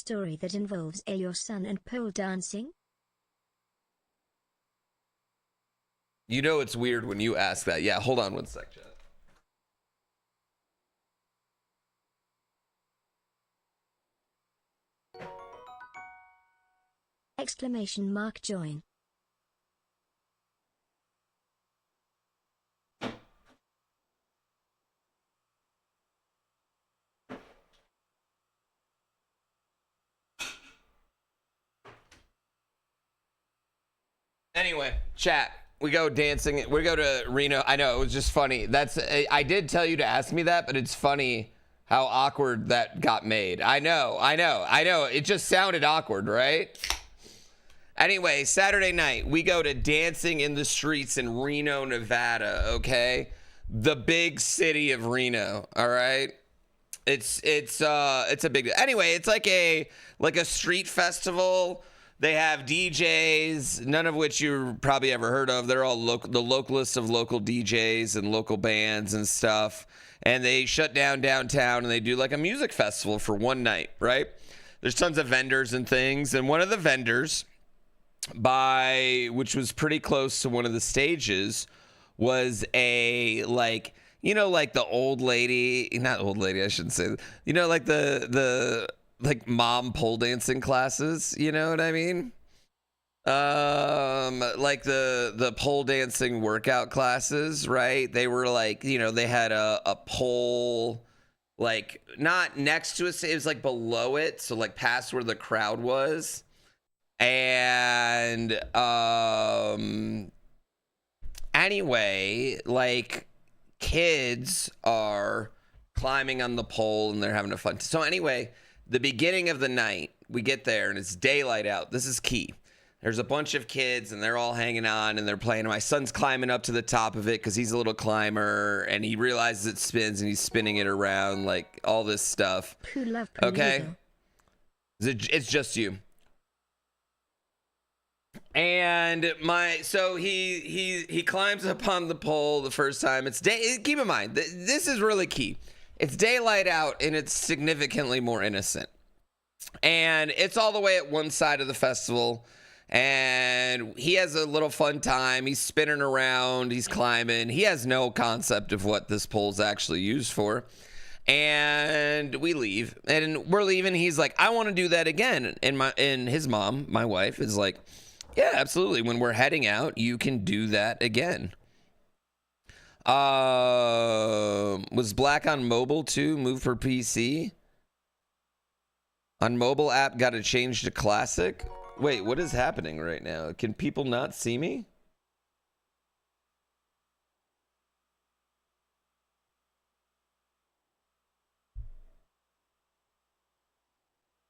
story that involves your son and pole dancing? You know it's weird when you ask that. Yeah, hold on one sec, chat. Exclamation mark join. Anyway, chat. We go dancing. We go to Reno. I know, it was just funny. I did tell you to ask me that, but it's funny how awkward that got made. I know. It just sounded awkward, right? Anyway, Saturday night, we go to dancing in the streets in Reno, Nevada, okay? The big city of Reno, all right? It's a big deal. Anyway, it's like a street festival. They have DJs, none of which you've probably ever heard of. They're all the localists of local DJs and local bands and stuff. And they shut down downtown and they do like a music festival for one night, right? There's tons of vendors and things. And one of the vendors, which was pretty close to one of the stages, was a like the old lady, not old lady, I shouldn't say, like the like mom pole dancing classes, you know what I mean? Like the pole dancing workout classes, right? They were like, they had a pole like not next to us, it was like below it, so like past where the crowd was. And anyway, like kids are climbing on the pole and they're having a fun. So anyway, the beginning of the night, we get there and it's daylight out. This is key. There's a bunch of kids and they're all hanging on and they're playing. My son's climbing up to the top of it because he's a little climber and he realizes it spins and he's spinning it around, like all this stuff. Okay? It's just you. And so he climbs up on the pole the first time. It's day. Keep in mind, this is really key. It's daylight out and it's significantly more innocent. And it's all the way at one side of the festival. And he has a little fun time. He's spinning around. He's climbing. He has no concept of what this pole's actually used for. And we leave. And we're leaving. He's like, I want to do that again. And his mom, my wife, is like, yeah, absolutely. When we're heading out, you can do that again. Was Black on mobile too? Move for PC? On mobile app, got to change to classic? Wait, what is happening right now? Can people not see me?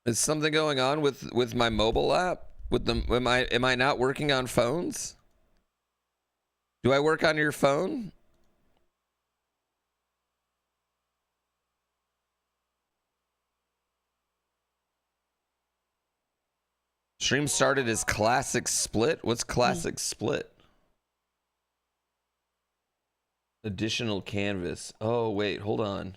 Is something going on with my mobile app? Am I not working on phones? Do I work on your phone? Stream started as classic split. What's classic split? Additional canvas. Oh, wait, hold on.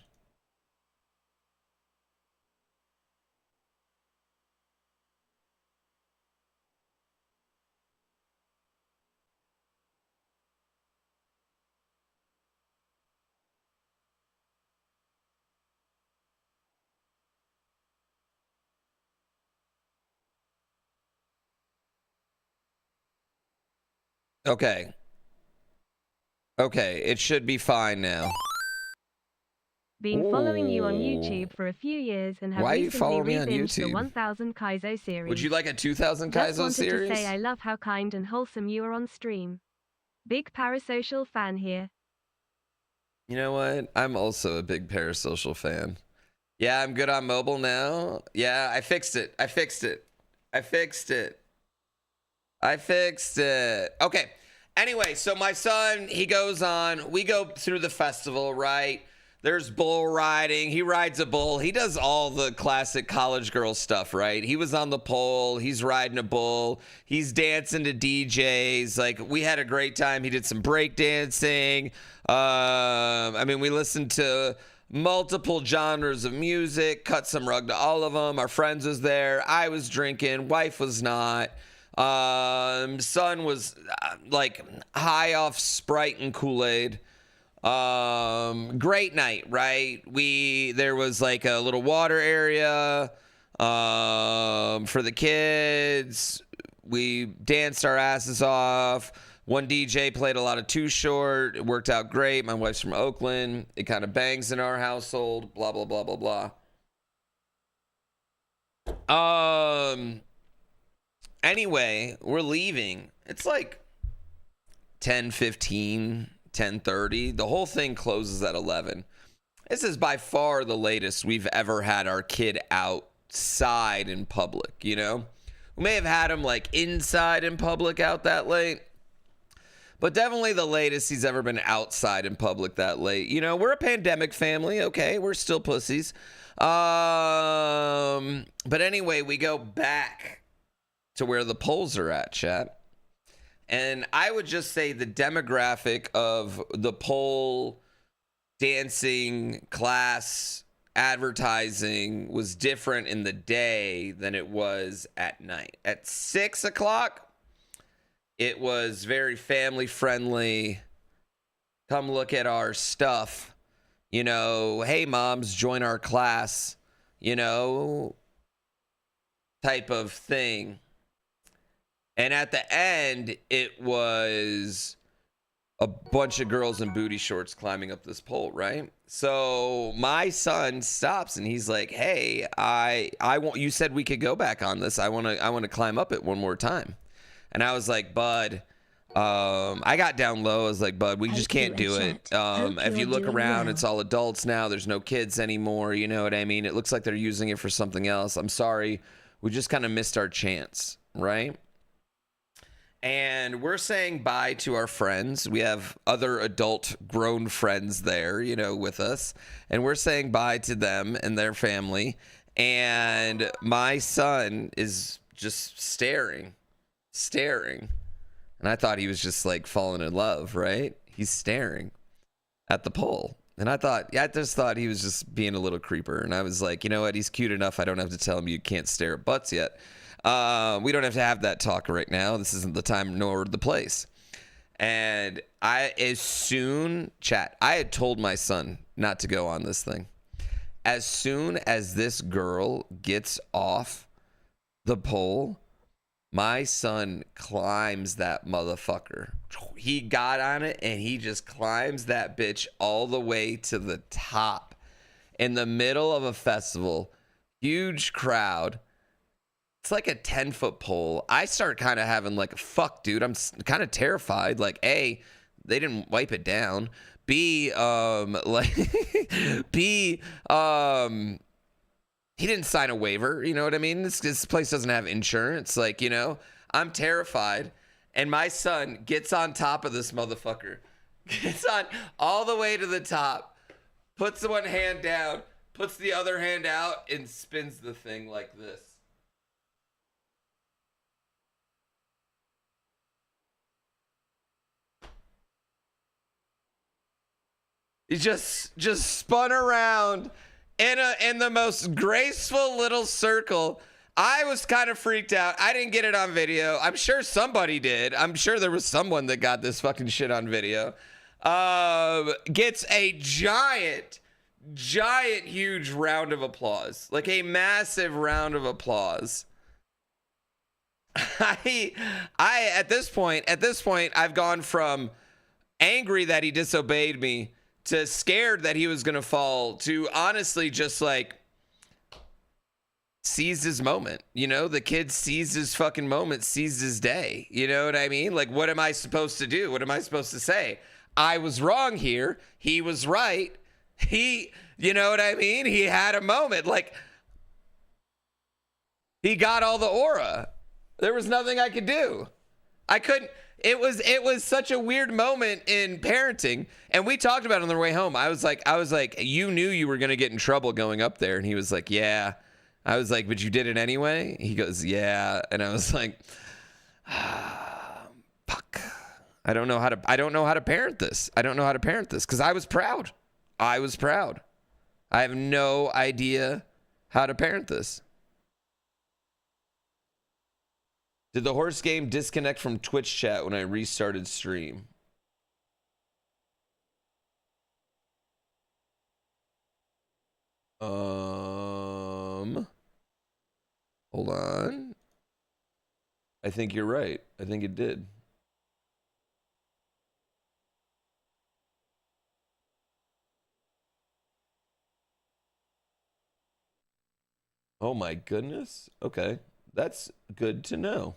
Okay. Okay, it should be fine now. Been following you on YouTube for a few years and have recently re-binged the 1000 Kaizo series. Would you like a 2000 Kaizo series? Just wanted to say I love how kind and wholesome you are on stream. Big parasocial fan here. You know what? I'm also a big parasocial fan. Yeah, I'm good on mobile now. Yeah, I fixed it. Okay. Anyway, so my son, he goes on. We go through the festival, right? There's bull riding. He rides a bull. He does all the classic college girl stuff, right? He was on the pole. He's riding a bull. He's dancing to DJs. Like, we had a great time. He did some break dancing. I mean, we listened to multiple genres of music, cut some rug to all of them. Our friends was there. I was drinking. Wife was not. Son was like high off Sprite and Kool-Aid. Great night, right? There was like a little water area for the kids. We danced our asses off. One DJ played a lot of Too Short. It worked out great. My wife's from Oakland. It kind of bangs in our household. Blah, blah, blah, blah, blah. Anyway, we're leaving. It's like 10:15, 10:30. The whole thing closes at 11. This is by far the latest we've ever had our kid outside in public, you know? We may have had him like inside in public out that late. But definitely the latest he's ever been outside in public that late. You know, we're a pandemic family. Okay, we're still pussies. But anyway, we go back to where the polls are at, chat. And I would just say the demographic of the pole, dancing, class, advertising was different in the day than it was at night. At 6 o'clock, it was very family friendly. Come look at our stuff. You know, hey, moms, join our class. You know, type of thing. And at the end, it was a bunch of girls in booty shorts climbing up this pole, right? So my son stops and he's like, hey, I want, you said we could go back on this. I want to climb up it one more time. And I was like, bud, I got down low. I was like, bud, we just can't do it. If you look around, it's all adults now. There's no kids anymore. You know what I mean? It looks like they're using it for something else. I'm sorry. We just kind of missed our chance, right? And we're saying bye to our friends. We have other adult grown friends there, you know, with us. And we're saying bye to them and their family. And my son is just staring. And I thought he was just like falling in love, right? He's staring at the pole. And I just thought he was just being a little creeper. And I was like, you know what? He's cute enough. I don't have to tell him you can't stare at butts yet. We don't have to have that talk right now. This isn't the time nor the place. And I had told my son not to go on this thing. As soon as this girl gets off the pole, my son climbs that motherfucker. He got on it and he just climbs that bitch all the way to the top. In the middle of a festival, huge crowd. It's like a 10-foot pole. I start kind of having like, fuck, dude, I'm kind of terrified. Like, A, they didn't wipe it down. B, he didn't sign a waiver. You know what I mean? This place doesn't have insurance. Like, you know, I'm terrified. And my son gets on top of this motherfucker. Gets on all the way to the top. Puts one hand down. Puts the other hand out and spins the thing like this. He just spun around in the most graceful little circle. I was kind of freaked out. I didn't get it on video. I'm sure somebody did. I'm sure there was someone that got this fucking shit on video. Gets a giant, huge round of applause. Like a massive round of applause. At this point, I've gone from angry that he disobeyed me to scared that he was going to fall to honestly just like seized his moment. You know, the kid seized his fucking moment, seized his day. You know what I mean? Like, what am I supposed to do? What am I supposed to say? I was wrong here. He was right. You know what I mean? He had a moment. Like, he got all the aura. There was nothing I could do. I couldn't. It was such a weird moment in parenting, and we talked about it on the way home. I was like, you knew you were gonna get in trouble going up there, and he was like, yeah. I was like, but you did it anyway. He goes, yeah, and I was like, fuck. I don't know how to parent this. Because I was proud. I have no idea how to parent this. Did the horse game disconnect from Twitch chat when I restarted stream? Hold on. I think you're right. I think it did. Oh my goodness. Okay. That's good to know.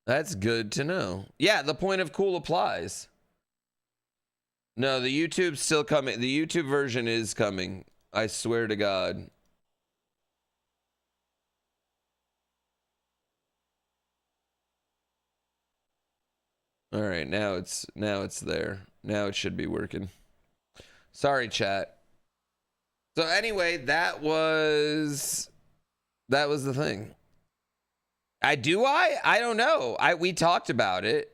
That's good to know. Yeah, the point of cool applies. No, the YouTube's still coming. The YouTube version is coming. I swear to God. All right, now it's there. Now it should be working. Sorry, chat. So anyway, that was the thing. I don't know. We talked about it.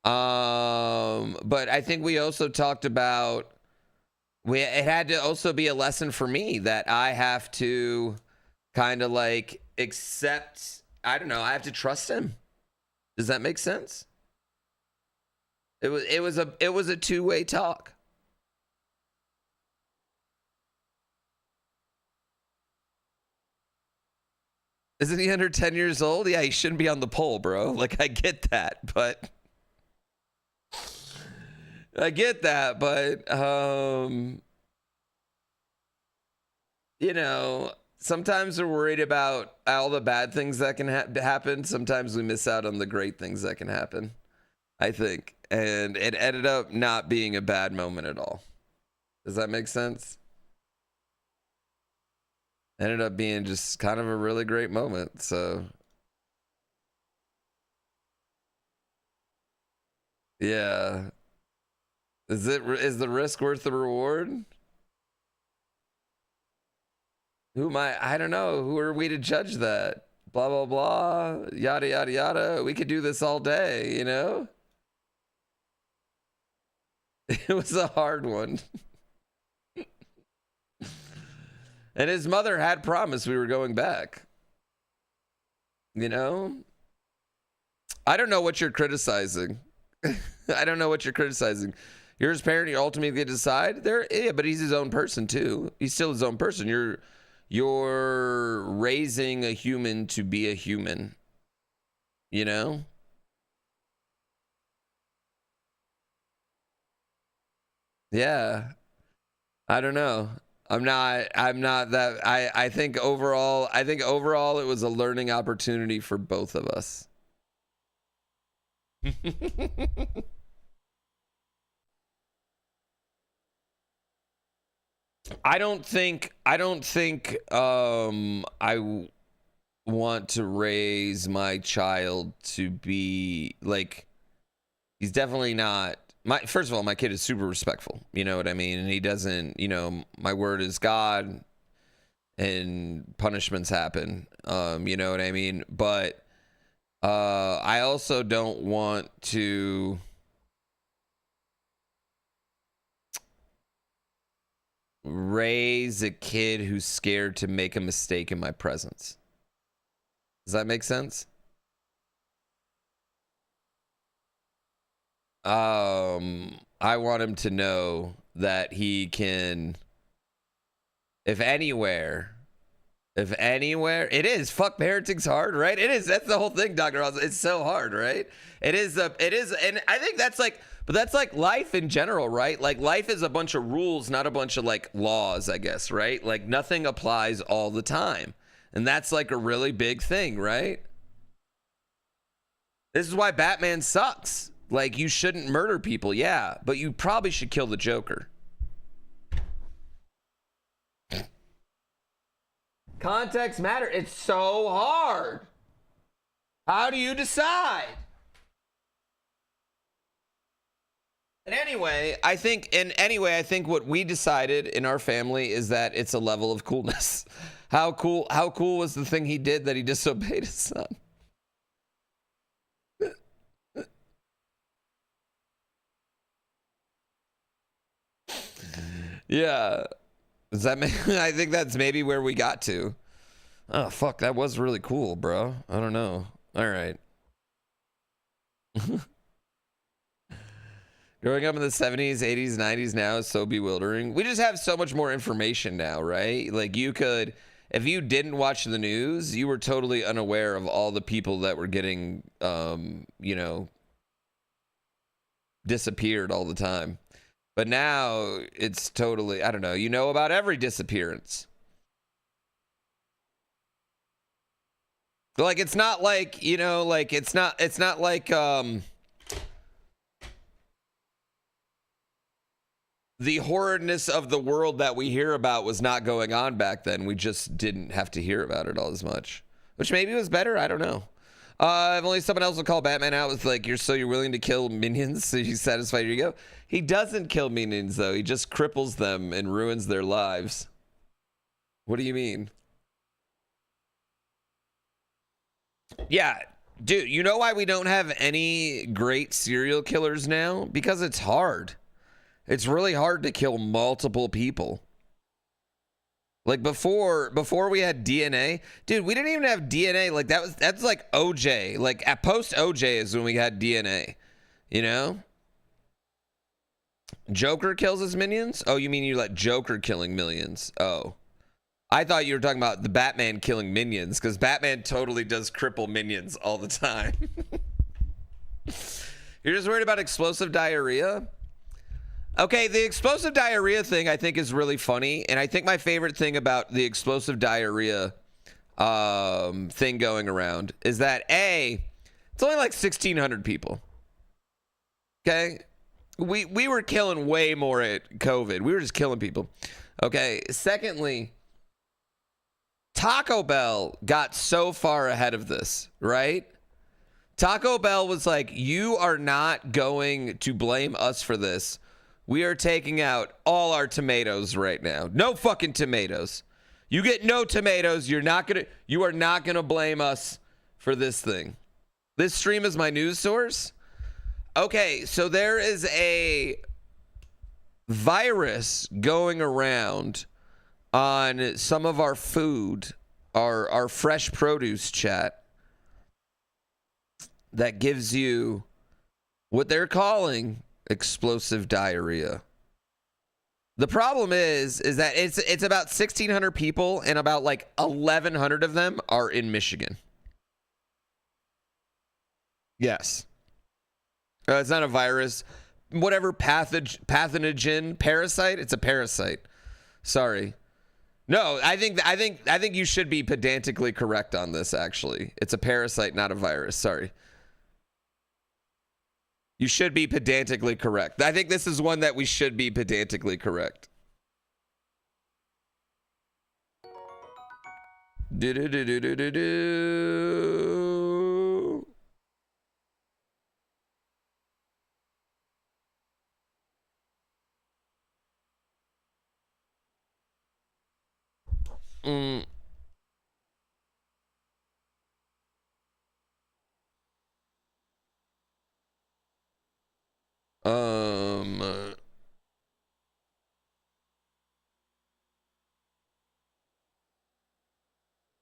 But I think we also talked about it had to also be a lesson for me that I have to kind of like accept. I don't know. I have to trust him. Does that make sense? It was a two-way talk. Isn't he under 10 years old? Yeah, he shouldn't be on the poll, bro. Like, I get that, but you know, sometimes we're worried about all the bad things that can happen. Sometimes we miss out on the great things that can happen, I think. And it ended up not being a bad moment at all. Does that make sense? Ended up being just kind of a really great moment. So yeah. Is the risk worth the reward? Who am I? I don't know. Who are we to judge that? Blah, blah, blah. Yada, yada, yada. We could do this all day, you know? It was a hard one. And his mother had promised we were going back. You know? I don't know what you're criticizing. I don't know what you're criticizing. You're his parent, you ultimately get to decide. Yeah, but he's his own person too. He's still his own person. You're raising a human to be a human. You know? Yeah. I don't know. I'm not that I think overall it was a learning opportunity for both of us. I don't think I want to raise my child to be like, he's definitely not first of all, my kid is super respectful, you know what I mean? And he doesn't, you know, my word is God and punishments happen. You know what I mean? But I also don't want to raise a kid who's scared to make a mistake in my presence. Does that make sense? I want him to know that he can, if anywhere, it is. Fuck, parenting's hard, right? It is. That's the whole thing, Dr. Oz. It's so hard, right? It is. And I think that's like, but that's like life in general, right? Like life is a bunch of rules, not a bunch of like laws, I guess, right? Like nothing applies all the time. And that's like a really big thing, right? This is why Batman sucks. Like, you shouldn't murder people, yeah, but you probably should kill the Joker. Context matter. It's so hard. How do you decide? And anyway, I think what we decided in our family is that it's a level of coolness. How cool was the thing he did that he disobeyed his son? Yeah. Does that make, I think that's maybe where we got to. Oh, fuck. That was really cool, bro. I don't know. All right. Growing up in the 70s, 80s, 90s now is so bewildering. We just have so much more information now, right? Like you could, if you didn't watch the news, you were totally unaware of all the people that were getting, you know, disappeared all the time. But now it's totally, I don't know, you know about every disappearance. Like, it's not like, you know, like, it's not like, the horridness of the world that we hear about was not going on back then. We just didn't have to hear about it all as much, which maybe was better. I don't know. If only someone else would call Batman out with like, you're willing to kill minions so you satisfy your ego. He doesn't kill minions though. He just cripples them and ruins their lives. What do you mean? Yeah, dude, you know why we don't have any great serial killers now? Because it's hard. It's really hard to kill multiple people. Like before we had DNA, dude, we didn't even have DNA. Like that's like OJ. Like at post OJ is when we had DNA, you know? Joker kills his minions? Oh, you mean you let Joker killing millions? Oh. I thought you were talking about the Batman killing minions, because Batman totally does cripple minions all the time. You're just worried about explosive diarrhea? Okay, the explosive diarrhea thing I think is really funny, and I think my favorite thing about the explosive diarrhea thing going around is that A, it's only like 1,600 people. Okay? We were killing way more at COVID. We were just killing people. Okay, secondly, Taco Bell got so far ahead of this, right? Taco Bell was like, you are not going to blame us for this. We are taking out all our tomatoes right now. No fucking tomatoes. You get no tomatoes. You are not gonna blame us for this thing. This stream is my news source. Okay, so there is a virus going around on some of our food, our fresh produce chat, that gives you what they're calling explosive diarrhea. The problem is that it's about 1,600 people, and about like 1,100 of them are in Michigan. Yes. It's not a virus. Whatever pathogen, parasite. It's a parasite. Sorry. No, I think you should be pedantically correct on this. Actually, it's a parasite, not a virus. Sorry. You should be pedantically correct. I think this is one that we should be pedantically correct.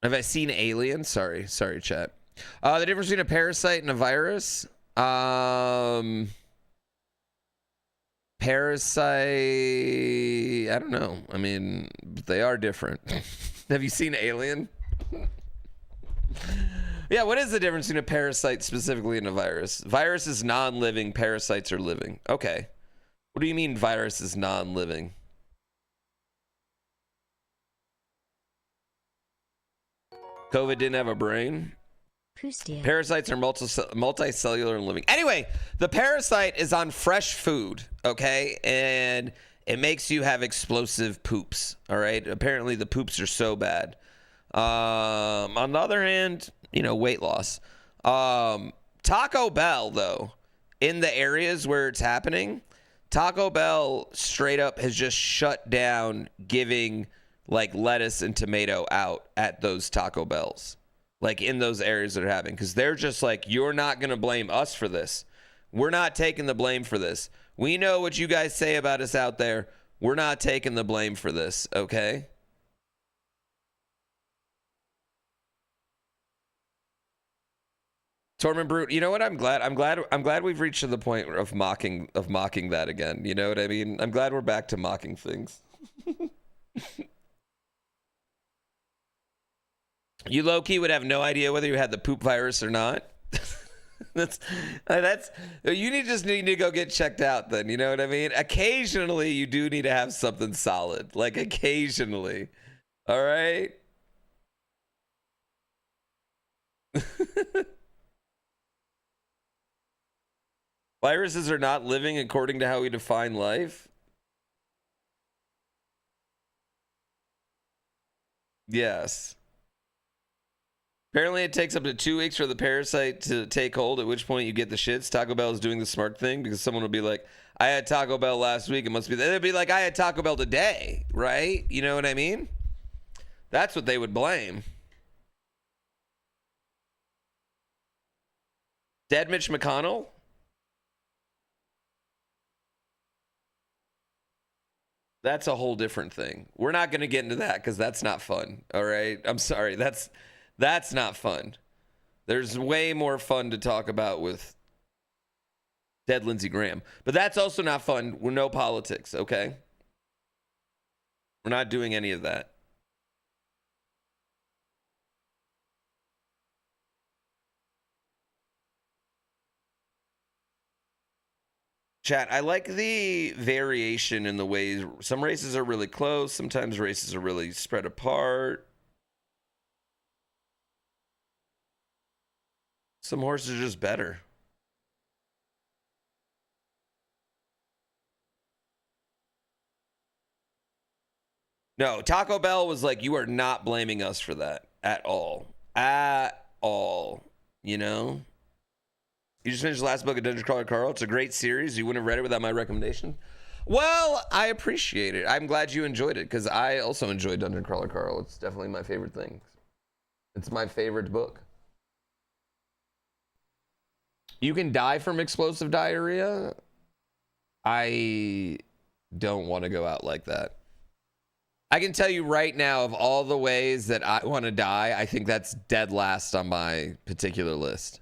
Have I seen Alien? Sorry, chat. The difference between a parasite and a virus? Parasite, I don't know. I mean, they are different. Have you seen Alien? Yeah, what is the difference between a parasite specifically and a virus? Virus is non-living, parasites are living. Okay. What do you mean virus is non-living? COVID didn't have a brain? Pustia. Parasites are multicellular and living. Anyway, the parasite is on fresh food, okay? And it makes you have explosive poops, all right? Apparently the poops are so bad. On the other hand, you know, weight loss. Taco Bell, though, in the areas where it's happening, Taco Bell straight up has just shut down giving like lettuce and tomato out at those Taco Bells, like in those areas that are happening, because they're just like, you're not going to blame us for this. We're not taking the blame for this. We know what you guys say about us out there. We're not taking the blame for this, okay? Tormund Brute, you know what? I'm glad we've reached to the point of mocking that again. You know what I mean? I'm glad we're back to mocking things. You low-key would have no idea whether you had the poop virus or not. that's you just need to go get checked out then, you know what I mean? Occasionally you do need to have something solid. Like occasionally. All right? Viruses are not living according to how we define life. Yes. Apparently, it takes up to 2 weeks for the parasite to take hold, at which point you get the shits. Taco Bell is doing the smart thing because someone will be like, I had Taco Bell last week. It must be... They'd be like, I had Taco Bell today, right? You know what I mean? That's what they would blame. Dead Mitch McConnell? That's a whole different thing. We're not going to get into that because that's not fun. All right. I'm sorry. That's not fun. There's way more fun to talk about with dead Lindsey Graham. But that's also not fun. We're no politics, okay? We're not doing any of that. Chat, I like the variation in the ways some races are really close, sometimes races are really spread apart. Some horses are just better. No, Taco Bell was like, you are not blaming us for that at all. At all. You know? You just finished the last book of Dungeon Crawler Carl. It's a great series. You wouldn't have read it without my recommendation. Well, I appreciate it. I'm glad you enjoyed it because I also enjoyed Dungeon Crawler Carl. It's definitely my favorite thing. It's my favorite book. You can die from explosive diarrhea. I don't want to go out like that. I can tell you right now, of all the ways that I want to die, I think that's dead last on my particular list.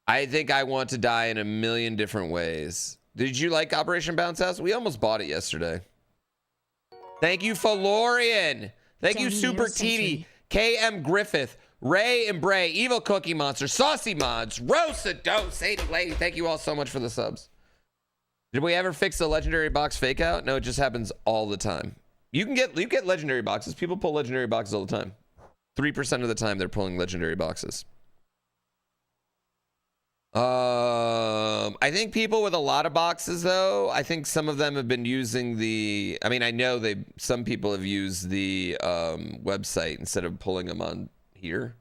I think I want to die in a million different ways. Did you like Operation Bounce House? We almost bought it yesterday. Thank you, Falorian. Thank you, Super TD, KM Griffith, Ray and Bray, Evil Cookie Monster, Saucy Mods, Rosa Doe, Sadie Lady. Thank you all so much for the subs. Did we ever fix the legendary box fake out? No, it just happens all the time. You get legendary boxes. People pull legendary boxes all the time. 3% of the time they're pulling legendary boxes. I think people with a lot of boxes, though, I think some of them have been using the, I mean, I know some people have used the website instead of pulling them on here,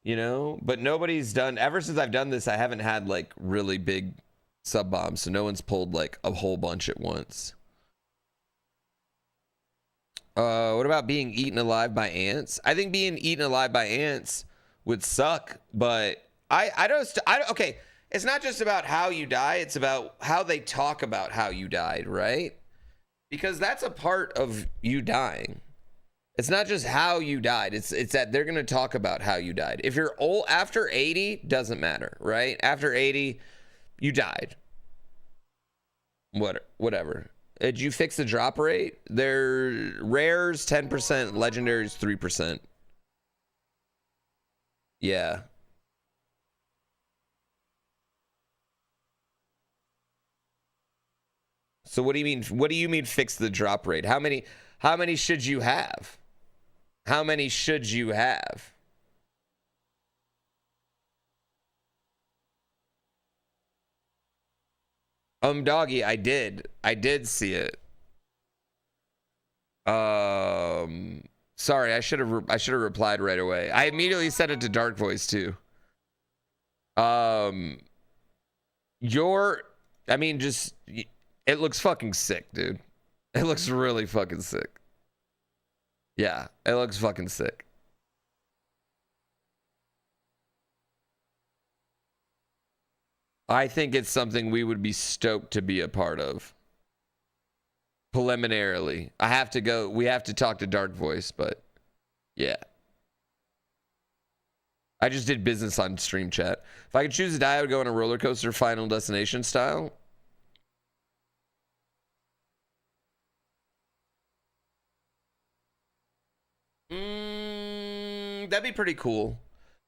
you know, but nobody's done, ever since I've done this, I haven't had like really big sub bombs, so no one's pulled like a whole bunch at once. What about being eaten alive by ants? I think being eaten alive by ants would suck, but okay, it's not just about how you die, it's about how they talk about how you died, right? Because that's a part of you dying. It's not just how you died, it's that they're going to talk about how you died. If you're old, after 80, doesn't matter, right? After 80, you died. Whatever. Did you fix the drop rate? They're rares 10%, legendaries 3%. Yeah. So what do you mean? What do you mean fix the drop rate? How many should you have? How many should you have? Doggy, I did see it. Sorry, I should have replied right away. I immediately sent it to Dark Voice too. It looks fucking sick, dude. It looks really fucking sick. Yeah, it looks fucking sick. I think it's something we would be stoked to be a part of. preliminarily. I have to go. We have to talk to Dark Voice, but yeah. I just did business on stream chat. If I could choose to die, I would go on a roller coaster, Final Destination style. That'd be pretty cool.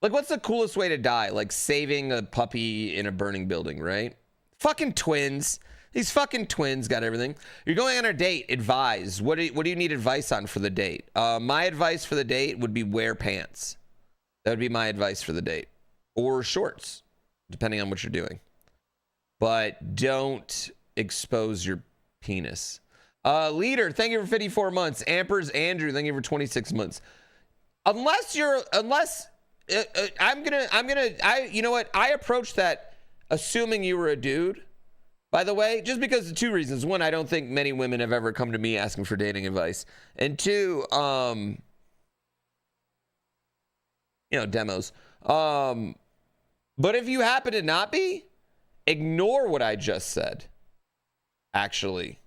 Like, what's the coolest way to die? Like saving a puppy in a burning building, right? Fucking twins. These fucking twins got everything. You're going on a date. Advise. What do you need advice on for the date? My advice for the date would be wear pants. That would be my advice for the date. Or shorts, depending on what you're doing. But don't expose your penis. Leader, thank you for 54 months. Ampers, Andrew, thank you for 26 months. You know what? I approached that assuming you were a dude, by the way, just because of two reasons. One, I don't think many women have ever come to me asking for dating advice. And two, demos. But if you happen to not be, ignore what I just said. Actually.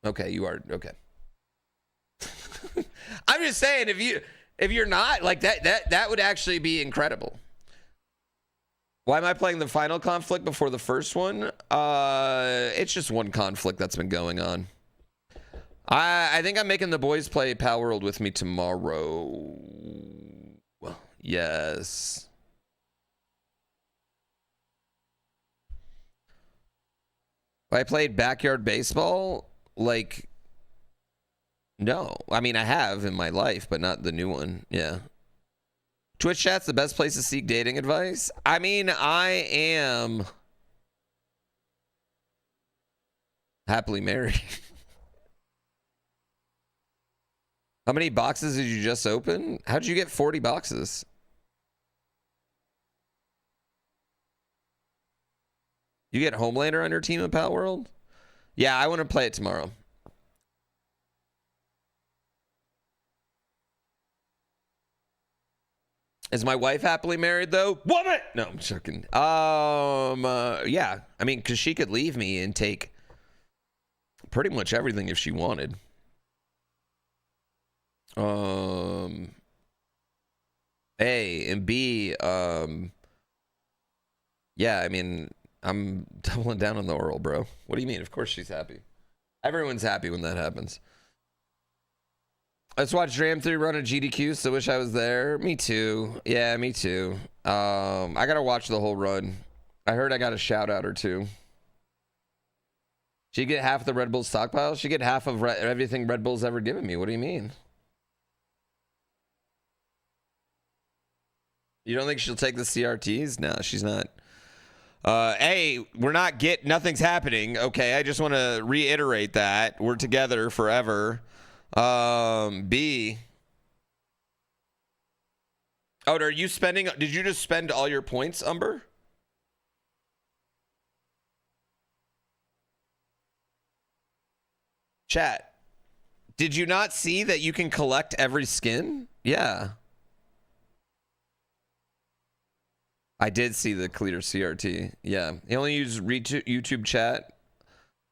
Okay, you are okay. I'm just saying, if you're not like that would actually be incredible. Why am I playing the final conflict before the first one? It's just one conflict that's been going on. I think I'm making the boys play Pal World with me tomorrow. Well, yes. I played backyard baseball. Like, no. I mean, I have in my life, but not the new one. Yeah. Twitch chat's the best place to seek dating advice. I mean, I am happily married. How many boxes did you just open? How'd you get 40 boxes? You get Homelander on your team in Pal World? Yeah, I want to play it tomorrow. Is my wife happily married though? Woman! No, I'm joking. Yeah. I mean, because she could leave me and take pretty much everything if she wanted. A and B, yeah, I mean, I'm doubling down on the oral, bro. What do you mean? Of course she's happy. Everyone's happy when that happens. Let's watch Dram 3 run a GDQ, so wish I was there. Me too. Yeah, me too. I gotta watch the whole run. I heard I got a shout out or two. She get half the Red Bull stockpile? She get half of everything Red Bull's ever given me. What do you mean? You don't think she'll take the CRTs? No, she's not. A, nothing's happening. Okay, I just want to reiterate that. We're together forever. B. Oh, are you spending? Did you just spend all your points, Umber? Chat. Did you not see that you can collect every skin? Yeah. I did see the clear CRT. Yeah. You only use YouTube chat.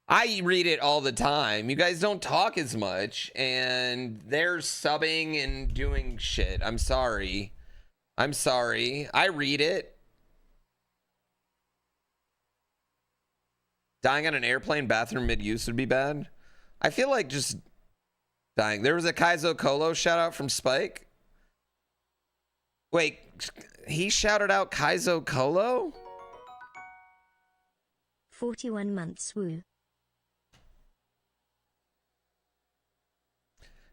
I read it all the time. You guys don't talk as much, and they're subbing and doing shit. I'm sorry. I'm sorry. I read it. Dying on an airplane bathroom mid-use would be bad. I feel like just dying. There was a Kaizo Colo shout out from Spike. Wait, he shouted out Kaizo Colo? 41 months, woo.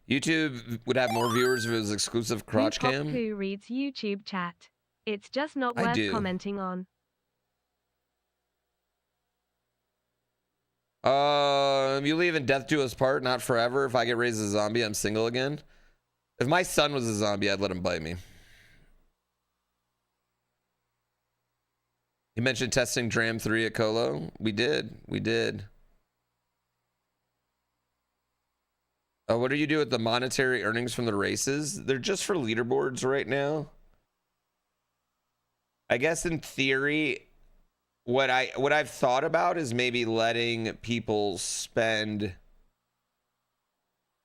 YouTube would have more viewers if it was exclusive crotch cam. Who reads YouTube chat? It's just not worth commenting on. You leave and death do us part, not forever. If I get raised as a zombie, I'm single again. If my son was a zombie, I'd let him bite me. You mentioned testing Dram 3 at Colo. We did. We did. What do you do with the monetary earnings from the races? They're just for leaderboards right now. I guess in theory, what I've thought about is maybe letting people spend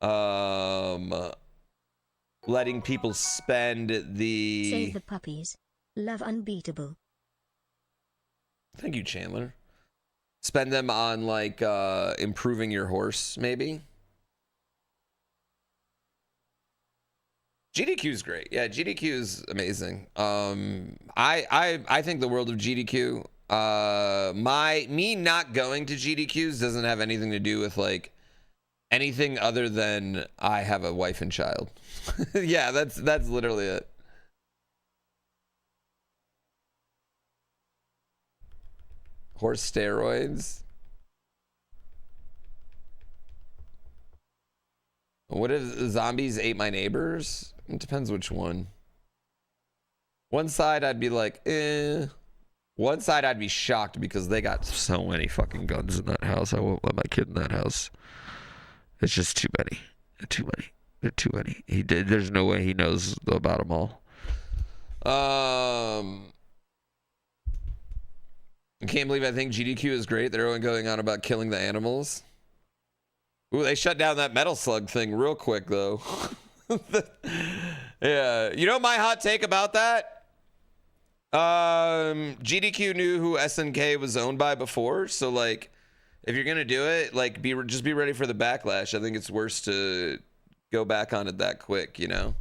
the Save the puppies. Love unbeatable. Thank you, Chandler. Spend them on like improving your horse, maybe. GDQ is great. Yeah, GDQ is amazing. I think the world of GDQ. Me not going to GDQs doesn't have anything to do with like anything other than I have a wife and child. Yeah, that's literally it. Horse steroids. What if zombies ate my neighbors? It depends which one. One side I'd be like, eh. One side I'd be shocked because they got so many fucking guns in that house. I won't let my kid in that house. It's just too many. Too many. They're too many. There's no way he knows about them all. I can't believe I think GDQ is great. They're only going on about killing the animals. Ooh, they shut down that metal slug thing real quick, though. Yeah. You know my hot take about that? GDQ knew who SNK was owned by before. So, like, if you're going to do it, like, just be ready for the backlash. I think it's worse to go back on it that quick, you know?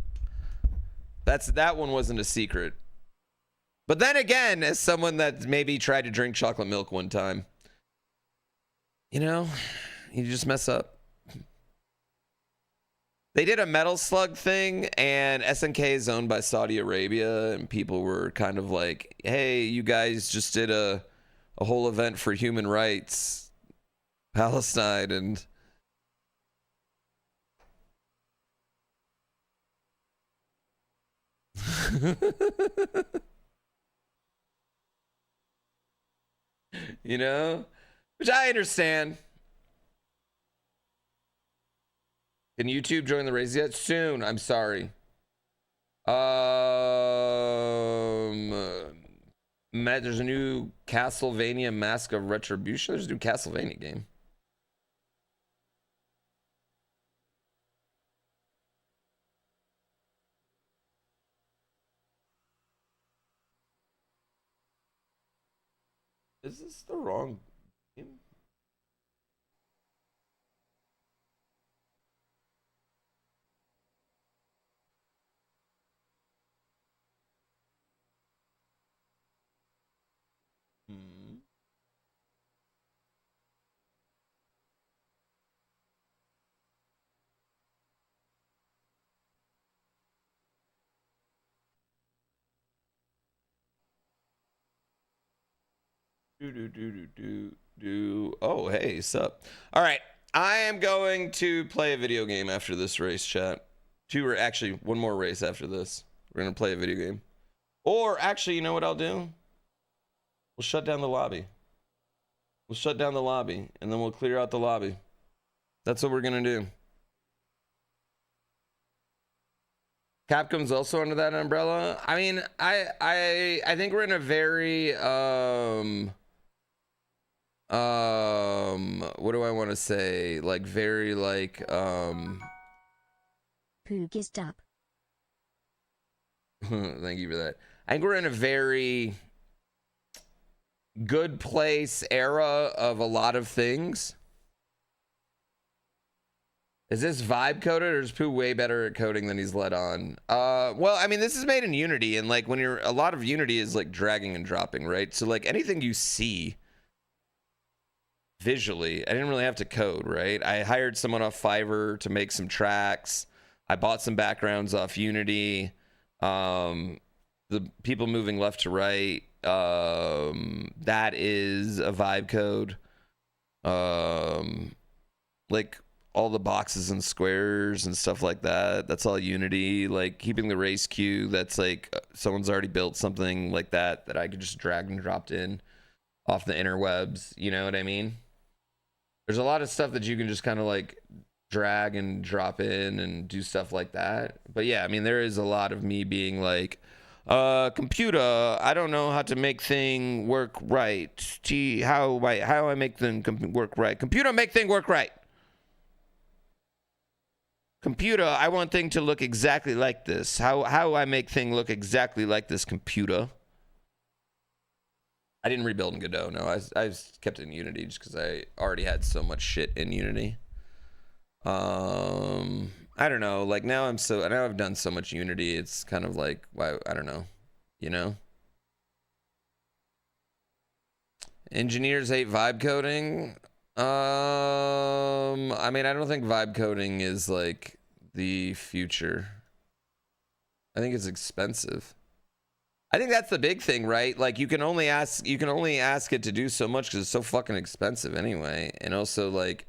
That one wasn't a secret. But then again, as someone that maybe tried to drink chocolate milk one time, you know, you just mess up. They did a metal slug thing, and SNK is owned by Saudi Arabia, and people were kind of like, hey, you guys just did a whole event for human rights, Palestine, and... You know, which I understand. Can YouTube join the race yet? Soon. I'm sorry. Matt, there's a new Castlevania Mask of Retribution. There's a new Castlevania game. Is this the wrong game? Oh, hey, sup. All right. I am going to play a video game after this race, chat. Actually, one more race after this. We're going to play a video game. Or, actually, you know what I'll do? We'll shut down the lobby. We'll shut down the lobby, and then we'll clear out the lobby. That's what we're going to do. Capcom's also under that umbrella. I mean, I think we're in a very what do I want to say? Like very like Poogized up. Thank you for that. I think we're in a very good place era of a lot of things. Is this vibe coded, or is Pooh way better at coding than he's let on? Well, I mean, this is made in Unity, and like when a lot of Unity is like dragging and dropping, right? So like anything you see visually, I didn't really have to code, right? I hired someone off Fiverr to make some tracks. I bought some backgrounds off Unity. The people moving left to right, that is a vibe code. Like all the boxes and squares and stuff like that, that's all Unity. Like keeping the race queue, that's like someone's already built something like that I could just drag and dropped in off the interwebs, you know what I mean? There's a lot of stuff that you can just kind of like drag and drop in and do stuff like that. But yeah, I mean, there is a lot of me being like, Computer, I don't know how to make thing work right. Gee, how I make thing work right? Computer, make thing work right. Computer, I want thing to look exactly like this. How I make thing look exactly like this, computer. I didn't rebuild in Godot. No, I kept it in Unity just because I already had so much shit in Unity. I don't know. Like now I've done so much Unity. It's kind of like, why? I don't know. You know. Engineers hate vibe coding. I mean, I don't think vibe coding is like the future. I think it's expensive. I think that's the big thing, right? Like you can only ask it to do so much because it's so fucking expensive anyway. And also like,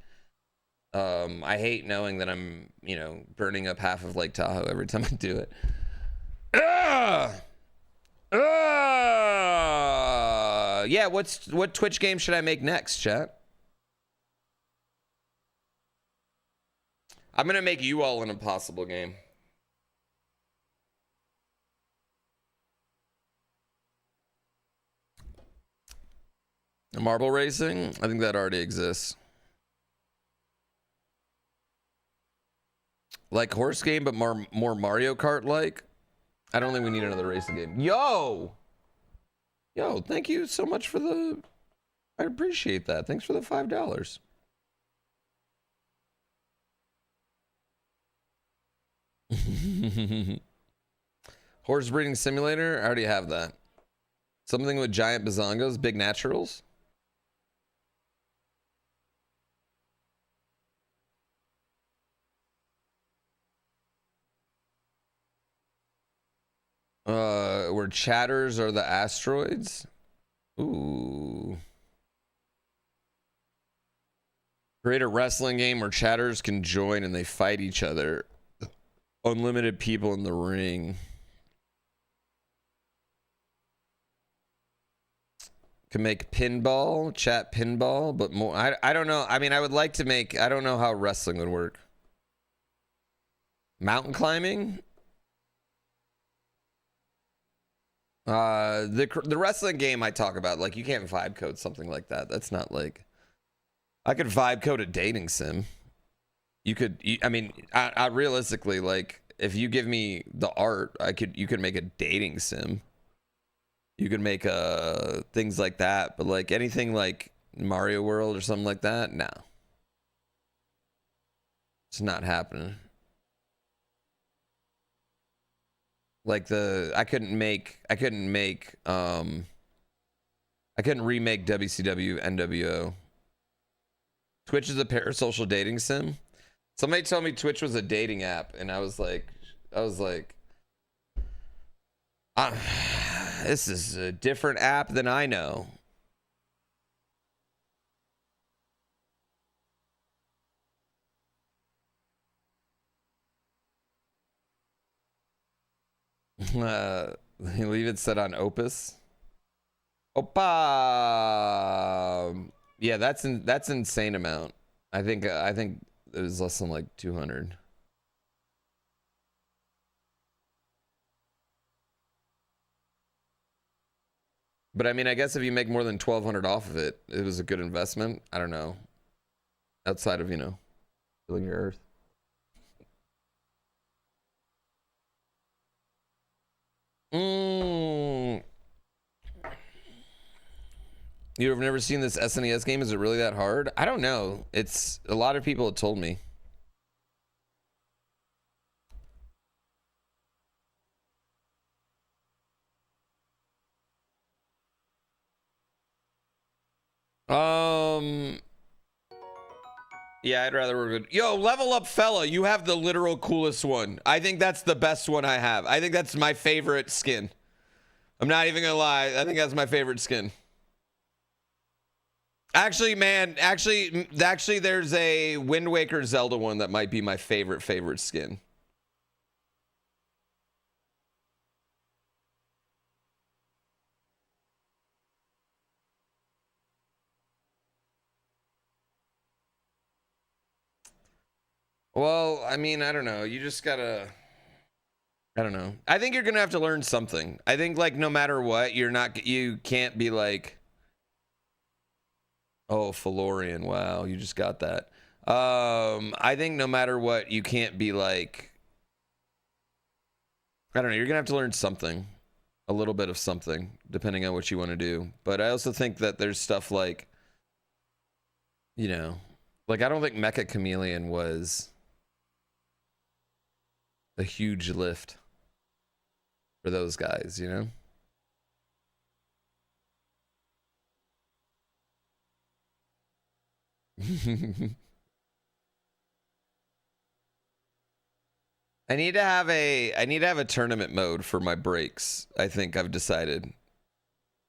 I hate knowing that I'm, you know, burning up half of Lake Tahoe every time I do it. Yeah, what Twitch game should I make next, chat? I'm gonna make you all an impossible game. Marble racing? I think that already exists. Like horse game, but more Mario Kart like. I don't think we need another racing game. Yo, thank you so much for the. I appreciate that. Thanks for the $5. Horse breeding simulator. I already have that. Something with giant bazongos, big naturals. Where chatters are the asteroids. Ooh. Create a wrestling game where chatters can join and they fight each other. Unlimited people in the ring. Can make pinball, chat pinball, but more. I don't know. I mean, I would like to make. I don't know how wrestling would work. Mountain climbing. The wrestling game I talk about, like you can't vibe code something like that. That's not like. I could vibe code a dating sim. You could. I mean, I realistically like if you give me the art, you could make a dating sim. You could make things like that, but like anything like Mario World or something like that, no. It's not happening. Like I couldn't remake WCW NWO. Twitch is a parasocial dating sim. Somebody told me Twitch was a dating app, and I was like, this is a different app than I know. Leave it set on Opus. Opa. Yeah, that's insane amount. I think it was less than like 200. But I mean, I guess if you make more than 1,200 off of it, it was a good investment. I don't know. Outside of, you know, filling your earth. You've never seen this SNES game? Is it really that hard? I don't know. It's a lot of people have told me. Yeah, I'd rather work with. Yo, Level Up Fella, you have the literal coolest one. I think that's the best one I have. I think that's my favorite skin. I'm not even gonna lie. I think that's my favorite skin. Actually, man, actually, there's a Wind Waker Zelda one that might be my favorite skin. Well, I mean, I don't know. You just gotta. I don't know. I think you're gonna have to learn something. I think like no matter what, you can't be like, oh, Felorian. Wow, you just got that. I think no matter what, you can't be like, I don't know. You're gonna have to learn something, a little bit of something, depending on what you want to do. But I also think that there's stuff like, you know, like I don't think Mecha Chameleon was a huge lift for those guys, you know? I need to have a tournament mode for my breaks. I think I've decided.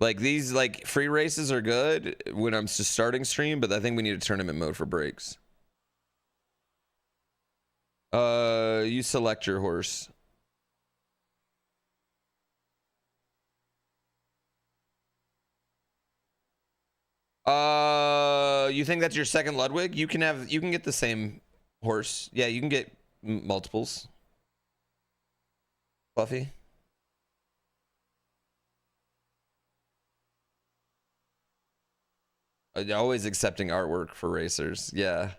Like these like free races are good when I'm just starting stream, but I think we need a tournament mode for breaks. You select your horse. You think that's your second Ludwig? You can get the same horse. Yeah, you can get multiples. Fluffy. Always accepting artwork for racers. Yeah.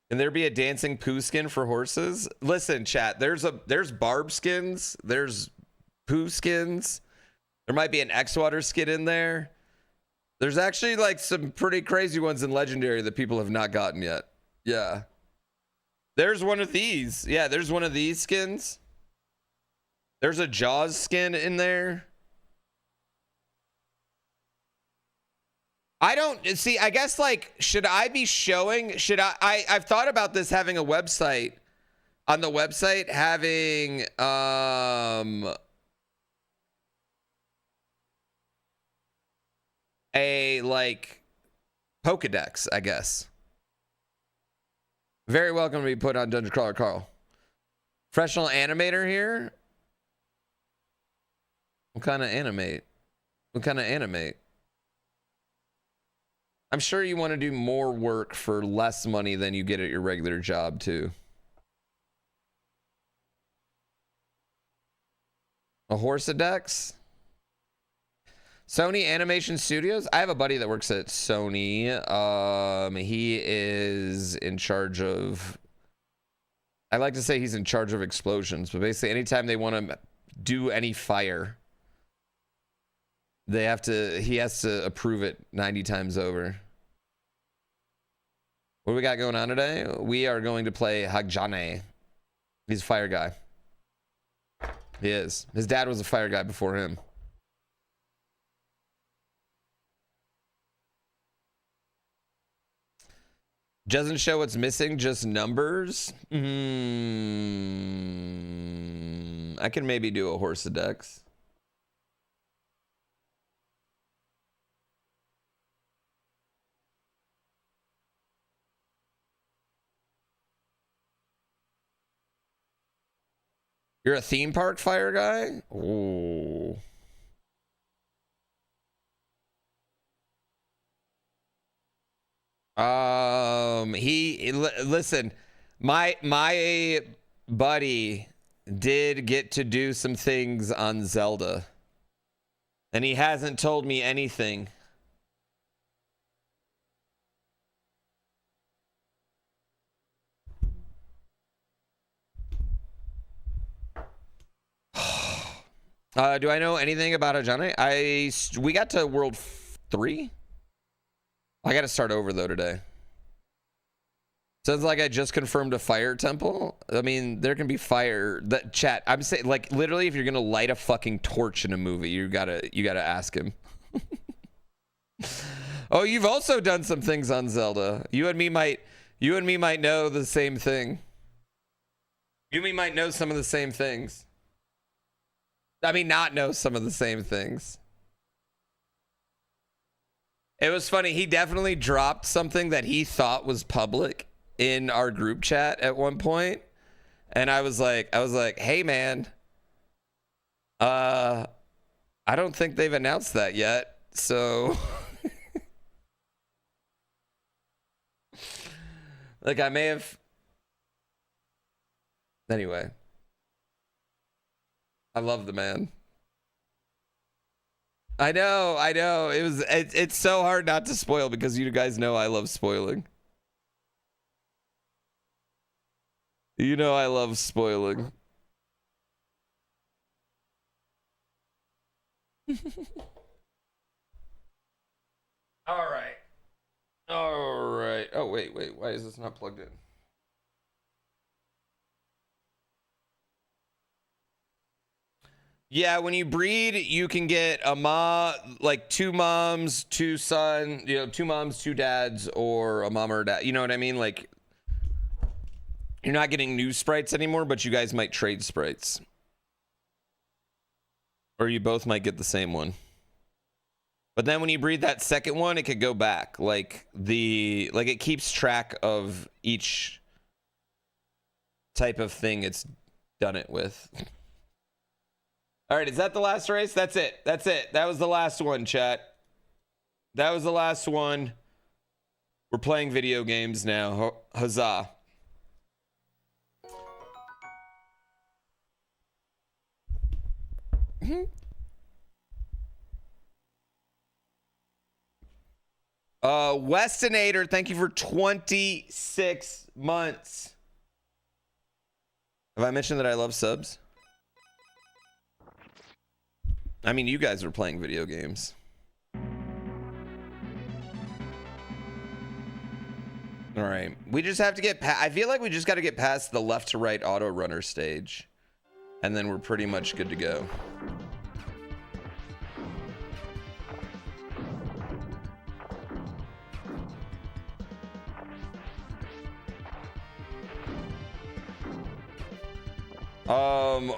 Can there be a dancing poo skin for horses? Listen, chat, there's barb skins, there's poo skins. There might be an X-Water skin in there. There's actually like some pretty crazy ones in Legendary that people have not gotten yet. Yeah. There's one of these. Yeah, there's one of these skins. There's a Jaws skin in there. I don't see. I guess like, should I be showing? I've thought about this, having a website. On the website, having a like Pokedex, I guess. Very welcome to be put on Dungeon Crawler Carl. Professional animator here. What kind of animate? What kind of animate? I'm sure you want to do more work for less money than you get at your regular job, too. A Horsedex? Sony Animation Studios? I have a buddy that works at Sony. He is in charge of... I like to say he's in charge of explosions, but basically anytime they want to do any fire, he has to approve it 90 times over. What do we got going on today? We are going to play Hagjane. He's a fire guy. He is. His dad was a fire guy before him. Doesn't show what's missing, just numbers. I can maybe do a Horsedex. You're a theme park fire guy? Oh. Listen, my buddy did get to do some things on Zelda, and he hasn't told me anything. Do I know anything about Ajane? We got to World 3? I got to start over, though, today. Sounds like I just confirmed a fire temple. I mean, there can be fire. Chat, I'm saying, like, literally, if you're going to light a fucking torch in a movie, you gotta ask him. Oh, you've also done some things on Zelda. You and me might know the same thing. You and me might know some of the same things. I mean, not know some of the same things. It was funny. He definitely dropped something that he thought was public in our group chat at one point. And I was like, hey, man, I don't think they've announced that yet. So like I may have. Anyway. I love the man. I know. It's so hard not to spoil because you guys know I love spoiling. You know I love spoiling. All right. Oh, wait. Why is this not plugged in? Yeah, when you breed, you can get a like 2 moms, 2 sons, 2 moms, 2 dads, or a mom or a dad. You know what I mean? Like, you're not getting new sprites anymore, but you guys might trade sprites. Or you both might get the same one. But then when you breed that second one, it could go back. Like it keeps track of each type of thing it's done it with. All right, is that the last race? That's it. That was the last one, chat. That was the last one. We're playing video games now. Huzzah. Westonator, thank you for 26 months. Have I mentioned that I love subs? I mean, you guys were playing video games. All right. We just have to get I feel like we just got to get past the left to right auto runner stage. And then we're pretty much good to go.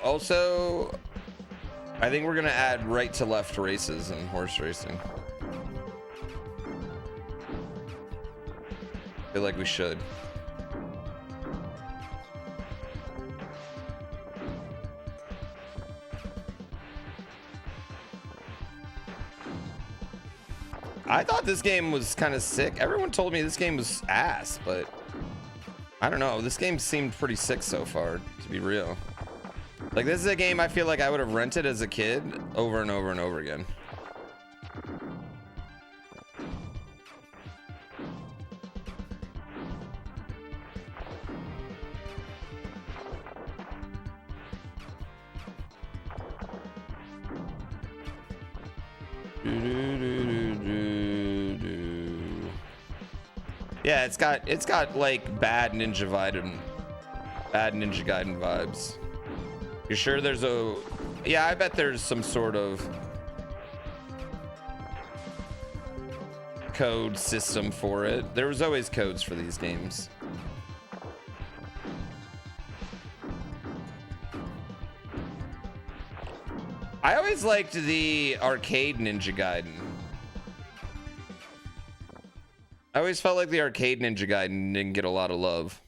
Also, I think we're gonna add right to left races in horse racing. I feel like we should. I thought this game was kind of sick. Everyone told me this game was ass, but I don't know. This game seemed pretty sick so far, to be real. Like, this is a game I feel like I would have rented as a kid over and over and over again. Yeah, it's got like bad Ninja Gaiden vibes. You sure there's a... Yeah, I bet there's some sort of code system for it. There was always codes for these games. I always liked the arcade Ninja Gaiden. I always felt like the arcade Ninja Gaiden didn't get a lot of love.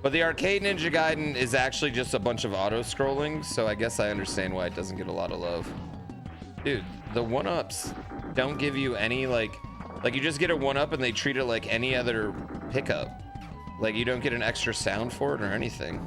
But the arcade Ninja Gaiden is actually just a bunch of auto-scrolling, so I guess I understand why it doesn't get a lot of love. Dude, the one-ups don't give you any, like you just get a one-up and they treat it like any other pickup. Like, you don't get an extra sound for it or anything.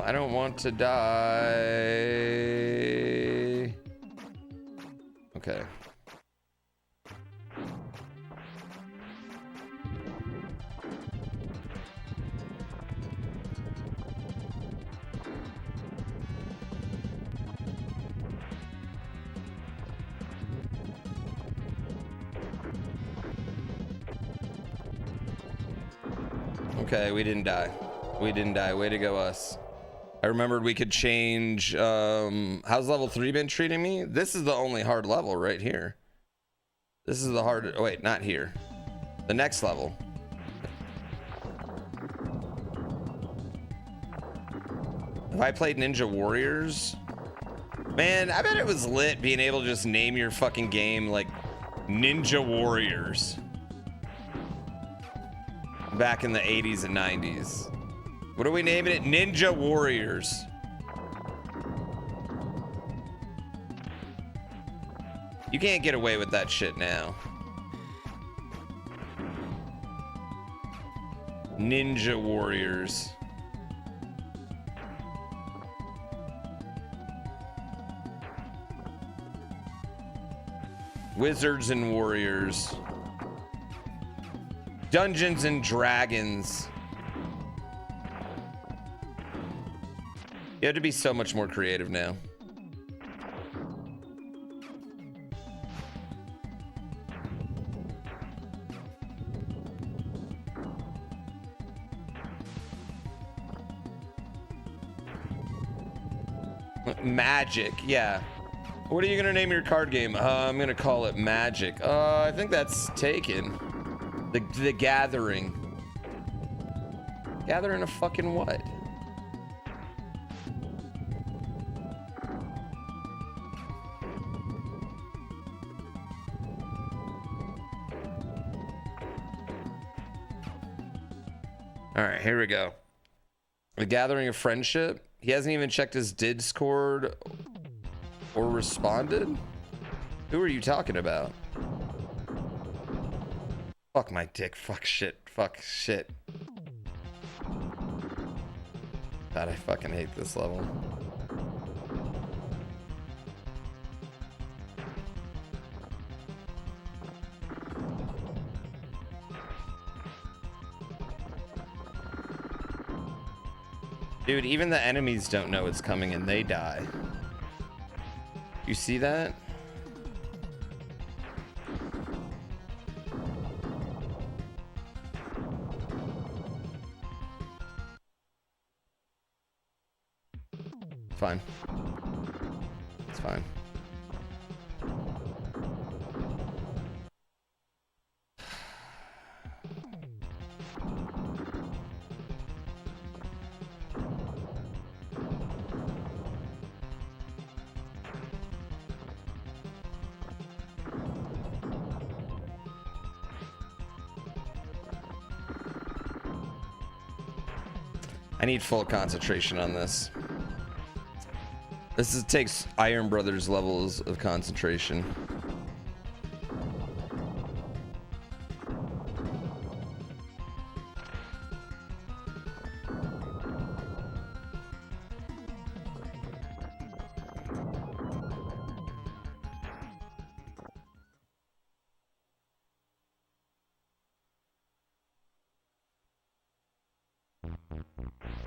I don't want to die. Okay. Okay, we didn't die. We didn't die. Way to go, us. I remembered we could change. How's level 3 been treating me? This is the only hard level right here. This is the hard. Oh, wait, not here. The next level. I played Ninja Warriors? Man, I bet it was lit being able to just name your fucking game like Ninja Warriors. Back in the 80s and 90s. What are we naming it? Ninja Warriors. You can't get away with that shit now. Ninja Warriors. Wizards and Warriors. Dungeons and Dragons. You have to be so much more creative now. Magic, yeah. What are you gonna name your card game? I'm gonna call it Magic. I think that's taken. The Gathering. Gathering a fucking what? All right, here we go. The Gathering of Friendship. He hasn't even checked his Discord or responded? Who are you talking about? Fuck my dick. Fuck shit. Fuck shit. God, I fucking hate this level. Dude, even the enemies don't know it's coming and they die. You see that? It's fine. It's fine. I need full concentration on this. This takes Iron Brothers levels of concentration.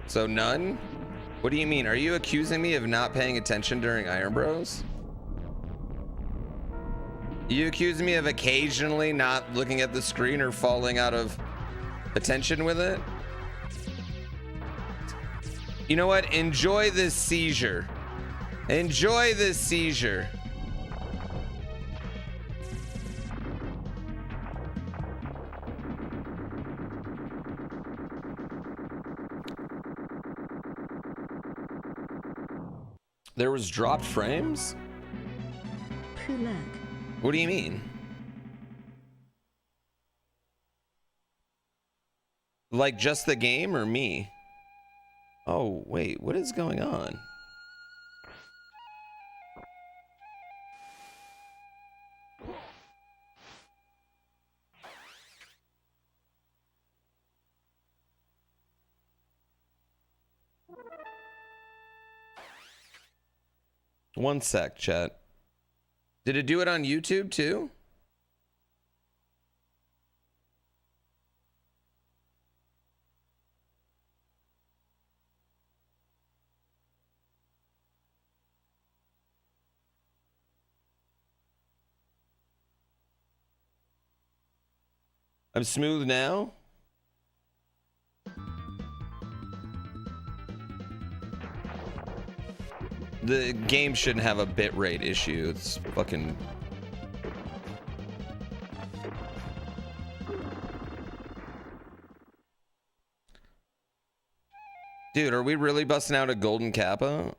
So none? What do you mean? Are you accusing me of not paying attention during Iron Bros? You accusing me of occasionally not looking at the screen or falling out of attention with it? You know what? Enjoy this seizure. Enjoy this seizure. There was dropped frames? Kulak. What do you mean? Like just the game or me? Oh, wait, what is going on? One sec, chat. Did it do it on YouTube too? I'm smooth now. The game shouldn't have a bitrate issue. It's fucking... Dude, are we really busting out a golden kappa?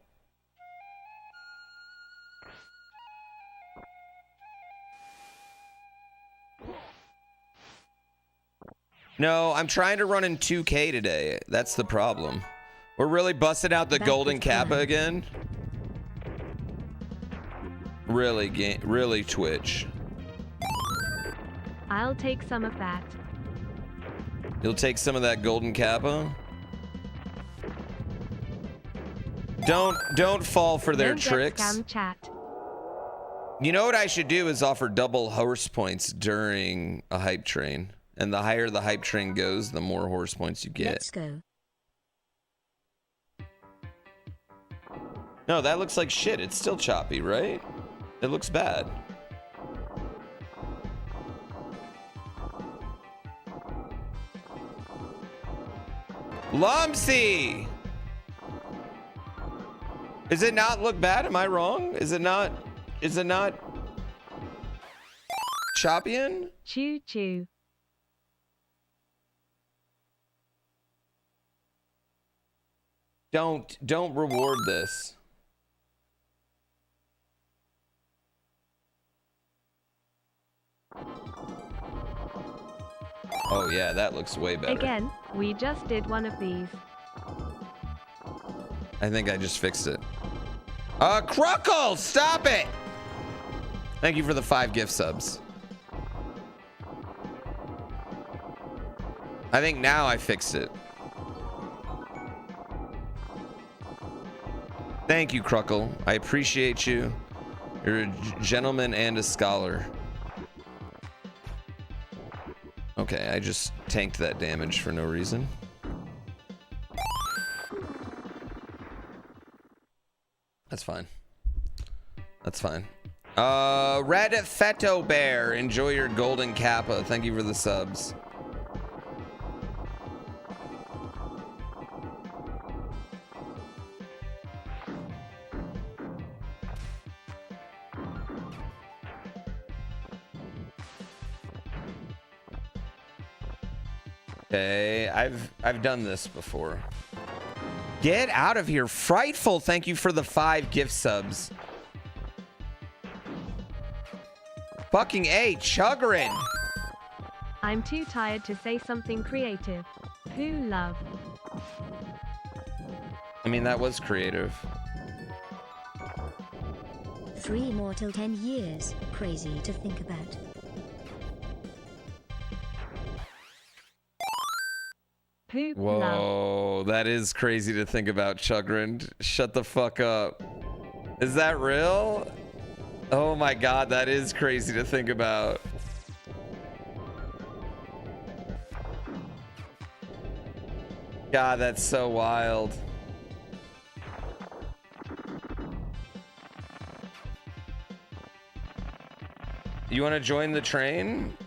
No, I'm trying to run in 2K today. That's the problem. We're really busting out the golden kappa again. Really Twitch. I'll take some of that. You'll take some of that golden kappa? Don't fall for their tricks. Scam chat. You know what I should do is offer double horse points during a hype train. And the higher the hype train goes, the more horse points you get. Let's go. No, that looks like shit. It's still choppy, right? It looks bad. Lumpsy! Does it not look bad? Am I wrong? Is it not choppy-in? Choo choo. Don't reward this. Oh yeah, that looks way better. Again, we just did one of these. I think I just fixed it. Cruckle, stop it! Thank you for the 5 gift subs. I think now I fixed it. Thank you, Cruckle. I appreciate you. You're a gentleman and a scholar. Okay, I just tanked that damage for no reason. That's fine. That's fine. Red Feto Bear, enjoy your golden kappa. Thank you for the subs. Okay, I've done this before. Get out of here. Frightful, thank you for the 5 gift subs. Fucking A, Chuggerin. I'm too tired to say something creative. Who love? I mean, that was creative. 3 more till 10 years. Crazy to think about. Poop Whoa, love. that is crazy to think about, Chugrind. Shut the fuck up. Is that real? Oh my god, that is crazy to think about. God, that's so wild. You want to join the train?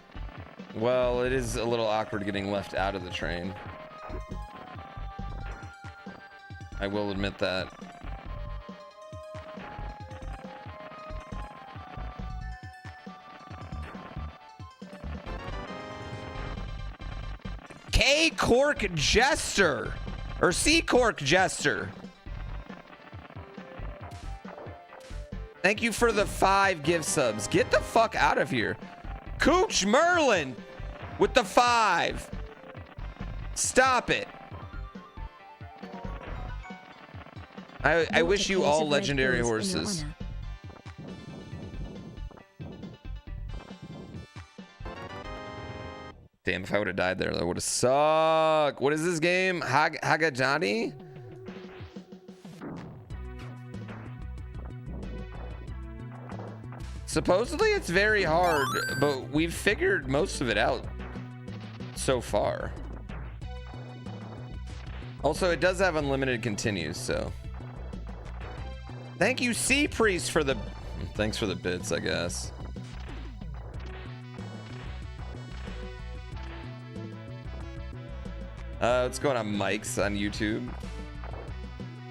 Well, it is a little awkward getting left out of the train. I will admit that. K Cork Jester or C Cork Jester. Thank you for the 5 gift subs. Get the fuck out of here. Cooch Merlin with the 5. Stop it. I wish you all legendary horses. Damn, if I would have died there, that would have sucked. What is this game? Hagajani? Supposedly it's very hard, but we've figured most of it out so far. Also, it does have unlimited continues, so. Thank you, Sea Priest, for the... Thanks for the bits, I guess. What's going on, Mike's on YouTube?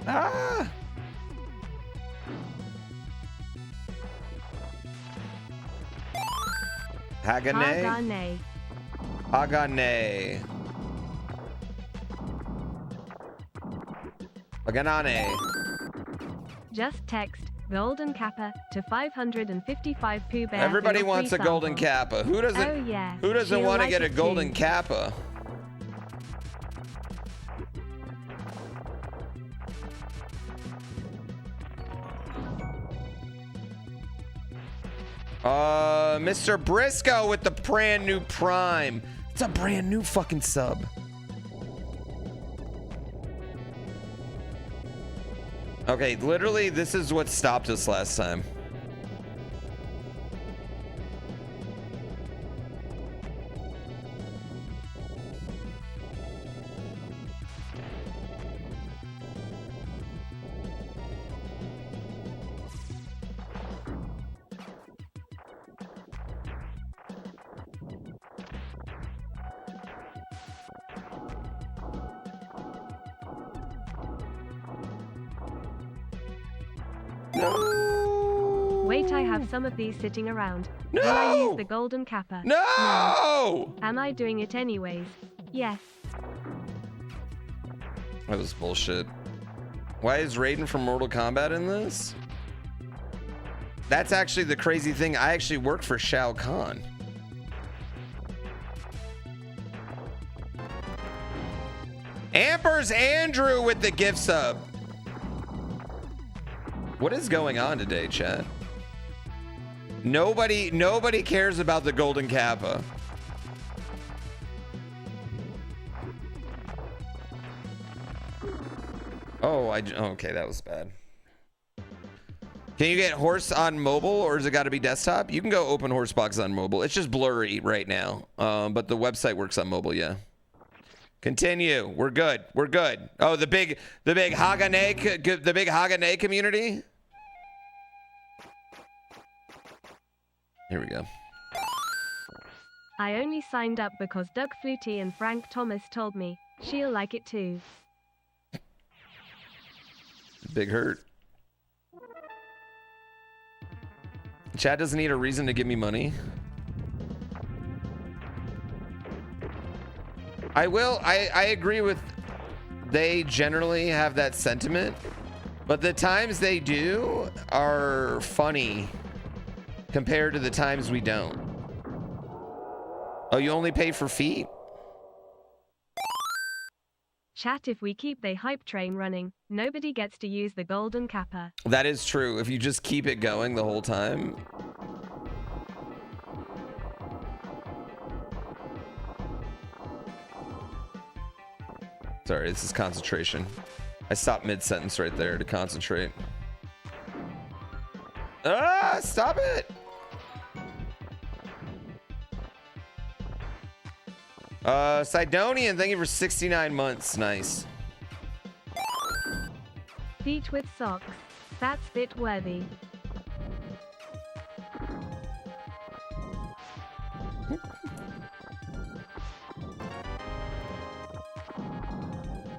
Ah! Hagane? Hagane. Baganane. Just text Golden Kappa to 555 Pooh Bear. Everybody wants a golden kappa. Who doesn't? Oh, yeah. Who doesn't want to get a golden too. kappa? Mr. Briscoe with the brand new Prime. It's a brand new fucking sub. Okay, literally, this is what stopped us last time. No. Wait, I have some of these sitting around. No. Will I use the golden kappa? No. Am I doing it anyways? Yes. That was bullshit. Why is Raiden from Mortal Kombat in this? That's actually the crazy thing. I actually worked for Shao Kahn. Ampers Andrew with the gift sub. What is going on today, chat? Nobody cares about the golden kappa. Oh, okay, that was bad. Can you get horse on mobile, or has it got to be desktop? You can go open Horsebox on mobile. It's just blurry right now, but the website works on mobile. Yeah. Continue. We're good. We're good. Oh, the big Hagane community. Here we go. I only signed up because Doug Flutie and Frank Thomas told me. She'll like it too. Big hurt. Chad doesn't need a reason to give me money. I agree with, they generally have that sentiment, but the times they do are funny compared to the times we don't. Oh, you only pay for feet? Chat, if we keep the hype train running, nobody gets to use the golden kappa. That is true. If you just keep it going the whole time. Sorry, this is concentration. I stopped mid-sentence right there to concentrate. Ah, stop it! Sidonian, thank you for 69 months. Nice. Feet with socks. That's bit worthy.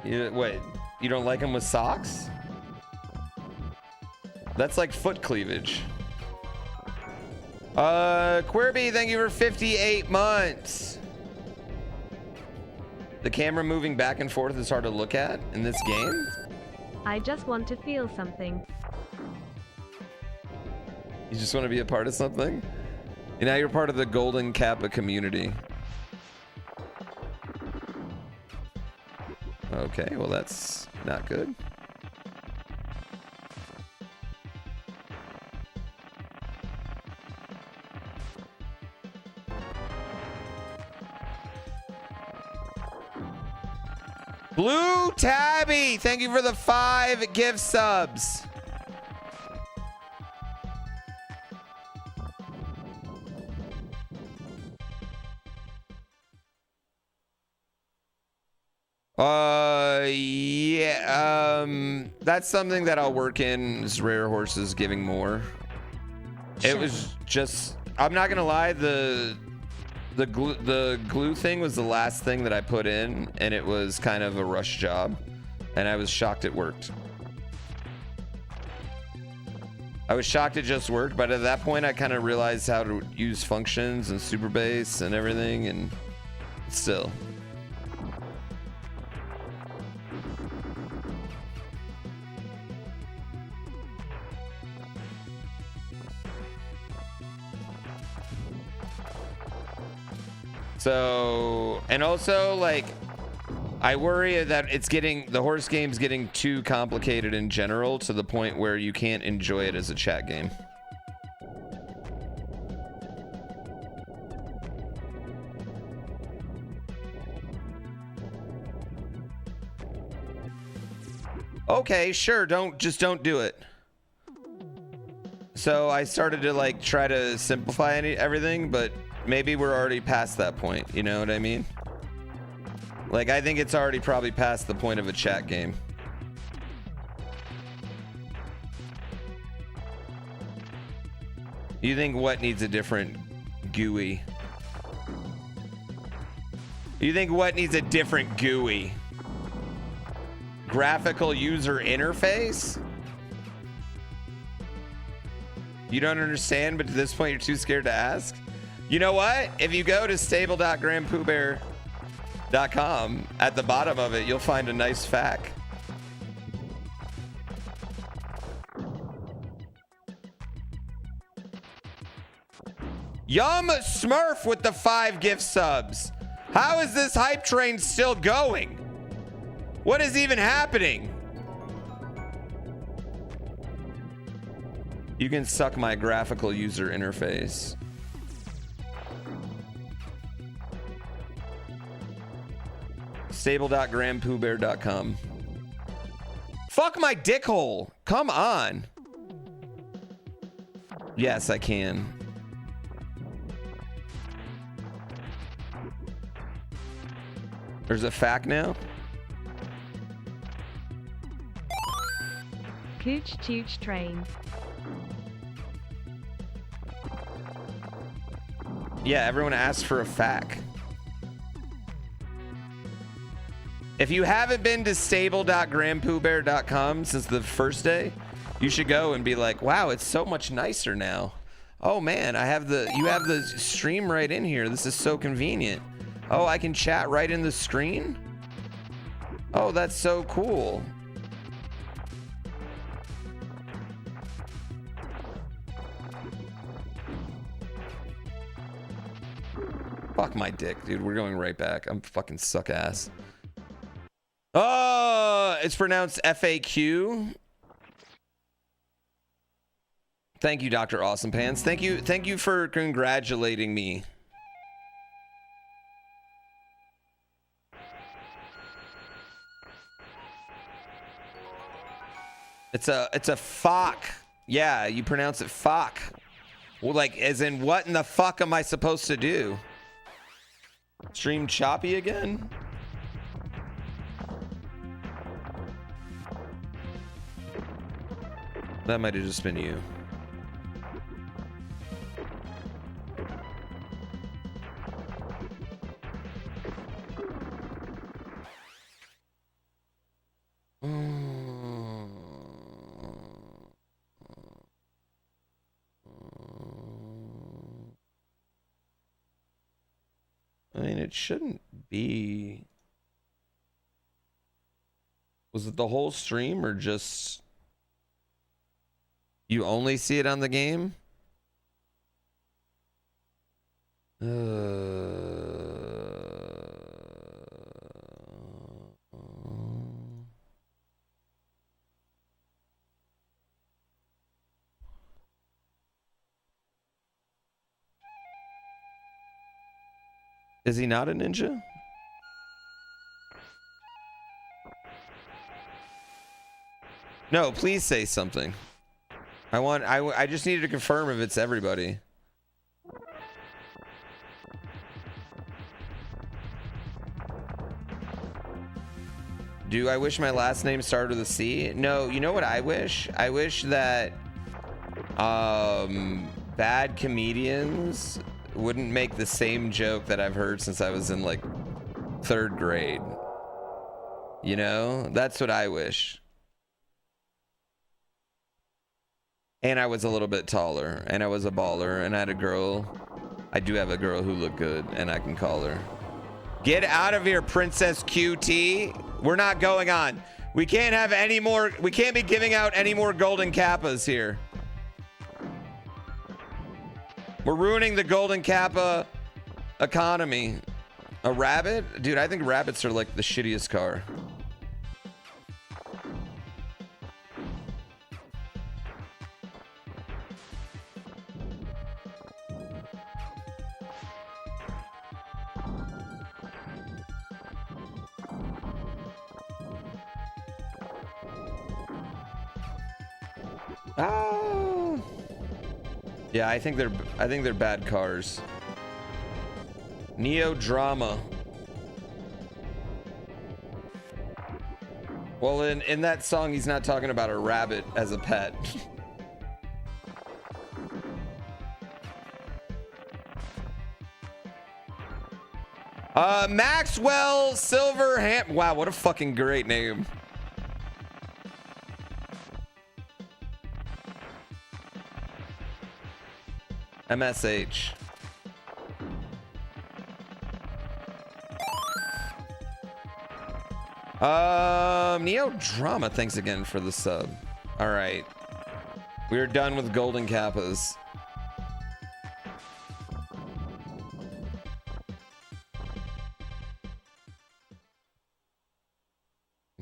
Wait, you don't like them with socks? That's like foot cleavage. Quirby, thank you for 58 months. The camera moving back and forth is hard to look at in this game. I just want to feel something. You just want to be a part of something? And now you're part of the Golden Kappa community. Okay, well that's not good. Blue Tabby, thank you for the 5 gift subs. Yeah, that's something that I'll work in, is Rare Horses giving more. It was just, I'm not gonna lie, the glue thing was the last thing that I put in, and it was kind of a rush job, and I was shocked it worked. I was shocked it just worked, but at that point I kind of realized how to use functions and super base and everything, and still. So, and also like, I worry that the horse game's getting too complicated in general to the point where you can't enjoy it as a chat game. Okay, sure, don't do it. So I started to like try to simplify everything, but maybe we're already past that point, you know what I mean? Like, I think it's already probably past the point of a chat game. You think what needs a different GUI? You think what needs a different GUI? Graphical user interface? You don't understand, but at this point you're too scared to ask? You know what? If you go to stable.grandpoohbear.com, at the bottom of it, you'll find a nice fact. Yum Smurf with the 5 gift subs. How is this hype train still going? What is even happening? You can suck my graphical user interface. Stable.grandpoohbear.com. Fuck my dick hole. Come on. Yes, I can. There's a fact now. Cooch Chooch Train. Yeah, everyone asks for a fact. If you haven't been to stable.grandpoohbear.com since the first day, you should go and be like, wow, it's so much nicer now. Oh man, you have the stream right in here. This is so convenient. Oh, I can chat right in the screen? Oh, that's so cool. Fuck my dick, dude. We're going right back. I'm fucking suck ass. Oh, it's pronounced FAQ. Thank you, Dr. Awesome Pants. Thank you for congratulating me. It's a fuck. Yeah, you pronounce it fuck. Well, like, as in, what in the fuck am I supposed to do? Stream choppy again? That might have just been you. I mean, it shouldn't be. Was it the whole stream or just you only see it on the game? Is he not a ninja? No, please say something. I just needed to confirm if it's everybody. Do I wish my last name started with a C? No, you know what I wish? I wish that bad comedians wouldn't make the same joke that I've heard since I was in like 3rd grade. You know? That's what I wish. And I was a little bit taller, and I was a baller, and I had a girl. I do have a girl who looked good, and I can call her. Get out of here, Princess QT. We're not going on. We can't have any more. We can't be giving out any more golden kappas here. We're ruining the golden kappa Economy. A rabbit? Dude, I think rabbits are like the shittiest car. Oh. Yeah, I think they're bad cars. Neo drama. Well, in that song, he's not talking about a rabbit as a pet. Maxwell Silverham. Wow, what a fucking great name. MSH. Neo Drama, thanks again for the sub. All right. We are done with Golden Kappas.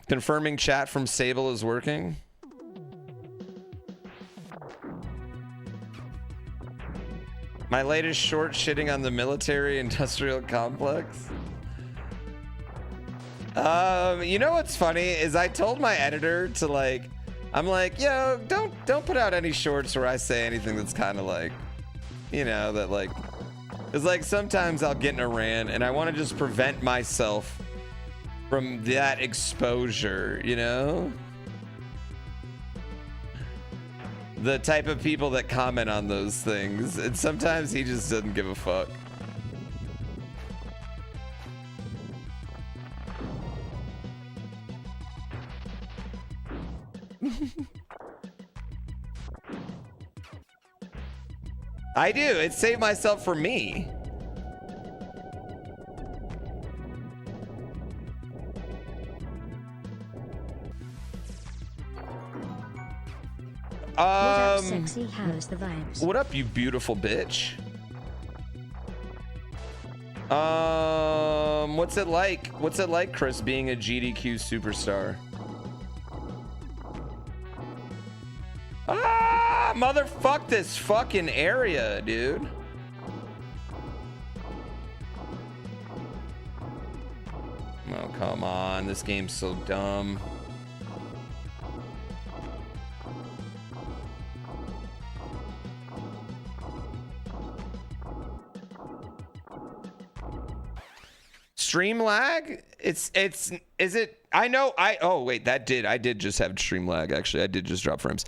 Confirming chat from Sable is working. My latest short shitting on the military industrial complex. You know what's funny is I told my editor to like, I'm like, yo, don't put out any shorts where I say anything that's kind of like, you know, that like, it's like sometimes I'll get in a rant and I want to just prevent myself from that exposure, you know? The type of people that comment on those things. And sometimes he just doesn't give a fuck. I do. It saved myself for me. What up, sexy? How's the vibes? What up, you beautiful bitch? What's it like? What's it like, Chris, being a GDQ superstar? Ah, motherfuck this fucking area, dude. Oh, come on. This game's so dumb. Stream lag? Is it? I know. Oh wait, I did just have stream lag. Actually, I did just drop frames.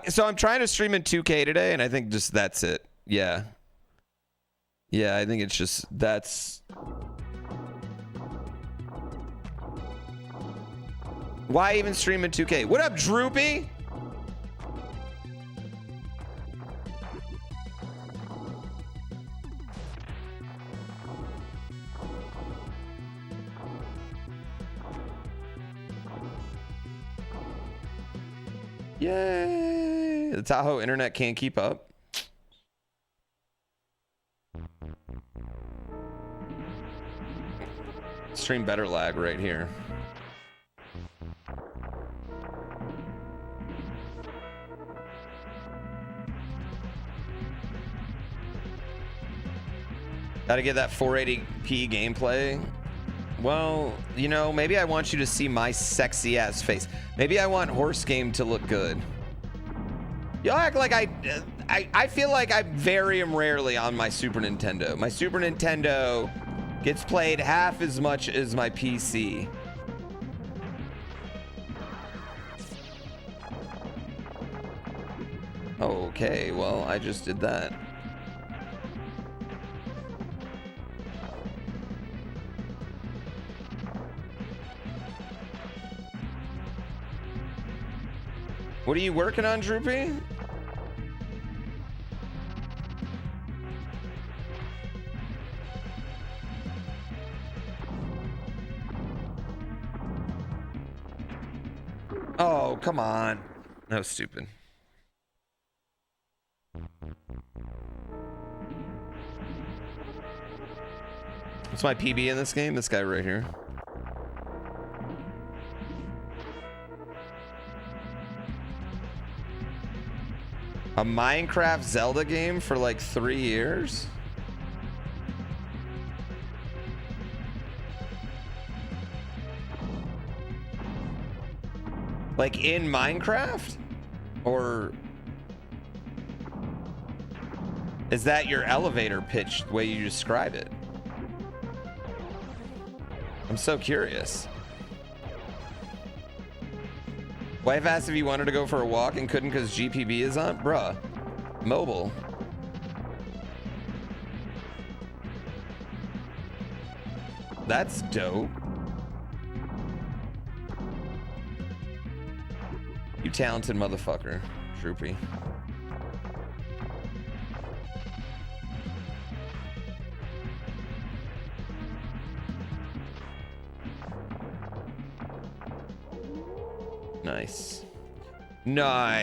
So I'm trying to stream in 2K today, and I think just that's it. Yeah. Yeah, I think it's just that's. Why even stream in 2K? What up, Droopy? Yay! The Tahoe internet can't keep up. Stream better lag right here. Gotta get that 480p gameplay. Well, you know, maybe I want you to see my sexy ass face. Maybe I want Horse Game to look good. You act like I feel like I very rarely on my Super Nintendo. My Super Nintendo gets played half as much as my PC. Okay, well, I just did that. What are you working on, Droopy? Oh, come on. That was stupid. What's my PB in this game? This guy right here. A Minecraft Zelda game for like 3 years? Like in Minecraft? Or is that your elevator pitch, the way you describe it? I'm so curious. Wife asked if he wanted to go for a walk and couldn't because GPB is on. Bruh. Mobile. That's dope. You talented motherfucker, Troopy. Nice. Nice.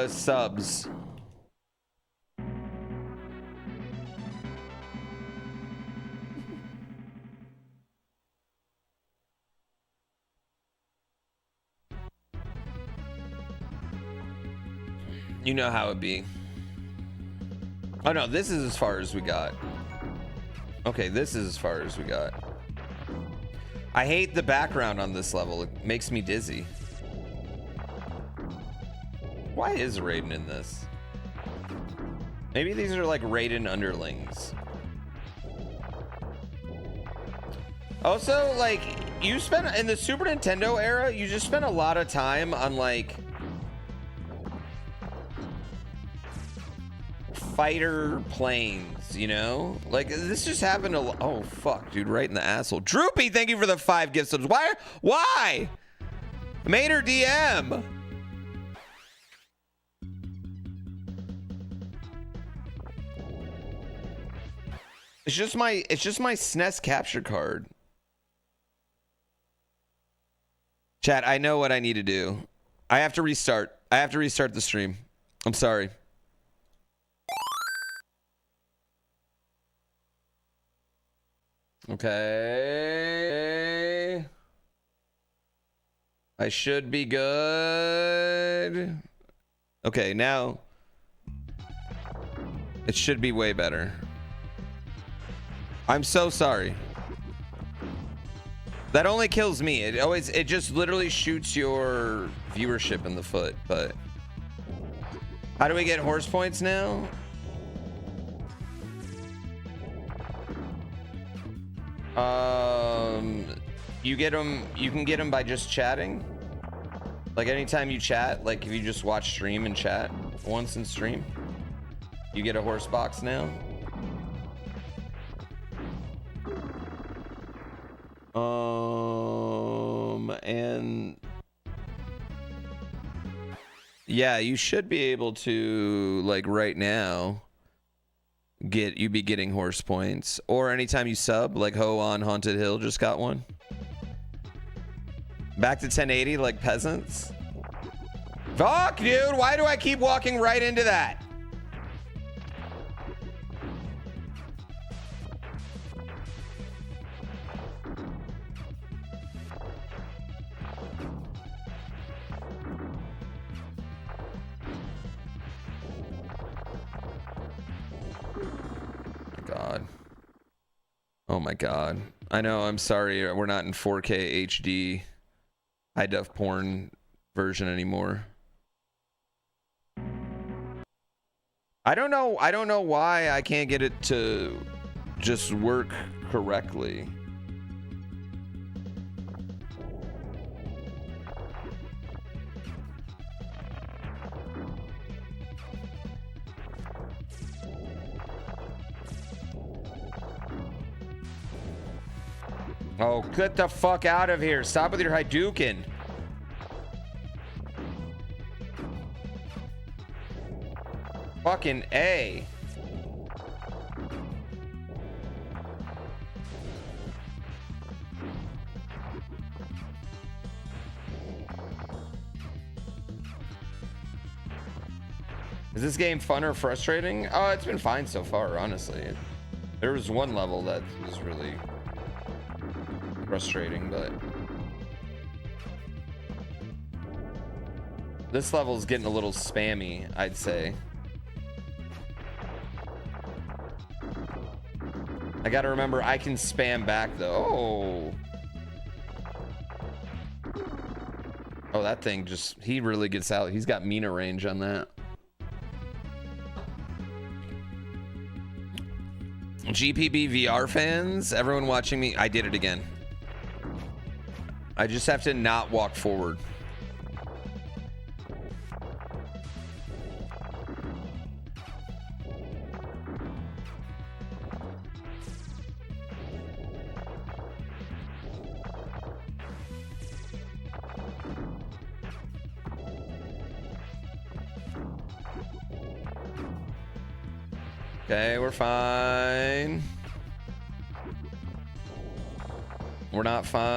Subs. You know how it be. Oh no, this is as far as we got. Okay, this is as far as we got. I hate the background on this level. It makes me dizzy. Why is Raiden in this? Maybe these are like Raiden underlings. Also, like, you spent in the Super Nintendo era, you just spent a lot of time on like fighter planes, you know? Like, this just happened a lot. Oh, fuck, dude, right in the asshole. Droopy, thank you for the 5 gift subs. Why? Why? Made her DM. It's just my SNES capture card. Chat, I know what I need to do. I have to restart. I have to restart the stream. I'm sorry. Okay. I should be good. Okay, now it should be way better. I'm so sorry. That only kills me. It just literally shoots your viewership in the foot, but how do we get horse points now? You can get them by just chatting. Like anytime you chat, like if you just watch stream and chat once in stream, you get a horse box now. And yeah, you should be able to, like right now, you'd be getting horse points, or anytime you sub, like Ho on Haunted Hill just got one. Back to 1080 like peasants. Fuck, dude, why do I keep walking right into that? God. Oh my God. I know, I'm sorry, we're not in 4K HD high def porn version anymore. I don't know why I can't get it to just work correctly. Oh, get the fuck out of here. Stop with your Hadouken. Fucking A. Is this game fun or frustrating? Oh, it's been fine so far, honestly. There was one level that was really frustrating, but this level is getting a little spammy, I'd say. I gotta remember I can spam back though. Oh, that thing just, he really gets out. He's got Mina range on that. GPB VR fans, everyone watching me, I did it again. I just have to not walk forward. Okay, we're fine. We're not fine.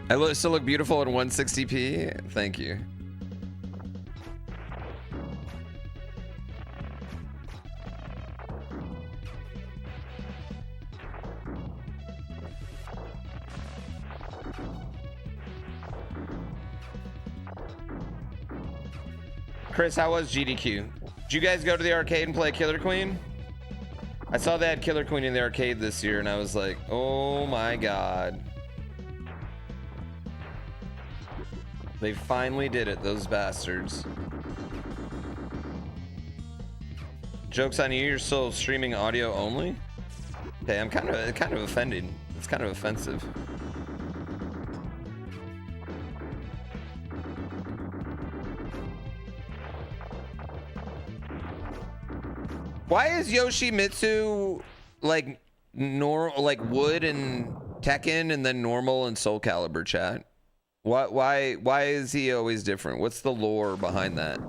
I still look beautiful in 160p. Thank you. Chris, how was GDQ? Did you guys go to the arcade and play Killer Queen? I saw they had Killer Queen in the arcade this year and I was like, oh my god. They finally did it, those bastards. Joke's on you, you're still streaming audio only? Okay, I'm kind of offended. It's kind of offensive. Why is Yoshimitsu like wood and Tekken and then normal and Soul Calibur, chat? Why is he always different? What's the lore behind that?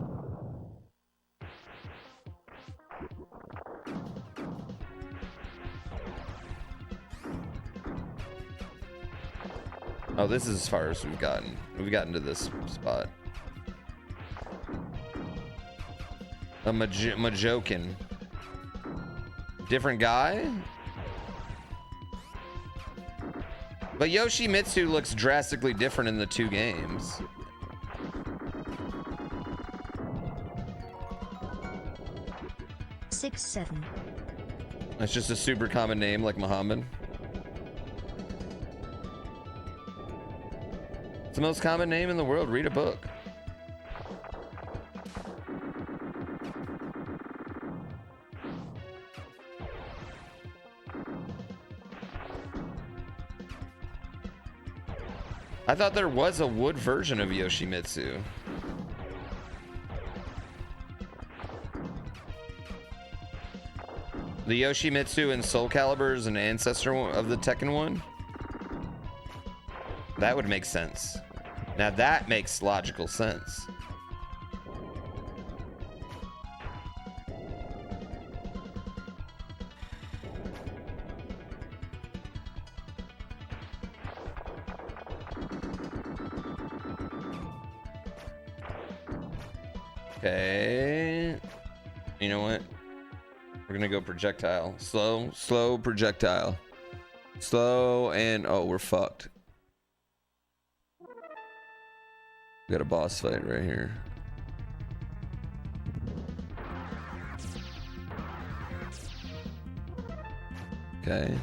Oh, this is as far as we've gotten. We've gotten to this spot. A Majokin. Different guy? But Yoshimitsu looks drastically different in the two games. Six, 7. That's just a super common name like Muhammad. It's the most common name in the world. Read a book. I thought there was a wood version of Yoshimitsu. The Yoshimitsu in Soul Calibur is an ancestor of the Tekken one? That would make sense. Now that makes logical sense. Okay. You know what? We're gonna go projectile. Slow projectile. Slow and oh, we're fucked. We got a boss fight right here. Okay.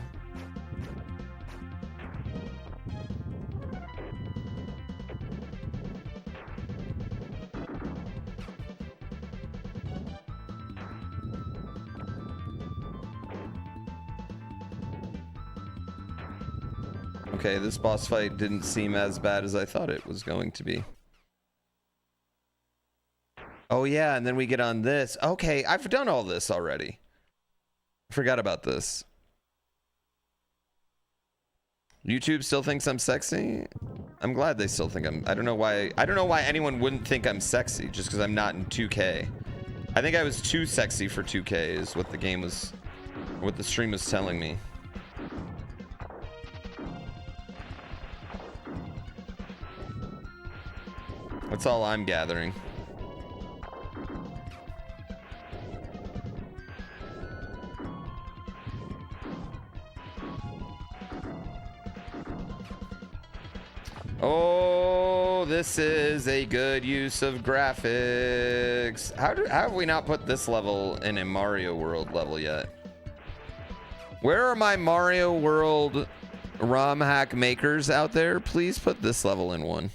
Okay, this boss fight didn't seem as bad as I thought it was going to be. Oh yeah, and then we get on this. Okay, I've done all this already. Forgot about this. YouTube still thinks I'm sexy? I'm glad they still think I don't know why anyone wouldn't think I'm sexy just because I'm not in 2K. I think I was too sexy for 2K is what what the stream was telling me. That's all I'm gathering. Oh, this is a good use of graphics. How have we not put this level in a Mario World level yet? Where are my Mario World ROM hack makers out there? Please put this level in one.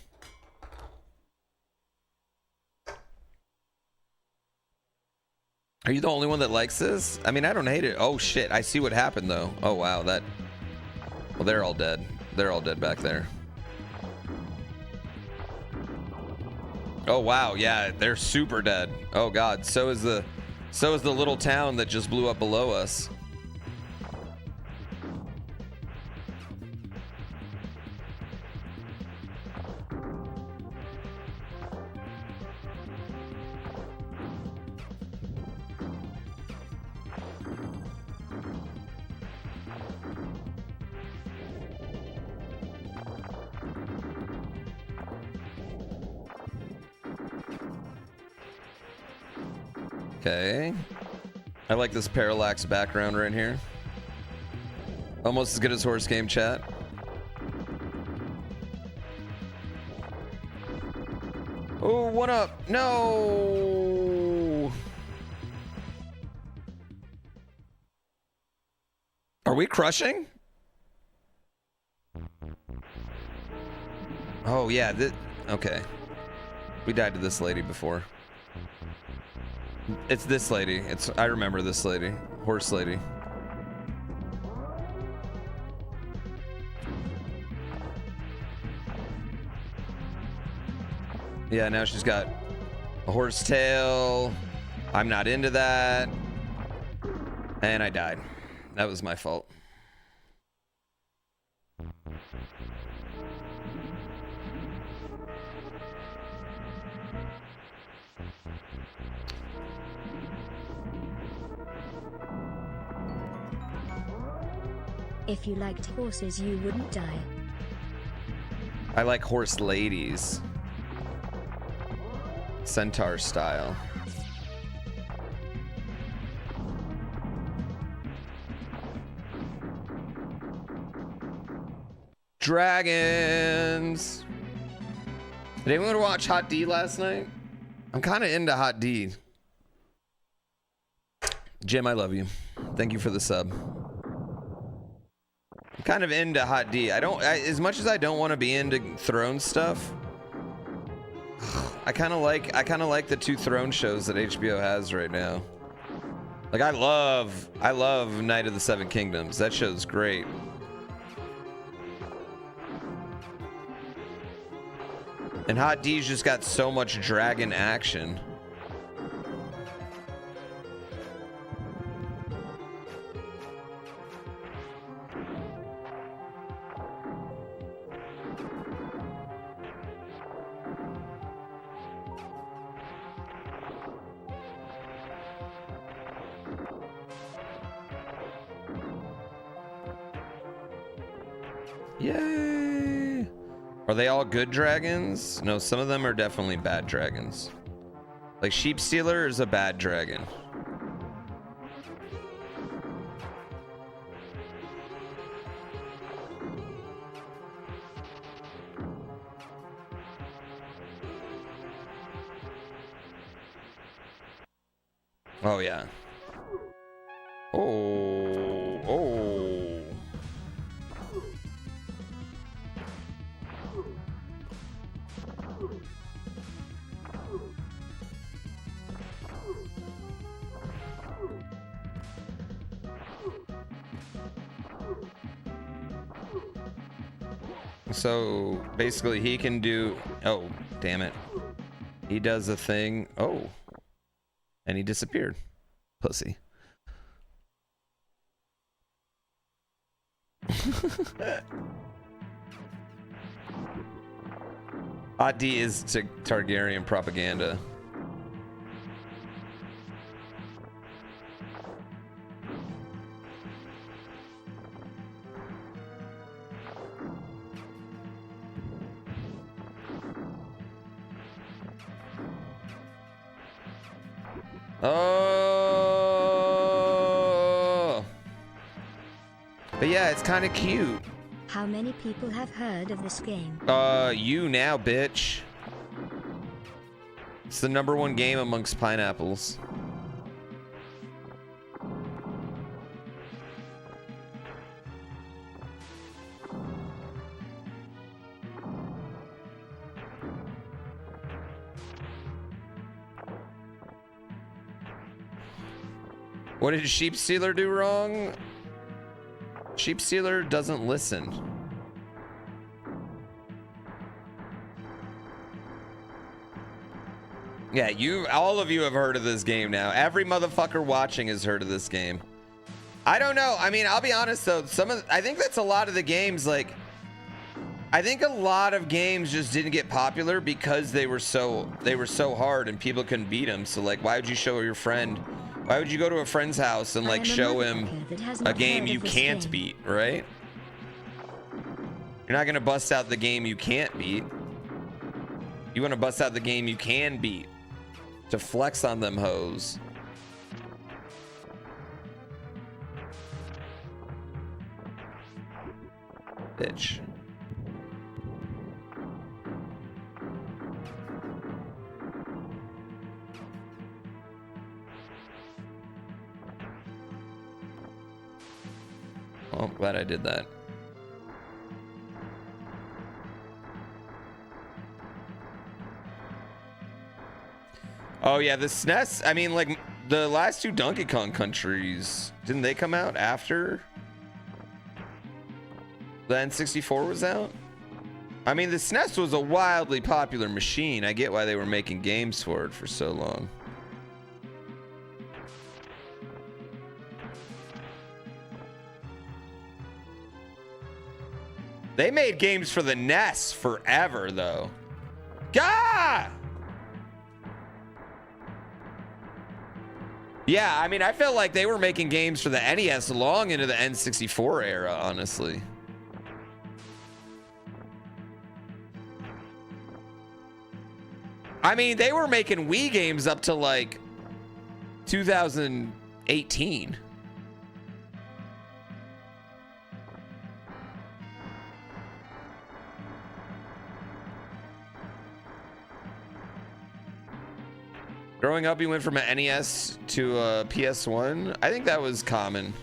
Are you the only one that likes this? I mean, I don't hate it. Oh shit, I see what happened though. Oh wow, well, they're all dead. They're all dead back there. Oh wow, yeah, they're super dead. Oh god, so is the little town that just blew up below us. Okay. I like this parallax background right here. Almost as good as Horse Game Chat. Oh, what up? No! Are we crushing? Oh, yeah. Okay. We died to this lady before. It's this lady. I remember this lady. Horse lady. Yeah, now she's got a horse tail. I'm not into that. And I died. That was my fault. If you liked horses, you wouldn't die. I like horse ladies. Centaur style. Dragons. Did anyone watch Hot D last night? I'm kind of into Hot D. Jim, I love you. Thank you for the sub. I'm kind of into Hot D. As much as I don't want to be into Throne stuff, I kind of like the two Throne shows that HBO has right now. Like I love Night of the Seven Kingdoms. That show's great. And Hot D's just got so much dragon action. Yay! Are they all good dragons? No, some of them are definitely bad dragons. Like Sheep Stealer is a bad dragon. Oh yeah. Oh. So basically he can do, oh, damn it. He does a thing. Oh, and he disappeared. Pussy. Hot D is Targaryen propaganda. Oh, but yeah, it's kind of cute. How many people have heard of this game? You now, bitch. It's the #1 game amongst pineapples. What did Sheep Stealer do wrong? Sheep Stealer doesn't listen. Yeah, all of you have heard of this game now. Every motherfucker watching has heard of this game. I don't know. I mean, I'll be honest though. I think that's a lot of the games. Like, I think a lot of games just didn't get popular because they were so hard and people couldn't beat them. So like, why would you show your friend? Why would you go to a friend's house and like show him a game you can't beat, right? You're not gonna bust out the game you can't beat. You want to bust out the game you can beat to flex on them hoes. Bitch. Oh, glad I did that. Oh yeah, the SNES, I mean, like, the last two Donkey Kong countries, didn't they come out after the N64 was out? I mean, the SNES was a wildly popular machine. I get why they were making games for it for so long. They made games for the NES forever, though. Gah! Yeah, I mean, I felt like they were making games for the NES long into the N64 era, honestly. I mean, they were making Wii games up to like 2018. Growing up, you went from an NES to a PS1. I think that was common.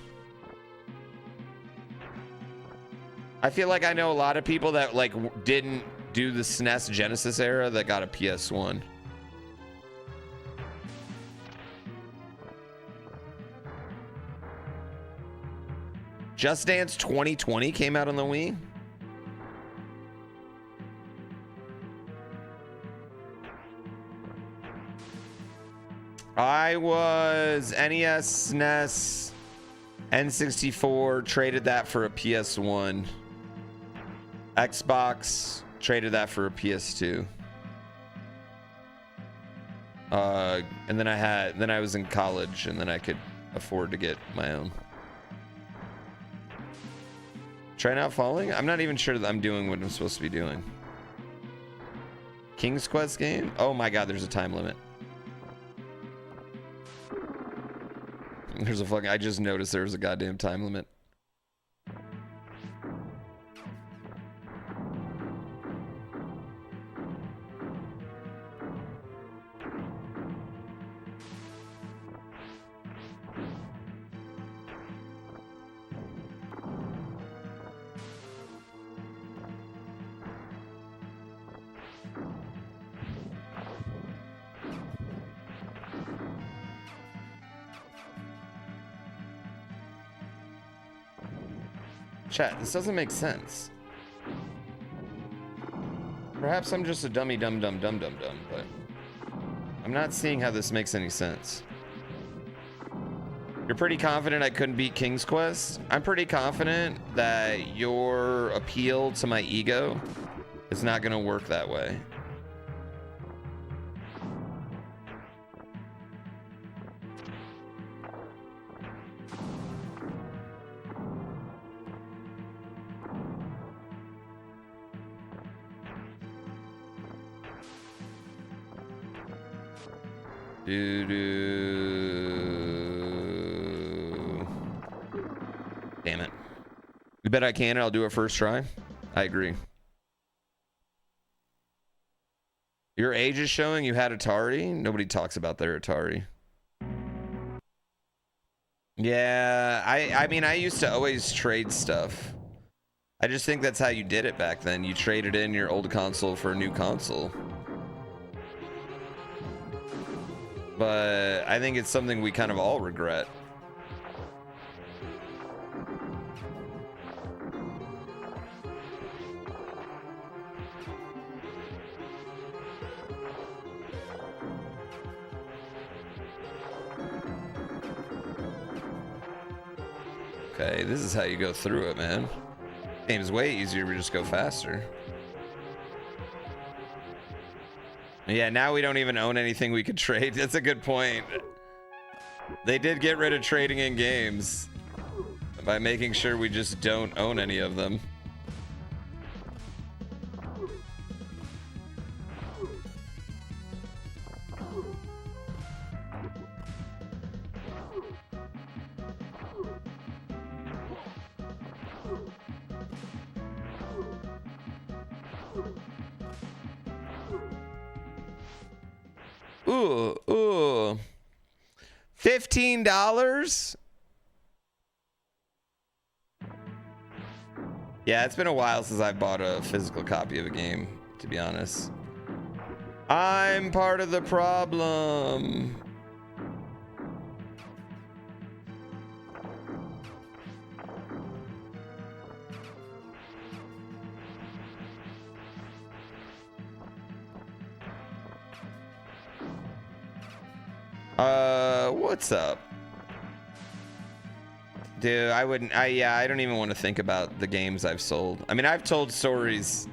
I feel like I know a lot of people that like didn't do the SNES Genesis era that got a PS1. Just Dance 2020 came out on the Wii. I was NES, SNES, N64, traded that for a PS1. Xbox, traded that for a PS2. And then I was in college, and then I could afford to get my own. Try Not Falling? I'm not even sure that I'm doing what I'm supposed to be doing. King's Quest game? Oh my god, there's a time limit. There's a fucking, I just noticed there was a goddamn time limit. Chat, this doesn't make sense. Perhaps I'm just a dummy dumb, but I'm not seeing how this makes any sense. You're pretty confident I couldn't beat King's Quest? I'm pretty confident that your appeal to my ego is not gonna work that way. Damn it. You bet I can, and I'll do it first try. I agree. Your age is showing you had Atari? Nobody talks about their Atari. Yeah, I mean, I used to always trade stuff. I just think that's how you did it back then. You traded in your old console for a new console. But I think it's something we kind of all regret. Okay, this is how you go through it, man. Game's way easier, we just go faster. Yeah, now we don't even own anything we could trade. That's a good point. They did get rid of trading in games by making sure we just don't own any of them. Ooh. $15? Yeah, it's been a while since I bought a physical copy of a game, to be honest. I'm part of the problem. What's up? Dude, I don't even want to think about the games I've sold. I mean, I've told stories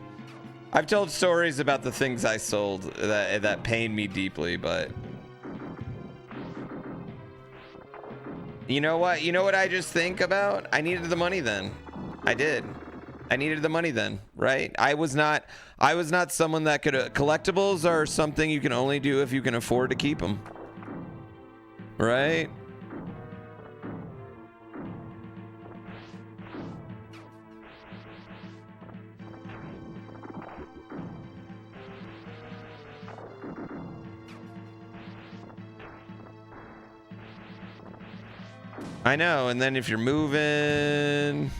about the things I sold that pain me deeply, but you know what? You know what I just think about? I needed the money then. I did. I needed the money then, right? I was not someone that could collectibles are something you can only do if you can afford to keep them. Right? I know, and then if you're moving...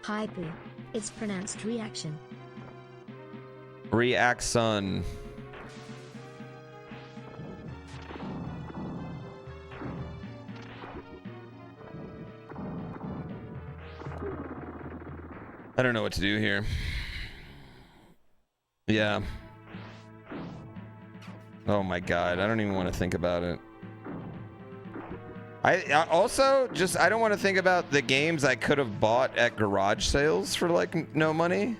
Hyper. It's pronounced reaction. Reaction. I don't know what to do here. Yeah. Oh my god, I don't even want to think about it. I also just I don't want to think about the games I could have bought at garage sales for like no money.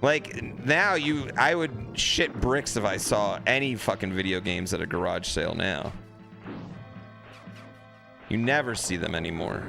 Like now I would shit bricks if I saw any fucking video games at a garage sale now. You never see them anymore.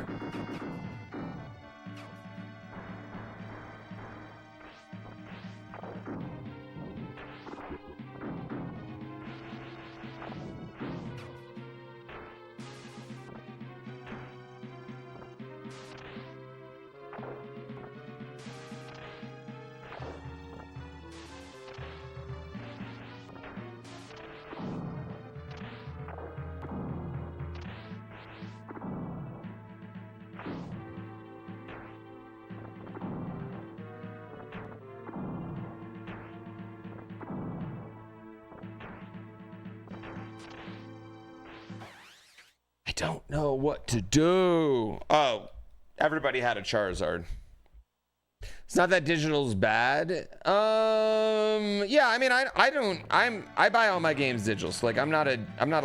Don't know what to do. Oh, everybody had a Charizard. It's not that digital's bad. Yeah, I mean, I buy all my games digital. So like, I'm not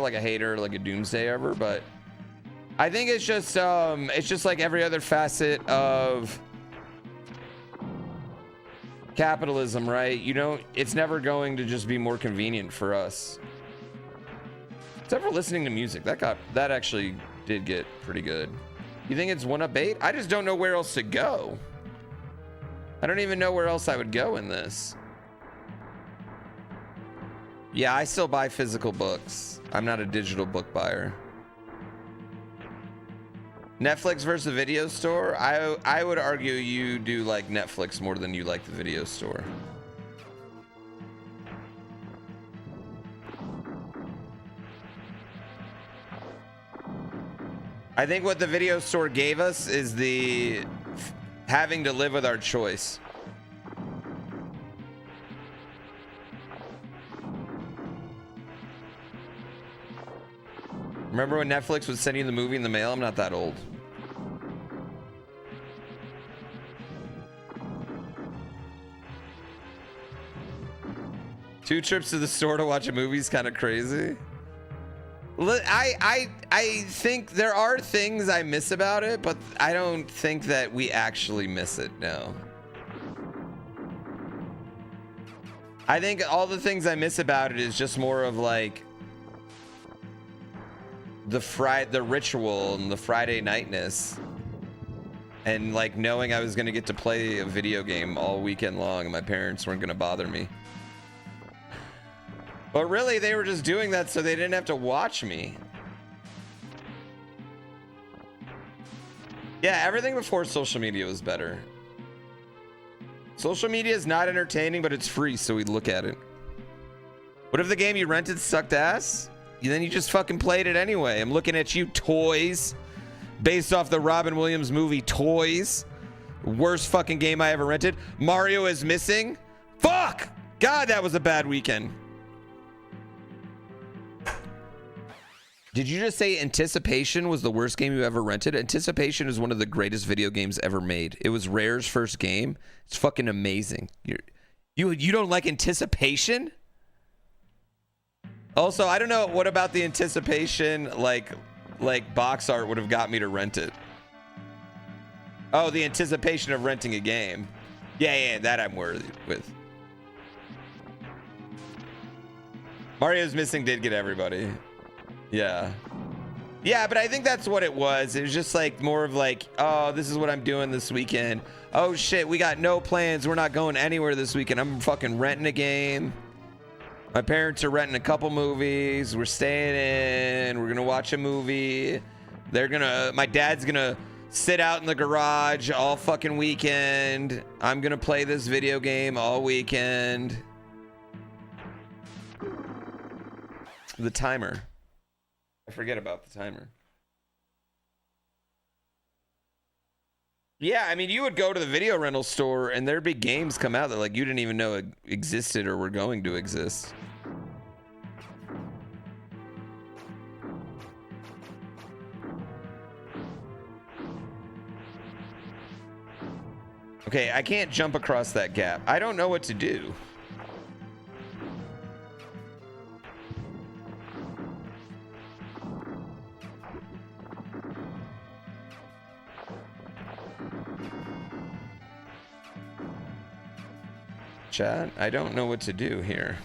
like a hater, like a doomsday ever, but I think it's just like every other facet of capitalism, right? It's never going to just be more convenient for us. Except for listening to music. That actually did get pretty good. You think it's 1-up-8? I just don't know where else to go. I don't even know where else I would go in this. Yeah, I still buy physical books. I'm not a digital book buyer. Netflix versus the video store? I would argue you do like Netflix more than you like the video store. I think what the video store gave us is the having to live with our choice. Remember when Netflix would send you the movie in the mail? I'm not that old. Two trips to the store to watch a movie is kind of crazy. I think there are things I miss about it, but I don't think that we actually miss it, no. I think all the things I miss about it is just more of like the ritual and the Friday nightness, and like knowing I was gonna get to play a video game all weekend long and my parents weren't gonna bother me. But really, they were just doing that so they didn't have to watch me. Yeah, everything before social media was better. Social media is not entertaining, but it's free, so we look at it. What if the game you rented sucked ass? Then you just fucking played it anyway. I'm looking at you, Toys. Based off the Robin Williams movie, Toys. Worst fucking game I ever rented. Mario is Missing. Fuck! God, that was a bad weekend. Did you just say Anticipation was the worst game you ever rented? Anticipation is one of the greatest video games ever made. It was Rare's first game. It's fucking amazing. You don't like Anticipation? Also, I don't know what about the Anticipation like box art would have got me to rent it. Oh, the anticipation of renting a game. Yeah, that I'm worthy with. Mario's Missing did get everybody. Yeah, but I think that's what it was. It was just like more of like, oh, this is what I'm doing this weekend. Oh shit, we got no plans. We're not going anywhere this weekend. I'm fucking renting a game. My parents are renting a couple movies. We're staying in. We're gonna watch a movie. My dad's gonna sit out in the garage all fucking weekend. I'm gonna play this video game all weekend. The timer. I forget about the timer. Yeah, I mean, you would go to the video rental store and there'd be games come out that like you didn't even know existed or were going to exist. Okay, I can't jump across that gap. I don't know what to do. Chat, I don't know what to do here.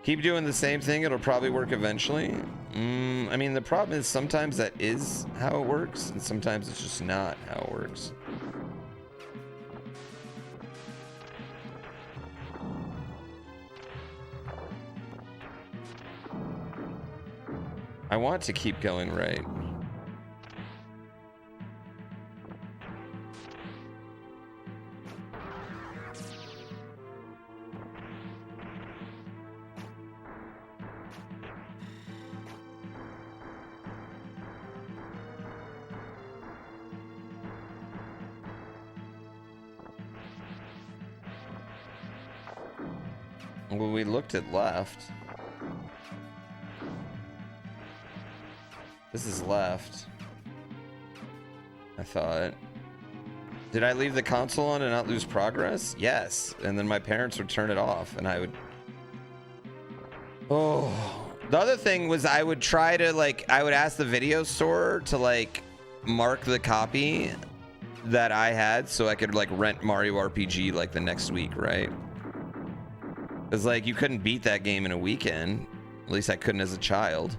Keep doing the same thing, it'll probably work eventually. I mean, the problem is sometimes that is how it works, and sometimes it's just not how it works. I want to keep going right. Well, we looked at left. This is left. I thought. Did I leave the console on and not lose progress? Yes. And then my parents would turn it off and I would... Oh. The other thing was I would try to I would ask the video store to mark the copy that I had so I could rent Mario RPG the next week, right? Because you couldn't beat that game in a weekend. At least I couldn't as a child.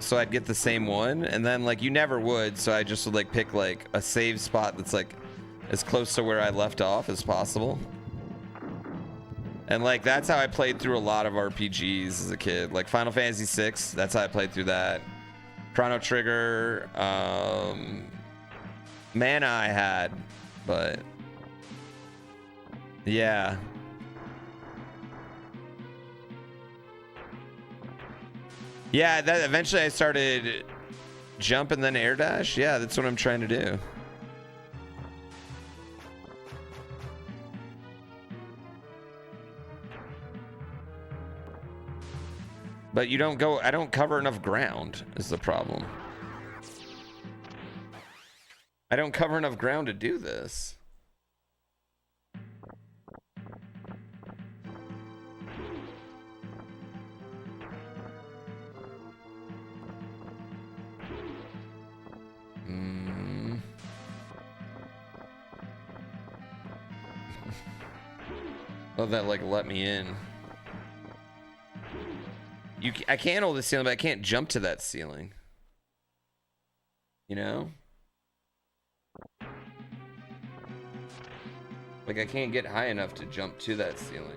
so I'd get the same one, and then like you never would, so I just would like pick like a save spot that's like as close to where I left off as possible. And like that's how I played through a lot of RPGs as a kid. Like Final Fantasy VI, that's how I played through that. Chrono Trigger, Mana I had, but yeah. Yeah, that eventually I started jump and then air dash. Yeah, that's what I'm trying to do. But you don't go, I don't cover enough ground is the problem. I don't cover enough ground to do this. Oh, that like let me in. I can't hold the ceiling, but I can't jump to that ceiling. You know? Like I can't get high enough to jump to that ceiling.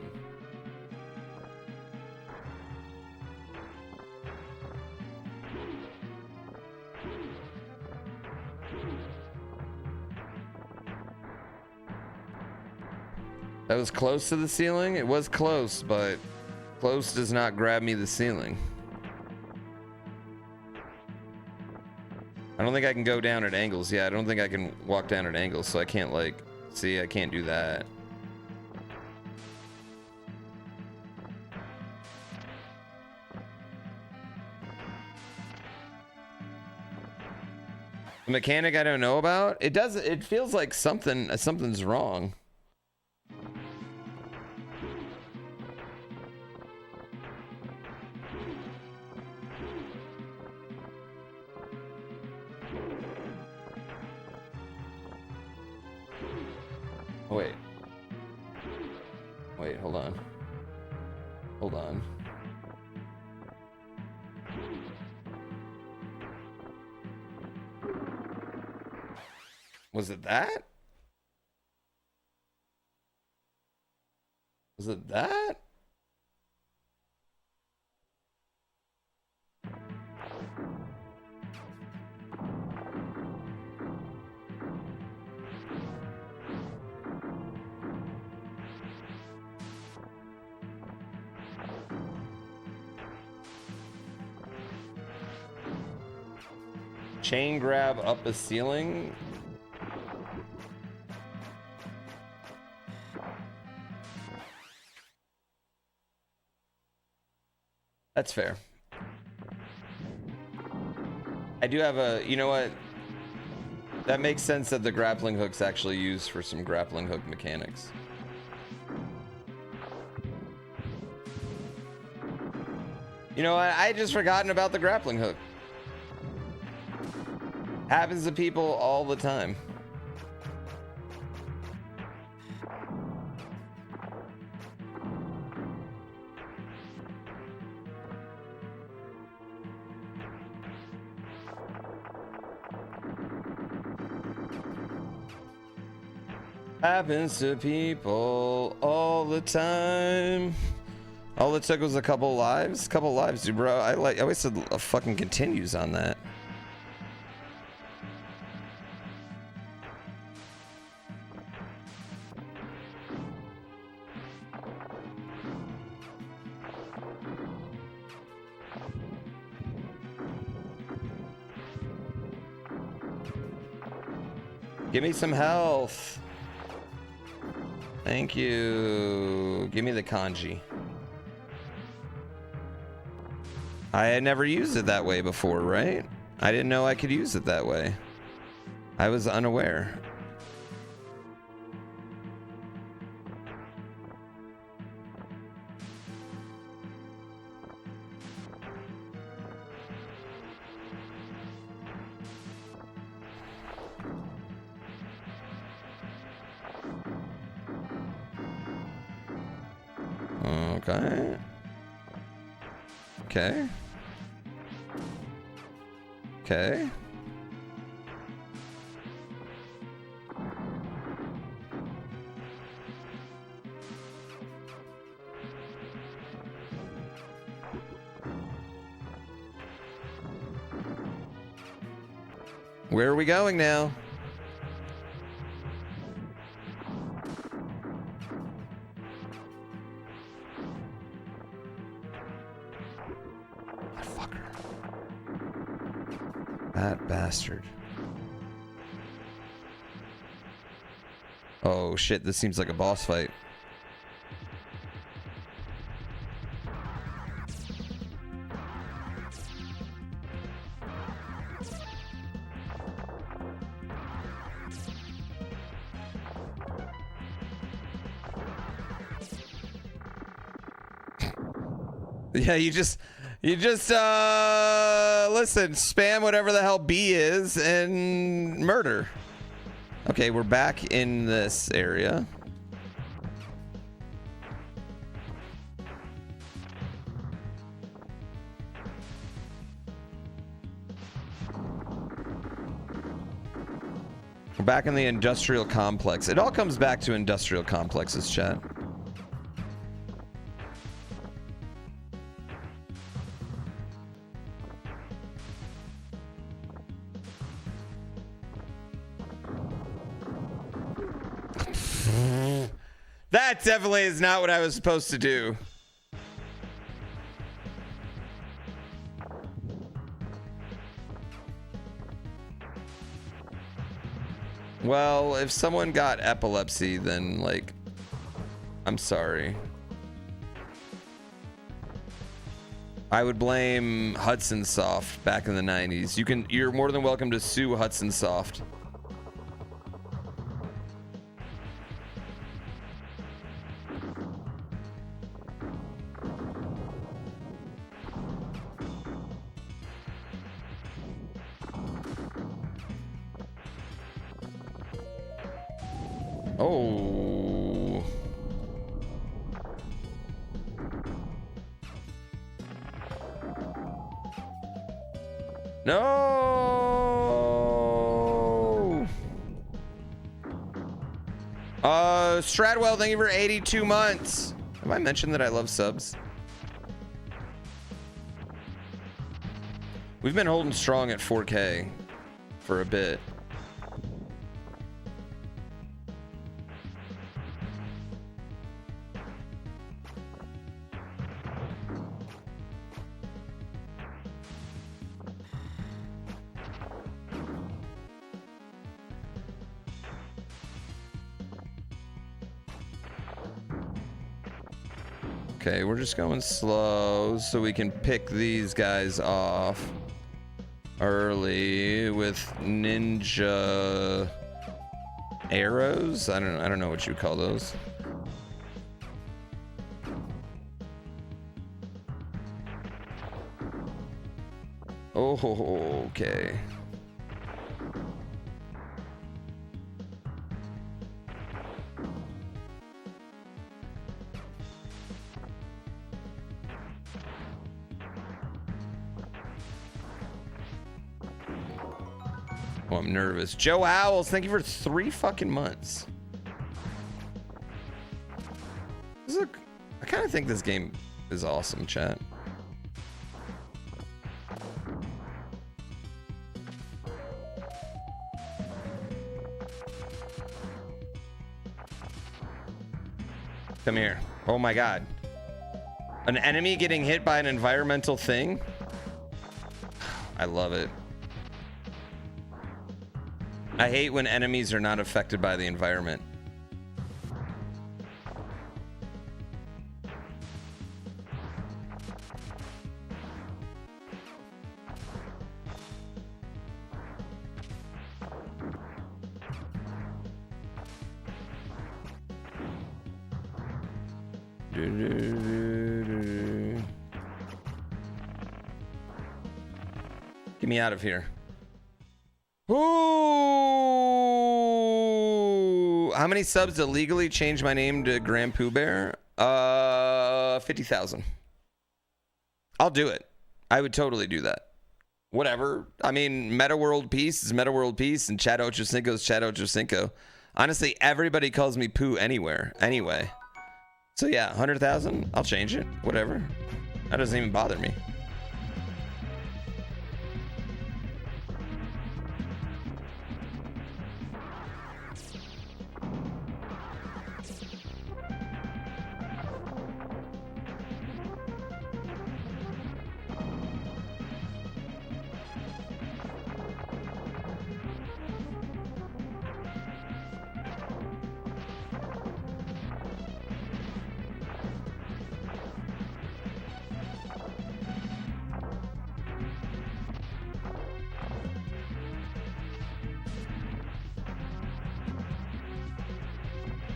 That was close to the ceiling? It was close, but close does not grab me the ceiling. I don't think I can go down at angles. Yeah, I don't think I can walk down at angles, so I can't like, see, I can't do that. A mechanic I don't know about? It feels like something's wrong. Wait, hold on. Hold on. Was it that? Was it that? Chain grab up a ceiling. That's fair. I do have a, you know what? That makes sense that the grappling hook's actually used for some grappling hook mechanics. You know what? I had just forgotten about the grappling hook. Happens to people all the time. Happens to people all the time. All it took was a couple lives, dude, bro. I wasted a fucking continues on that. Give me some health. Thank you. Give me the kanji. I had never used it that way before, right? I didn't know I could use it that way. I was unaware. Okay. Okay. Okay. Where are we going now? Fucker. That bastard. Oh shit, this seems like a boss fight. Yeah, you just listen, spam whatever the hell B is and murder. Okay, we're back in this area. We're back in the industrial complex. It all comes back to industrial complexes, chat. That definitely is not what I was supposed to do. Well, if someone got epilepsy, then, like, I'm sorry. I would blame Hudson Soft back in the 90s. You're more than welcome to sue Hudson Soft. Oh. No. Stradwell, thank you for 82 months. Have I mentioned that I love subs? We've been holding strong at 4K for a bit. Okay, we're just going slow so we can pick these guys off early with ninja arrows. I don't know what you call those. Oh, okay. Oh, I'm nervous. Joe Owls, thank you for 3 fucking months. I kind of think this game is awesome, chat. Come here. Oh my god. An enemy getting hit by an environmental thing? I love it. I hate when enemies are not affected by the environment. Get me out of here. Ooh! How many subs to legally change my name to Grand Pooh Bear? 50,000. I'll do it. I would totally do that. whatever. I mean, Meta World Peace is Meta World Peace, and Chad Ochocinco is Chad Ochocinco. Honestly, everybody calls me Pooh anywhere, anyway. So yeah, 100,000, I'll change it, whatever. That doesn't even bother me.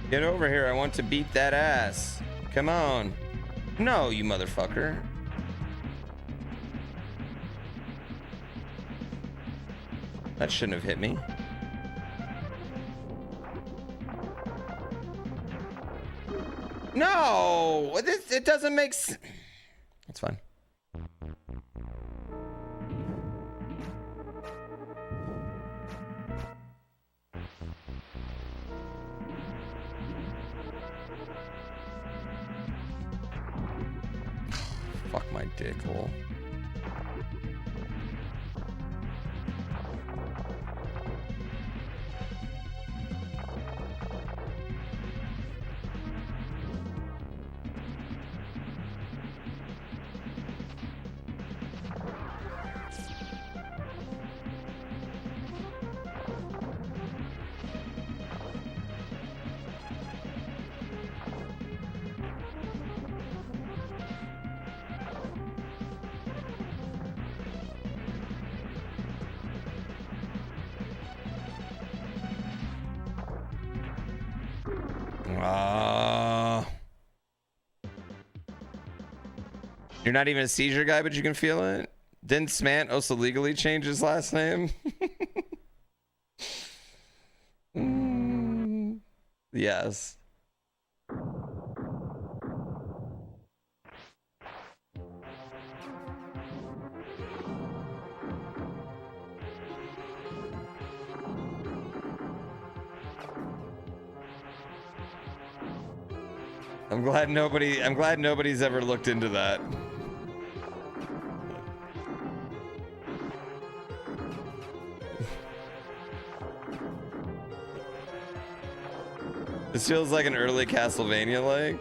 Get over here, I want to beat that ass. Come on. No, you motherfucker. That shouldn't have hit me. No! It doesn't make sense. That's fine. Fuck my dick hole. You're not even a seizure guy, but you can feel it? Didn't Smant also legally change his last name? Yes. I'm glad nobody's ever looked into that. This feels like an early Castlevania, like.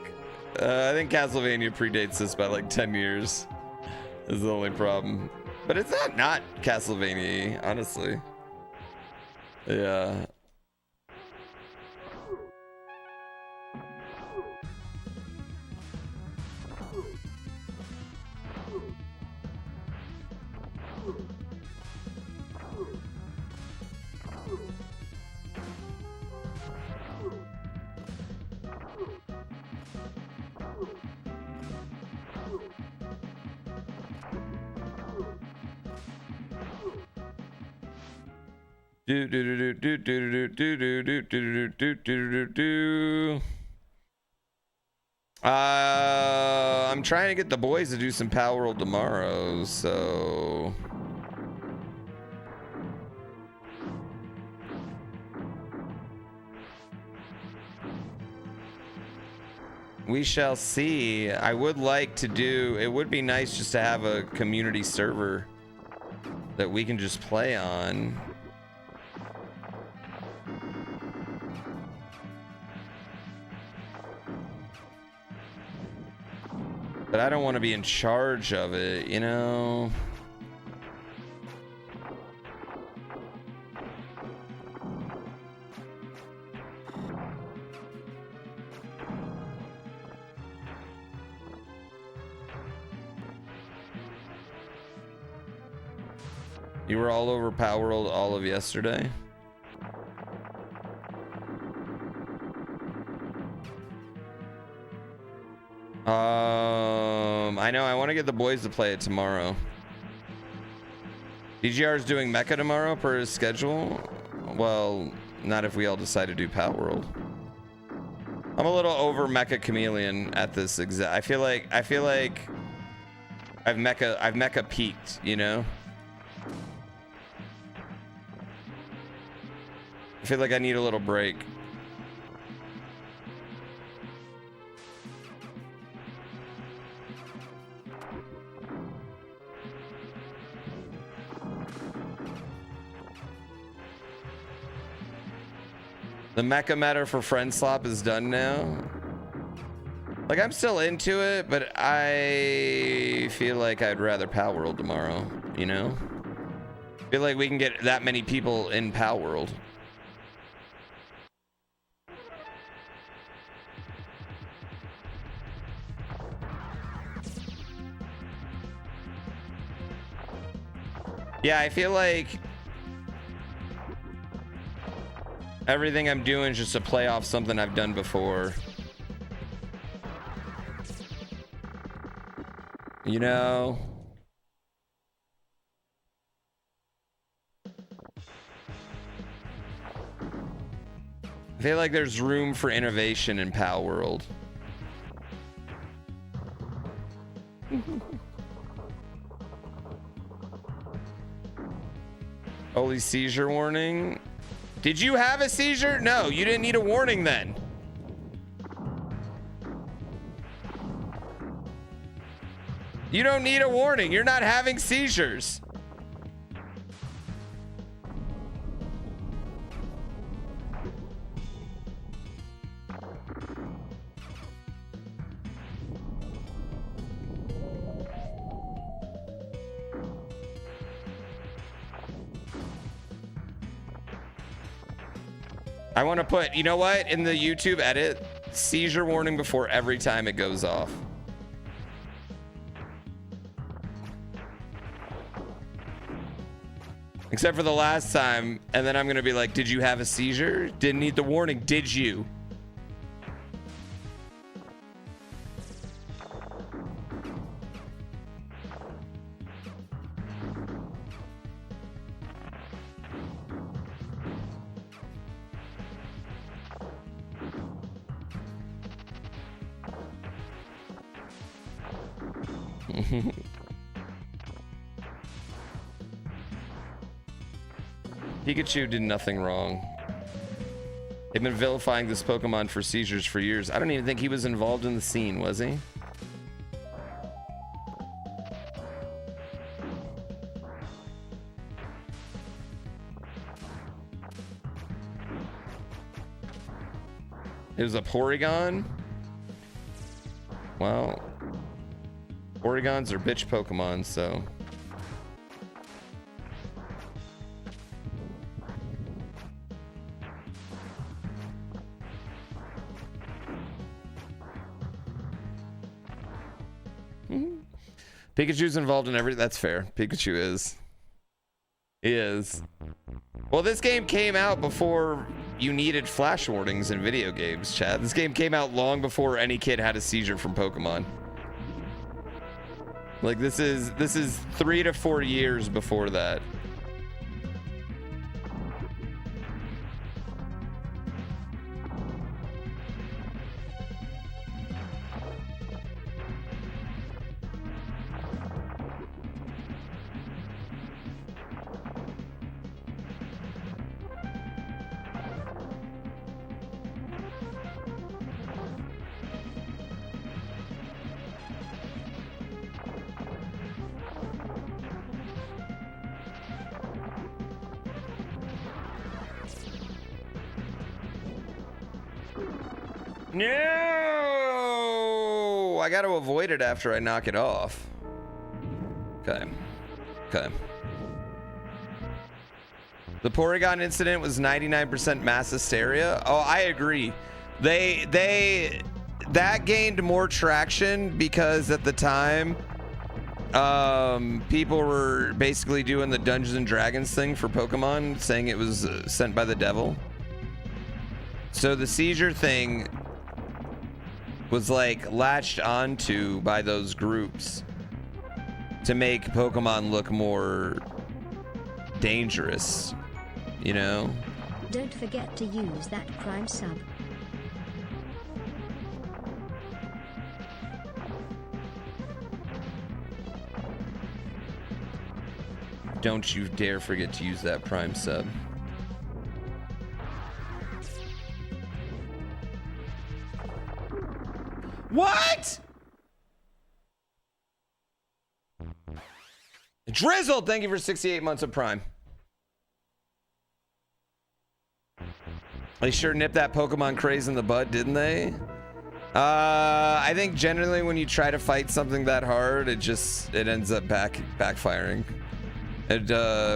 I think Castlevania predates this by like 10 years. Is the only problem. But it's not Castlevania-y, honestly. Yeah. I'm trying to get the boys to do some Power World tomorrow, so we shall see. I would like to do, it would be nice just to have a community server that we can just play on. But I don't want to be in charge of it, you know? You were all over Power World all of yesterday? I know, I want to get the boys to play it tomorrow. DGR's doing Mecha tomorrow per his schedule. Well, not if we all decide to do Power World. I'm a little over Mecha Chameleon at this exact. I feel like I've Mecha peaked, you know? feel like I need a little break. The mecha meta for Friend Slop is done now. Like, I'm still into it, but I feel like I'd rather Pal World tomorrow, you know? I feel like we can get that many people in Pal World. Yeah, I feel like everything I'm doing is just to play off something I've done before. You know? I feel like there's room for innovation in Pal World. Holy seizure warning. Did you have a seizure? No, you didn't need a warning then. You don't need a warning. You're not having seizures. I want to put, you know what, in the YouTube edit, seizure warning before every time it goes off. Except for the last time, and then I'm going to be like, did you have a seizure? Didn't need the warning, did you? Pikachu did nothing wrong. They've been vilifying this Pokemon for seizures for years. I don't even think he was involved in the scene, was he? It was a Porygon? Well, Porygons are bitch Pokemon, so... Pikachu's involved in everything. That's fair. Pikachu is. He is. Well, this game came out before you needed flash warnings in video games, Chad. This game came out long before any kid had a seizure from Pokemon. Like, this is 3 to 4 years before that. No! I got to avoid it after I knock it off. Okay. Okay. The Porygon incident was 99% mass hysteria. Oh, I agree. That gained more traction because at the time, people were basically doing the Dungeons and Dragons thing for Pokemon, saying it was sent by the devil. So the seizure thing was like latched onto by those groups to make Pokemon look more dangerous, you know? Don't forget to use that Prime sub. Don't you dare forget to use that Prime sub. What? Drizzle, thank you for 68 months of Prime. They sure nipped that Pokemon craze in the bud, didn't they? I think generally when you try to fight something that hard, it ends up backfiring. And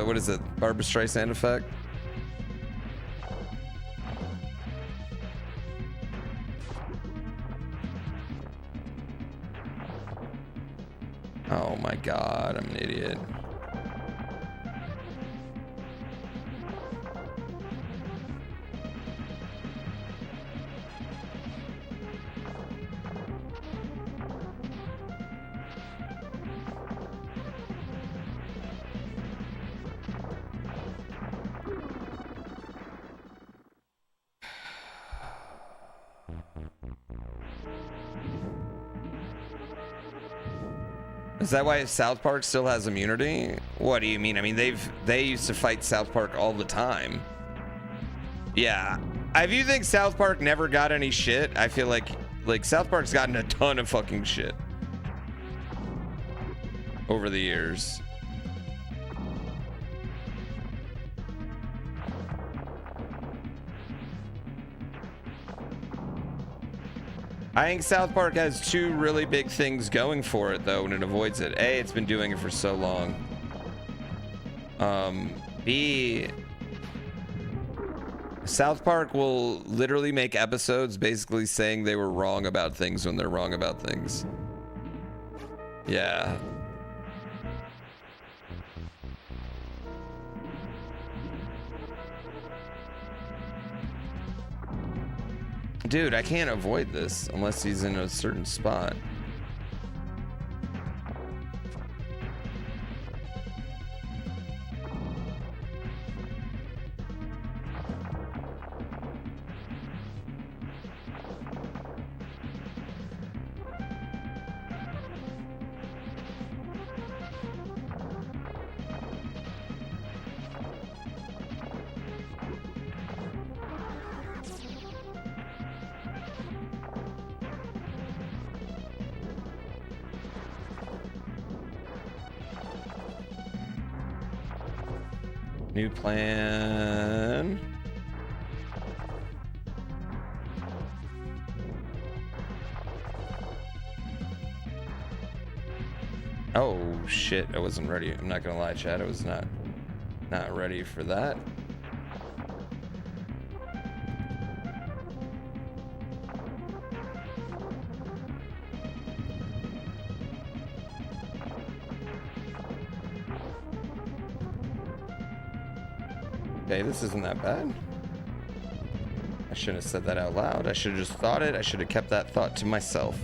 what is it? Barbra Streisand effect? Oh my god, I'm an idiot. Is that why South Park still has immunity? What do you mean? I mean, they used to fight South Park all the time. Yeah. If you think South Park never got any shit, I feel like South Park's gotten a ton of fucking shit over the years. I think South Park has two really big things going for it, though, and it avoids it. A, it's been doing it for so long. B, South Park will literally make episodes basically saying they were wrong about things when they're wrong about things. Yeah. Dude, I can't avoid this unless he's in a certain spot. New plan. Oh shit, I wasn't ready. I'm not gonna lie, Chad. I was not ready for that. Okay, this isn't that bad. I shouldn't have said that out loud. I should have just thought it. I should have kept that thought to myself.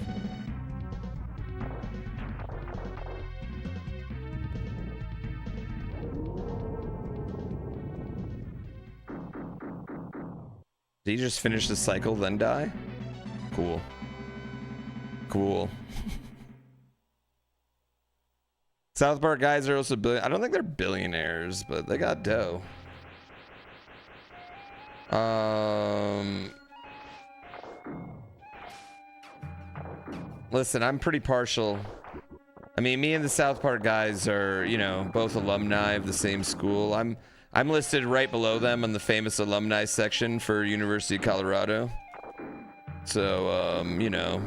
Did he just finish the cycle, then die? Cool. Cool. South Park guys are also I don't think they're billionaires, but they got dough. Listen, I'm pretty partial. I mean, me and the South Park guys are, you know, both alumni of the same school. I'm listed right below them on the famous alumni section for University of Colorado. So, you know.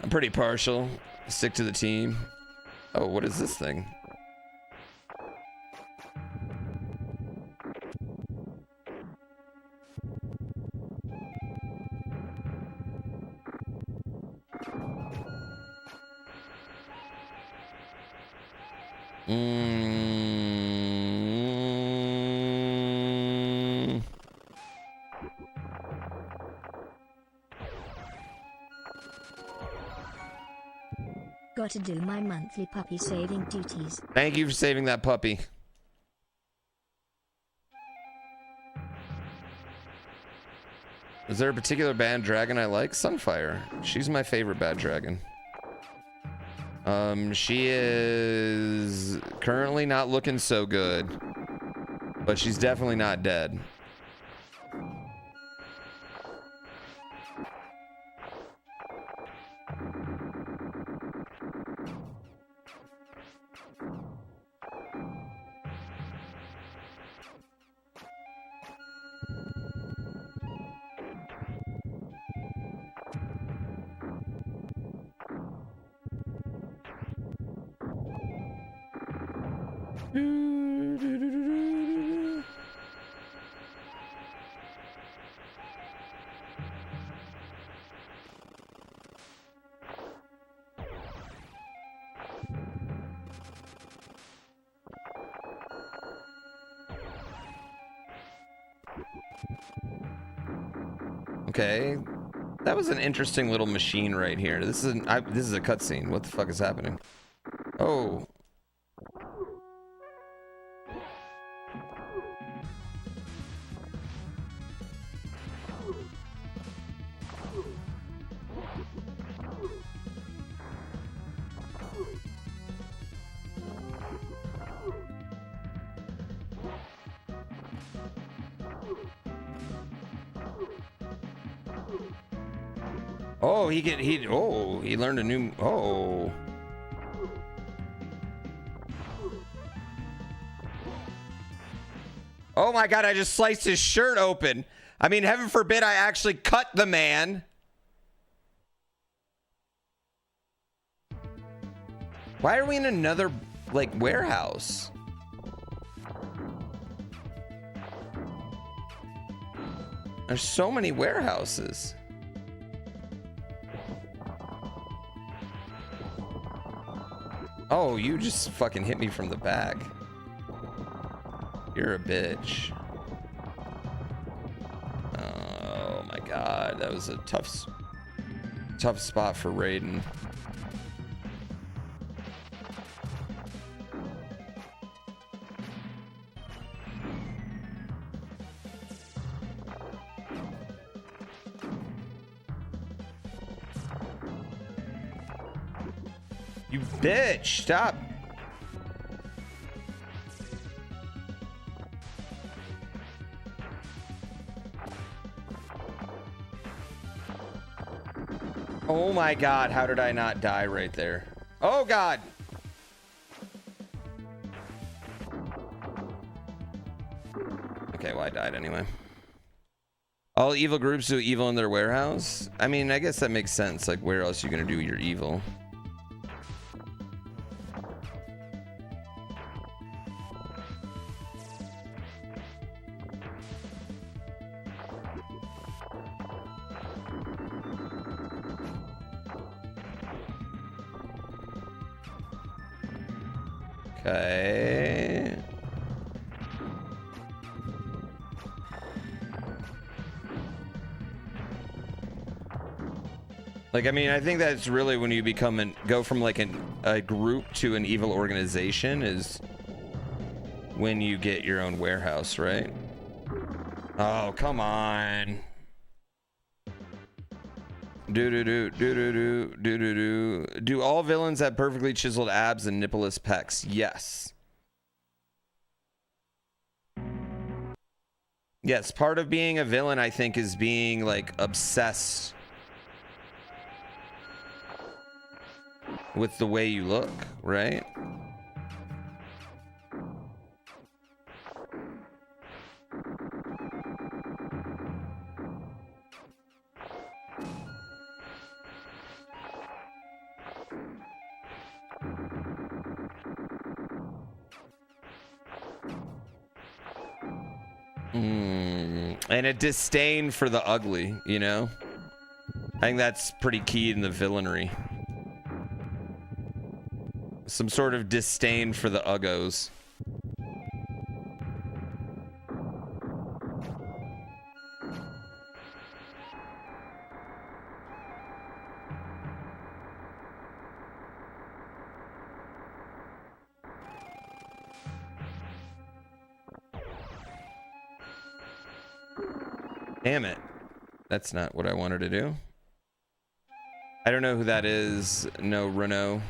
I'm pretty partial. Stick to the team. Oh, what is this thing? Gotta do my monthly puppy saving duties. Thank you for saving that puppy. Is there a particular bad dragon I like? Sunfire. She's my favorite bad dragon. She is currently not looking so good, but she's definitely not dead. Okay, that was an interesting little machine right here. This is a cutscene. What the fuck is happening? Oh. Oh, he learned a new, oh. Oh my God, I just sliced his shirt open. I mean, heaven forbid I actually cut the man. Why are we in another, like, warehouse? There's so many warehouses. Oh, you just fucking hit me from the back. You're a bitch. Oh my God, that was a tough spot for Raiden. You bitch, stop. Oh my God, how did I not die right there? Oh God. Okay, well, I died anyway. All evil groups do evil in their warehouse? I mean, I guess that makes sense. Like, where else are you gonna do your evil? Okay. Like, I mean, I think that's really when you go from like a group to an evil organization is when you get your own warehouse, right? Oh, come on. Do all villains have perfectly chiseled abs and nippleless pecs? Yes. Yes, part of being a villain, I think, is being like obsessed with the way you look, right? And a disdain for the ugly, you know? I think that's pretty key in the villainry. Some sort of disdain for the uggos. Damn it. That's not what I wanted to do. I don't know who that is. No, Renault.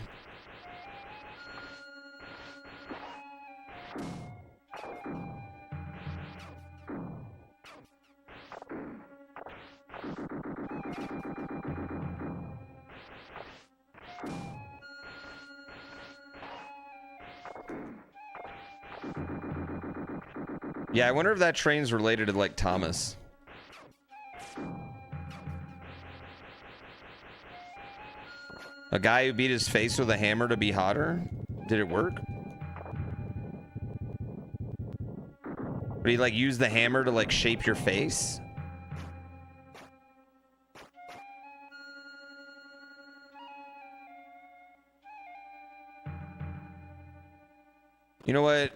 Yeah, I wonder if that train's related to, like, Thomas. A guy who beat his face with a hammer to be hotter? Did it work? Or you like use the hammer to like shape your face? You know what?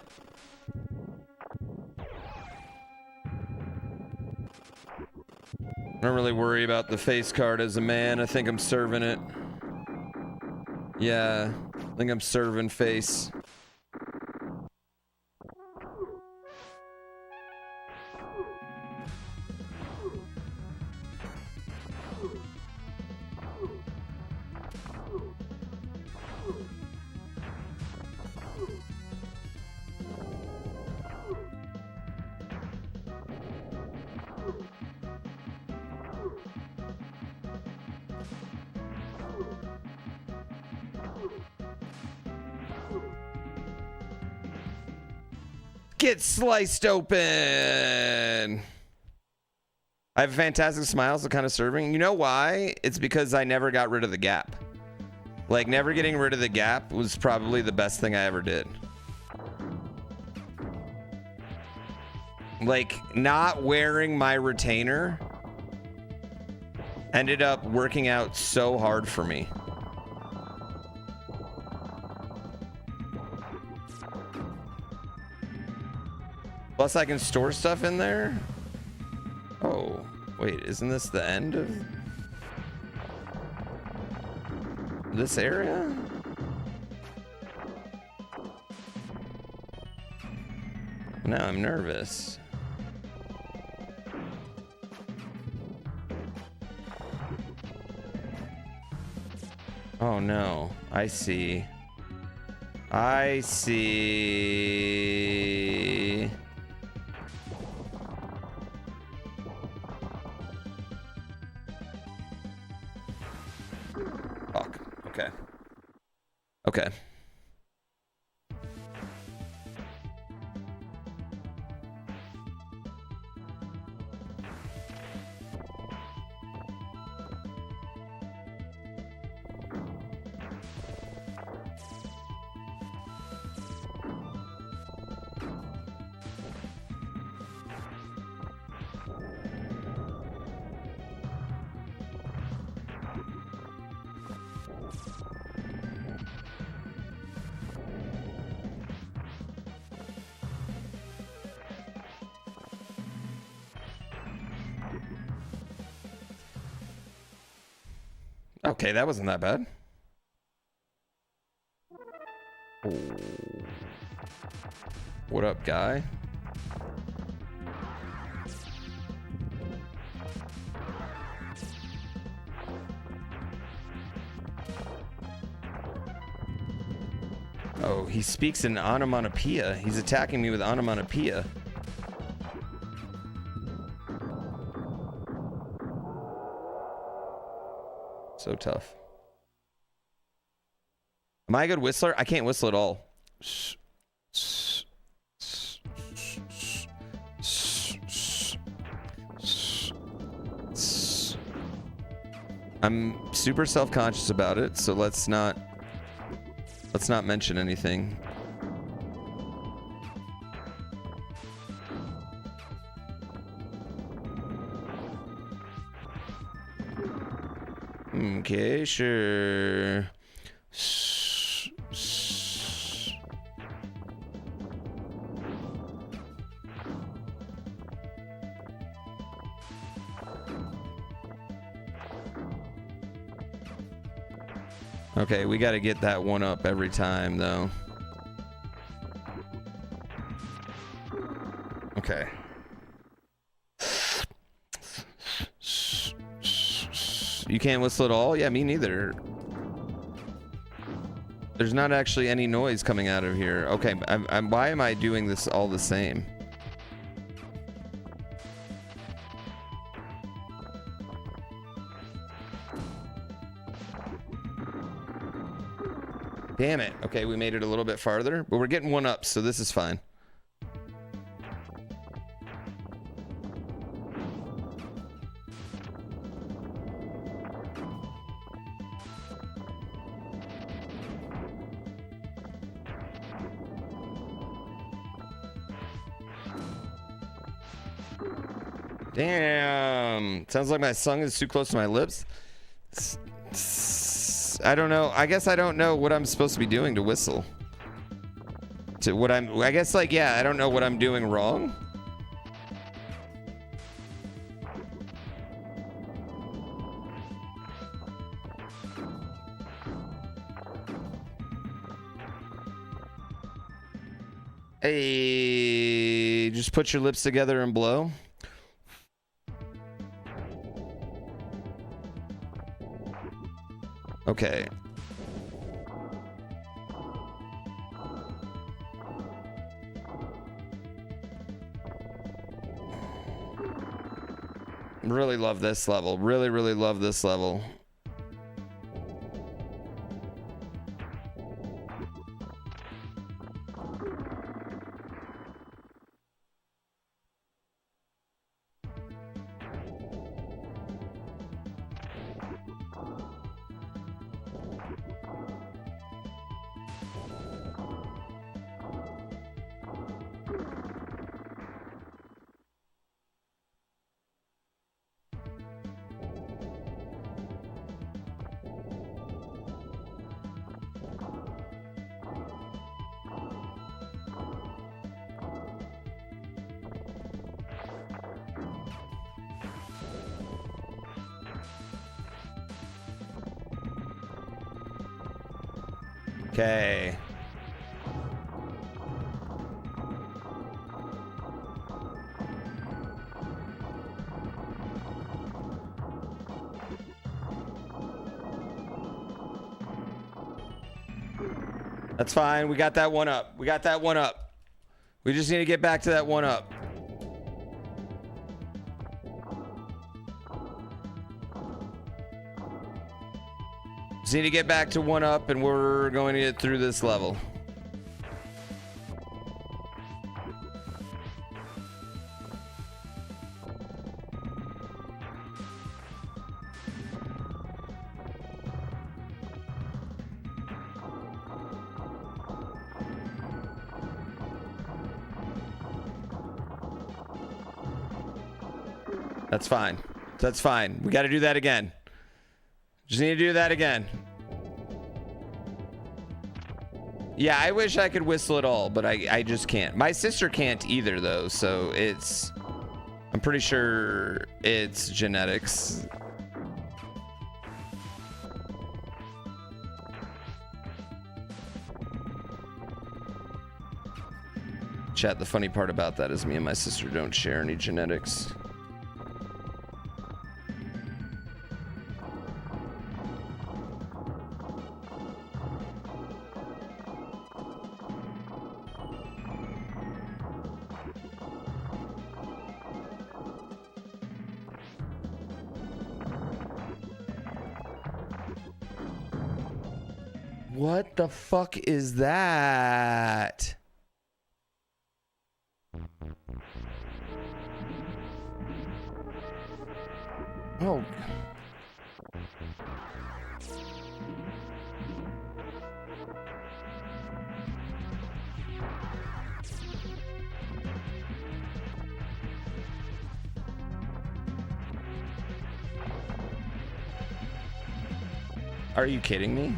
I don't really worry about the face card as a man. I think I'm serving it. Yeah, I think I'm serving face. Get sliced open. I have a fantastic smile, so kind of serving. You know why? It's because I never got rid of the gap. Like, never getting rid of the gap was probably the best thing I ever did. Like, not wearing my retainer ended up working out so hard for me. Plus, I can store stuff in there. Oh, wait, isn't this the end of this area? Now I'm nervous. Oh no, I see. I see. Fuck. Okay. Okay. Okay, that wasn't that bad. Oh. What up, guy? Oh, he speaks in onomatopoeia. He's attacking me with onomatopoeia. So tough. Am I a good whistler? I can't whistle at all. I'm super self-conscious about it, so let's not mention anything. Okay, sure. Okay, we got to get that one up every time, though. Okay. You can't whistle at all? Yeah, me neither. There's not actually any noise coming out of here. Okay, why am I doing this all the same? Damn it. Okay, we made it a little bit farther, but we're getting one up, so this is fine. Damn. Sounds like my tongue is too close to my lips. I don't know. I guess I don't know what I'm supposed to be doing to whistle. I guess, like, yeah, I don't know what I'm doing wrong. Hey, just put your lips together and blow. Okay. Really love this level. Really, really love this level. Okay. That's fine. We got that one up. We got that one up. We just need to get back to that one up. Just need to get back to one up and we're going to get through this level. That's fine. That's fine. We got to do that again. Just need to do that again. Yeah, I wish I could whistle at all, but I just can't. My sister can't either, though, so it's... I'm pretty sure it's genetics. Chat, the funny part about that is me and my sister don't share any genetics. What the fuck is that? Oh. Are you kidding me?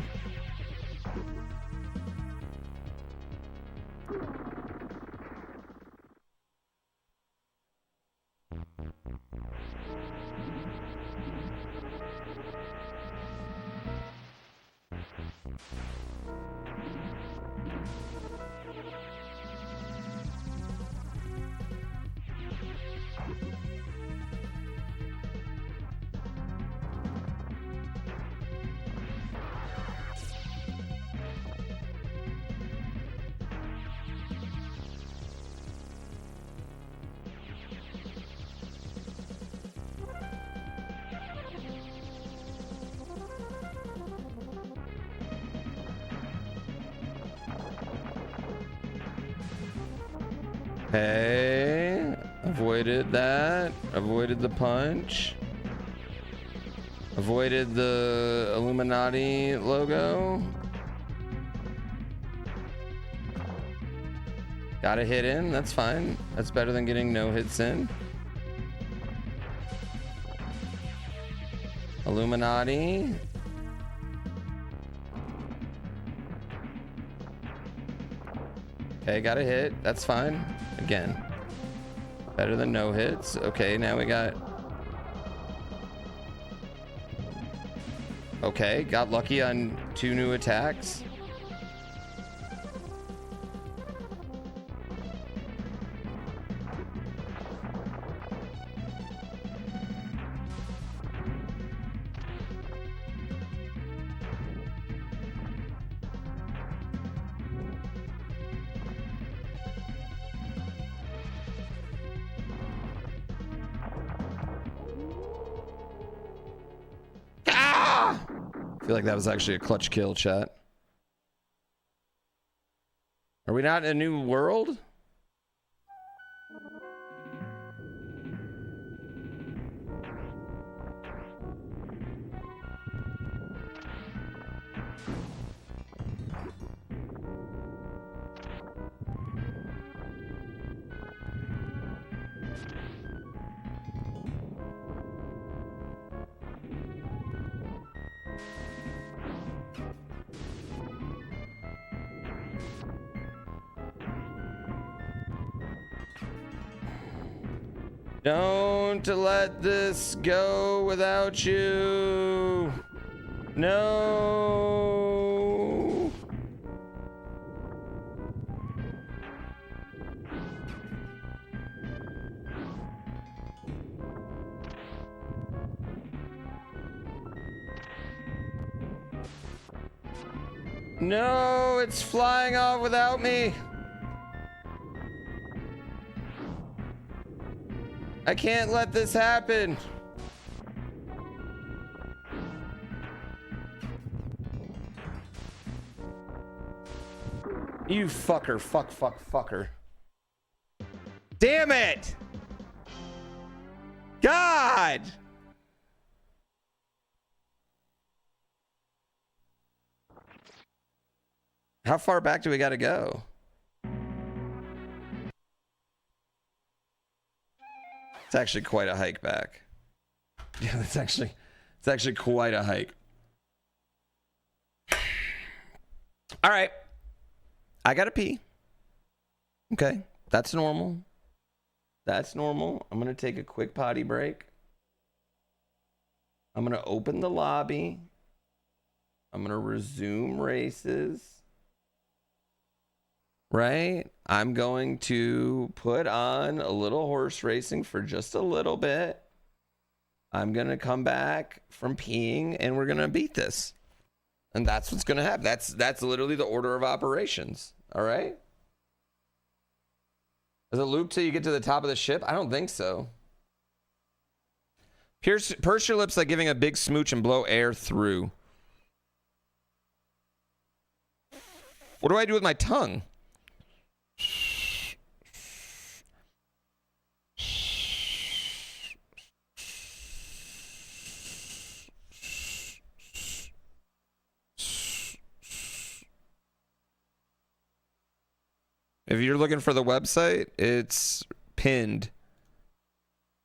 Okay, avoided that, avoided the punch, avoided the Illuminati logo, got a hit in, that's fine, that's better than getting no hits in. Illuminati. Okay, got a hit. That's fine. Again, better than no hits. Okay, now we got... Okay, got lucky on 2 new attacks. I feel like that was actually a clutch kill, chat. Are we not in a new world? Don't let this go without you. No. No, it's flying off without me. I can't let this happen. You fucker. Fucker. Damn it! God! How far back do we gotta go? It's actually quite a hike back. Yeah, it's actually quite a hike. All right. I gotta pee. Okay. That's normal. That's normal. I'm gonna take a quick potty break. I'm gonna open the lobby. I'm gonna resume races. Right? I'm going to put on a little horse racing for just a little bit. I'm going to come back from peeing and we're going to beat this. And that's what's going to happen. That's literally the order of operations. All right? Does it loop till you get to the top of the ship? I don't think so. Purse your lips like giving a big smooch and blow air through. What do I do with my tongue? If you're looking for the website, it's pinned.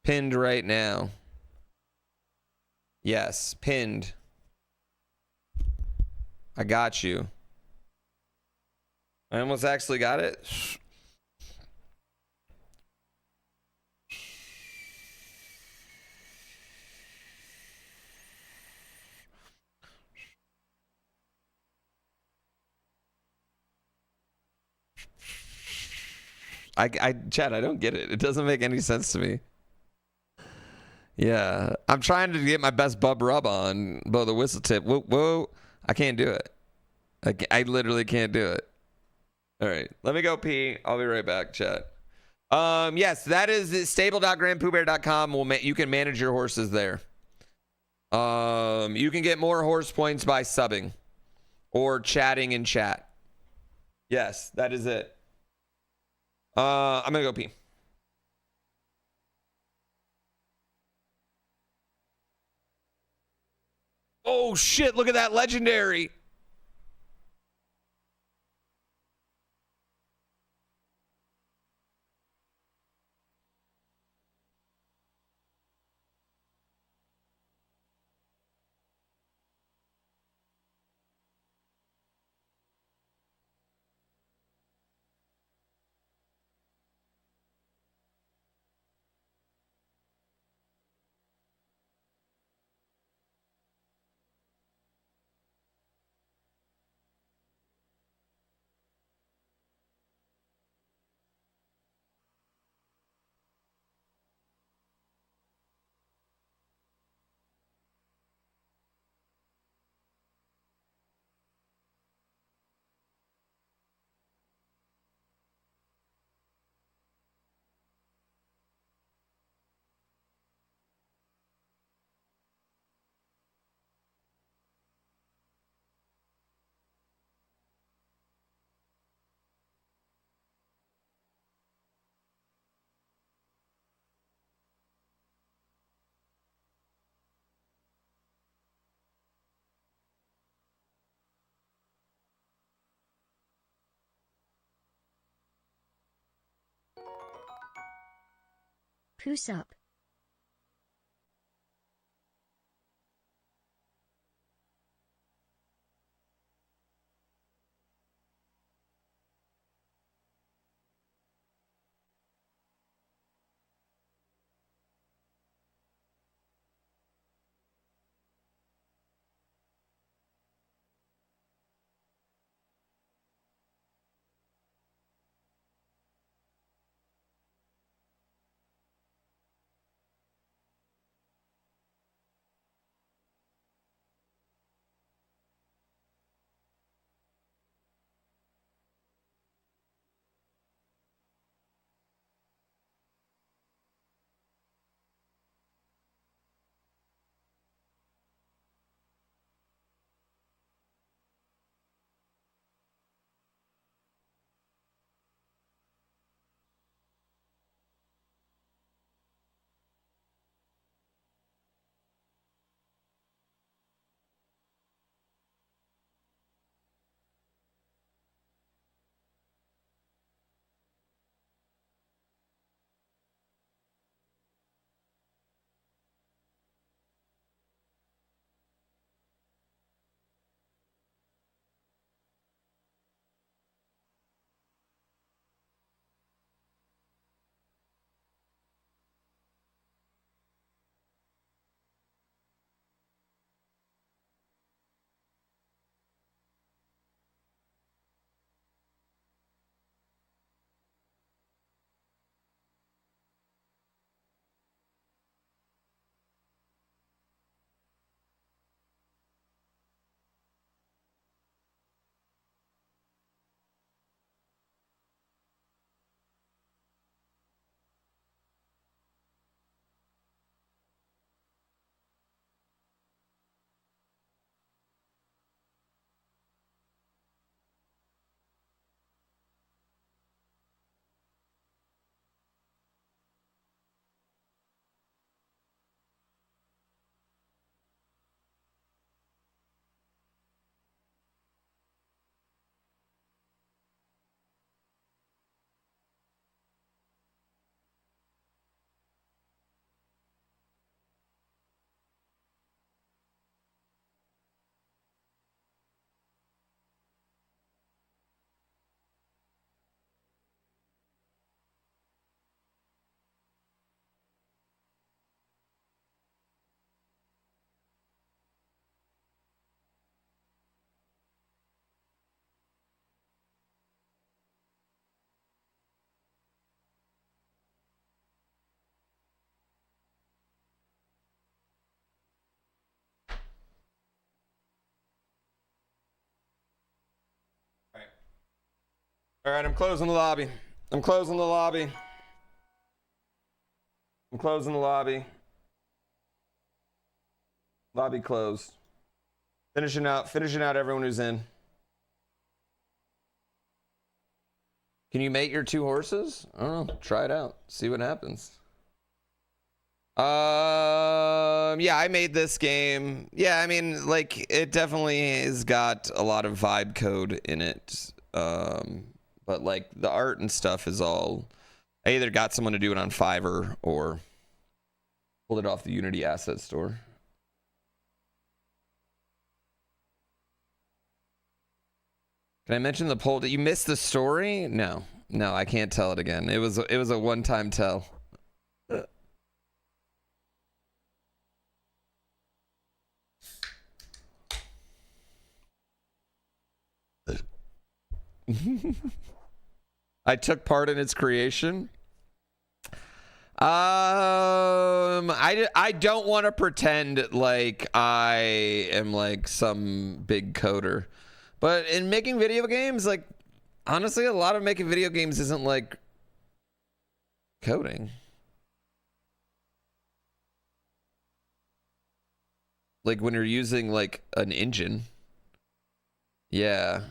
Pinned right now. Yes, pinned. I got you. I almost actually got it. Chad, I don't get it. It doesn't make any sense to me. Yeah, I'm trying to get my best bub rub on, blow the whistle tip. Whoa, I can't do it. I literally can't do it. All right, let me go pee. I'll be right back, chat. Yes, that is stable.grandpoohbear.com. You can manage your horses there. You can get more horse points by subbing or chatting in chat. Yes, that is it. I'm gonna go pee. Oh shit, look at that legendary. Who's up? All right, I'm closing the lobby. I'm closing the lobby. I'm closing the lobby. Lobby closed. Finishing out everyone who's in. Can you mate your 2 horses? I don't know. Try it out. See what happens. Yeah, I made this game. Yeah, I mean, like, it definitely has got a lot of vibe code in it. But like the art and stuff is all, I either got someone to do it on Fiverr or pulled it off the Unity asset store. Can I mention the poll? Did you miss the story? No, I can't tell it again. It was a one-time tell. I took part in its creation. I don't want to pretend like I am like some big coder, but in making video games, like honestly, a lot of making video games isn't like coding. Like when you're using like an engine. Yeah.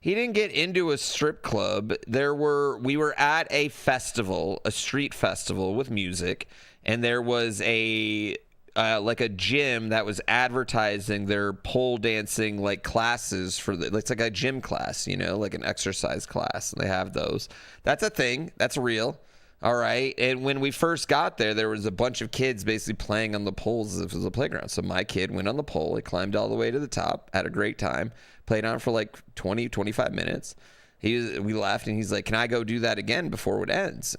He didn't get into a strip club. We were at a festival, a street festival with music, and there was a like a gym that was advertising their pole dancing like classes for it's like a gym class, you know, like an exercise class, and they have those. That's a thing. That's real. All right. And when we first got there, there was a bunch of kids basically playing on the poles as if it was a playground. So my kid went on the pole. He climbed all the way to the top, had a great time, played on for like 20, 25 minutes. We left and he's like, can I go do that again before it ends?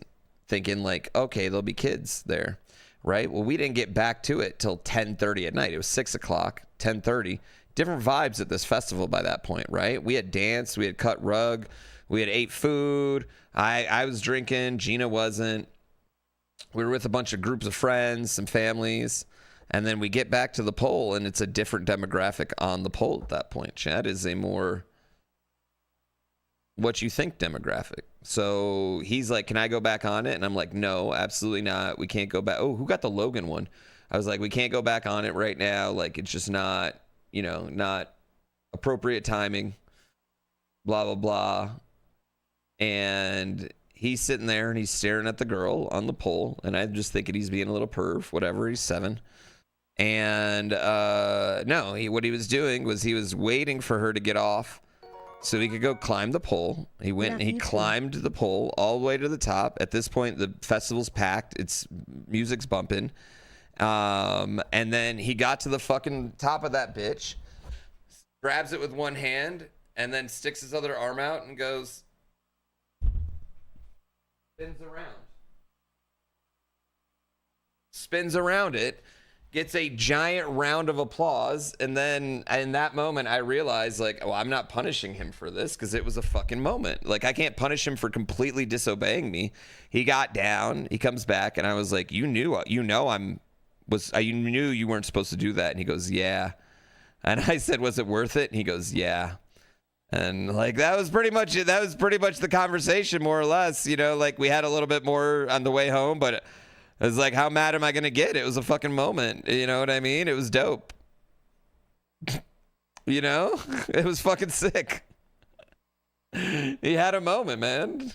Thinking like, okay, there'll be kids there. Right. Well, we didn't get back to it till 10:30 at night. It was 6 o'clock, 10:30. Different vibes at this festival by that point. Right. We had danced. We had cut rug. We had ate food. I was drinking. Gina wasn't. We were with a bunch of groups of friends, some families. And then we get back to the pole, and it's a different demographic on the pole at that point. Chad is a more what you think demographic. So he's like, can I go back on it? And I'm like, no, absolutely not. We can't go back. Oh, who got the Logan one? I was like, we can't go back on it right now. Like, it's just not, you know, not appropriate timing. Blah, blah, blah. And he's sitting there and he's staring at the girl on the pole, and I'm just thinking he's being a little perv, whatever. He's 7. And no, what he was doing was he was waiting for her to get off so he could go climb the pole. He went and he climbed the pole all the way to the top. At this point, the festival's packed. It's music's bumping. And then he got to the fucking top of that bitch, grabs it with one hand, and then sticks his other arm out and goes, spins around it, gets a giant round of applause, and then in that moment I realized, like, well, I'm not punishing him for this because it was a fucking moment. Like, I can't punish him for completely disobeying me. He got down, he comes back, and I was like, you knew you knew you weren't supposed to do that. And he goes, yeah. And I said, was it worth it? And he goes, yeah. And like, that was pretty much it. That was pretty much the conversation, more or less. You know, like, we had a little bit more on the way home, but it was like, how mad am I going to get? It was a fucking moment. You know what I mean? It was dope. You know, it was fucking sick. He had a moment, man.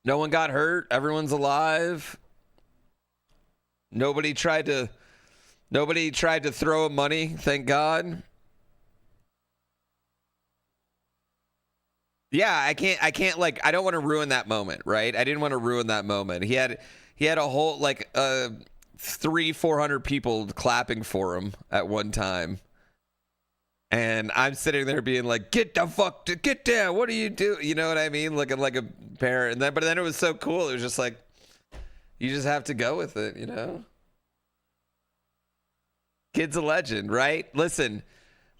No one got hurt. Everyone's alive. Nobody tried to throw money, thank God. Yeah, I can't like, I don't want to ruin that moment, right? I didn't want to ruin that moment. He had a whole, like, 300-400 people clapping for him at one time. And I'm sitting there being like, get down, what do you do? You know what I mean? Looking like a parent. But then it was so cool. It was just like, you just have to go with it, you know? Kid's a legend, right? Listen,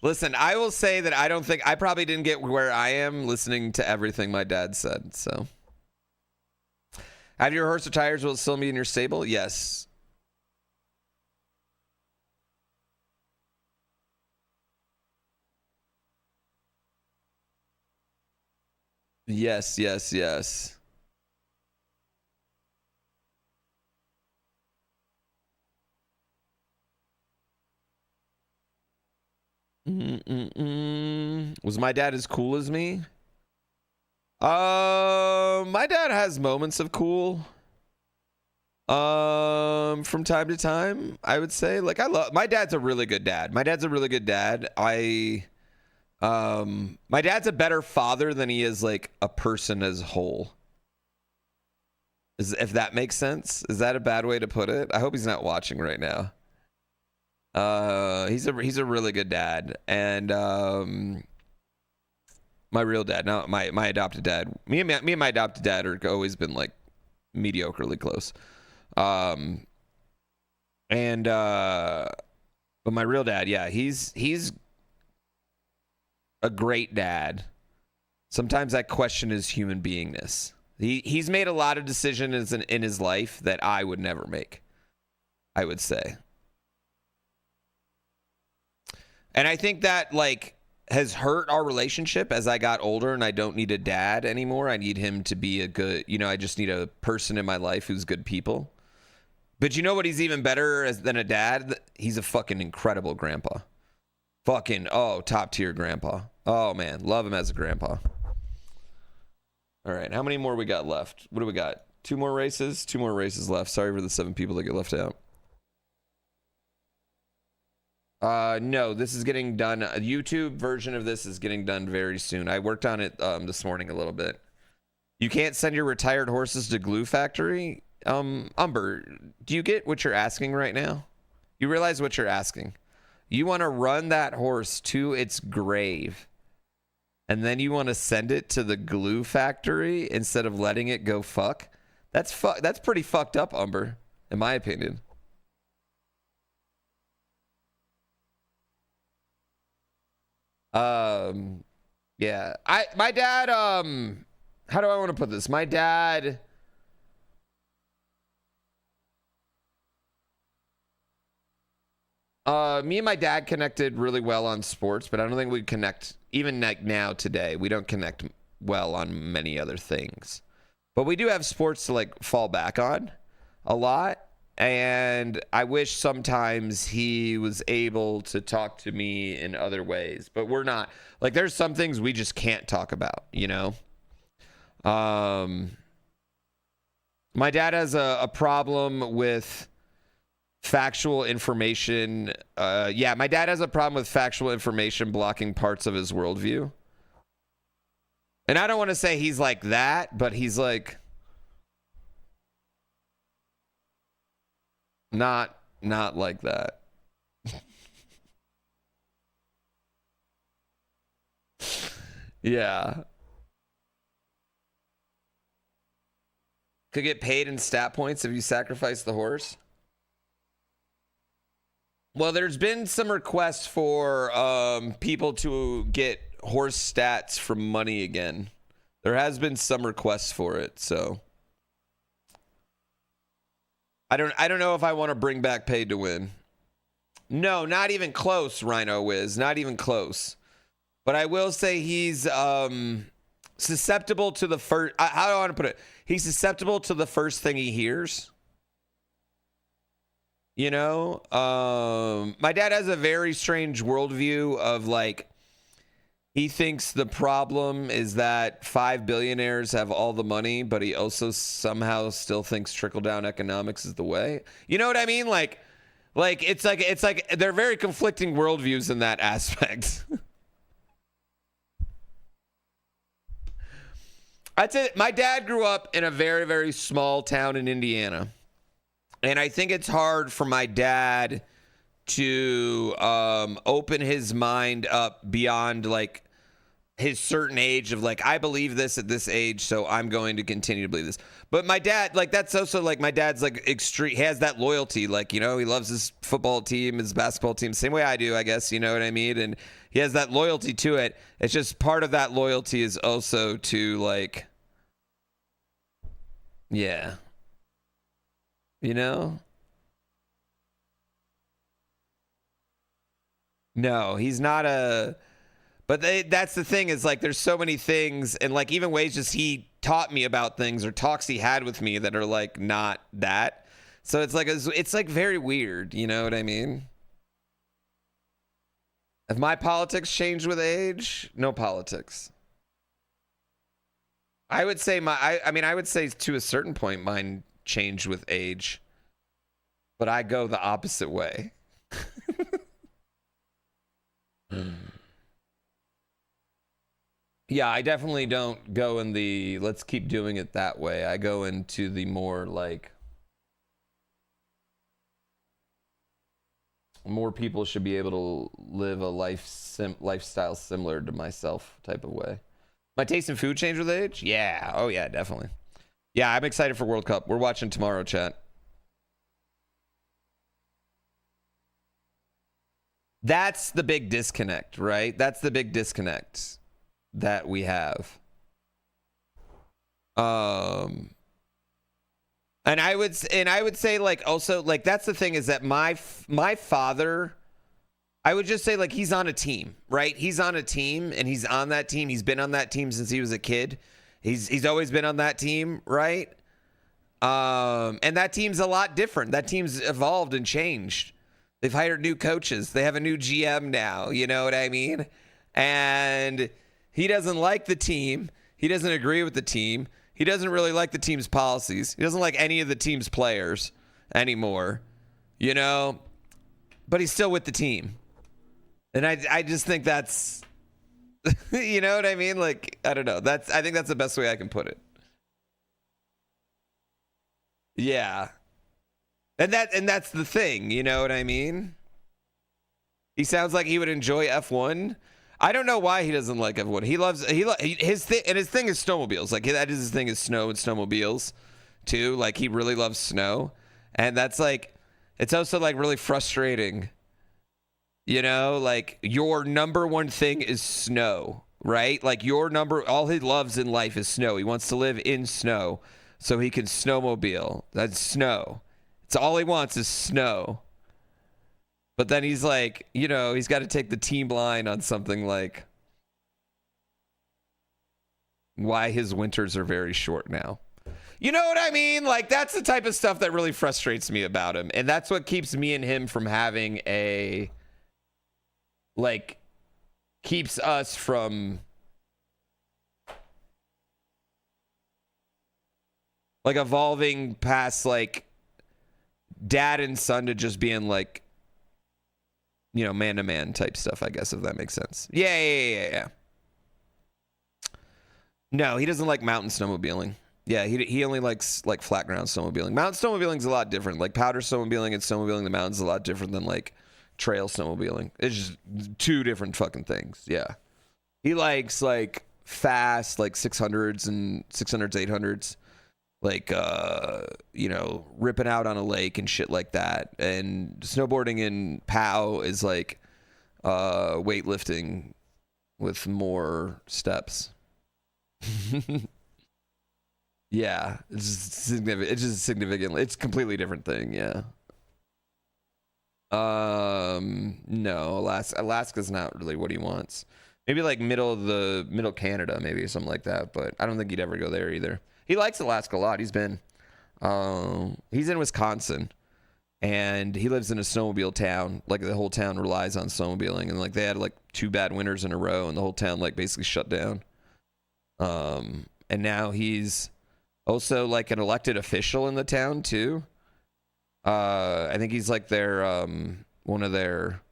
I will say that I probably didn't get where I am listening to everything my dad said, so. Have you rehearsed the tires? Will it still be in your stable? Yes. Yes. Was my dad as cool as me? My dad has moments of cool. From time to time, I would say. Like, my dad's a really good dad. My dad's a better father than he is like a person as a whole. If that makes sense. Is that a bad way to put it? I hope he's not watching right now. He's a really good dad. And my real dad, not my adopted dad. Me and my adopted dad are always been like mediocrely close. But my real dad, yeah, he's a great dad. Sometimes I question his human beingness. He's made a lot of decisions in his life that I would never make, I would say. And I think that, like, has hurt our relationship as I got older and I don't need a dad anymore. I need him to be a good, I just need a person in my life who's good people. But you know what he's even better than a dad? He's a fucking incredible grandpa. Fucking, top tier grandpa. Oh, man. Love him as a grandpa. All right, how many more we got left? What do we got? 2 more races? 2 more races left. Sorry for the 7 people that get left out. No, this is getting done. A YouTube version of this is getting done very soon. I worked on it this morning a little bit. You can't send your retired horses to Glue Factory? Umber, do you get what you're asking right now? You realize what you're asking? You want to run that horse to its grave, and then you want to send it to the Glue Factory instead of letting it go fuck? That's pretty fucked up, Umber, in my opinion. Yeah. My dad, how do I want to put this? My dad, me and my dad connected really well on sports, but I don't think we connect, even like now today, we don't connect well on many other things. But we do have sports to like fall back on a lot. And I wish sometimes he was able to talk to me in other ways, but we're not. Like, there's some things we just can't talk about, you know? My dad has a problem with factual information. Yeah, my dad has a problem with factual information blocking parts of his worldview. And I don't want to say he's like that, but he's like... Not like that. Yeah. Could get paid in stat points if you sacrifice the horse. Well, there's been some requests for people to get horse stats from money again. There has been some requests for it, so... I don't know if I want to bring back paid to win. No, not even close, Rhino Wiz. Not even close. But I will say he's susceptible to the first... How do I want to put it? He's susceptible to the first thing he hears. You know? My dad has a very strange worldview of, like... He thinks the problem is that 5 billionaires have all the money, but he also somehow still thinks trickle-down economics is the way. You know what I mean? Like it's like they're very conflicting worldviews in that aspect. I'd say my dad grew up in a very, very small town in Indiana. And I think it's hard for my dad to open his mind up beyond, like, his certain age of, like, I believe this at this age, so I'm going to continue to believe this. But my dad, like, that's also, like, my dad's, like, extreme, he has that loyalty, like, you know, he loves his football team, his basketball team, same way I do, I guess, you know what I mean? And he has that loyalty to it. It's just part of that loyalty is also to, like, yeah. You know? No, he's not a... But that's the thing is, like, there's so many things, and, like, even ways just he taught me about things or talks he had with me that are, like, not that. So it's like very weird, you know what I mean? Have my politics changed with age? No politics. I would say I would say to a certain point mine changed with age. But I go the opposite way. Yeah, I definitely don't go in the let's keep doing it that way. I go into the more like more people should be able to live a lifestyle similar to myself type of way. My taste in food changed with age? Yeah. Oh yeah, definitely. Yeah, I'm excited for World Cup. We're watching tomorrow, chat. That's the big disconnect, right? That's the big disconnect that we have. And I would say, like, also, like, that's the thing is that my father, I would just say, like, he's on a team, right? He's on a team, and he's on that team. He's been on that team since he was a kid. He's always been on that team, right? And that team's a lot different. That team's evolved and changed. They've hired new coaches. They have a new GM now. You know what I mean? And he doesn't like the team. He doesn't agree with the team. He doesn't really like the team's policies. He doesn't like any of the team's players anymore, you know, but he's still with the team. And I just think that's, you know what I mean? Like, I don't know. I think that's the best way I can put it. Yeah. And that's the thing, you know what I mean? He sounds like he would enjoy F1. I don't know why he doesn't like F1. His thing is snowmobiles. Like, that is his thing, is snow and snowmobiles too. Like, he really loves snow. And that's like, it's also like really frustrating. You know, like, your number one thing is snow, right? Like, all he loves in life is snow. He wants to live in snow so he can snowmobile. That's snow. It's all he wants is snow. But then he's like, you know, he's got to take the team line on something like why his winters are very short now. You know what I mean? Like, that's the type of stuff that really frustrates me about him. And that's what keeps me and him from having keeps us from like evolving past like dad and son to just being like, you know, man-to-man type stuff, I guess, if that makes sense. Yeah. No, he doesn't like mountain snowmobiling. Yeah, he only likes, like, flat ground snowmobiling. Mountain snowmobiling is a lot different. Like, powder snowmobiling and snowmobiling in the mountains is a lot different than, like, trail snowmobiling. It's just two different fucking things, yeah. He likes, like, fast, like, 600s, 800s. Like, you know, ripping out on a lake and shit like that. And snowboarding in POW is like weightlifting with more steps. Yeah, it's just significant. It's just significantly. It's a completely different thing. Yeah. No, Alaska's not really what he wants. Maybe like middle Canada, maybe something like that. But I don't think he'd ever go there either. He likes Alaska a lot. He's in Wisconsin, and he lives in a snowmobile town. Like, the whole town relies on snowmobiling, and like they had like 2 bad winters in a row, and the whole town like basically shut down. And now he's also like an elected official in the town too. I think he's like their one of their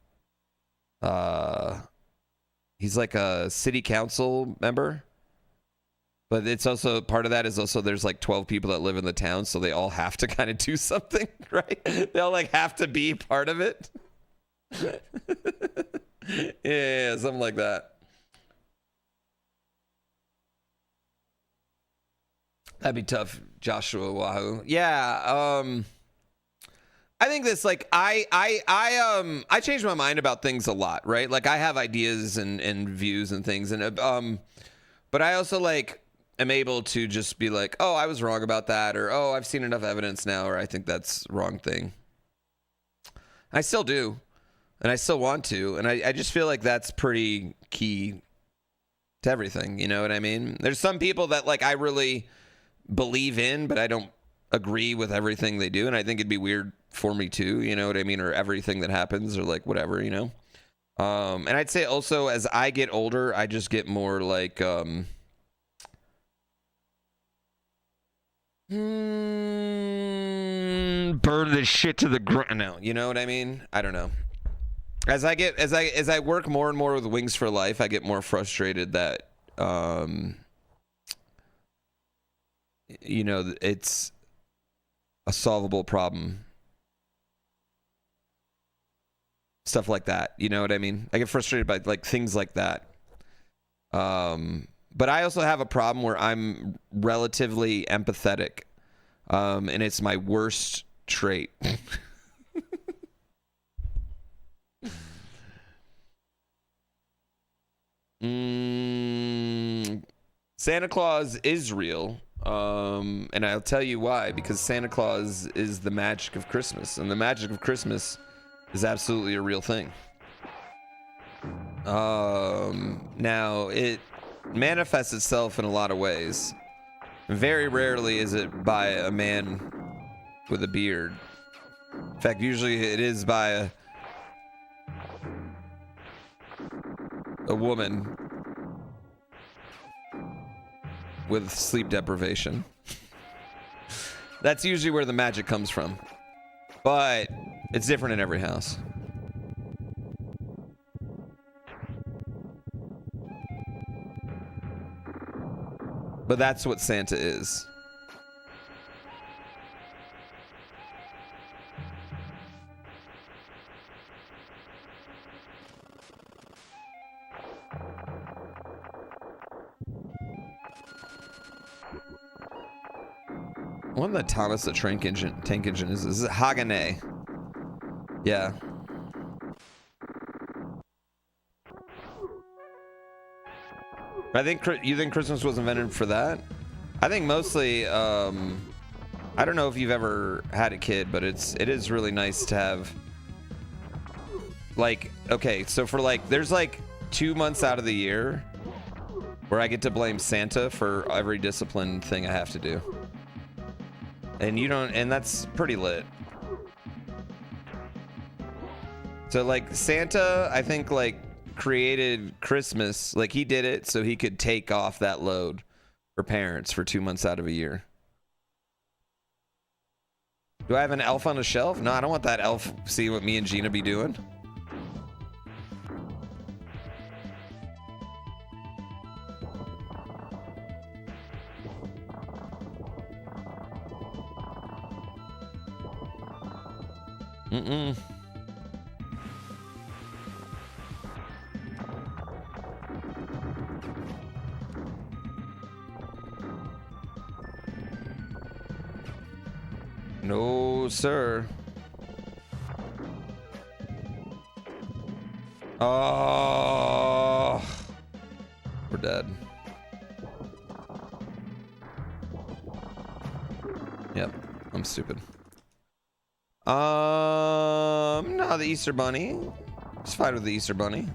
he's like a city council member. But it's also, part of that is also there's like 12 people that live in the town, so they all have to kind of do something, right? They all like have to be part of it. Yeah, something like that. That'd be tough, Joshua Wahoo. Yeah, I think this, like, I change my mind about things a lot, right? Like, I have ideas and views and things, and but I also like am able to just be like, oh, I was wrong about that, or oh, I've seen enough evidence now, or I think that's wrong thing. I still do, and I still want to, and I just feel like that's pretty key to everything, you know what I mean? There's some people that like I really believe in, but I don't agree with everything they do, and I think it'd be weird for me too, you know what I mean, or everything that happens, or like whatever, you know? And I'd say also as I get older, I just get more like burn this shit to the ground. No, you know what I mean? I don't know. As I work more and more with Wings for Life, I get more frustrated that you know, it's a solvable problem. Stuff like that, you know what I mean? I get frustrated by like things like that. But I also have a problem where I'm relatively empathetic, and it's my worst trait. Santa Claus is real, and I'll tell you why. Because Santa Claus is the magic of Christmas, and the magic of Christmas is absolutely a real thing. Now it manifests itself in a lot of ways. Very rarely is it by a man with a beard. In fact, usually it is by a woman with sleep deprivation. That's usually where the magic comes from. But it's different in every house. But that's what Santa is. One of the Thomas the Tank Engine is it Hagane? Yeah. I think you think Christmas was invented for that? I think mostly. I don't know if you've ever had a kid, but it is really nice to have. Like, okay, so for like, there's like 2 months out of the year where I get to blame Santa for every discipline thing I have to do. And you don't, and that's pretty lit. So like Santa, I think like created Christmas, like he did it so he could take off that load for parents for 2 months out of a year. Do I have an elf on a shelf? No, I don't want that elf seeing what me and Gina be doing. Mm-mm. No, sir. Oh, we're dead. Yep, I'm stupid. No, the Easter Bunny. It's fine with the Easter Bunny.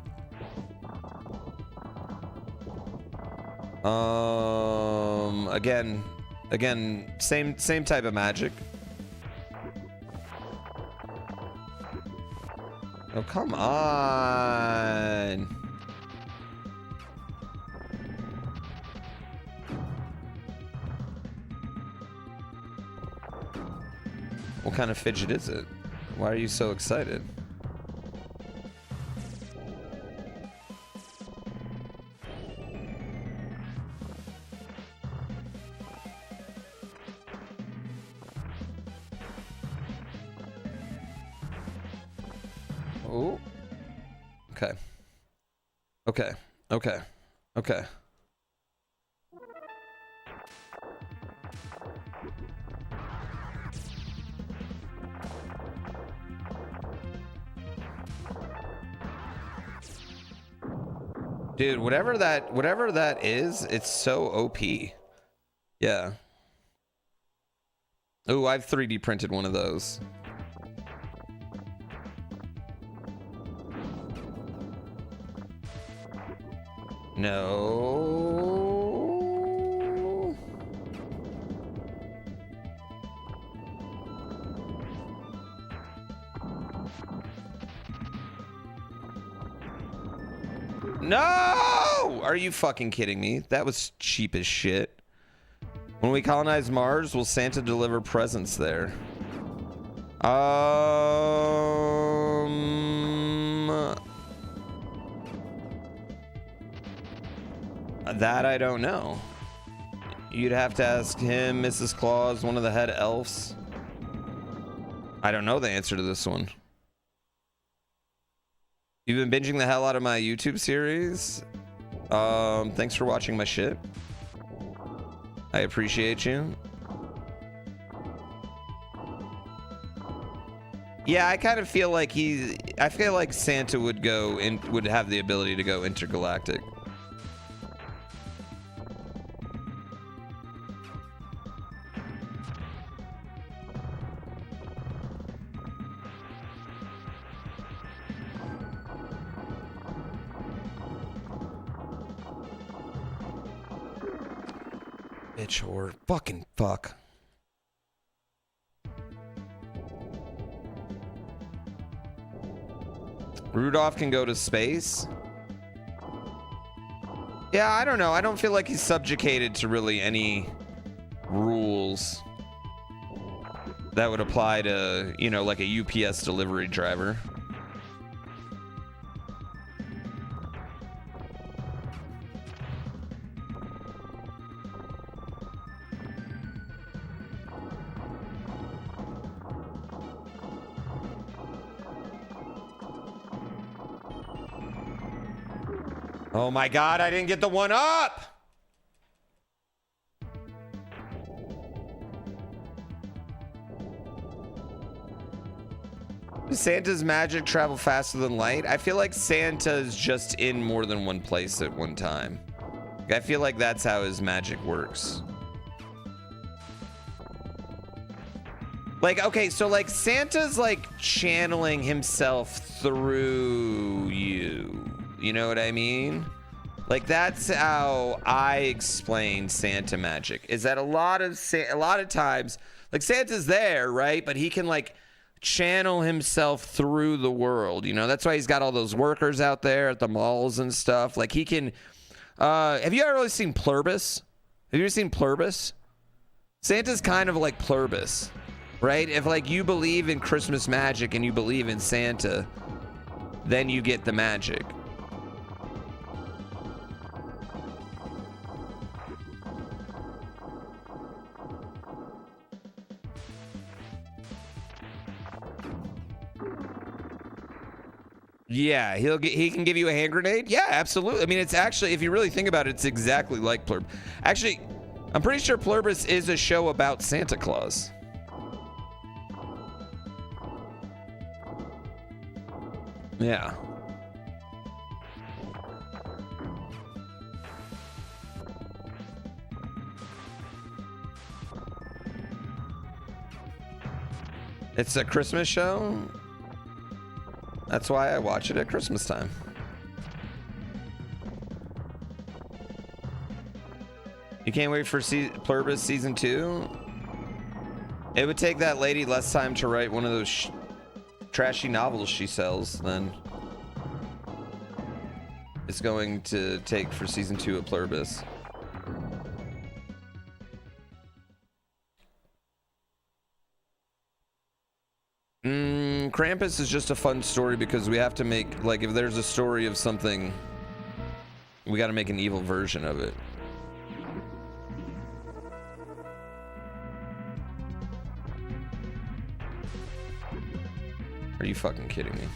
Again, same type of magic. Oh, come on. What kind of fidget is it? Why are you so excited? Oh. Okay. Okay. Okay. Okay. Dude, whatever that is, it's so OP. Yeah. Oh, I've 3D printed one of those. No. No! Are you fucking kidding me? That was cheap as shit. When we colonize Mars, will Santa deliver presents there? That I don't know. You'd have to ask him, Mrs. Claus, one of the head elves. I don't know the answer to this one. You've been binging the hell out of my YouTube series. Thanks for watching my shit. I appreciate you. Yeah, I kind of feel like I feel like Santa would have the ability to go intergalactic. Bitch whore. Fucking fuck. Rudolph can go to space? Yeah, I don't know. I don't feel like he's subjugated to really any rules that would apply to, you know, like a UPS delivery driver. Oh my God, I didn't get the one up! Does Santa's magic travel faster than light? I feel like Santa's just in more than one place at one time. I feel like that's how his magic works. Like, okay, so like Santa's like channeling himself through you. You know what I mean? Like that's how I explain Santa magic. Is that a lot of times, like Santa's there, right? But he can like channel himself through the world. You know, that's why he's got all those workers out there at the malls and stuff. Like he can. Have you ever really seen Pluribus? Have you ever seen Pluribus? Santa's kind of like Pluribus, right? If like you believe in Christmas magic and you believe in Santa, then you get the magic. Yeah, he can give you a hand grenade. Yeah, absolutely. I mean, it's actually, if you really think about it, it's exactly like Plurb. Actually, I'm pretty sure Pluribus is a show about Santa Claus. Yeah. It's a Christmas show. That's why I watch it at Christmas time. You can't wait for Pluribus season 2? It would take that lady less time to write one of those trashy novels she sells than it's going to take for season 2 of Pluribus. Krampus is just a fun story because we have to make, like, if there's a story of something, we got to make an evil version of it. Are you fucking kidding me?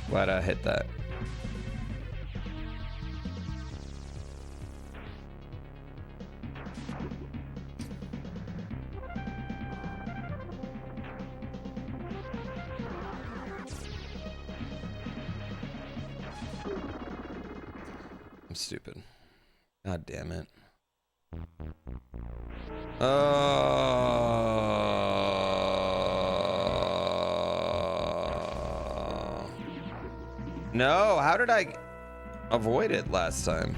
Why'd I hit that? I'm stupid. God damn it. No, how did I avoid it last time?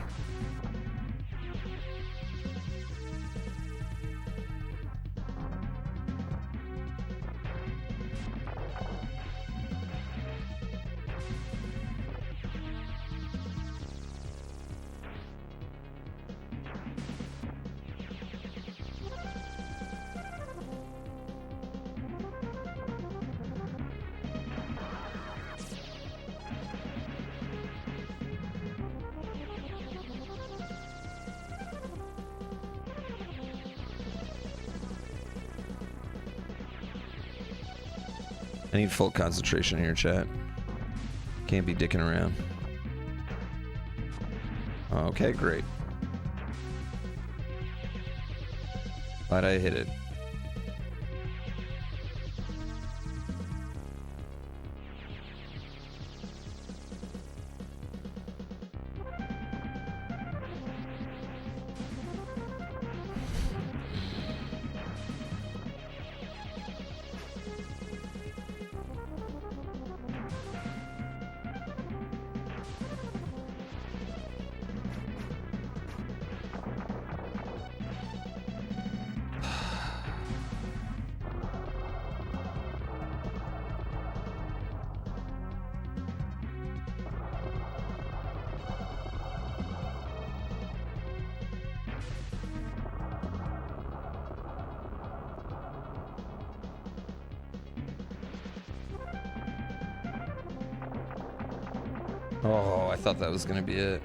I need full concentration here, chat. Can't be dicking around. Okay, great. Glad I hit it. Oh, I thought that was gonna be it.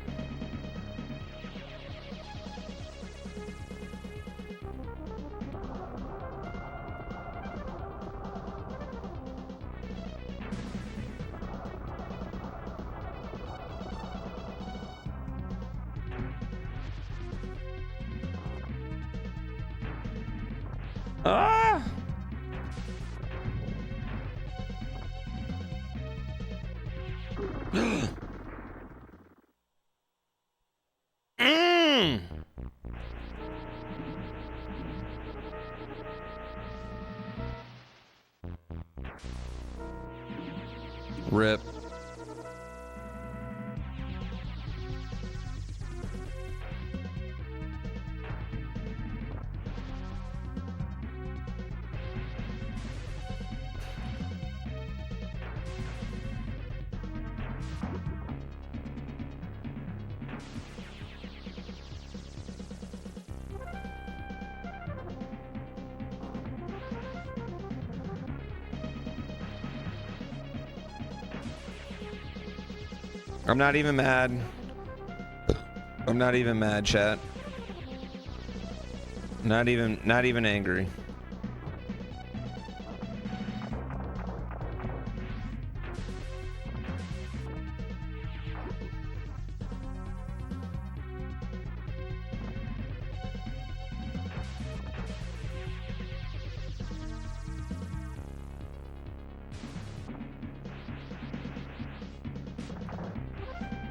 Ah! Rip. I'm not even mad. I'm not even mad, chat. Not even angry.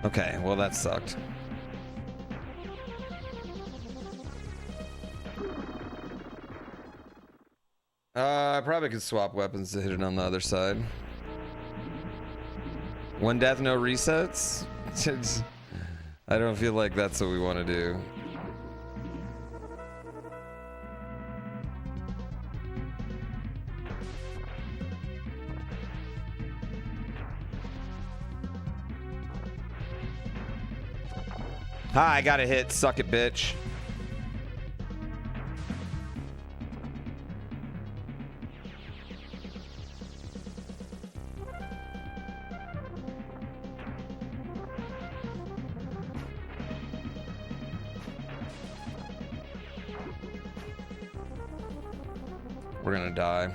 Okay, well that sucked. I probably could swap weapons to hit it on the other side. One death, no resets? I don't feel like that's what we want to do. Hi, I got a hit. Suck it, bitch. We're gonna die.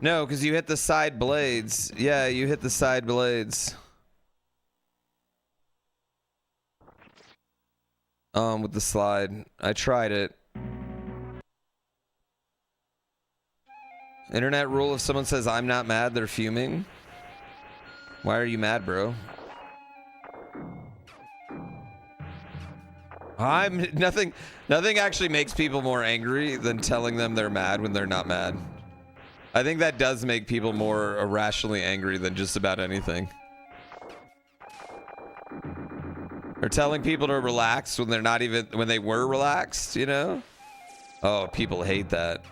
No, because you hit the side blades. Yeah, you hit the side blades. With the slide. I tried it. Internet rule, if someone says I'm not mad, they're fuming. Why are you mad, bro? Nothing actually makes people more angry than telling them they're mad when they're not mad. I think that does make people more irrationally angry than just about anything. Or telling people to relax when they're not even, when they were relaxed, you know? Oh, people hate that.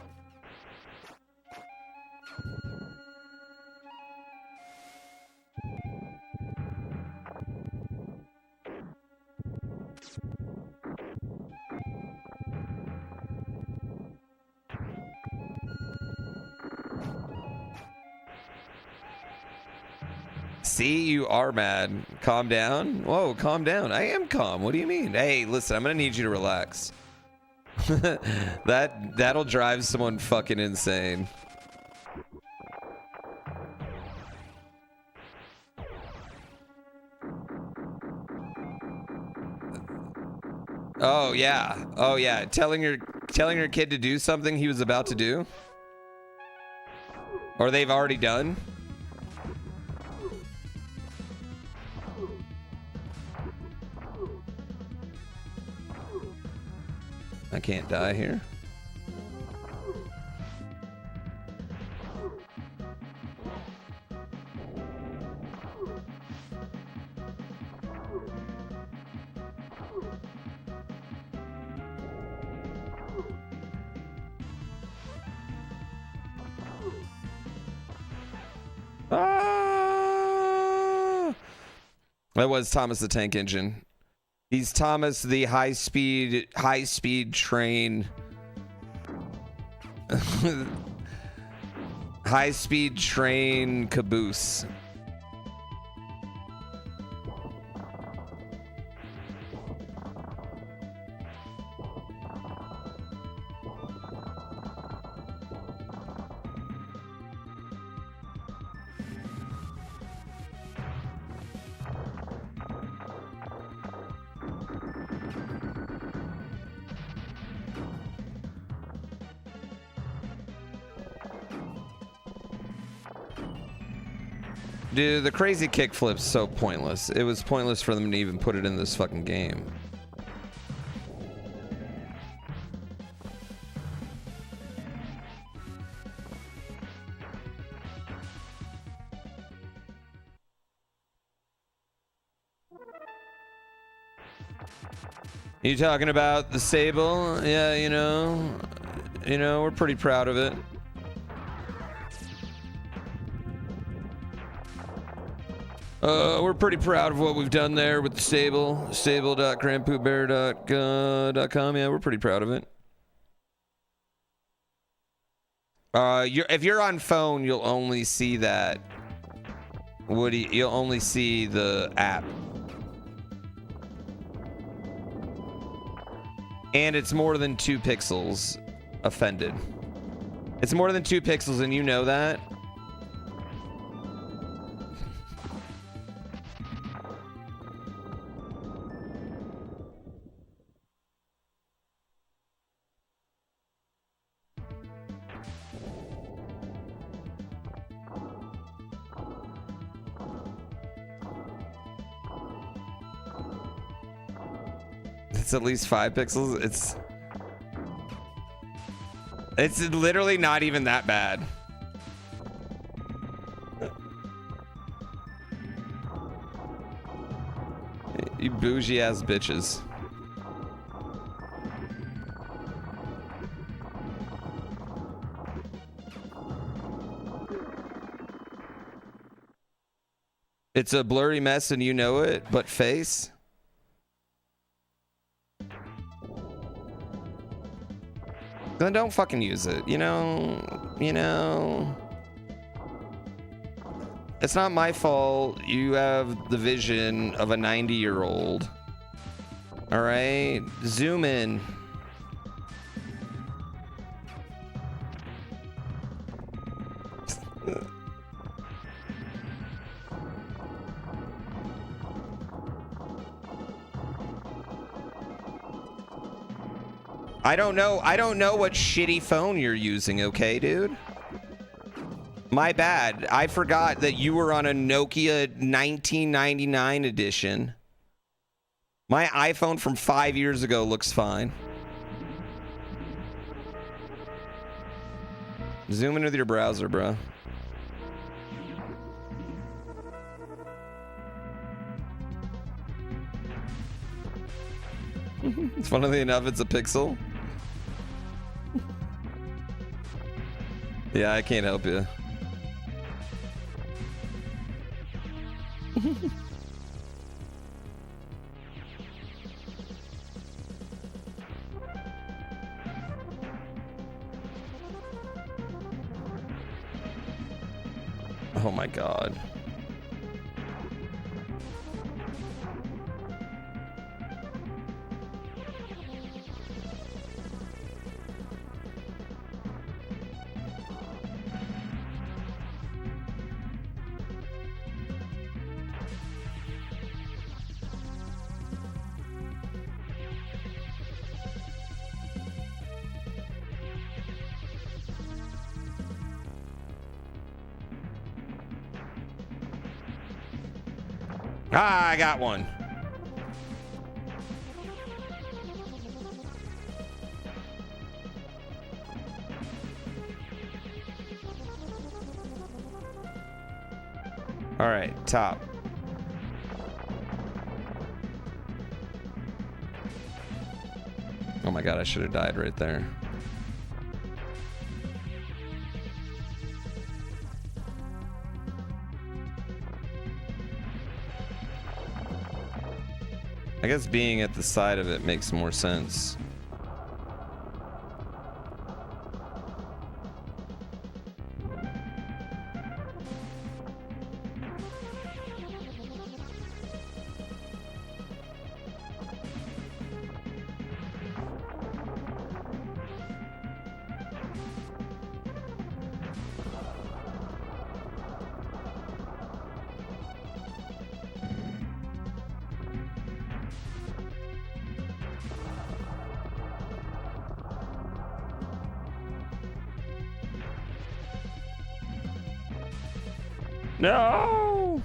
See, you are mad. Calm down. Whoa, calm down. I am calm. What do you mean? Hey, listen, I'm gonna need you to relax. That'll drive someone fucking insane. Oh yeah. Oh yeah. Telling your kid to do something he was about to do? Or they've already done? I can't die here. That was Thomas the Tank Engine. He's Thomas the high speed train. High speed train caboose. Dude, the crazy kickflip's so pointless. It was pointless for them to even put it in this fucking game. You talking about the Sable? Yeah, you know, we're pretty proud of it. We're pretty proud of what we've done there with the Stable. Stable.grandpoopbear.com. Yeah, we're pretty proud of it. If you're on phone, you'll only see that. Woody, you'll only see the app. And it's more than 2 pixels. Offended. It's more than 2 pixels, and you know that. It's at least 5 pixels. It's literally not even that bad. You bougie ass bitches. It's a blurry mess and you know it, but face? Then don't fucking use it, you know. It's not my fault you have the vision of a 90-year-old. All right, zoom in. I don't know what shitty phone you're using, okay, dude? My bad. I forgot that you were on a Nokia 1999 edition. My iPhone from 5 years ago looks fine. Zoom in with your browser, bro. Funnily enough, it's a pixel. Yeah, I can't help you. Oh my God. Ah, I got one. All right, top. Oh my God, I should have died right there. I guess being at the side of it makes more sense. No!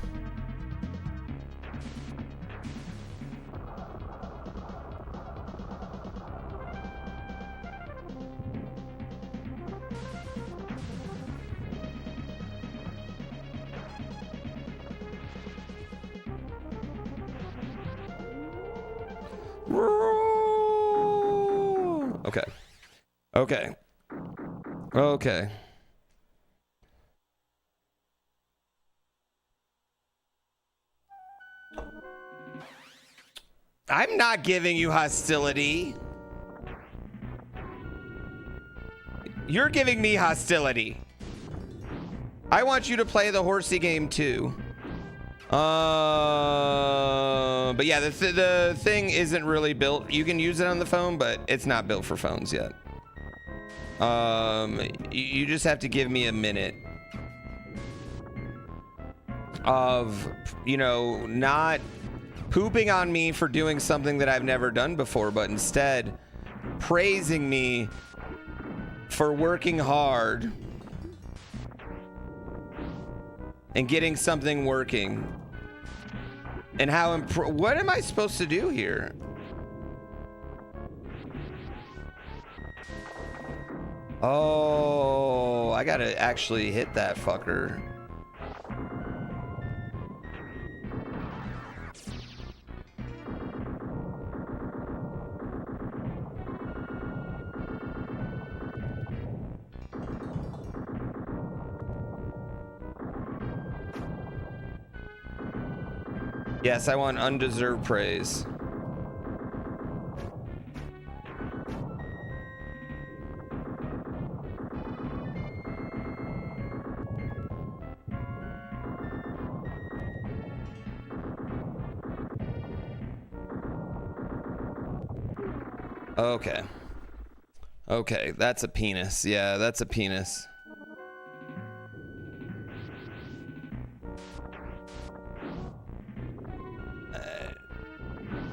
Okay. Okay. Okay. I'm not giving you hostility. You're giving me hostility. I want you to play the horsey game too. But yeah, the thing isn't really built. You can use it on the phone, but it's not built for phones yet. You just have to give me a minute of, you know, not pooping on me for doing something that I've never done before, but instead praising me for working hard and getting something working. And how what am I supposed to do here? Oh, I gotta actually hit that fucker. Yes, I want undeserved praise. Okay. Okay, that's a penis. Yeah, that's a penis.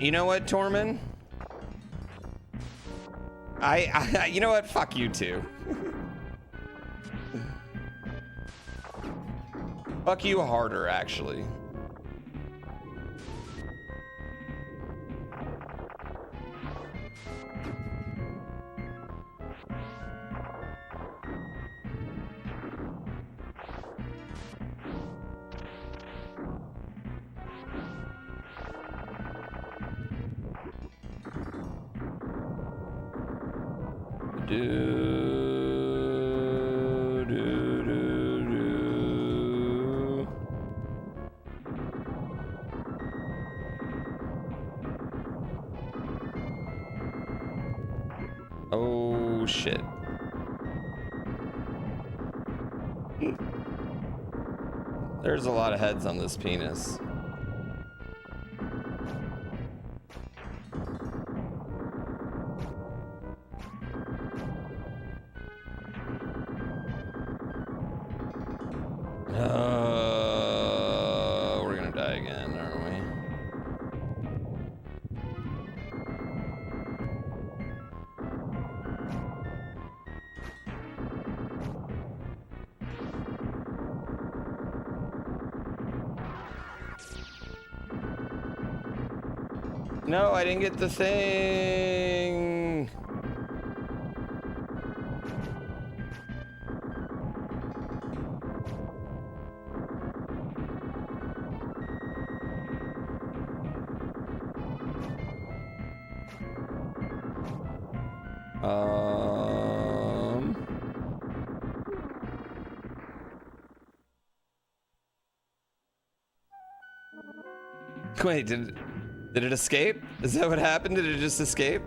You know what, Tormund? You know what? Fuck you too. Fuck you harder, actually. Oh shit. There's a lot of heads on this penis. We're gonna die again, aren't we? No, I didn't get the thing. Wait, did Did it escape? Is that what happened? Did it just escape?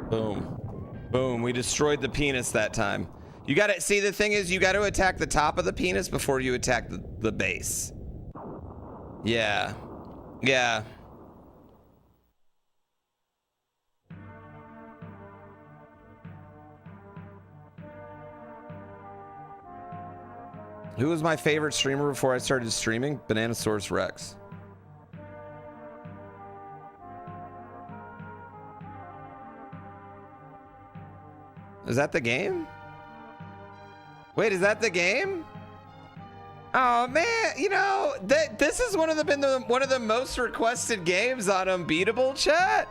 Boom. Boom. We destroyed the penis that time. You gotta see, the thing is, you gotta attack the top of the penis before you attack the base. Yeah. Yeah. Who was my favorite streamer before I started streaming? Bananasaurus Rex. Is that the game? Wait, is that the game? Oh man, you know that this is one of the most requested games on Unbeatable chat.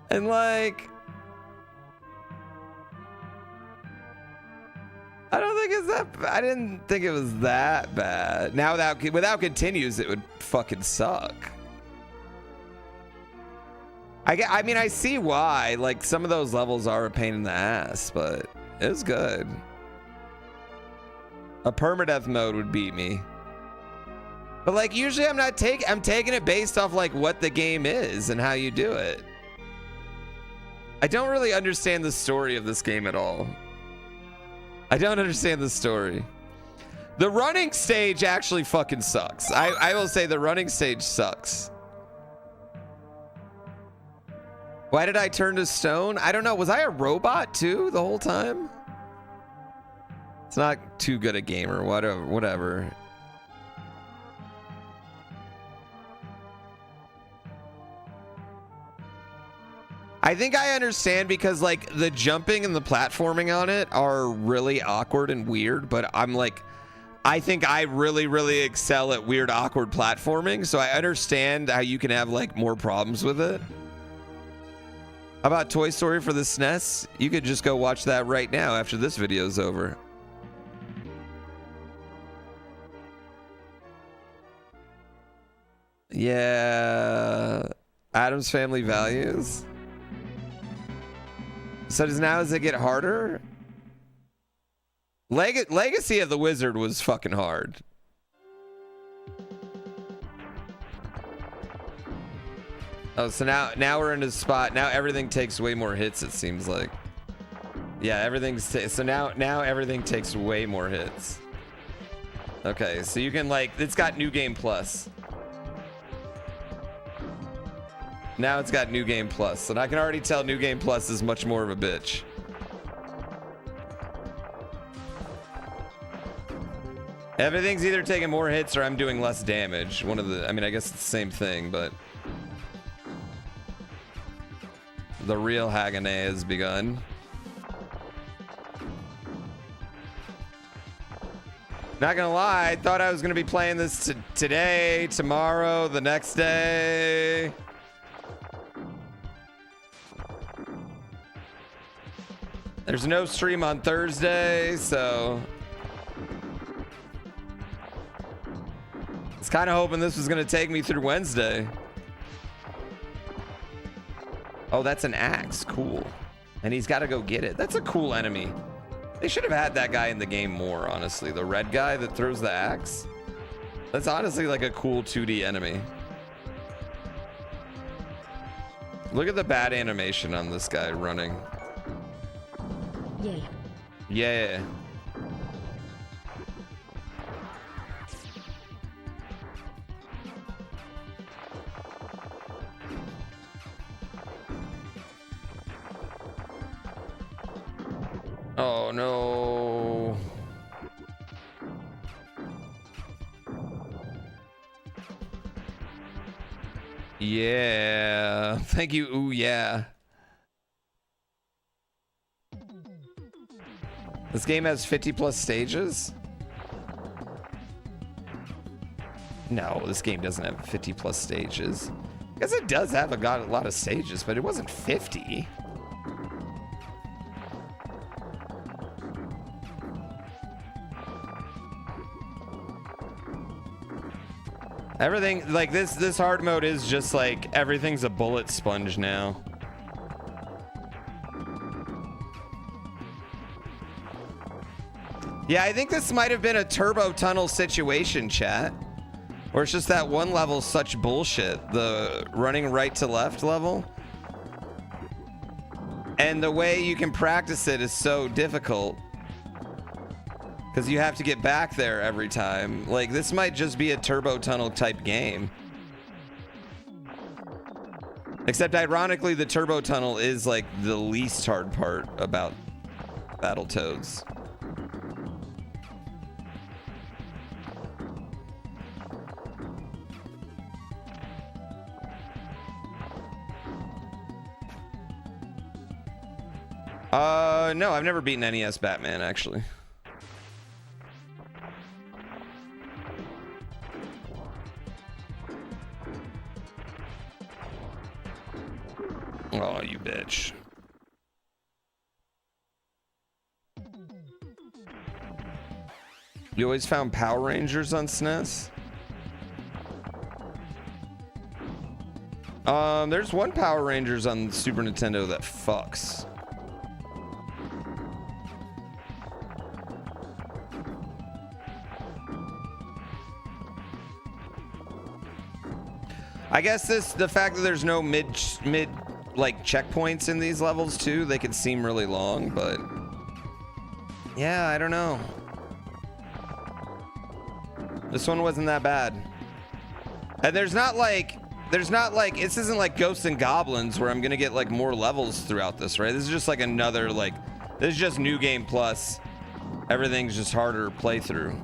And like, I don't think it's that. I didn't think it was that bad. Now without continues, it would fucking suck. I mean, I see why. Like, some of those levels are a pain in the ass, but it was good. A permadeath mode would beat me. But like, usually I'm taking it based off like what the game is and how you do it. I don't really understand the story of this game at all. I don't understand the story. The running stage actually fucking sucks. I will say the running stage sucks. Why did I turn to stone? I don't know. Was I a robot too the whole time? It's not too good a gamer. Whatever. I think I understand because like the jumping and the platforming on it are really awkward and weird, but I'm like, I think I really excel at weird, awkward platforming. So I understand how you can have like more problems with it. How about Toy Story for the SNES? You could just go watch that right now after this video's over. Yeah. Addams Family Values. So does it get harder? Legacy of the Wizard was fucking hard. Oh, so now we're in a spot. Now everything takes way more hits, it seems like. Yeah, so now everything takes way more hits. Okay, so you can like, it's got New Game Plus. Now it's got New Game Plus, and I can already tell New Game Plus is much more of a bitch. Everything's either taking more hits or I'm doing less damage. I mean, I guess it's the same thing, but the real Haganeh has begun. Not gonna lie, I thought I was gonna be playing this today, tomorrow, the next day. There's no stream on Thursday, so I was kind of hoping this was gonna take me through Wednesday. Oh, that's an axe. Cool. And he's got to go get it. That's a cool enemy. They should have had that guy in the game more, honestly. The red guy that throws the axe. That's honestly like a cool 2D enemy. Look at the bad animation on this guy running. Yeah. Yeah. Oh no. Yeah. Thank you. Ooh, yeah. This game has 50 plus stages? No, this game doesn't have 50 plus stages. I guess it does have a lot of stages, but it wasn't 50. Everything, like this hard mode is just like, everything's a bullet sponge now. Yeah, I think this might have been a turbo tunnel situation, chat. Or it's just that one level's such bullshit. The running right to left level. And the way you can practice it is so difficult. Because you have to get back there every time. Like, this might just be a turbo tunnel type game. Except ironically, the turbo tunnel is like the least hard part about Battletoads. No, I've never beaten NES Batman, actually. Oh, you bitch. You always found Power Rangers on SNES? There's one Power Rangers on Super Nintendo that fucks. I guess the fact that there's no mid like checkpoints in these levels too, they can seem really long, but yeah, I don't know. This one wasn't that bad. And there's not like this isn't like Ghosts and Goblins where I'm gonna get like more levels throughout this, right? This is just like another this is just New Game Plus. Everything's just harder playthrough.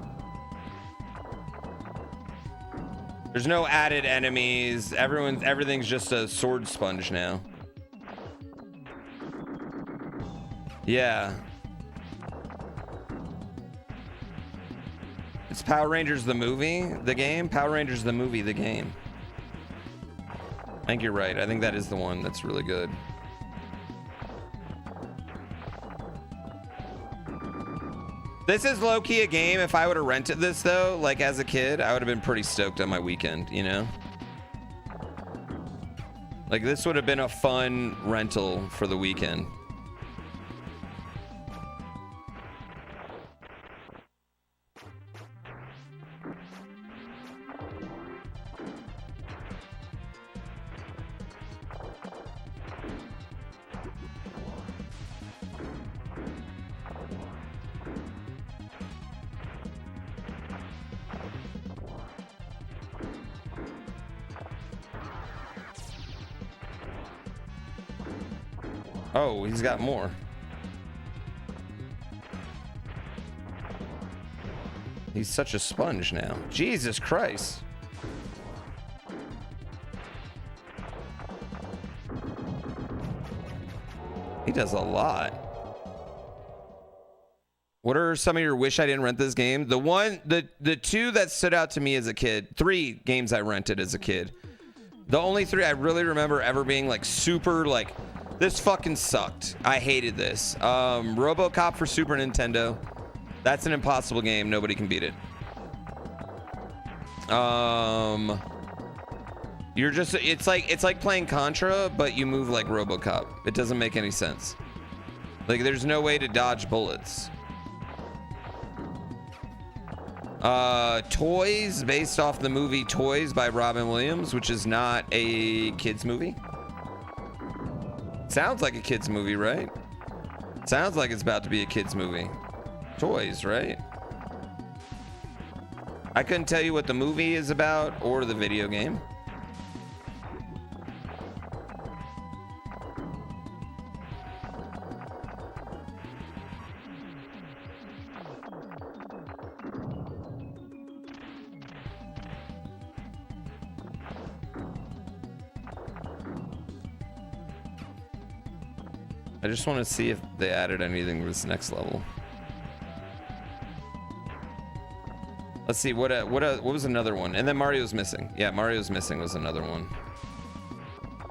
There's no added enemies. Everything's just a sword sponge now. Yeah. It's Power Rangers the movie, the game? Power Rangers the movie, the game. I think you're right. I think that is the one that's really good. This is low-key a game. If I would have rented this, though, like as a kid, I would have been pretty stoked on my weekend, you know? Like, this would have been a fun rental for the weekend. Oh, he's got more. He's such a sponge now. Jesus Christ. He does a lot. What are some of your wish I didn't rent this game? The two that stood out to me as a kid, 3 games I rented as a kid. The only 3 I really remember ever being like super like, this fucking sucked. I hated this. RoboCop for Super Nintendo. That's an impossible game. Nobody can beat it. It's like playing Contra, but you move like RoboCop. It doesn't make any sense. Like, there's no way to dodge bullets. Toys, based off the movie Toys by Robin Williams, which is not a kid's movie. Sounds like a kid's movie, right? Sounds like it's about to be a kid's movie. Toys, right? I couldn't tell you what the movie is about or the video game. I just want to see if they added anything to this next level. Let's see, what was another one? And then Mario's Missing. Yeah, Mario's Missing was another one.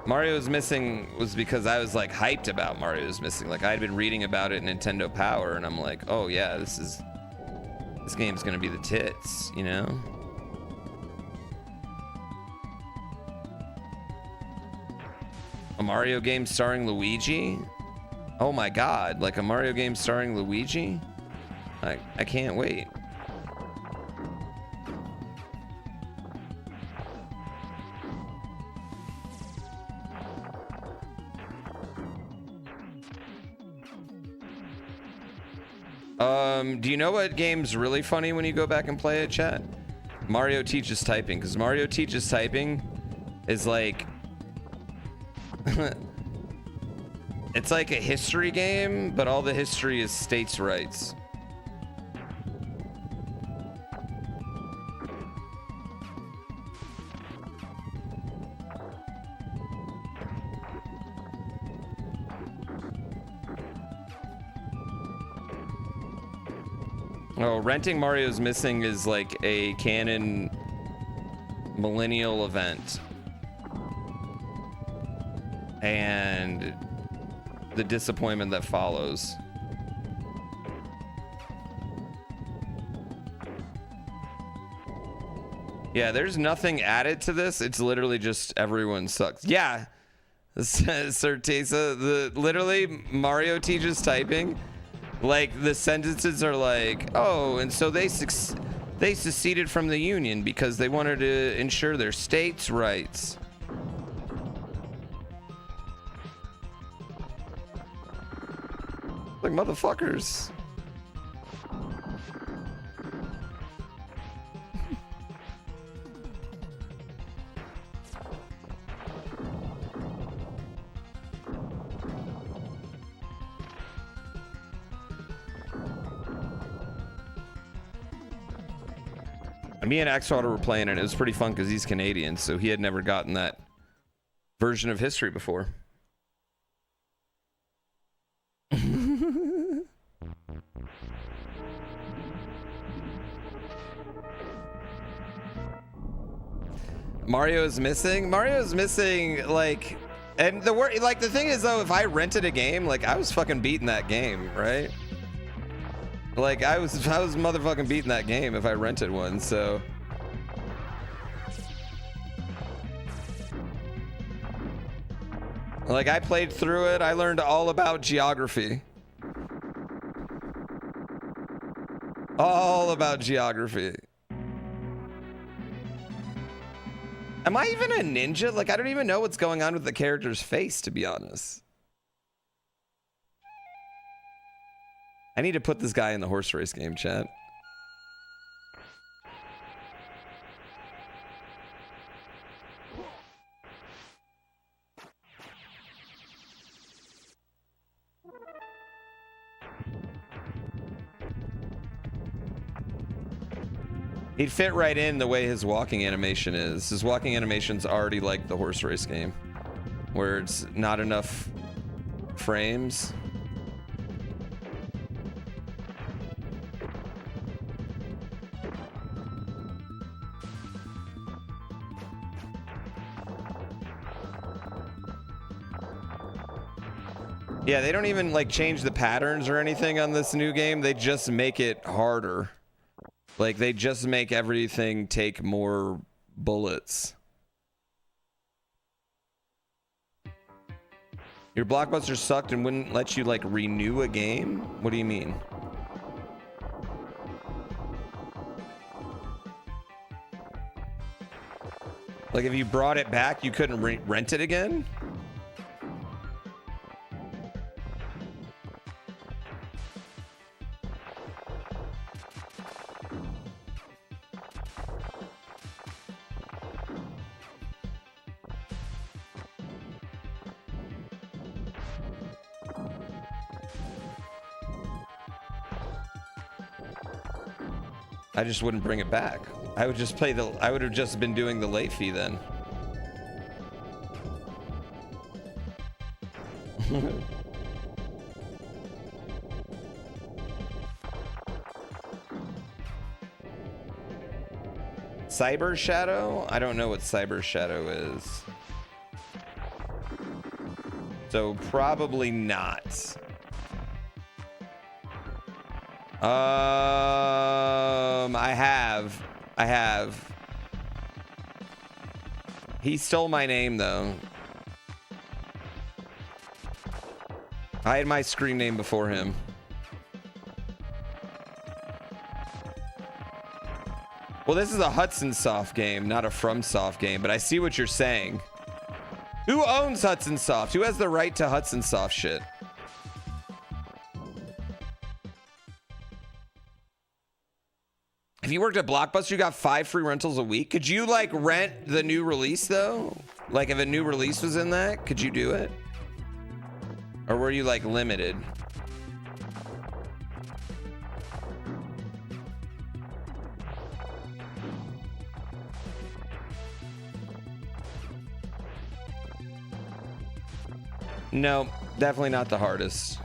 Mario's Missing was because I was like hyped about Mario's Missing. Like I had been reading about it in Nintendo Power, and I'm like, oh yeah, this game's gonna be the tits, you know? A Mario game starring Luigi? Oh my god, like a Mario game starring Luigi? I can't wait. Do you know what game's really funny when you go back and play it, chat? Mario Teaches Typing, because Mario Teaches Typing is like it's like a history game, but all the history is states' rights. Oh, renting Mario's Missing is like a canon millennial event. And the disappointment that follows. Yeah, there's nothing added to this. It's literally just everyone sucks. Yeah, Sir Tesa, literally Mario Teaches Typing. Like the sentences are like, oh, and so they seceded from the Union because they wanted to ensure their states' rights. Like motherfuckers. Me and Axwater were playing it. It was pretty fun because he's Canadian, so he had never gotten that version of history before. Mario's Missing, like, and the thing is though, if I rented a game, like I was fucking beating that game, right? Like I was motherfucking beating that game if I rented one, so. Like I played through it, I learned all about geography. All about geography. Am I even a ninja? Like I don't even know what's going on with the character's face, to be honest. I need to put this guy in the horse race game, chat. He'd fit right in the way his walking animation is. His walking animation's already like the horse race game, where it's not enough frames. Yeah, they don't even like change the patterns or anything on this new game. They just make it harder. Like they just make everything take more bullets. Your Blockbuster sucked and wouldn't let you like renew a game? What do you mean? Like if you brought it back, you couldn't rent it again? I just wouldn't bring it back. I would just I would have just been doing the late fee then. Cyber Shadow? I don't know what Cyber Shadow is. So probably not. I have. He stole my name though. I had my screen name before him. Well, this is a Hudson Soft game, not a FromSoft game, but I see what you're saying. Who owns Hudson Soft? Who has the right to Hudson Soft shit? If you worked at Blockbuster, you got 5 free rentals a week. Could you like rent the new release though? Like if a new release was in that, could you do it? Or were you like limited? No, definitely not the hardest.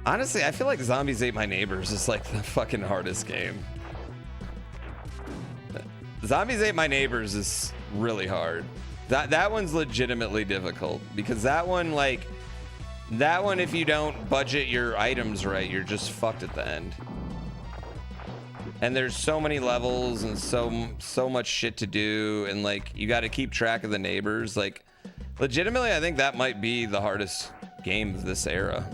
Honestly, I feel like Zombies Ate My Neighbors is like the fucking hardest game. Zombies Ate My Neighbors is really hard. That one's legitimately difficult because that one, if you don't budget your items right, you're just fucked at the end. And there's so many levels and so much shit to do, and like you got to keep track of the neighbors. Like, legitimately, I think that might be the hardest game of this era.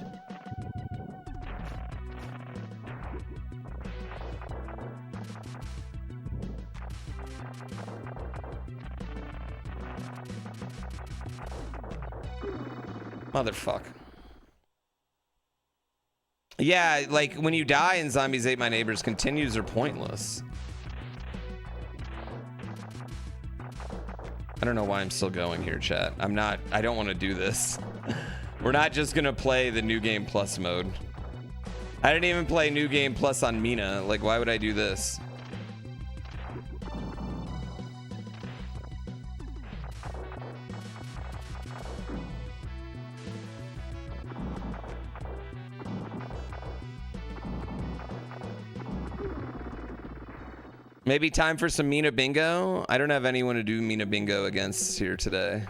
Motherfuck. Yeah, like when you die in Zombies Ate My Neighbors, continues are pointless. I don't know why I'm still going here, chat. I don't want to do this. We're not just gonna play the New Game Plus mode. I didn't even play New Game Plus on Mina. Like, why would I do this? Maybe time for some Mina Bingo? I don't have anyone to do Mina Bingo against here today.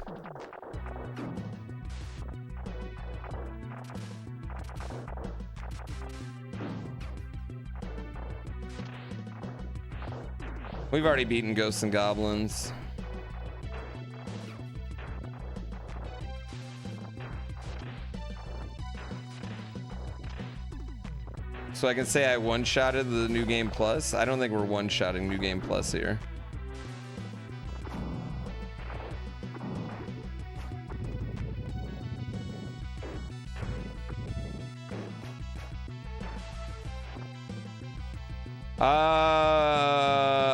We've already beaten Ghosts and Goblins. So I can say I one-shotted the New Game Plus. I don't think we're one-shotting New Game Plus here.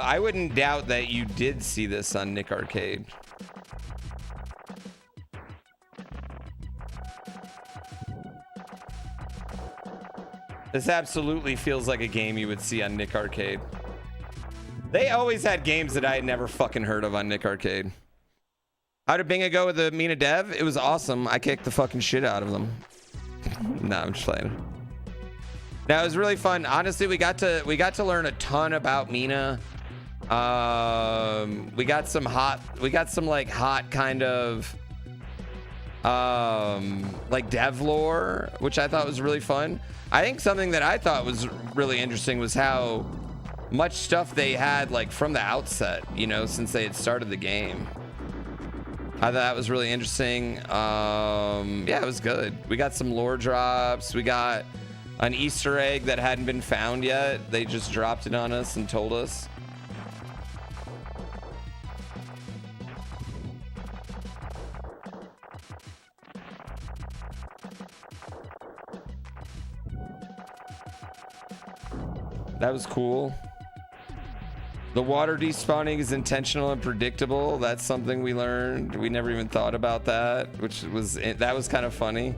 I wouldn't doubt that you did see this on Nick Arcade. This absolutely feels like a game you would see on Nick Arcade. They always had games that I had never fucking heard of on Nick Arcade. How did Binga go with the Mina Dev? It was awesome. I kicked the fucking shit out of them. Nah, I'm just playing. Now it was really fun. Honestly, we got to learn a ton about Mina. We got some like hot kind of like dev lore, which I thought was really fun. I think something that I thought was really interesting was how much stuff they had like from the outset, you know, since they had started the game. I thought that was really interesting. Yeah, it was good. We got some lore drops. We got an Easter egg that hadn't been found yet. They just dropped it on us and told us. That was cool. The water despawning is intentional and predictable. That's something we learned. We never even thought about that, that was kind of funny.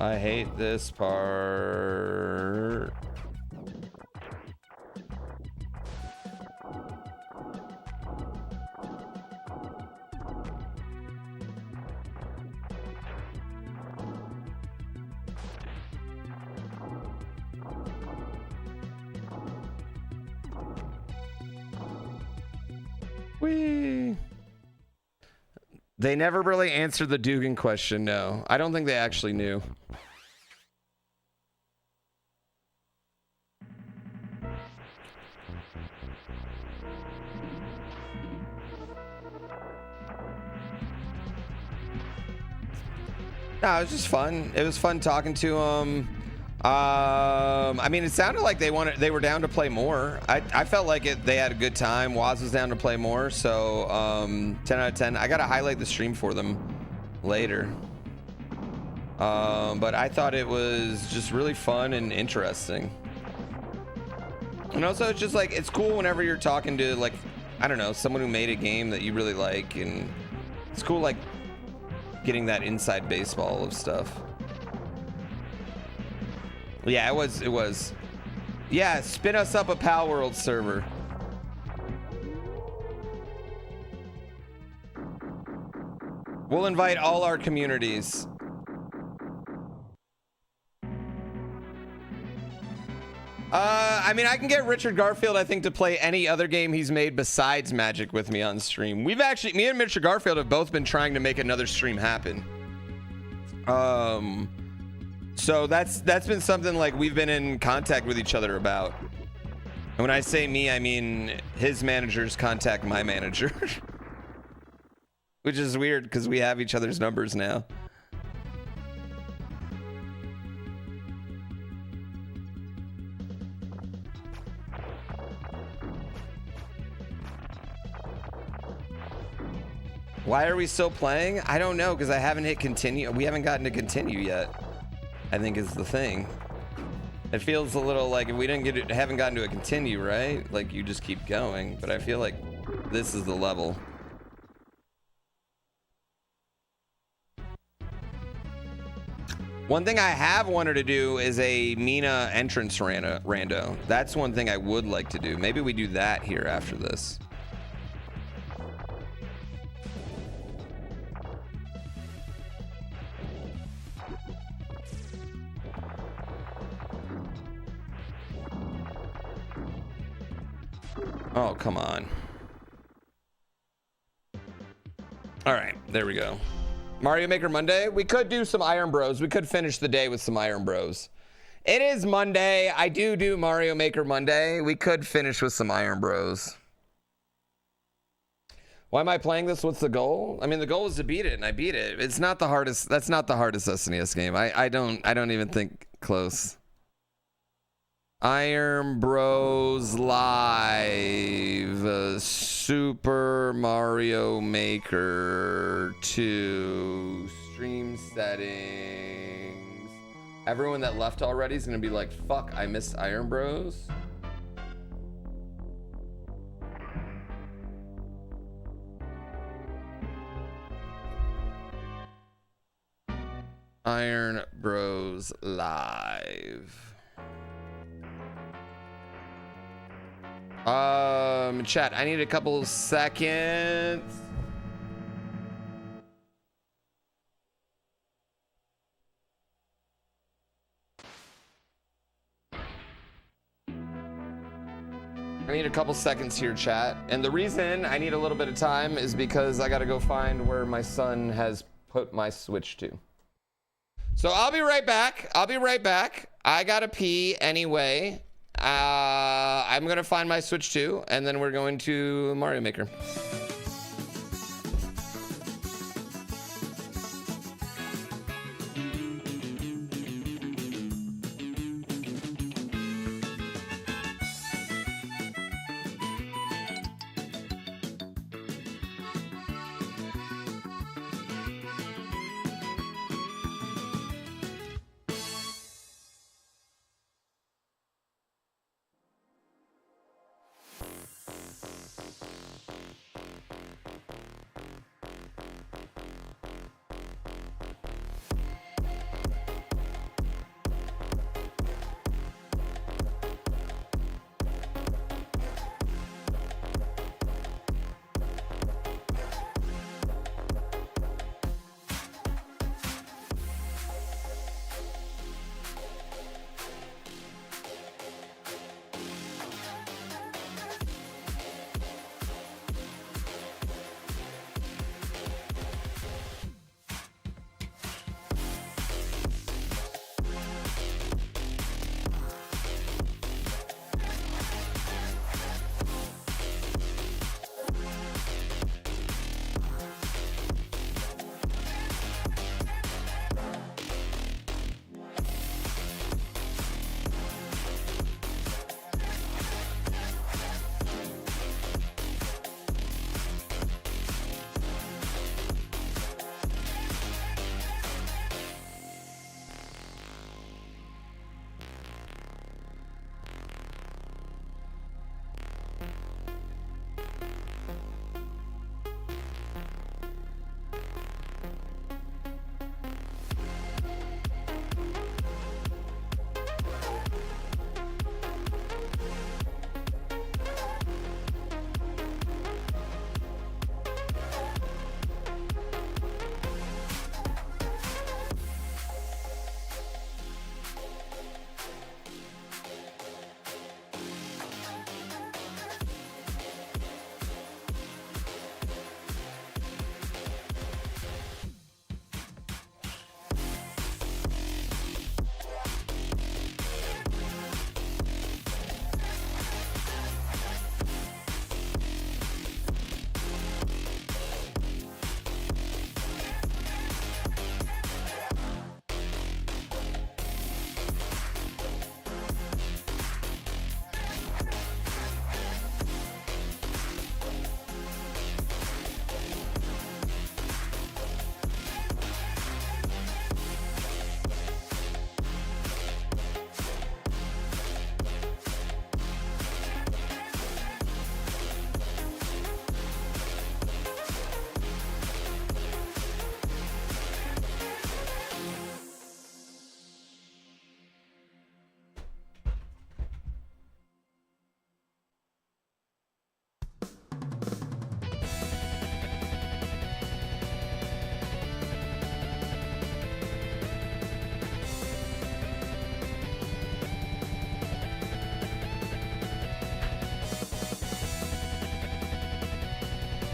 I hate this part. Whee! They never really answered the Dugan question, no. I don't think they actually knew. No, it was just fun. It was fun talking to them. I mean, it sounded like they were down to play more. I felt like they had a good time. Waz was down to play more, so 10 out of 10. I gotta highlight the stream for them later. But I thought it was just really fun and interesting. And also, it's just like, it's cool whenever you're talking to, like, I don't know, someone who made a game that you really like, and it's cool, like, getting that inside baseball of stuff. Yeah, it was. Yeah, spin us up a Pal World server. We'll invite all our communities. I mean, I can get Richard Garfield, I think, to play any other game he's made besides Magic with me on stream. We've actually, me and Richard Garfield have both been trying to make another stream happen. So that's been something like we've been in contact with each other about. And when I say me, I mean his managers contact my manager. Which is weird because we have each other's numbers now. Why are we still playing? I don't know, because I haven't hit continue. We haven't gotten to continue yet, I think is the thing. It feels a little like if we haven't gotten to a continue, right? Like you just keep going, but I feel like this is the level. One thing I have wanted to do is a Mina entrance rando. That's one thing I would like to do. Maybe we do that here after this. Oh, come on. All right, there we go. Mario Maker Monday. We could do some IronBros. We could finish the day with some IronBros. It is Monday. I do Mario Maker Monday. We could finish with some IronBros. Why am I playing this? What's the goal? I mean, the goal is to beat it, and I beat it. It's not the hardest. That's not the hardest SNES game. I don't even think close. IronBros Live, Super Mario Maker 2, stream settings. Everyone that left already is gonna be like, fuck, I missed IronBros. IronBros Live. Chat, I need a couple seconds. I need a couple seconds here, chat. And the reason I need a little bit of time is because I gotta go find where my son has put my Switch to. So I'll be right back. I gotta pee anyway. I'm gonna find my Switch 2, and then we're going to Mario Maker.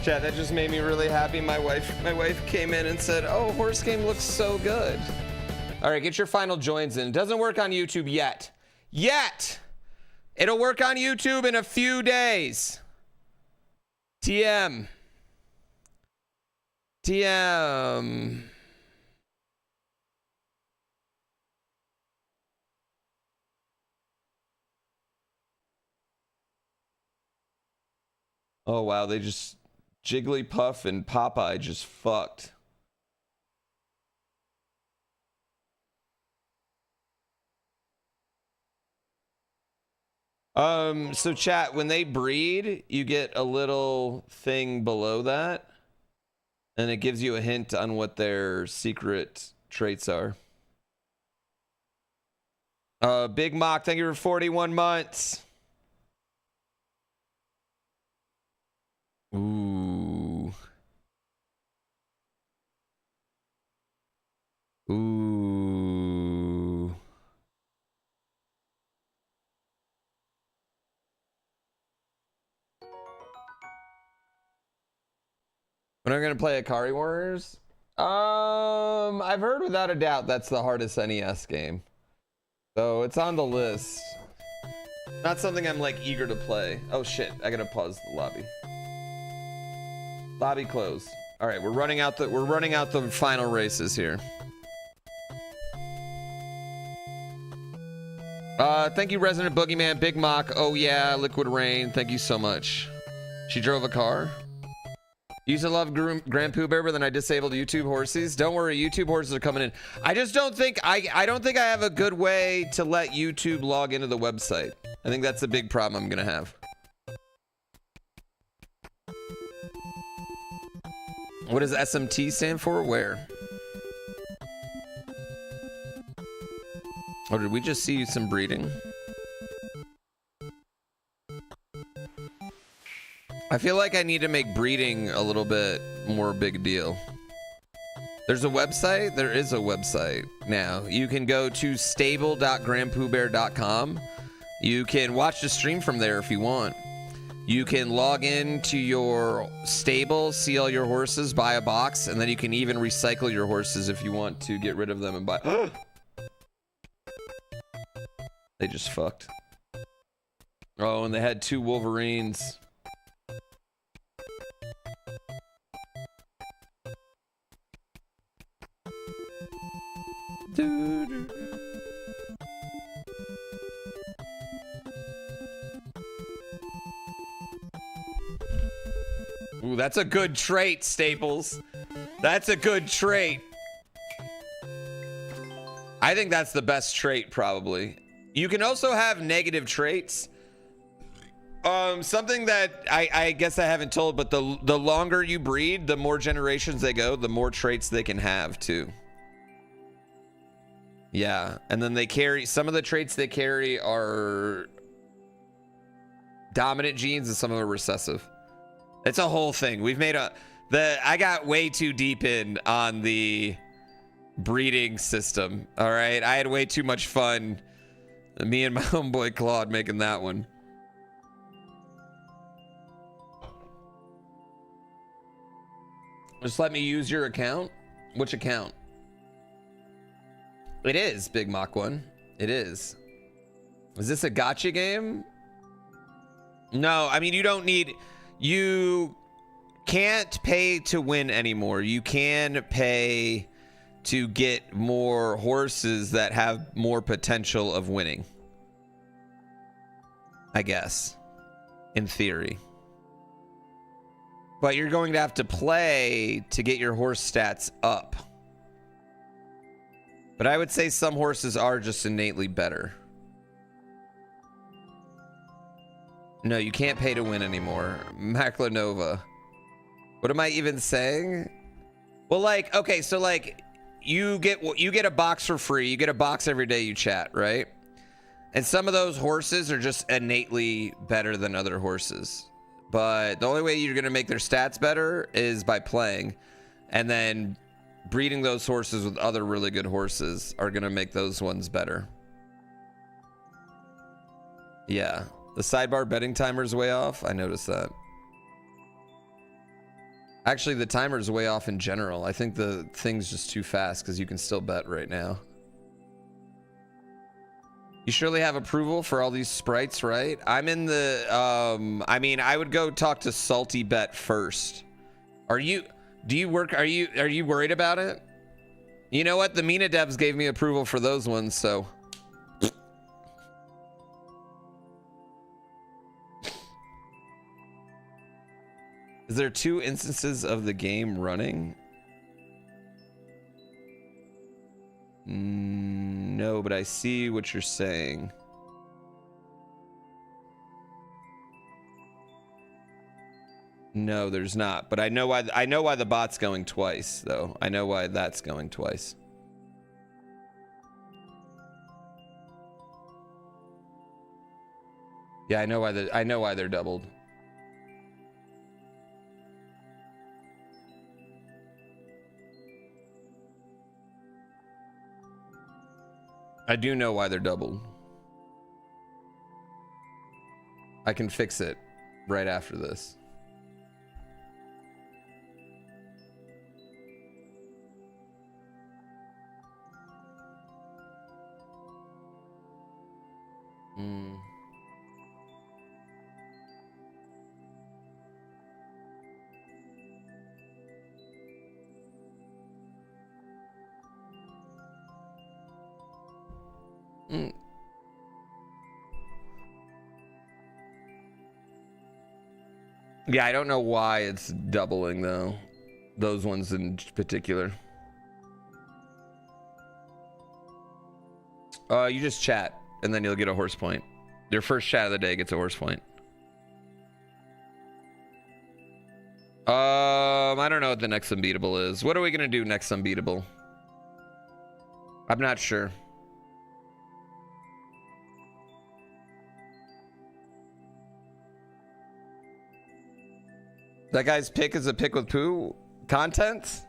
Chat, that just made me really happy. My wife came in and said, "Oh, horse game looks so good." All right, get your final joins in. It doesn't work on YouTube yet. Yet! It'll work on YouTube in a few days. TM. TM. Oh, wow. They just... Jigglypuff and Popeye just fucked. So chat, when they breed, you get a little thing below that, and it gives you a hint on what their secret traits are. Big Mock, thank you for 41 months. Ooh. Ooh. When are we gonna play Akari Warriors? I've heard without a doubt that's the hardest NES game. So it's on the list. Not something I'm like eager to play. Oh shit, I gotta pause the lobby. Lobby closed. All right, we're running out the final races here. Thank you, Resident Boogeyman, Big Mock. Oh yeah, Liquid Rain. Thank you so much. She drove a car. Used to love Grand Pooh Bear, but then I disabled YouTube horses. Don't worry, YouTube horses are coming in. I just don't think I don't think I have a good way to let YouTube log into the website. I think that's a big problem I'm gonna have. What does SMT stand for? Where? Or did we just see some breeding? I feel like I need to make breeding a little bit more big deal. There's a website? There is a website now. You can go to stable.grandpoohbear.com. You can watch the stream from there if you want. You can log in to your stable, see all your horses, buy a box, and then you can even recycle your horses if you want to get rid of them and buy... They just fucked. Oh, and they had 2 Wolverines. Ooh, that's a good trait, Staples. That's a good trait. I think that's the best trait, probably. You can also have negative traits. Something that I guess I haven't told, but the longer you breed, the more generations they go, the more traits they can have, too. Yeah, and then they carry... Some of the traits they carry are dominant genes, and some of them are recessive. It's a whole thing. We've made a... I got way too deep in on the breeding system, all right? I had way too much fun, me and my homeboy Claude, making that one. Just let me use your account? Which account? It is, Big Mach 1. It is. Is this a gotcha game? No, I mean, you don't need... You can't pay to win anymore. You can pay to get more horses that have more potential of winning. I guess. In theory. But you're going to have to play to get your horse stats up. But I would say some horses are just innately better. No, you can't pay to win anymore. Maclanova. What am I even saying? Well, like, okay, so like you get a box for free. You get a box every day you chat, right? And some of those horses are just innately better than other horses. But the only way you're going to make their stats better is by playing. And then breeding those horses with other really good horses are going to make those ones better. Yeah. The sidebar betting timer's way off. I noticed that. Actually, the timer's way off in general. I think the thing's just too fast because you can still bet right now. You surely have approval for all these sprites, right? I'm in the, I mean, I would go talk to Salty Bet first. Are you worried about it? You know what? The Mina devs gave me approval for those ones, so. Is there 2 instances of the game running? No, but I see what you're saying. No, there's not. But I know why the bot's going twice, though. I know why that's going twice. Yeah, I know why they're doubled. I do know why they're doubled. I can fix it right after this. Yeah, I don't know why it's doubling though. Those ones in particular. You just chat and then you'll get a horse point. Your first chat of the day gets a horse point. I don't know what the next unbeatable is. What are we gonna do next unbeatable? I'm not sure. That guy's pick is a pick with poo content?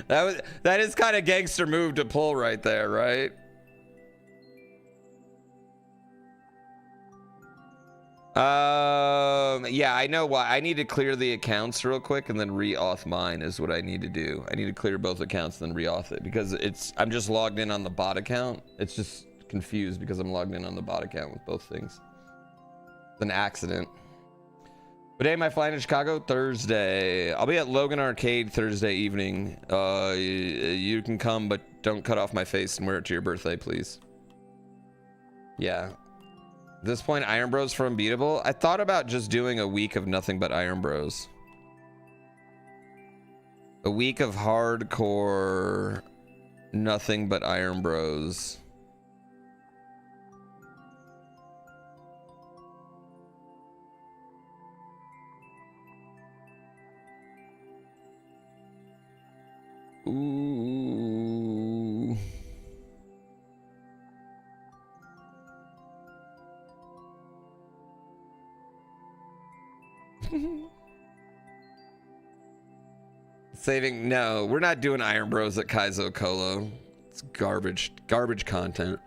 That is kind of gangster move to pull right there, right? Yeah, I know why. I need to clear the accounts real quick and then re-auth mine is what I need to do. I need to clear both accounts and then re-auth it because I'm just logged in on the bot account. It's just confused because I'm logged in on the bot account with both things. It's an accident. What day am I flying to Chicago? Thursday. I'll be at Logan Arcade Thursday evening. You can come, but don't cut off my face and wear it to your birthday, please. Yeah. At this point, IronBros for Unbeatable. I thought about just doing a week of nothing but IronBros. A week of hardcore nothing but IronBros. Ooh. Saving? No, we're not doing IronBros at Kaizo Colo. It's garbage content.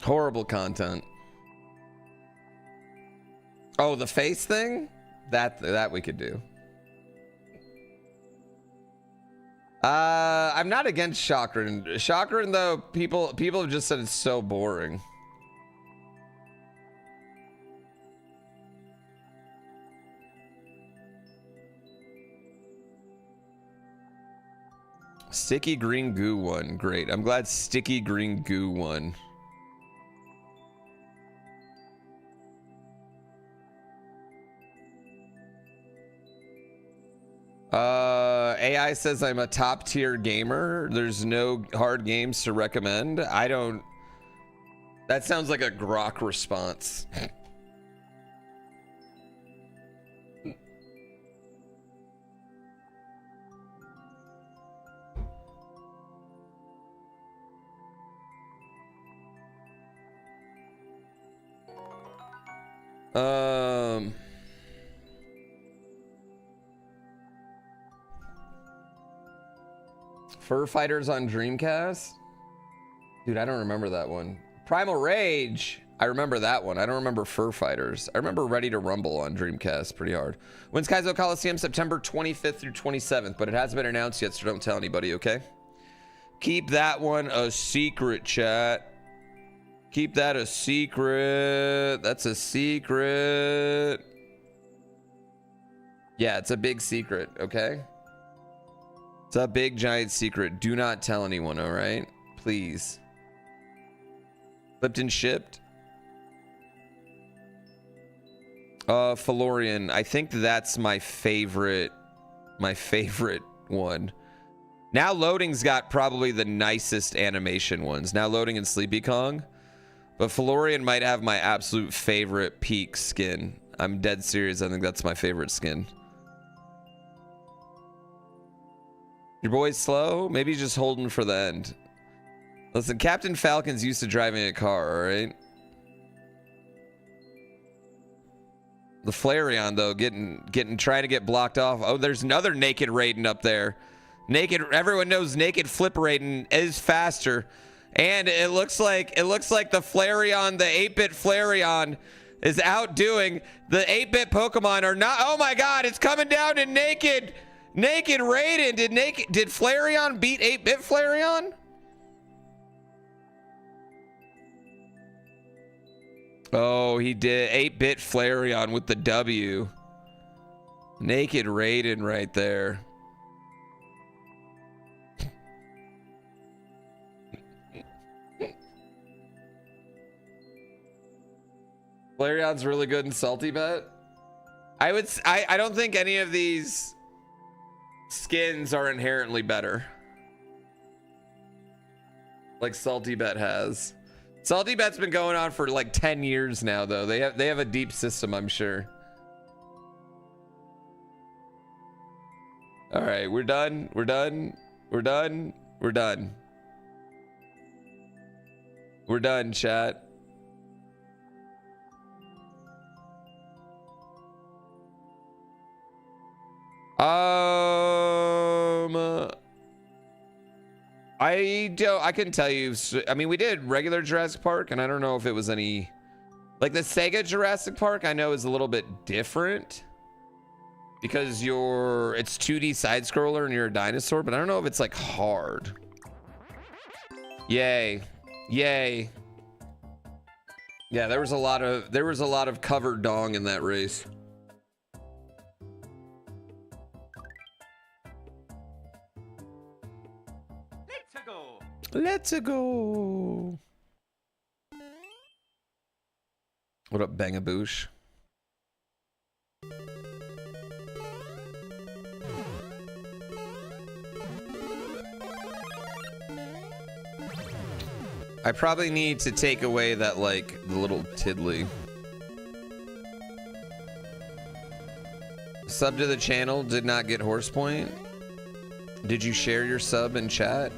Horrible content. Oh, the face thing? That we could do. I'm not against Chakran. Chakran though, people have just said it's so boring. Sticky green goo won. Great. I'm glad sticky green goo won. AI says I'm a top tier gamer. There's no hard games to recommend. That sounds like a grok response. Fur Fighters on Dreamcast? Dude, I don't remember that one. Primal Rage. I remember that one. I don't remember Fur Fighters. I remember Ready to Rumble on Dreamcast pretty hard. When's Kaizo Coliseum? September 25th through 27th, but it hasn't been announced yet, so don't tell anybody, okay? Keep that one a secret, chat. Keep that a secret. That's a secret. Yeah, it's a big secret, okay? It's a big, giant secret. Do not tell anyone, all right? Please. Flipped and shipped. Felorian. I think that's my favorite one. Now Loading's got probably the nicest animation ones. Now Loading and Sleepy Kong. But Felorian might have my absolute favorite peak skin. I'm dead serious. I think that's my favorite skin. Your boy's slow? Maybe he's just holding for the end. Listen, Captain Falcon's used to driving a car, alright? The Flareon, though, trying to get blocked off. Oh, there's another Naked Raiden up there. Everyone knows Naked Flip Raiden is faster. And it looks like the Flareon, the 8-bit Flareon, is outdoing the 8-bit Pokemon are not. Oh my god, it's coming down to Naked Raiden. Did Flareon beat 8-bit Flareon? Oh, he did. 8-bit Flareon with the W. Naked Raiden right there. Flareon's really good in Salty Bet. I don't think any of these skins are inherently better. Like Salty Bet has. Salty Bet's been going on for like 10 years now, though. They have a deep system, I'm sure. All right, we're done. We're done. We're done. We're done. We're done, chat. I couldn't tell you. I mean, we did regular Jurassic Park, and I don't know if it was any, like the Sega Jurassic Park. I know is a little bit different because it's 2D side scroller and you're a dinosaur, but I don't know if it's like hard. Yay, yay. Yeah, there was a lot of covered dong in that race. Let's go. What up, Bangaboosh? I probably need to take away that, like, the little tiddly. Sub to the channel, did not get horse point. Did you share your sub in chat?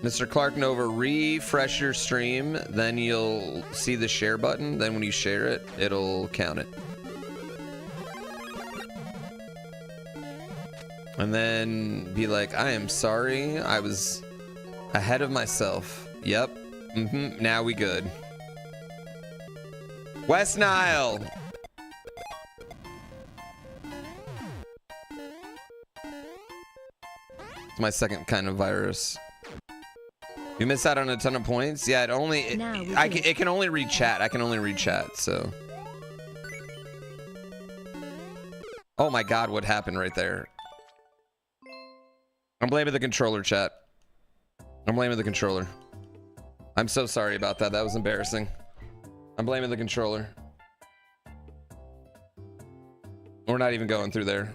Mr. Clark Nova, refresh your stream, then you'll see the share button. Then when you share it, it'll count it. And then be like, I am sorry, I was ahead of myself. Yep. Now we good. West Nile. It's my second kind of virus. You miss out on a ton of points. Yeah, it can only read chat. I can only read chat. So. Oh my God, what happened right there? I'm blaming the controller, chat. I'm blaming the controller. I'm so sorry about that. That was embarrassing. I'm blaming the controller. We're not even going through there.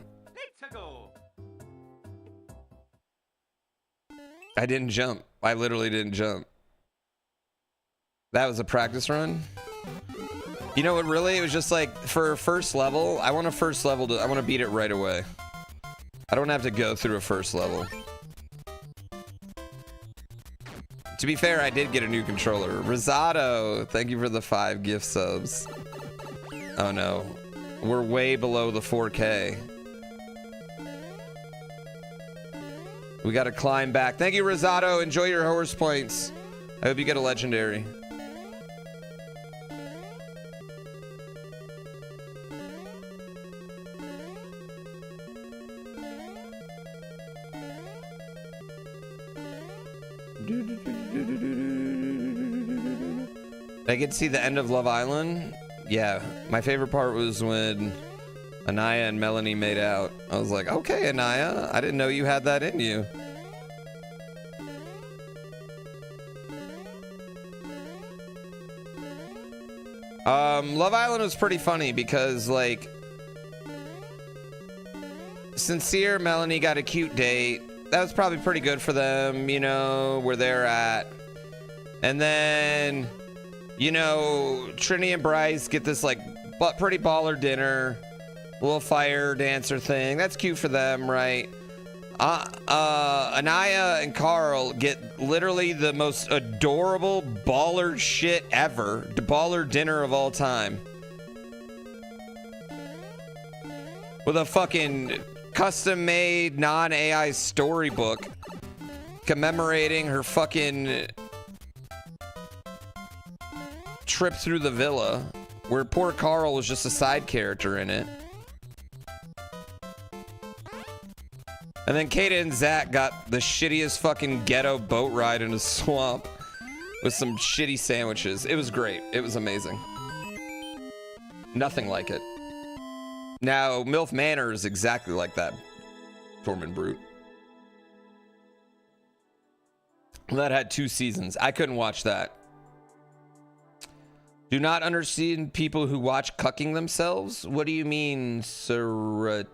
I didn't jump. I literally didn't jump. That was a practice run. You know what, really? It was just like, for first level, I want to beat it right away. I don't have to go through a first level. To be fair, I did get a new controller. Rosado, thank you for the 5 gift subs. Oh no. We're way below the 4K. We got to climb back. Thank you, Rosato. Enjoy your horse points. I hope you get a legendary. I get to see the end of Love Island. Yeah, my favorite part was when Anaya and Melanie made out. I was like, okay, Anaya, I didn't know you had that in you. Love Island was pretty funny because, like, Sincere, Melanie got a cute date. That was probably pretty good for them, you know, where they're at. And then, you know, Trinity and Bryce get this, like, pretty baller dinner. Little fire dancer thing. That's cute for them, right? Anaya and Carl get literally the most adorable baller shit ever. The baller dinner of all time. With a fucking custom-made non-AI storybook commemorating her fucking trip through the villa, where poor Carl was just a side character in it. And then Kata and Zach got the shittiest fucking ghetto boat ride in a swamp with some shitty sandwiches. It was great. It was amazing. Nothing like it. Now, MILF Manor is exactly like that. Tormund Brute. That had 2 seasons. I couldn't watch that. Do not understand people who watch cucking themselves? What do you mean, Suratiza?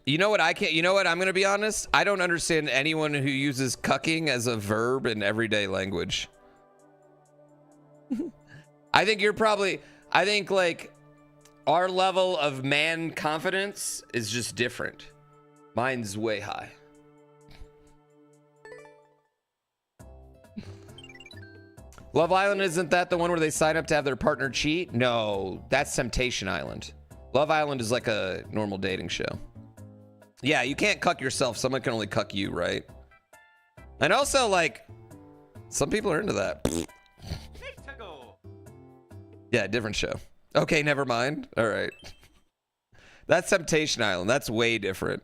You know what I can't, you know what, I'm gonna be honest, I don't understand anyone who uses cucking as a verb in everyday language. I think like our level of man confidence is just different. Mine's way high. Love Island, isn't that the one where they sign up to have their partner cheat? No, that's Temptation Island. Love Island is like a normal dating show. Yeah, you can't cuck yourself. Someone can only cuck you, right? And also, like, some people are into that. Yeah, different show. Okay, never mind. All right. That's Temptation Island. That's way different.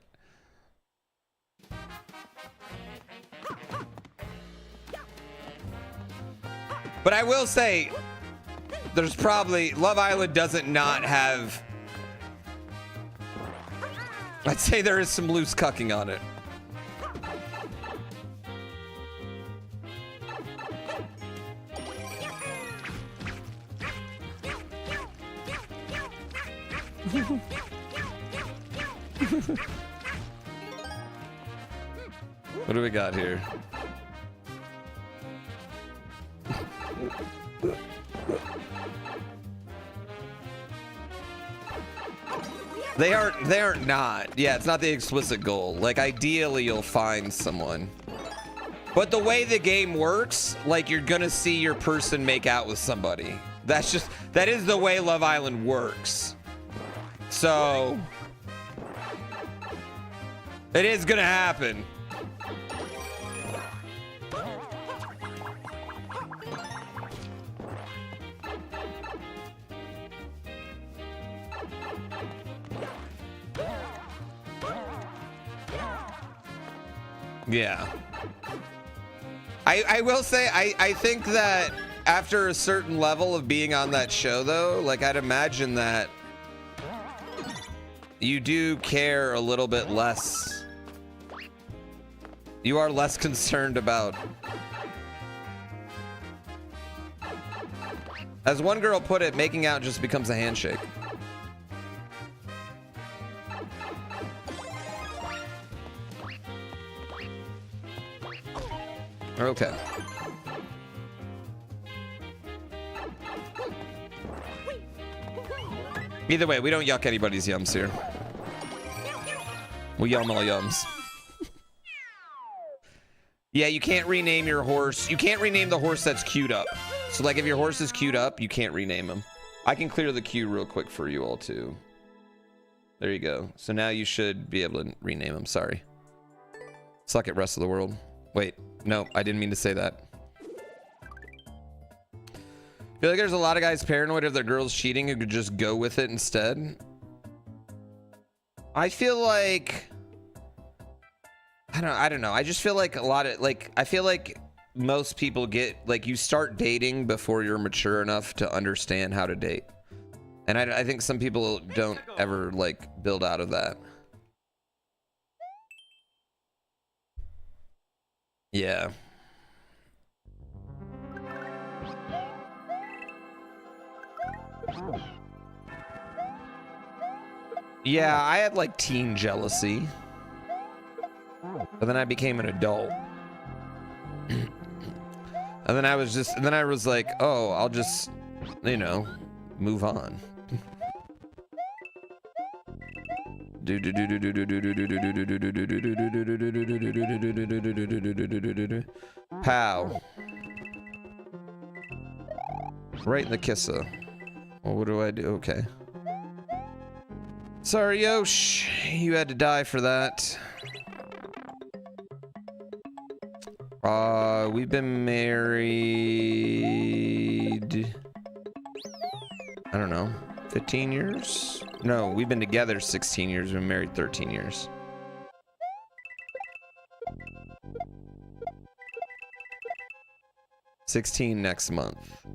But I will say, there's probably... Love Island doesn't not have... I'd say there is some loose cucking on it. What do we got here? They aren't not. Yeah, it's not the explicit goal. Like, ideally, you'll find someone. But the way the game works, like, you're gonna see your person make out with somebody. That is the way Love Island works. So, it is gonna happen. Yeah. I will say, I think that after a certain level of being on that show, though, like, I'd imagine that you do care a little bit less. You are less concerned about... As one girl put it, making out just becomes a handshake. Okay. Either way, we don't yuck anybody's yums here. We yum all yums. Yeah, you can't rename your horse. You can't rename the horse that's queued up. So, like, if your horse is queued up, you can't rename him. I can clear the queue real quick for you all, too. There you go. So now you should be able to rename them. Sorry. Suck it, rest of the world. Wait, no, I didn't mean to say that. I feel like there's a lot of guys paranoid of their girls cheating who could just go with it instead. I feel like... I don't know. I just feel like a lot of... Like, I feel like most people get... Like, you start dating before you're mature enough to understand how to date. And I think some people don't ever, like, build out of that. Yeah. Yeah, I had, like, teen jealousy. But then I became an adult. And then I was like, oh, I'll just, you know, move on. Pow. Right in the kisser. Well, what do I do? Okay. Sorry, Yosh. You had to die for that. We've been married... I don't know. 15 years? No, we've been together 16 years. We've been married 13 years. $16 next month.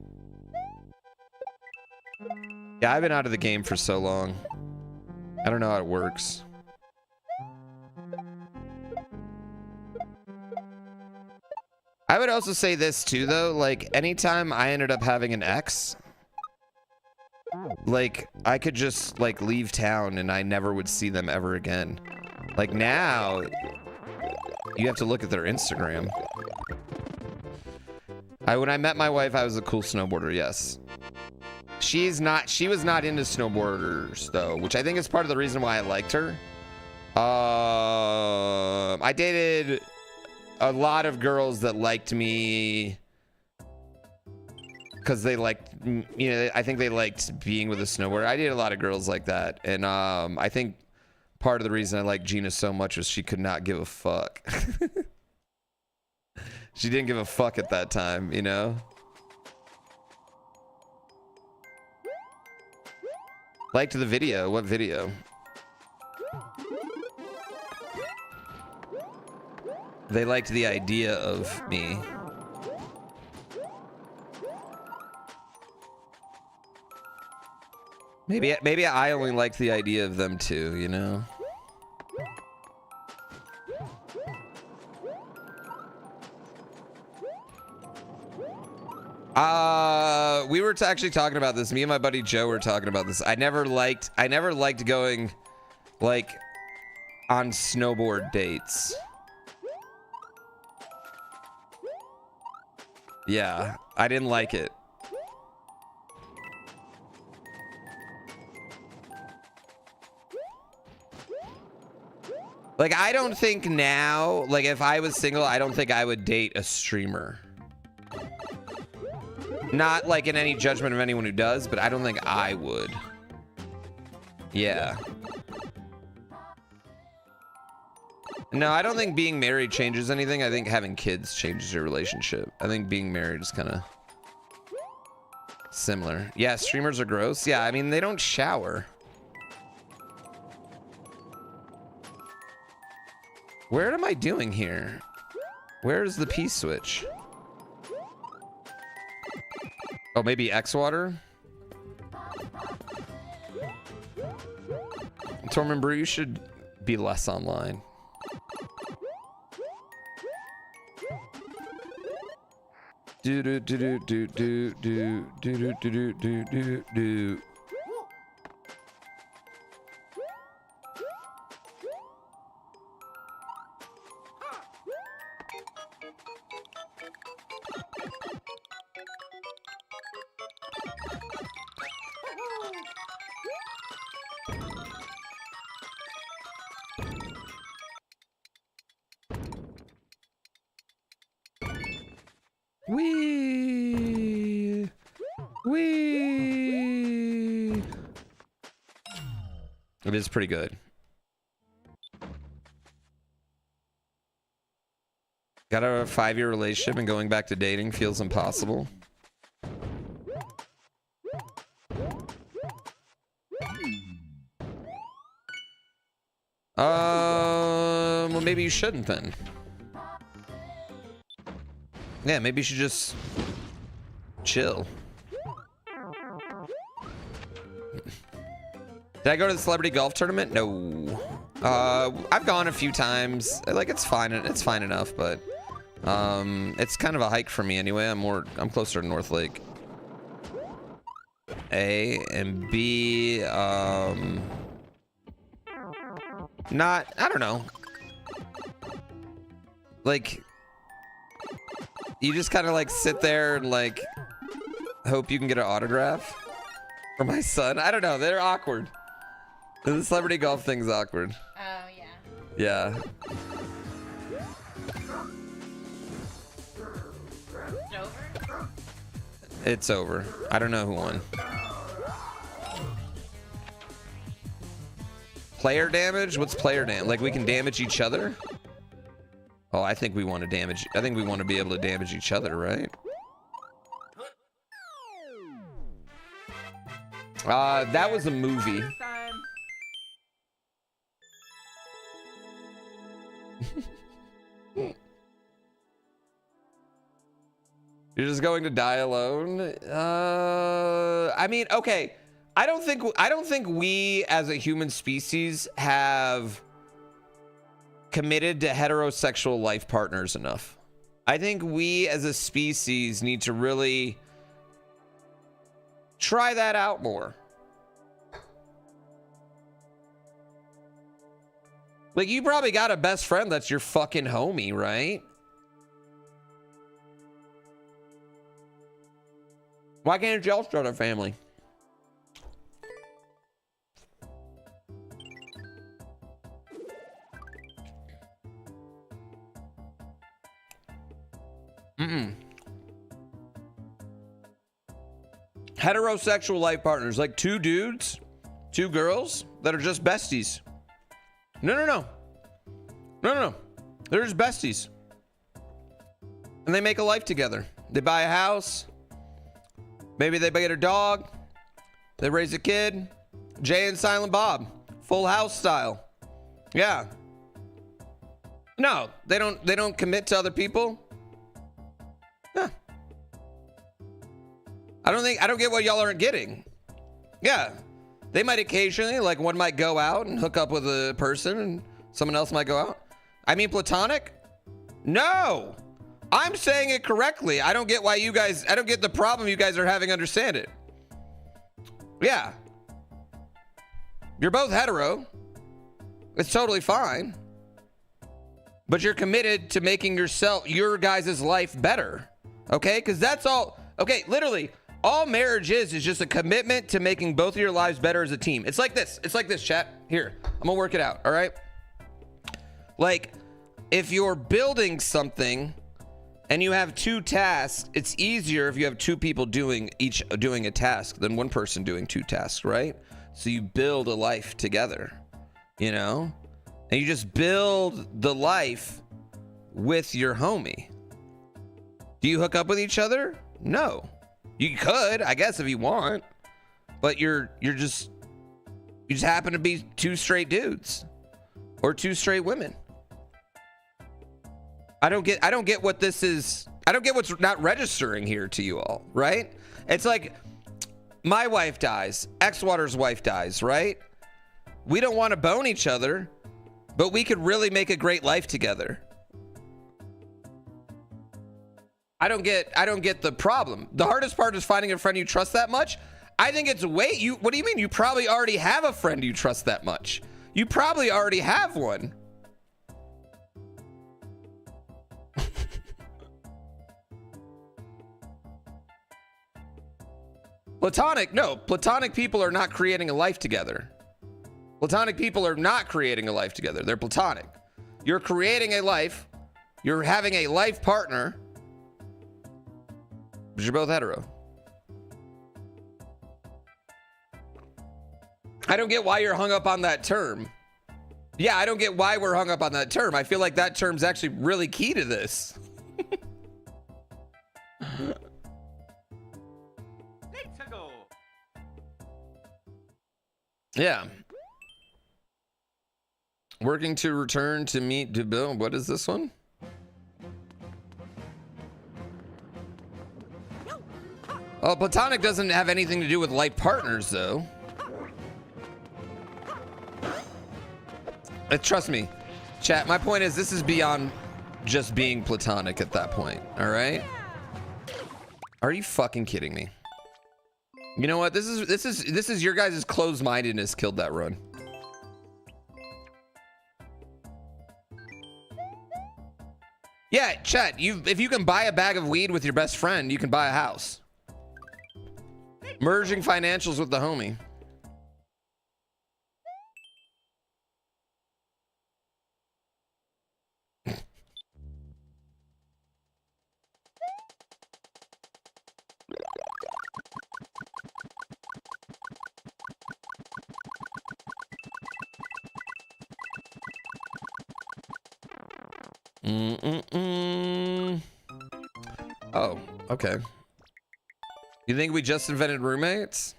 Yeah, I've been out of the game for so long. I don't know how it works. I would also say this too, though. Like, anytime I ended up having an ex, like, I could just, like, leave town and I never would see them ever again. Like, now, you have to look at their Instagram. When I met my wife, I was a cool snowboarder, yes. She was not into snowboarders, though, which I think is part of the reason why I liked her. I dated a lot of girls that liked me because they liked, you know, I think they liked being with a snowboarder. I dated a lot of girls like that, and I think part of the reason I liked Gina so much was she could not give a fuck. She didn't give a fuck at that time, you know? Liked the video. What video? They liked the idea of me. Maybe I only liked the idea of them too, you know? We were actually talking about this. Me and my buddy Joe were talking about this. I never liked going, like, on snowboard dates. Yeah, I didn't like it. Like, I don't think now, like, if I was single, I don't think I would date a streamer. Not, like, in any judgment of anyone who does, but I don't think I would. Yeah. No, I don't think being married changes anything. I think having kids changes your relationship. I think being married is kind of similar. Yeah, streamers are gross. Yeah, I mean, they don't shower. Where am I doing here? Where's the P switch? Oh, maybe X water? Tormund Brew, you should be less online. Do do do do do do do do do do do do. It is pretty good. Got a 5-year relationship and going back to dating feels impossible. Well, maybe you shouldn't then. Yeah, maybe you should just chill. Did I go to the celebrity golf tournament? No. I've gone a few times. Like, it's fine. It's fine enough, but it's kind of a hike for me anyway. I'm closer to North Lake. A and B. Not. I don't know. Like, you just kind of like sit there and like hope you can get an autograph for my son. I don't know. They're awkward. The celebrity golf thing's awkward. Oh, yeah. Yeah. It's over? It's over. I don't know who won. Player damage? What's player damage? Like we can damage each other? Oh, I think we want to damage. I think we want to be able to damage each other, right? That was a movie. You're just going to die alone? I mean, okay. I don't think we as a human species have committed to heterosexual life partners enough. I think we as a species need to really try that out more. Like, you probably got a best friend that's your fucking homie, right? Why can't y'all start a family? Heterosexual life partners, like 2 dudes, 2 girls that are just besties. No. They're just besties. And they make a life together. They buy a house. Maybe they get a dog. They raise a kid. Jay and Silent Bob. Full House style. Yeah. No, they don't commit to other people. Yeah. I don't get what y'all aren't getting. Yeah. They might occasionally, like, one might go out and hook up with a person and someone else might go out. I mean, platonic? No. I'm saying it correctly. I don't get the problem you guys are having understand it. Yeah. You're both hetero. It's totally fine. But you're committed to making your guys' life better. Okay? Because that's all. Okay, literally, all marriage is just a commitment to making both of your lives better as a team. It's like this. It's like this, chat. Here, I'm going to work it out. All right? Like, if you're building something and you have 2 tasks, it's easier if you have 2 people doing a task than one person doing 2 tasks, right? So you build a life together, you know? And you just build the life with your homie. Do you hook up with each other? No. You could, I guess, if you want. But you just happen to be 2 straight dudes or 2 straight women. I don't get what this is. I don't get what's not registering here to you all, right? It's like my wife dies, Xwater's wife dies, right? We don't want to bone each other, but we could really make a great life together. I don't get the problem. The hardest part is finding a friend you trust that much. I think it's what do you mean? You probably already have a friend you trust that much. You probably already have one. Platonic people are not creating a life together. Platonic people are not creating a life together. They're platonic. You're creating a life. You're having a life partner. But you're both hetero. I don't get why you're hung up on that term. Yeah, I don't get why we're hung up on that term. I feel like that term's actually really key to this. Yeah. Working to return to meet Dubil. What is this one? Oh, platonic doesn't have anything to do with life partners, though. Trust me, chat, my point is this is beyond just being platonic at that point, all right? Are you fucking kidding me? You know what? This is your guys' closed-mindedness killed that run. Yeah, chat, if you can buy a bag of weed with your best friend, you can buy a house. Merging financials with the homie. Oh, okay. You think we just invented roommates?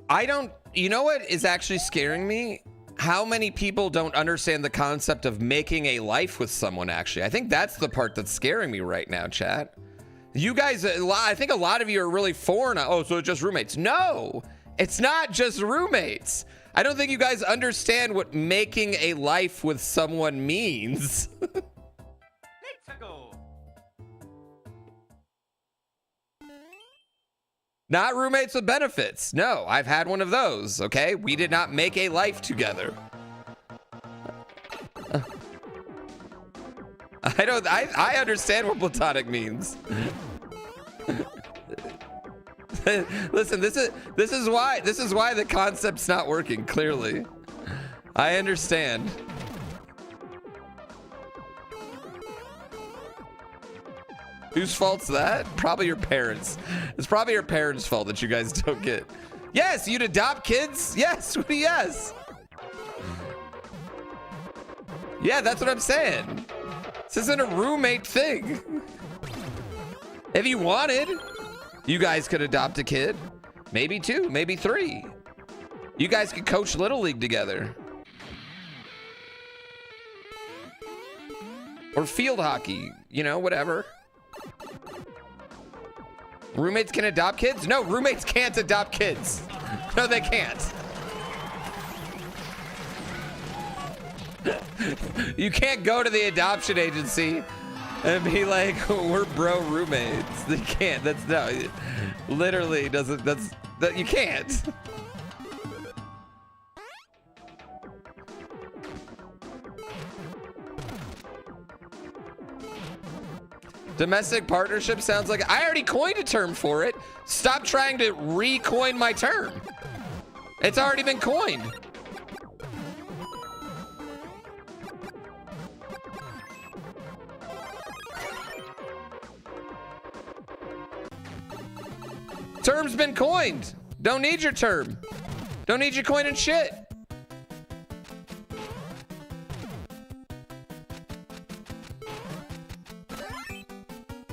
I don't, you know what is actually scaring me? How many people don't understand the concept of making a life with someone, actually. I think that's the part that's scaring me right now, chat. You guys, I think a lot of you are really foreign. Oh, so it's just roommates. No, it's not just roommates. I don't think you guys understand what making a life with someone means. Not roommates with benefits. No, I've had one of those, okay? We did not make a life together. I understand what platonic means. Listen, this is why the concept's not working, clearly. I understand. Whose fault's that? Probably your parents. It's probably your parents' fault that you guys don't get. Yes, you'd adopt kids? Yes, yes. Yeah, that's what I'm saying. This isn't a roommate thing. If you wanted, you guys could adopt a kid. Maybe 2, maybe 3. You guys could coach Little League together. Or field hockey, you know, whatever. Roommates can adopt kids? No, roommates can't adopt kids. No, they can't. You can't go to the adoption agency and be like, we're bro roommates. They can't. That's no, literally doesn't, that you can't. Domestic partnership sounds like I already coined a term for it. Stop trying to re-coin my term. It's already been coined. Term's been coined. Don't need your term. Don't need you coining shit.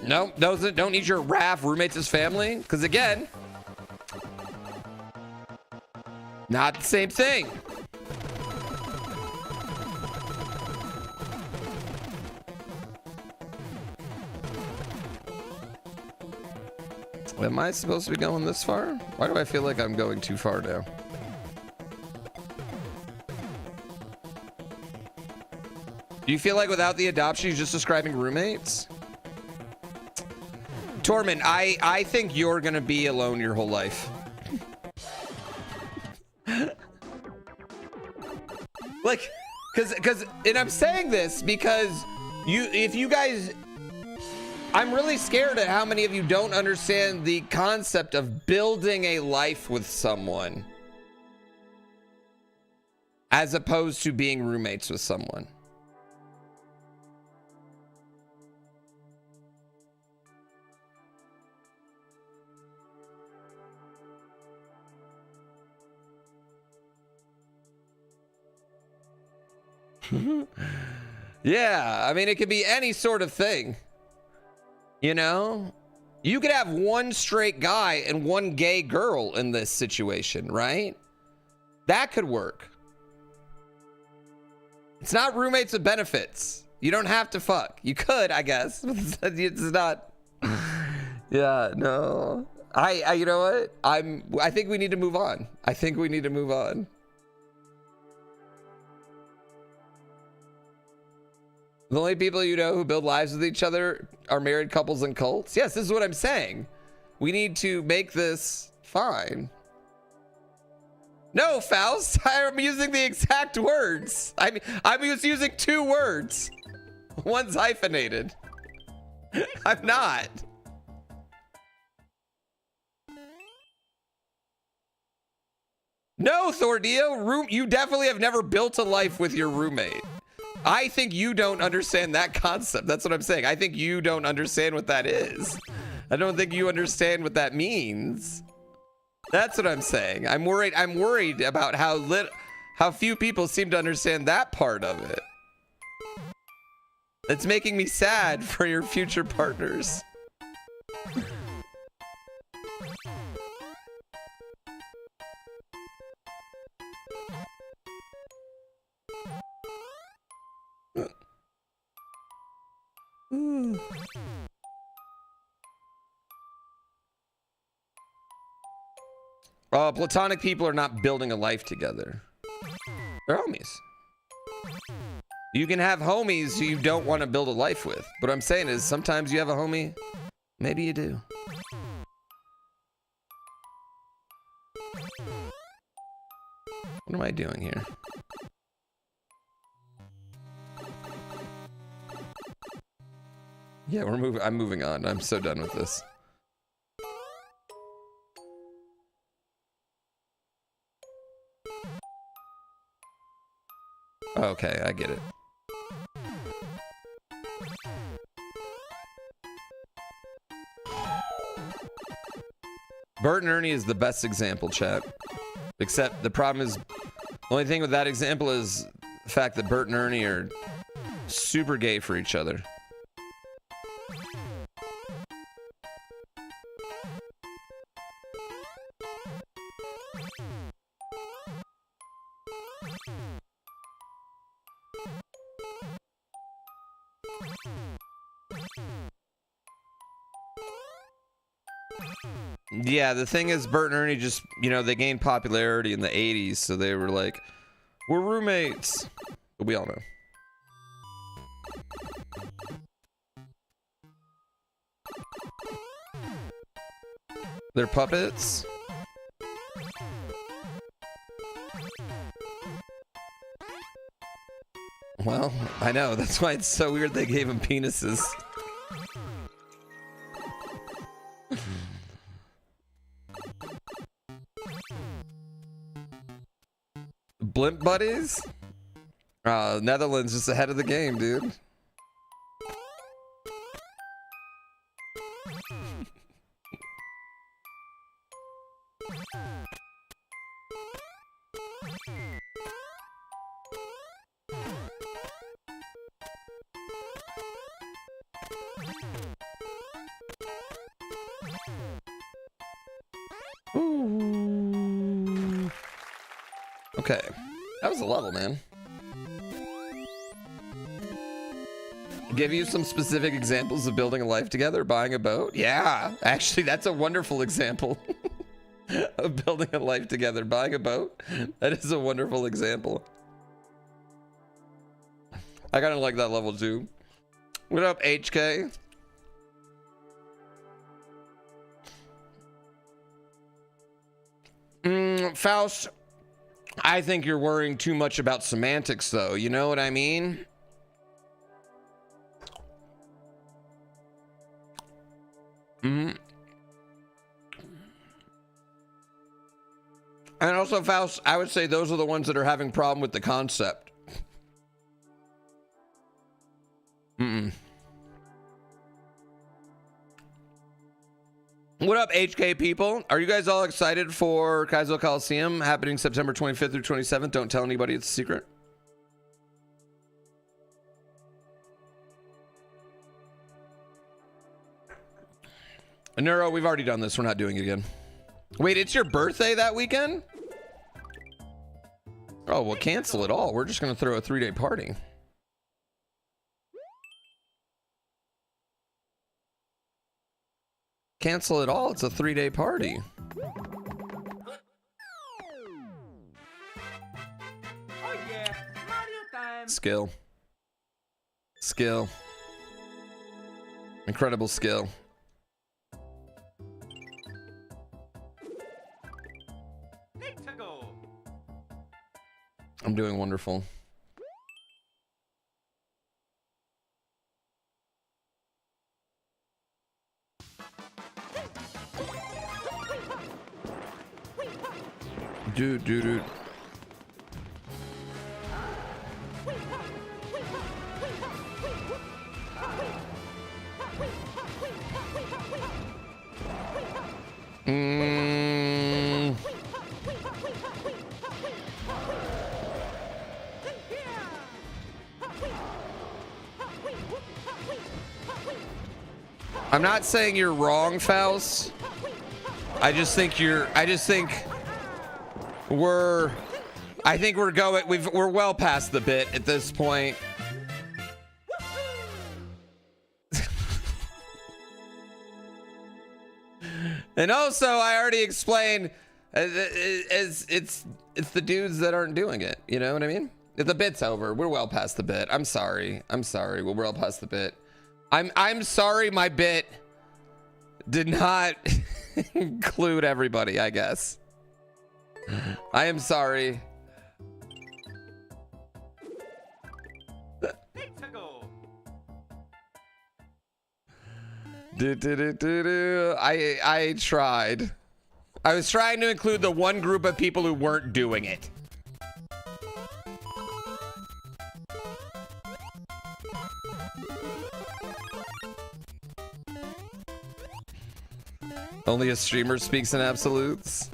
No, those don't need your RAF, roommates as family, because again, not the same thing. Am I supposed to be going this far? Why do I feel like I'm going too far now? Do you feel like without the adoption, you're just describing roommates? Torment, I think you're gonna be alone your whole life. Like, cause, and I'm saying this because if you guys, I'm really scared at how many of you don't understand the concept of building a life with someone as opposed to being roommates with someone. Yeah, I mean, it could be any sort of thing. You know? You could have one straight guy and one gay girl in this situation, right? That could work. It's not roommates with benefits. You don't have to fuck. You could, I guess. It's not. Yeah, no. I you know what? I think we need to move on. I think we need to move on. The only people you know who build lives with each other are married couples and cults. Yes, this is what I'm saying. We need to make this fine. No, Faust, I'm using the exact words. I'm just using 2 words. One's hyphenated. I'm not. No, Thordio, you definitely have never built a life with your roommate. I think you don't understand that concept. That's what I'm saying. I think you don't understand what that is. I don't think you understand what that means. That's what I'm saying. I'm worried about how few people seem to understand that part of it. It's making me sad for your future partners. Platonic people are not building a life together. They're homies. You can have homies who you don't want to build a life with. What I'm saying is sometimes you have a homie, maybe you do. What am I doing here? Yeah, I'm moving on. I'm so done with this. Okay, I get it. Bert and Ernie is the best example, chat. Except the problem is, the only thing with that example is the fact that Bert and Ernie are super gay for each other. Yeah, the thing is, Bert and Ernie just, you know, they gained popularity in the 80s, so they were like, we're roommates. But we all know. They're puppets. Well, I know. That's why it's so weird they gave him penises. Blimp buddies? Netherlands just ahead of the game, dude. Ooh. Okay, that was a level, man. Give you some specific examples of building a life together, buying a boat. Yeah, actually, that's a wonderful example of building a life together, buying a boat. That is a wonderful example. I kind of like that level too. What up, HK? Faust, I think you're worrying too much about semantics, though. You know what I mean? And also, Faust, I would say those are the ones that are having problem with the concept. What up, HK people? Are you guys all excited for Kaizo Coliseum happening September 25th through 27th? Don't tell anybody, it's a secret. Neuro, we've already done this. We're not doing it again. Wait, it's your birthday that weekend? Oh, well, cancel it all. We're just going to throw a 3-day party. Cancel it all. It's a 3-day party. Oh yeah, Mario time. Skill. Skill. Incredible skill. Let's go. I'm doing wonderful. Dude. I'm not saying you're wrong, Faust. I think we're well past the bit at this point. And also, I already explained, it's the dudes that aren't doing it. You know what I mean? The bit's over. We're well past the bit. I'm sorry. We're well past the bit. I'm sorry my bit did not include everybody, I guess. I am sorry. I tried. I was trying to include the one group of people who weren't doing it. Only a streamer speaks in absolutes.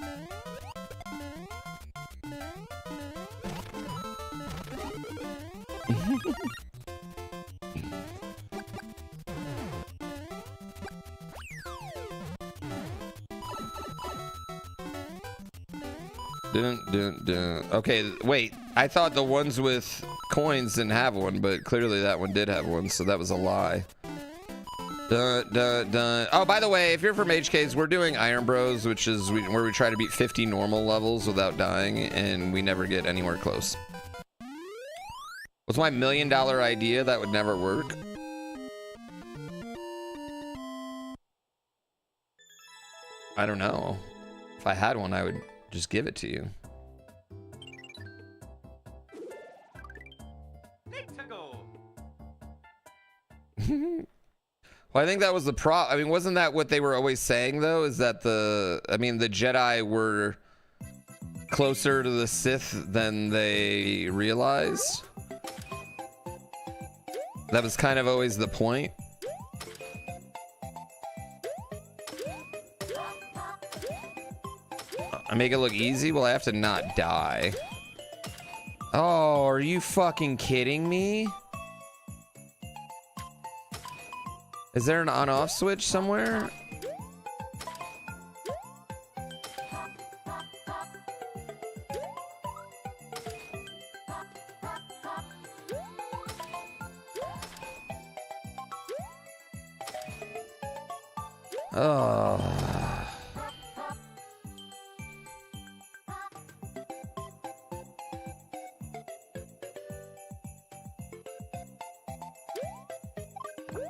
Okay, wait. I thought the ones with coins didn't have one, but clearly that one did have one, so that was a lie. Oh, by the way, if you're from HKs, we're doing IronBros, which is where we try to beat 50 normal levels without dying, and we never get anywhere close. What's my $1 million idea that would never work? I don't know. If I had one, I would just give it to you. Well, I think that was the I mean, wasn't that what they were always saying, though? Is that the Jedi were closer to the Sith than they realized? That was kind of always the point. I make it look easy? Well, I have to not die. Oh, are you fucking kidding me? Is there an on-off switch somewhere? Oh.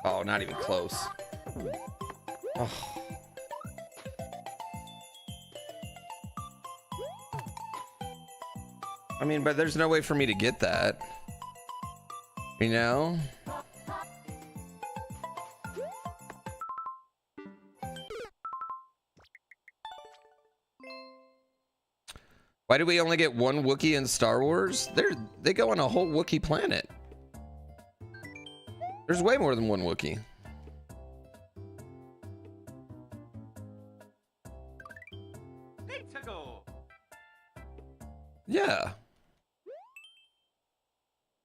Oh, not even close. Oh. I mean, but there's no way for me to get that. You know? Why do we only get one Wookiee in Star Wars? They go on a whole Wookiee planet. There's way more than one Wookiee. Yeah.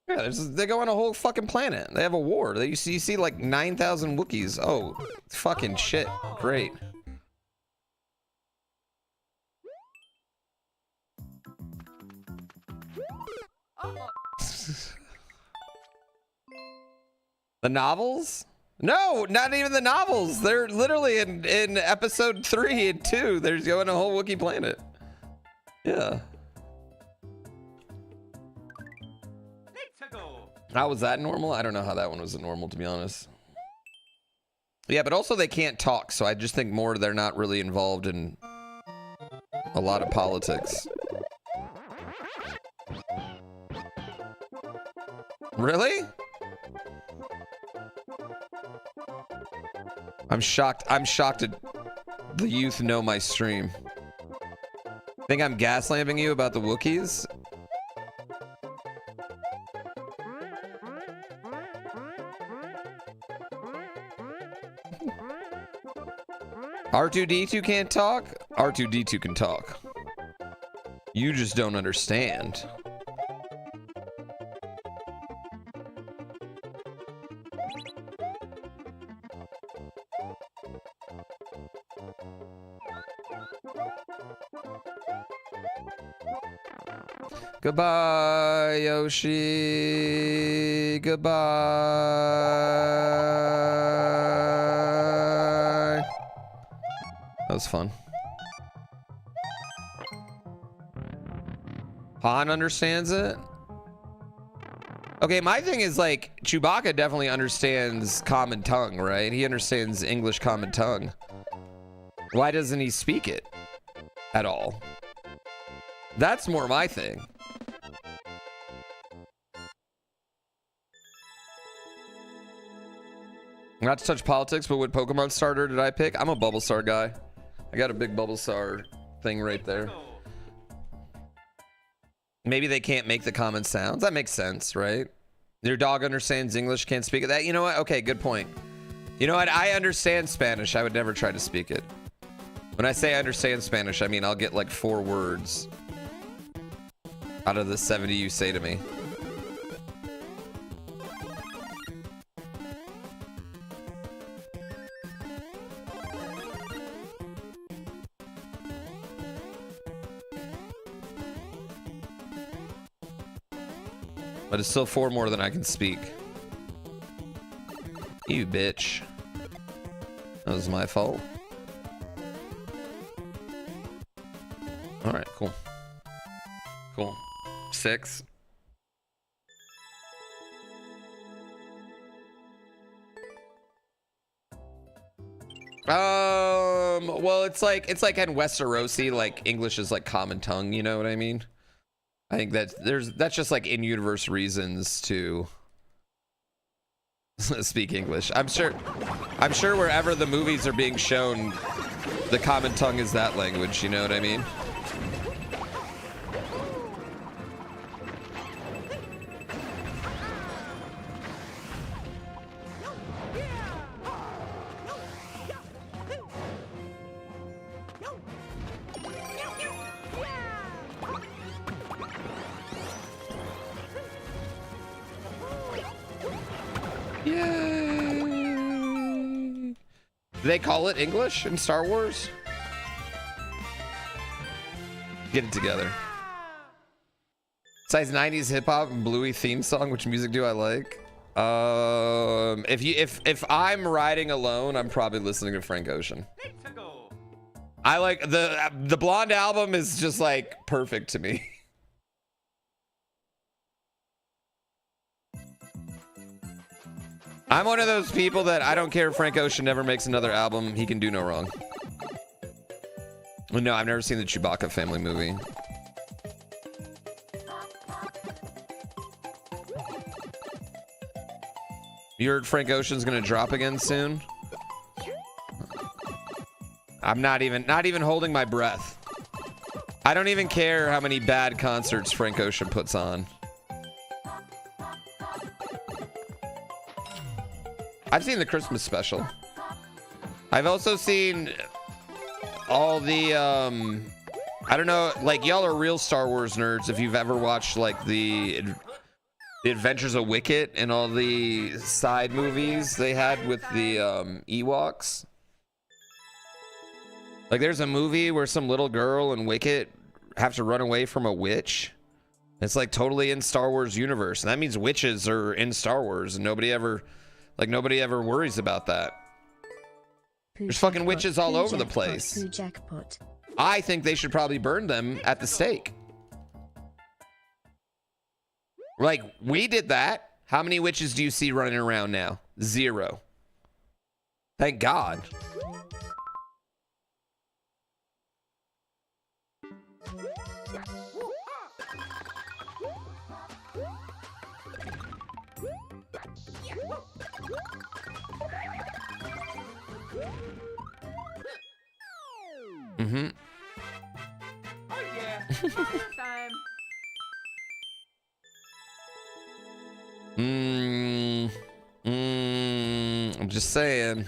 Yeah, they go on a whole fucking planet. They have a war. You see like 9,000 Wookiees. Oh, fucking shit. Great. The novels? No, not even the novels. They're literally in episode 3 and 2. They're going a whole Wookiee planet. Yeah. How was that normal? I don't know how that one was normal, to be honest. Yeah, but also they can't talk, so I just think more they're not really involved in a lot of politics. Really? I'm shocked. I'm shocked that the youth know my stream. Think I'm gaslamping you about the Wookiees? R2-D2 can't talk? R2-D2 can talk. You just don't understand. Goodbye, Yoshi. Goodbye. That was fun. Han understands it. Okay, my thing is like Chewbacca definitely understands common tongue, right? He understands English common tongue. Why doesn't he speak it at all? That's more my thing. Not to touch politics, but what Pokemon starter did I pick? I'm a Bulbasaur guy. I got a big Bulbasaur thing right there. Maybe they can't make the common sounds. That makes sense, right? Your dog understands English, can't speak it. That, you know what? Okay, good point. You know what? I understand Spanish. I would never try to speak it. When I say I understand Spanish, I mean I'll get like 4 words out of the 70 you say to me. But it's still 4 more than I can speak. You bitch. That was my fault. Alright, cool. Cool. 6. Well, it's like in Westerosi, like English is like common tongue, you know what I mean? I think that's just like in-universe reasons to speak English. I'm sure wherever the movies are being shown, the common tongue is that language, you know what I mean? Do they call it English in Star Wars? Get it together. Besides 90s hip hop and Bluey theme song, which music do I like? If I'm riding alone, I'm probably listening to Frank Ocean. I like the Blonde album is just like perfect to me. I'm one of those people that I don't care if Frank Ocean never makes another album. He can do no wrong. No, I've never seen the Chewbacca family movie. You heard Frank Ocean's gonna drop again soon? I'm not even holding my breath. I don't even care how many bad concerts Frank Ocean puts on. I've seen the Christmas special. I've also seen all the I don't know, like y'all are real Star Wars nerds if you've ever watched like the The Adventures of Wicket and all the side movies they had with the Ewoks. Like there's a movie where some little girl and Wicket have to run away from a witch. It's like totally in Star Wars universe, and that means witches are in Star Wars, and nobody ever worries about that. There's fucking witches all over the place. I think they should probably burn them at the stake. Like, we did that. How many witches do you see running around now? 0. Thank God. Mm-hmm. Oh yeah, Mario time. I'm just saying.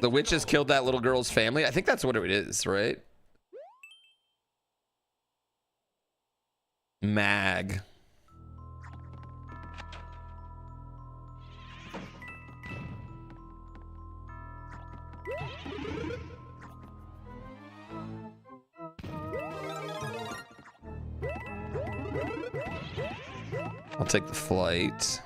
The witches killed that little girl's family. I think that's what it is, right? Mag. I'll take the flight.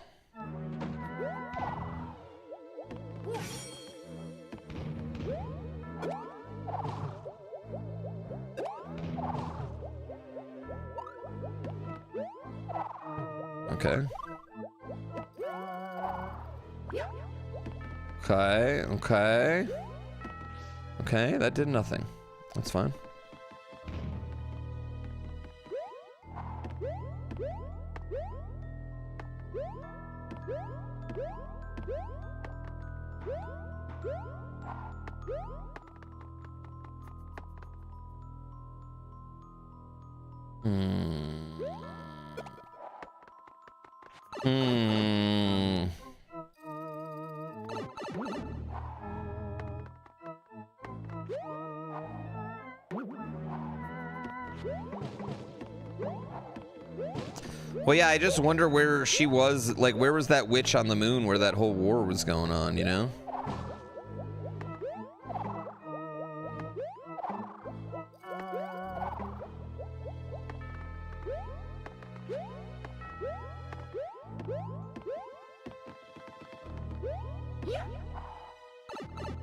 Okay. Okay, that did nothing. That's fine. Well, yeah, I just wonder where she was, like, where was that witch on the moon where that whole war was going on, you know?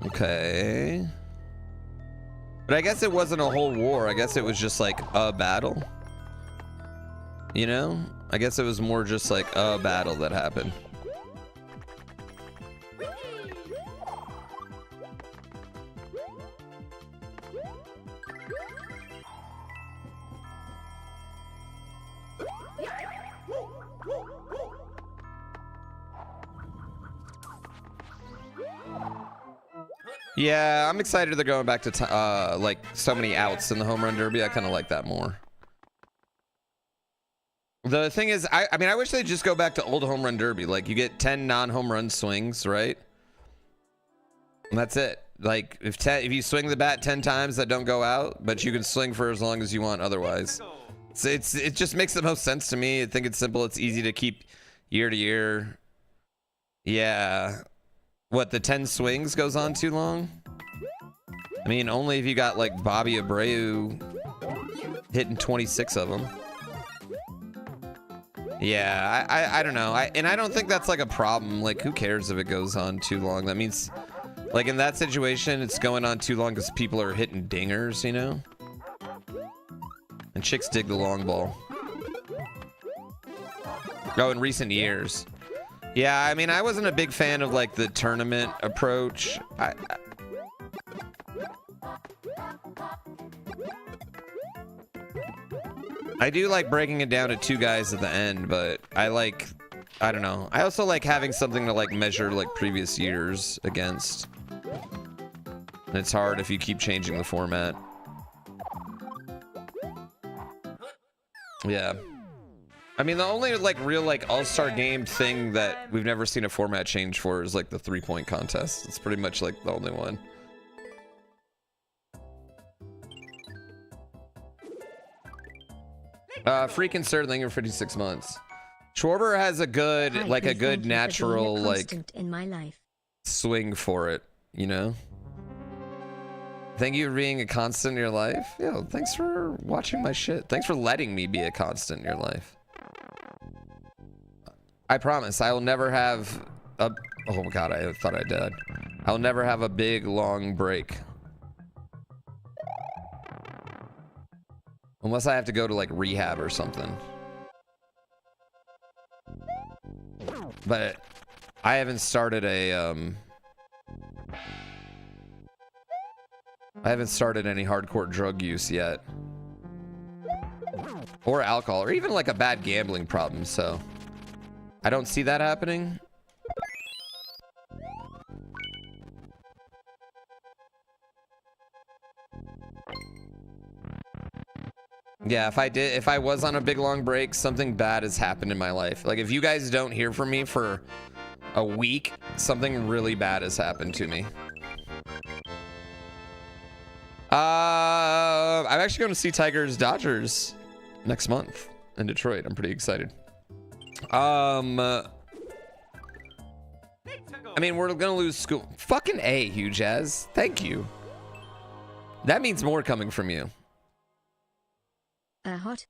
Okay. But I guess it wasn't a whole war. I guess it was just like a battle. You know? I guess it was more just like a battle that happened. Yeah, I'm excited they're going back to like so many outs in the home run derby. I kind of like that more. The thing is, I mean, I wish they'd just go back to old home run derby. Like, you get 10 non-home run swings, right? And that's it. Like, if you swing the bat 10 times, that don't go out, but you can swing for as long as you want otherwise. So it just makes the most sense to me. I think it's simple. It's easy to keep year to year. Yeah. What, the 10 swings goes on too long? I mean, only if you got, like, Bobby Abreu hitting 26 of them. Yeah, I don't know. And I don't think that's like a problem. Like, who cares if it goes on too long? That means, like, in that situation, it's going on too long because people are hitting dingers, you know? And chicks dig the long ball. Oh, in recent years. Yeah, I mean, I wasn't a big fan of, like, the tournament approach. I do like breaking it down to 2 guys at the end, but I don't know. I also like having something to like measure like previous years against. And it's hard if you keep changing the format. Yeah. I mean, the only like real like all-star game thing that we've never seen a format change for is like the 3-point contest. It's pretty much like the only one. Freaking Sterlinger 56 months. Schwarber has a good, Hi, like a thank good you for natural, being a like constant in my life. swing for it, you know? Thank you for being a constant in your life. Yo, thanks for watching my shit. Thanks for letting me be a constant in your life. I promise I will never have a... Oh my god, I thought I died. I'll never have a big, long break. Unless I have to go to, like, rehab or something. But I haven't started a, I haven't started any hardcore drug use yet. Or alcohol, or even, like, a bad gambling problem, so... I don't see that happening. Yeah, if I was on a big long break, something bad has happened in my life. Like, if you guys don't hear from me for a week, something really bad has happened to me. I'm actually going to see Tigers Dodgers next month in Detroit. I'm pretty excited. I mean, we're gonna lose school. Fucking A, Hugh Jazz. Thank you. That means more coming from you. Hot.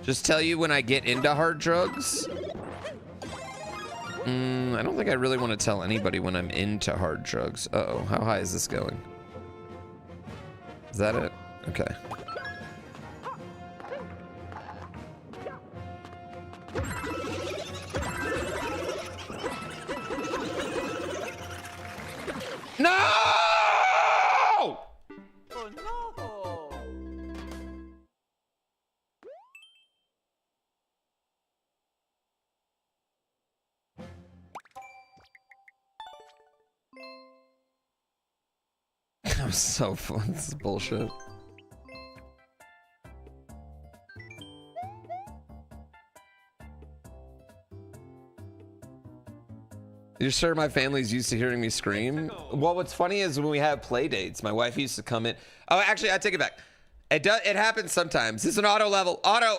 Just tell you when I get into hard drugs. I don't think I really want to tell anybody when I'm into hard drugs. Uh-oh, how high is this going? Is that it? Okay. No! Oh no! That was so fun. This is bullshit. You're sure my family's used to hearing me scream? Well, what's funny is when we have play dates, my wife used to come in. Oh, actually, I take it back. It happens sometimes. It's an auto level. Auto.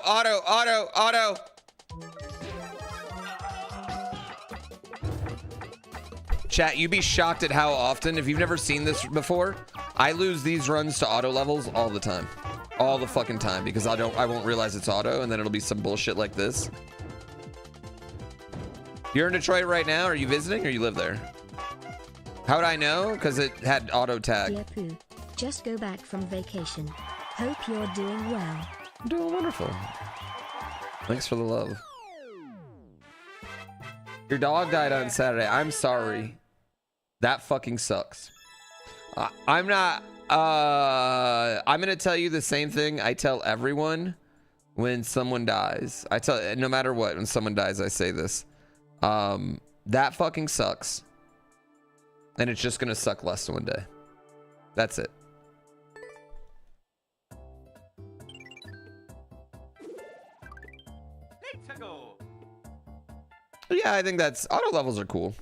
Chat, you'd be shocked at how often, if you've never seen this before, I lose these runs to auto levels all the time. All the fucking time, because I won't realize it's auto, and then it'll be some bullshit like this. You're in Detroit right now? Are you visiting or you live there? How would I know? Because it had auto tag. Dear Pooh, just go back from vacation. Hope you're doing well. I'm doing wonderful. Thanks for the love. Your dog died on Saturday. I'm sorry. That fucking sucks. I'm not... I'm going to tell you the same thing I tell everyone when someone dies. I tell... No matter what, when someone dies, I say this. That fucking sucks. And it's just gonna suck less one day. That's it. Let's go. Yeah, I think that's... Auto levels are cool.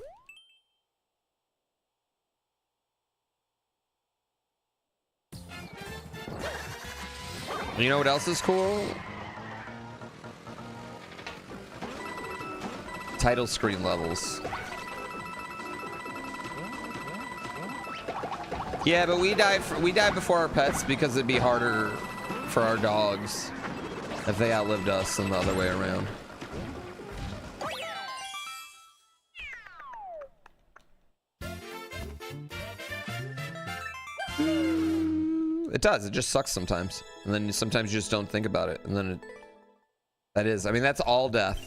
You know what else is cool? Title screen levels. Yeah, but we die before our pets because it'd be harder for our dogs if they outlived us than the other way around. It does. It just sucks sometimes. And then sometimes you just don't think about it. And then that is. I mean, that's all death.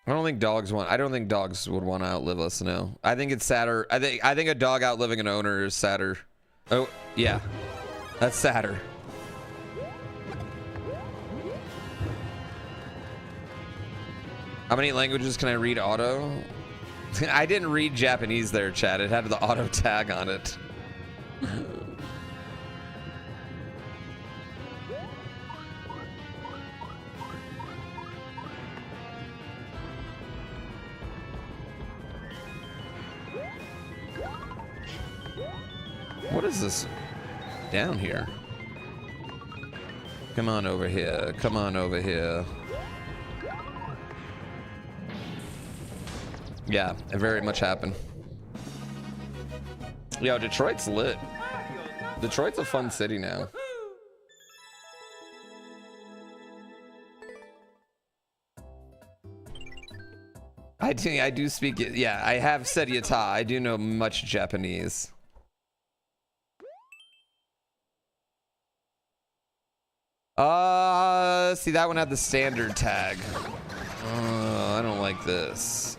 I don't think dogs would want to outlive us, no. I think it's sadder. I think a dog outliving an owner is sadder. Oh, yeah. That's sadder. How many languages can I read auto? I didn't read Japanese there, chat. It had the auto tag on it. What is this down here? Come on over here. Come on over here. Yeah, it very much happened. Yo, Detroit's lit. Detroit's a fun city now. I do speak it. Yeah, I have said yata. I do know much Japanese. See, that one had the standard tag. I don't like this.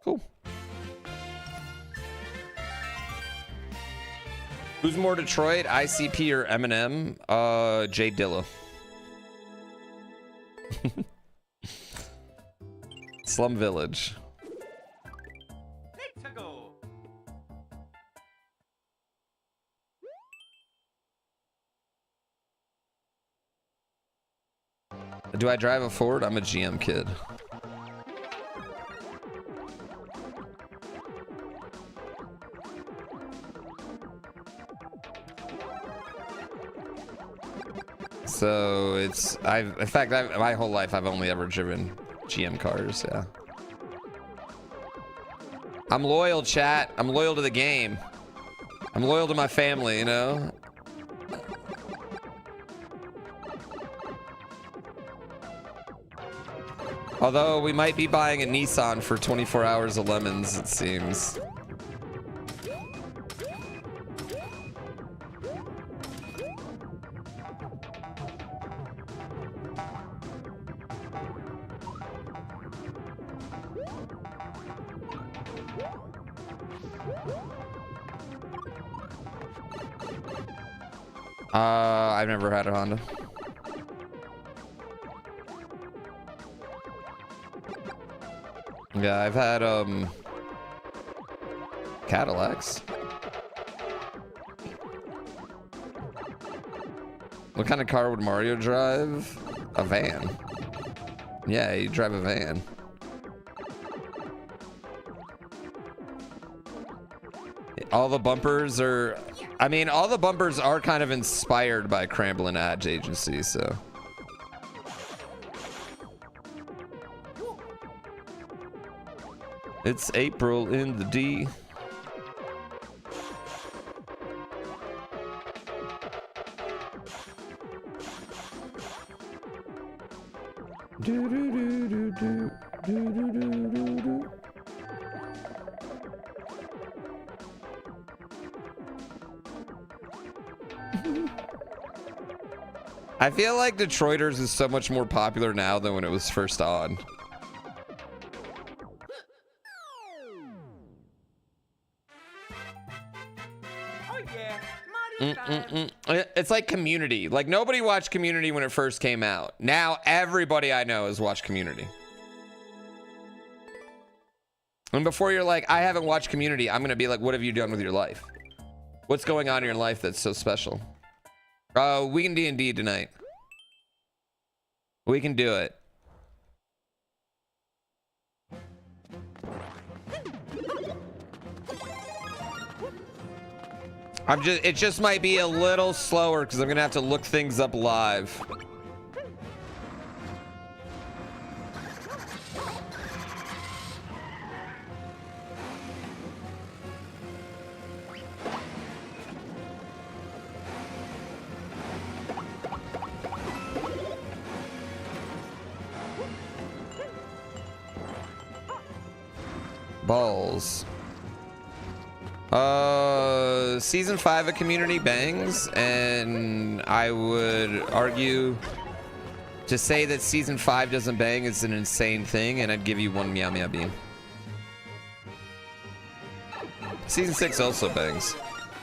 Cool. Who's more Detroit, ICP or Eminem? Jay Dilla. Slum Village. Let's go. Do I drive a Ford? I'm a GM kid. So it's in fact my whole life I've only ever driven GM cars. Yeah, I'm loyal, chat. I'm loyal to the game. I'm loyal to my family, you know. Although we might be buying a Nissan for 24 hours of lemons, it seems. I've never had a Honda. Yeah, I've had Cadillacs. What kind of car would Mario drive? A van. Yeah, you drive a van. All the bumpers are, I mean, all the bumpers are kind of inspired by Cramblin Ad Agency, so. It's April in the D. Do do do do do do do do do. I feel like Detroiters is so much more popular now than when it was first on. Oh yeah, Mario time. It's like Community. Like nobody watched Community when it first came out. Now everybody I know has watched Community. And before you're like, I haven't watched Community, I'm gonna be like, what have you done with your life? What's going on in your life that's so special? We can D&D tonight. We can do it. It just might be a little slower because I'm gonna have to look things up live. Balls. Season 5 of Community bangs, and I would argue to say that season 5 doesn't bang is an insane thing, and I'd give you one meow meow beam. Season 6 also bangs.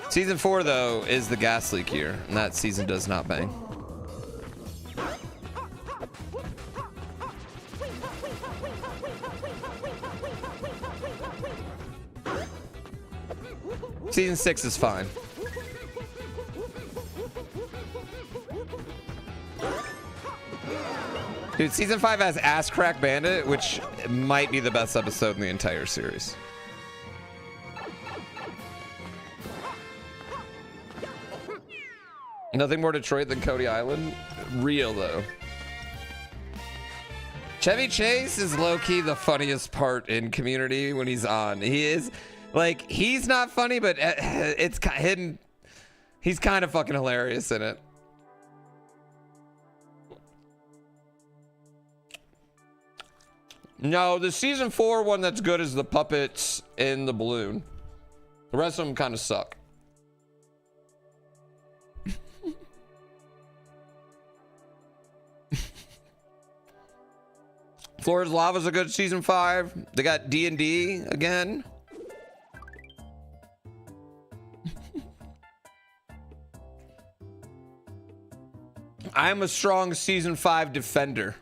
Season 4 though is the gas leak year, and that season does not bang. Season 6 is fine. Dude, season 5 has Ass Crack Bandit, which might be the best episode in the entire series. Nothing more Detroit than Cody Island. Real though. Chevy Chase is low-key the funniest part in Community when he's on. He is, like, he's not funny, but it's hidden. He's kind of fucking hilarious in it. No, the season 4 one that's good is the puppets in the balloon. The rest of them kind of suck. Floor's Lava's a good season 5. They got D&D again. I'm a strong season 5 defender.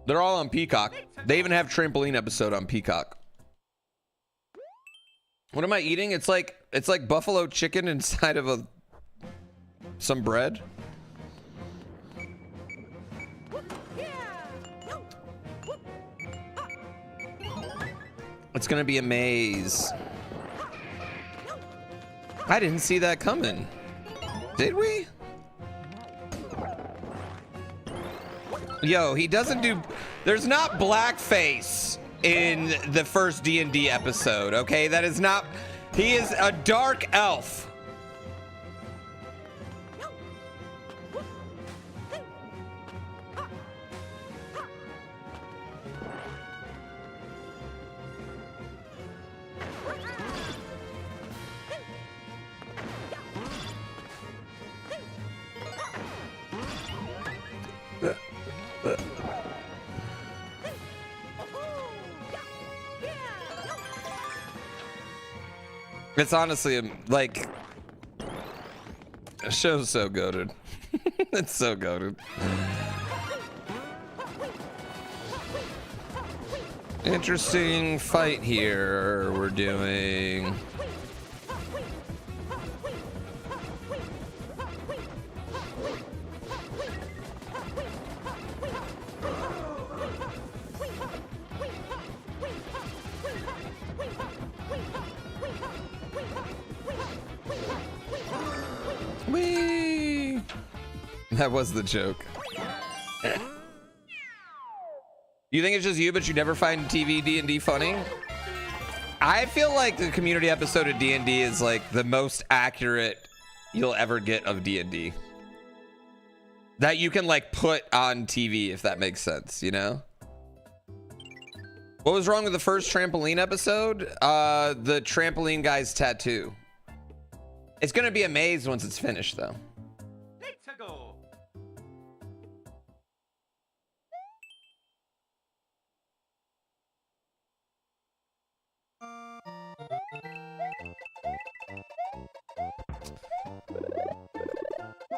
They're all on Peacock. They even have trampoline episode on Peacock. What am I eating? It's like buffalo chicken inside of some bread. It's gonna be a maze. I didn't see that coming. Did we? Yo, he doesn't do... There's not blackface in the first D&D episode, okay? That is not... He is a dark elf. It's honestly like, the show's so goated. It's so goated. Interesting fight here we're doing. Whee! That was the joke. You think it's just you, but you never find TV D&D funny? I feel like the Community episode of D&D is like the most accurate you'll ever get of D&D. That you can like put on TV, if that makes sense, you know? What was wrong with the first trampoline episode? The trampoline guy's tattoo. It's gonna be a maze once it's finished, though. Let's go.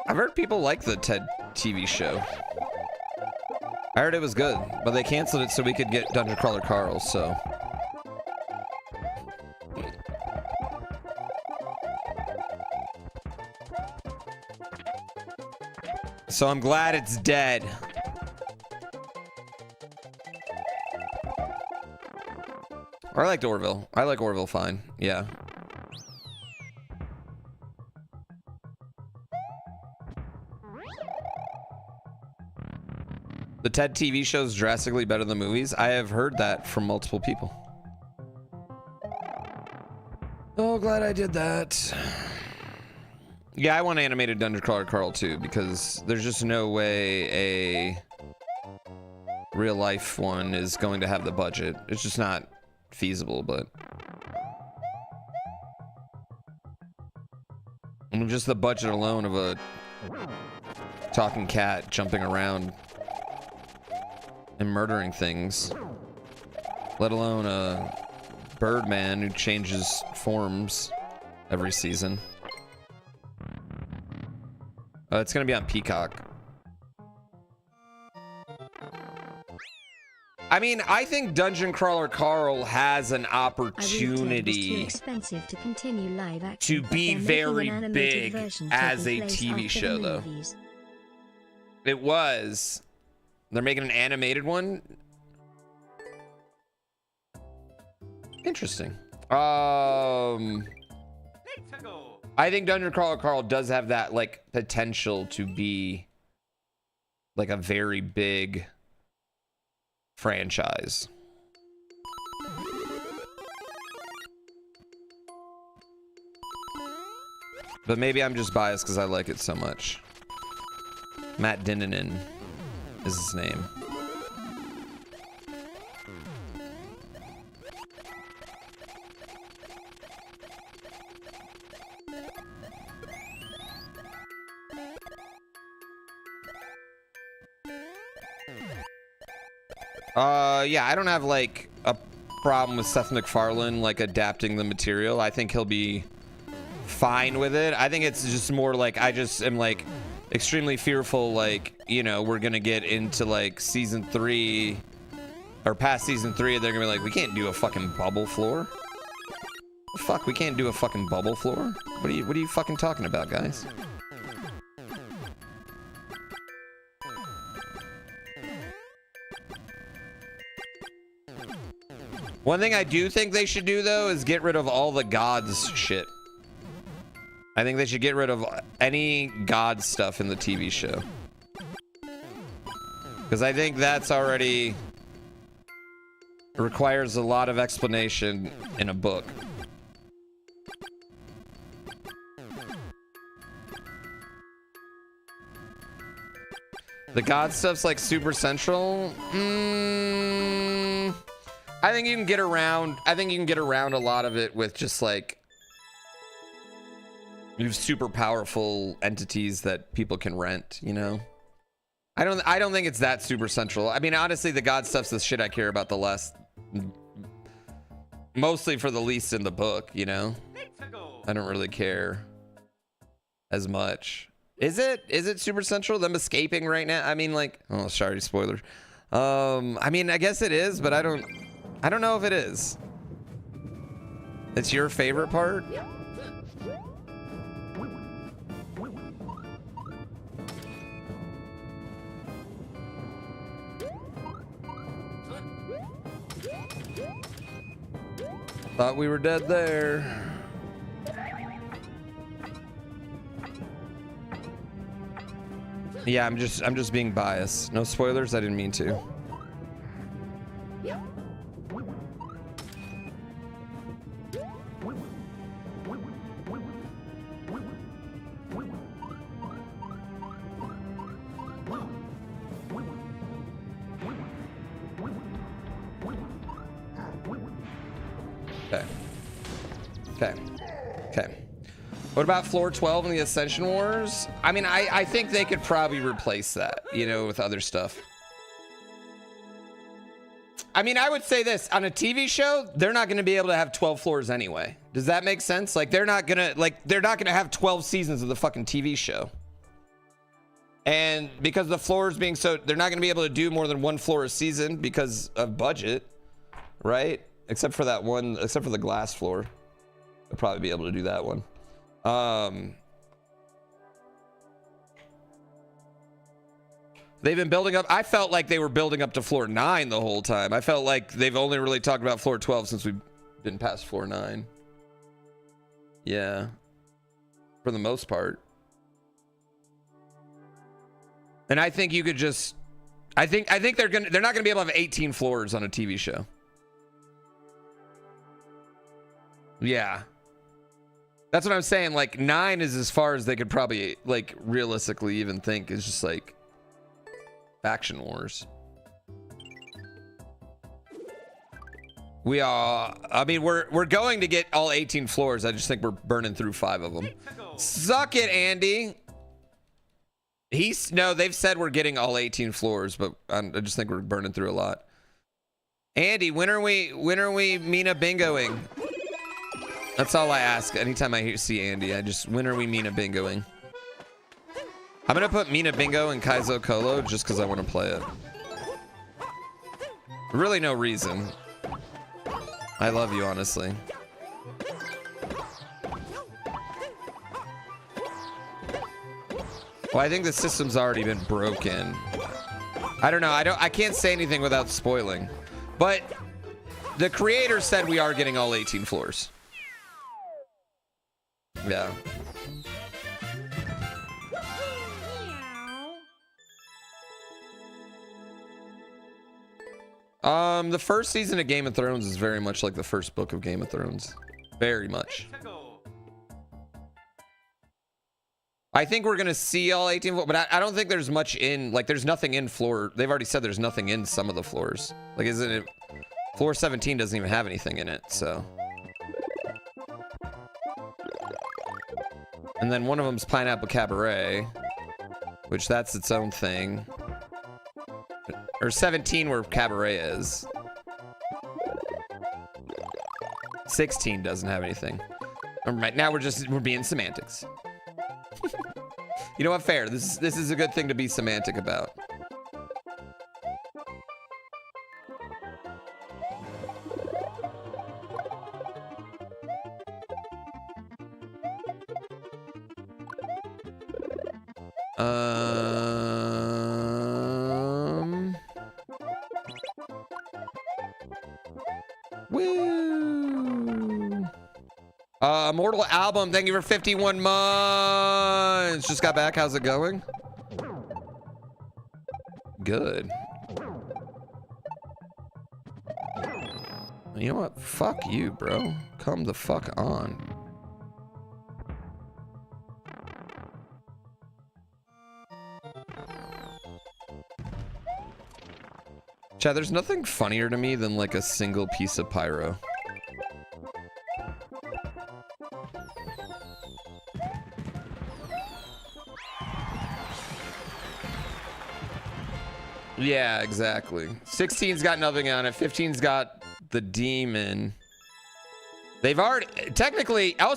I've heard people like the TED TV show. I heard it was good, but they canceled it so we could get Dungeon Crawler Carl, so. So I'm glad it's dead. I liked Orville. I like Orville fine. Yeah. The TED TV show is drastically better than the movies. I have heard that from multiple people. Oh, glad I did that. Yeah, I want animated Dungeon Crawler Carl too, because there's just no way a real life one is going to have the budget. It's just not feasible, but I mean, just the budget alone of a talking cat jumping around and murdering things, let alone a Birdman who changes forms every season. It's gonna be on Peacock. I mean, I think Dungeon Crawler Carl has an It was opportunity too expensive to continue live action, to but be they're making very an animated big version as taking a place TV after the show, though. movies. It was. They're making an animated one. Interesting. Let's go. I think Dungeon Crawler Carl does have that like potential to be like a very big franchise. But maybe I'm just biased because I like it so much. Matt Dinninan is his name. Yeah, I don't have like a problem with Seth MacFarlane like adapting the material. I think he'll be fine with it. I think it's just more like I just am like extremely fearful, like, you know, we're gonna get into like season 3 or past season 3 and they're gonna be like, we can't do a fucking bubble floor. Fuck, we can't do a fucking bubble floor? What are you fucking talking about, guys? One thing I do think they should do, though, is get rid of all the gods shit. I think they should get rid of any god stuff in the TV show. Because I think that's already requires a lot of explanation in a book. The god stuff's like super central. I think you can get around. I think you can get around a lot of it with just like you super powerful entities that people can rent. You know, I don't think it's that super central. I mean, honestly, the god stuff's the shit I care about the less, mostly for the least in the book. You know, I don't really care as much. Is it super central? Them escaping right now? I mean, like, oh, sorry, spoilers. I mean, I guess it is, but I don't know if it is. It's your favorite part? Thought we were dead there. Yeah, I'm just being biased. No spoilers, I didn't mean to. Okay. What about floor 12 in the Ascension Wars? I mean, I think they could probably replace that, you know, with other stuff. I mean, I would say this, on a TV show, they're not going to be able to have 12 floors anyway. Does that make sense? Like, they're not going to have 12 seasons of the fucking TV show. And because the floors being so, they're not going to be able to do more than one floor a season because of budget, right? Except for that one, except for the glass floor. They'll probably be able to do that one. They've been building up. I felt like they were building up to floor 9 the whole time. I felt like they've only really talked about floor 12 since we've been past floor 9. Yeah. For the most part. And I think you could just I think they're not gonna be able to have 18 floors on a TV show. Yeah. That's what I'm saying. Like 9 is as far as they could probably like realistically even think is just like Faction Wars. We are, I mean, we're going to get all 18 floors. I just think we're burning through 5 of them. Suck it, Andy. No, they've said we're getting all 18 floors, but I just think we're burning through a lot. Andy, when are we Mina bingoing? That's all I ask anytime I see Andy. When are we Mina bingoing? I'm gonna put Mina Bingo and Kaizo Kolo just because I want to play it. Really no reason. I love you, honestly. Well, I think the system's already been broken. I don't know. I can't say anything without spoiling. But the creator said we are getting all 18 floors. Yeah. The first season of Game of Thrones is very much like the first book of Game of Thrones. Very much. I think we're gonna see all 18 floors, but I don't think there's much in, like, there's nothing in floor. They've already said there's nothing in some of the floors. Like, isn't it? Floor 17 doesn't even have anything in it, so. And then one of them's Pineapple Cabaret, which that's its own thing. Or 17 where Cabaret is. 16 doesn't have anything. All right, now we're being semantics. You know what? Fair. This is a good thing to be semantic about. Woo! Immortal Album, thank you for 51 months. Just got back. How's it going? Good. You know what? Fuck you, bro. Come the fuck on. Chad, there's nothing funnier to me than like a single piece of pyro. Yeah, exactly. 16's got nothing on it. 15's got the demon. They've already technically, I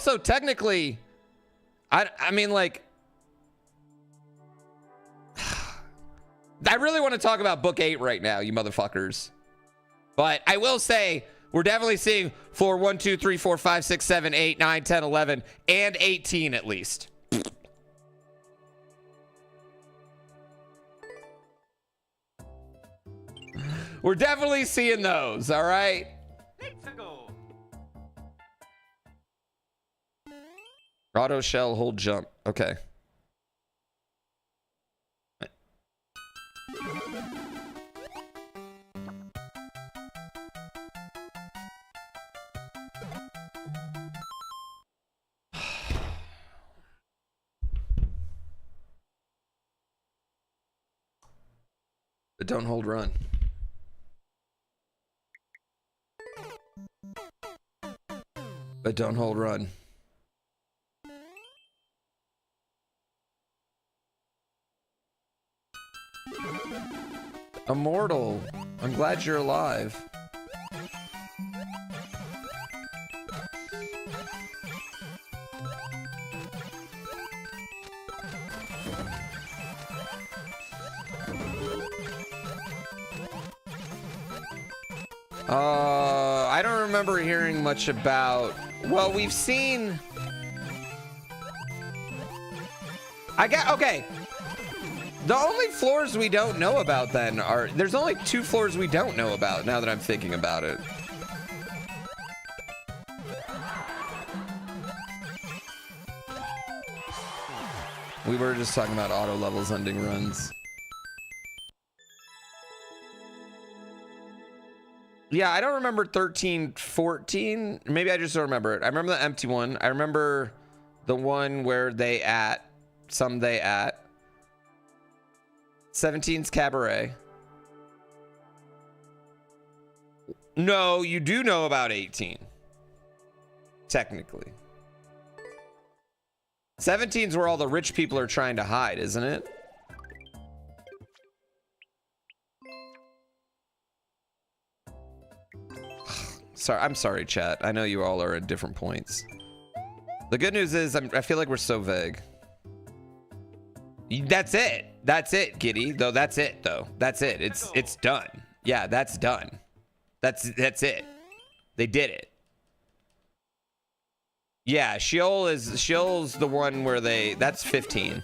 mean, like, I really want to talk about book 8 right now, you motherfuckers. But I will say we're definitely seeing floor 1, 2, 3, 4, 5, 6, 7, 8, 9, 10, 11, and 18 at least. We're definitely seeing those, all right? Auto shell, hold jump. Okay. But don't hold run. But don't hold run. Immortal, I'm glad you're alive. I don't remember hearing much about. Well, we've seen. Okay. The only floors we don't know about then are. There's only 2 floors we don't know about now that I'm thinking about it. We were just talking about auto levels ending runs. Yeah, I don't remember 13, 14. Maybe I just don't remember it. I remember the empty one. I remember the one where they at. 17's Cabaret. No, you do know about 18. Technically. 17's where all the rich people are trying to hide, isn't it? Sorry, I'm sorry, chat. I know you all are at different points. The good news is I feel like we're so vague. That's it. That's it, Giddy. Though that's it, though. That's it. It's done. Yeah, that's done. That's it. They did it. Yeah, Sheol's the one where that's 15.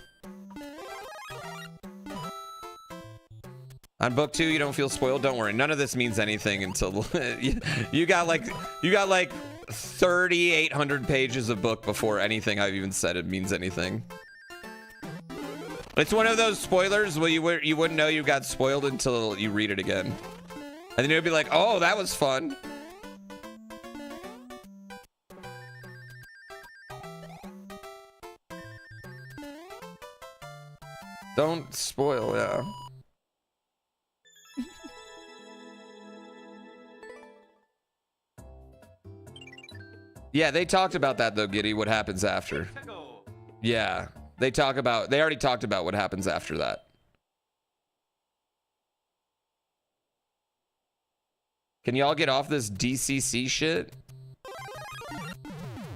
On book 2, you don't feel spoiled. Don't worry. None of this means anything until you got like 3,800 pages of book before anything I've even said it means anything. It's one of those spoilers where you wouldn't know you got spoiled until you read it again. And then you'll be like, "Oh, that was fun." Don't spoil, yeah. Yeah, they talked about that though, Giddy, what happens after. Yeah, they already talked about what happens after that. Can y'all get off this DCC shit?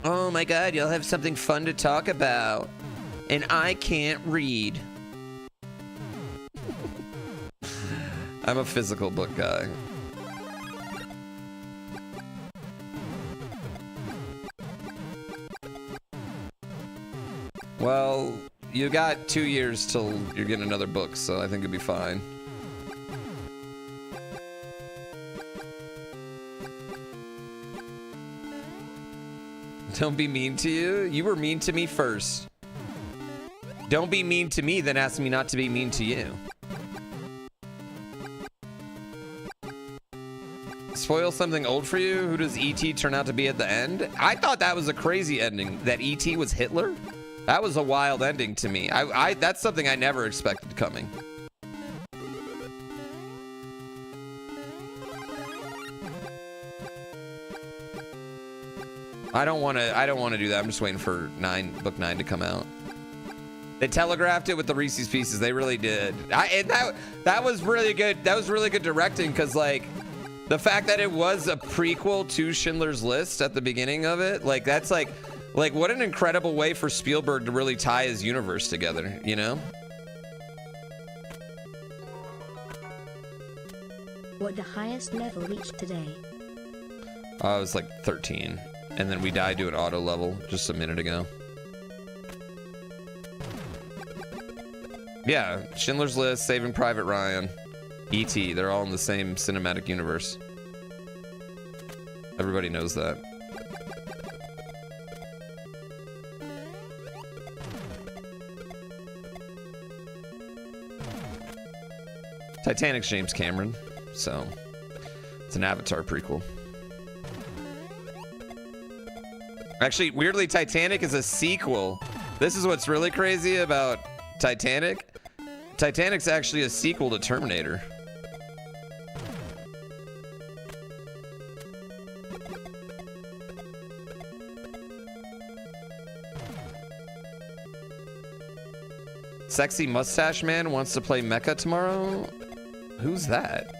Oh my god, y'all have something fun to talk about. And I can't read. I'm a physical book guy. Well, you got 2 years till you're getting another book, so I think it'll be fine. Don't be mean to you. You were mean to me first. Don't be mean to me, then ask me not to be mean to you. Spoil something old for you? Who does E.T. turn out to be at the end? I thought that was a crazy ending, that E.T. was Hitler. That was a wild ending to me. That's something I never expected coming. I don't want to do that. I'm just waiting for book 9 to come out. They telegraphed it with the Reese's Pieces. They really did. And that was really good. That was really good directing, because like the fact that it was a prequel to Schindler's List at the beginning of it, like that's like what an incredible way for Spielberg to really tie his universe together, you know? What the highest level reached today? It was like 13. And then we died to an auto level just a minute ago. Yeah, Schindler's List, Saving Private Ryan, E.T. They're all in the same cinematic universe. Everybody knows that. Titanic's James Cameron, so it's an Avatar prequel. Actually, weirdly, Titanic is a sequel. This is what's really crazy about Titanic. Titanic's actually a sequel to Terminator. Sexy Mustache Man wants to play Mecha tomorrow? Who's that?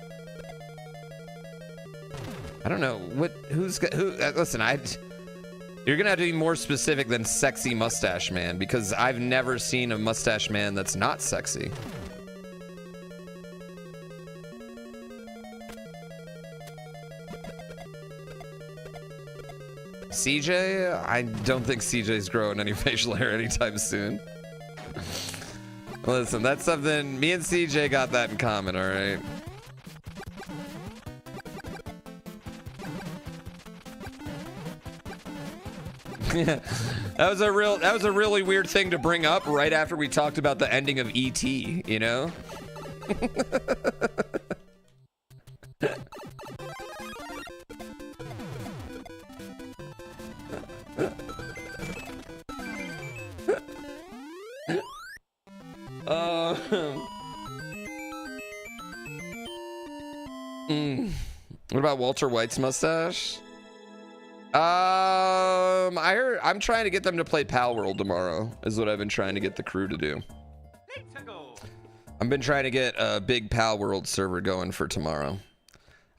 I don't know. Who? Listen, you're gonna have to be more specific than Sexy Mustache Man, because I've never seen a mustache man that's not sexy. CJ? I don't think CJ's growing any facial hair anytime soon. Listen, that's something, me and CJ got that in common, alright? Yeah, that was a really weird thing to bring up right after we talked about the ending of E.T., you know? What about Walter White's mustache? I'm trying to get them to play Pal World tomorrow, is what I've been trying to get the crew to do. I've been trying to get a big Pal World server going for tomorrow.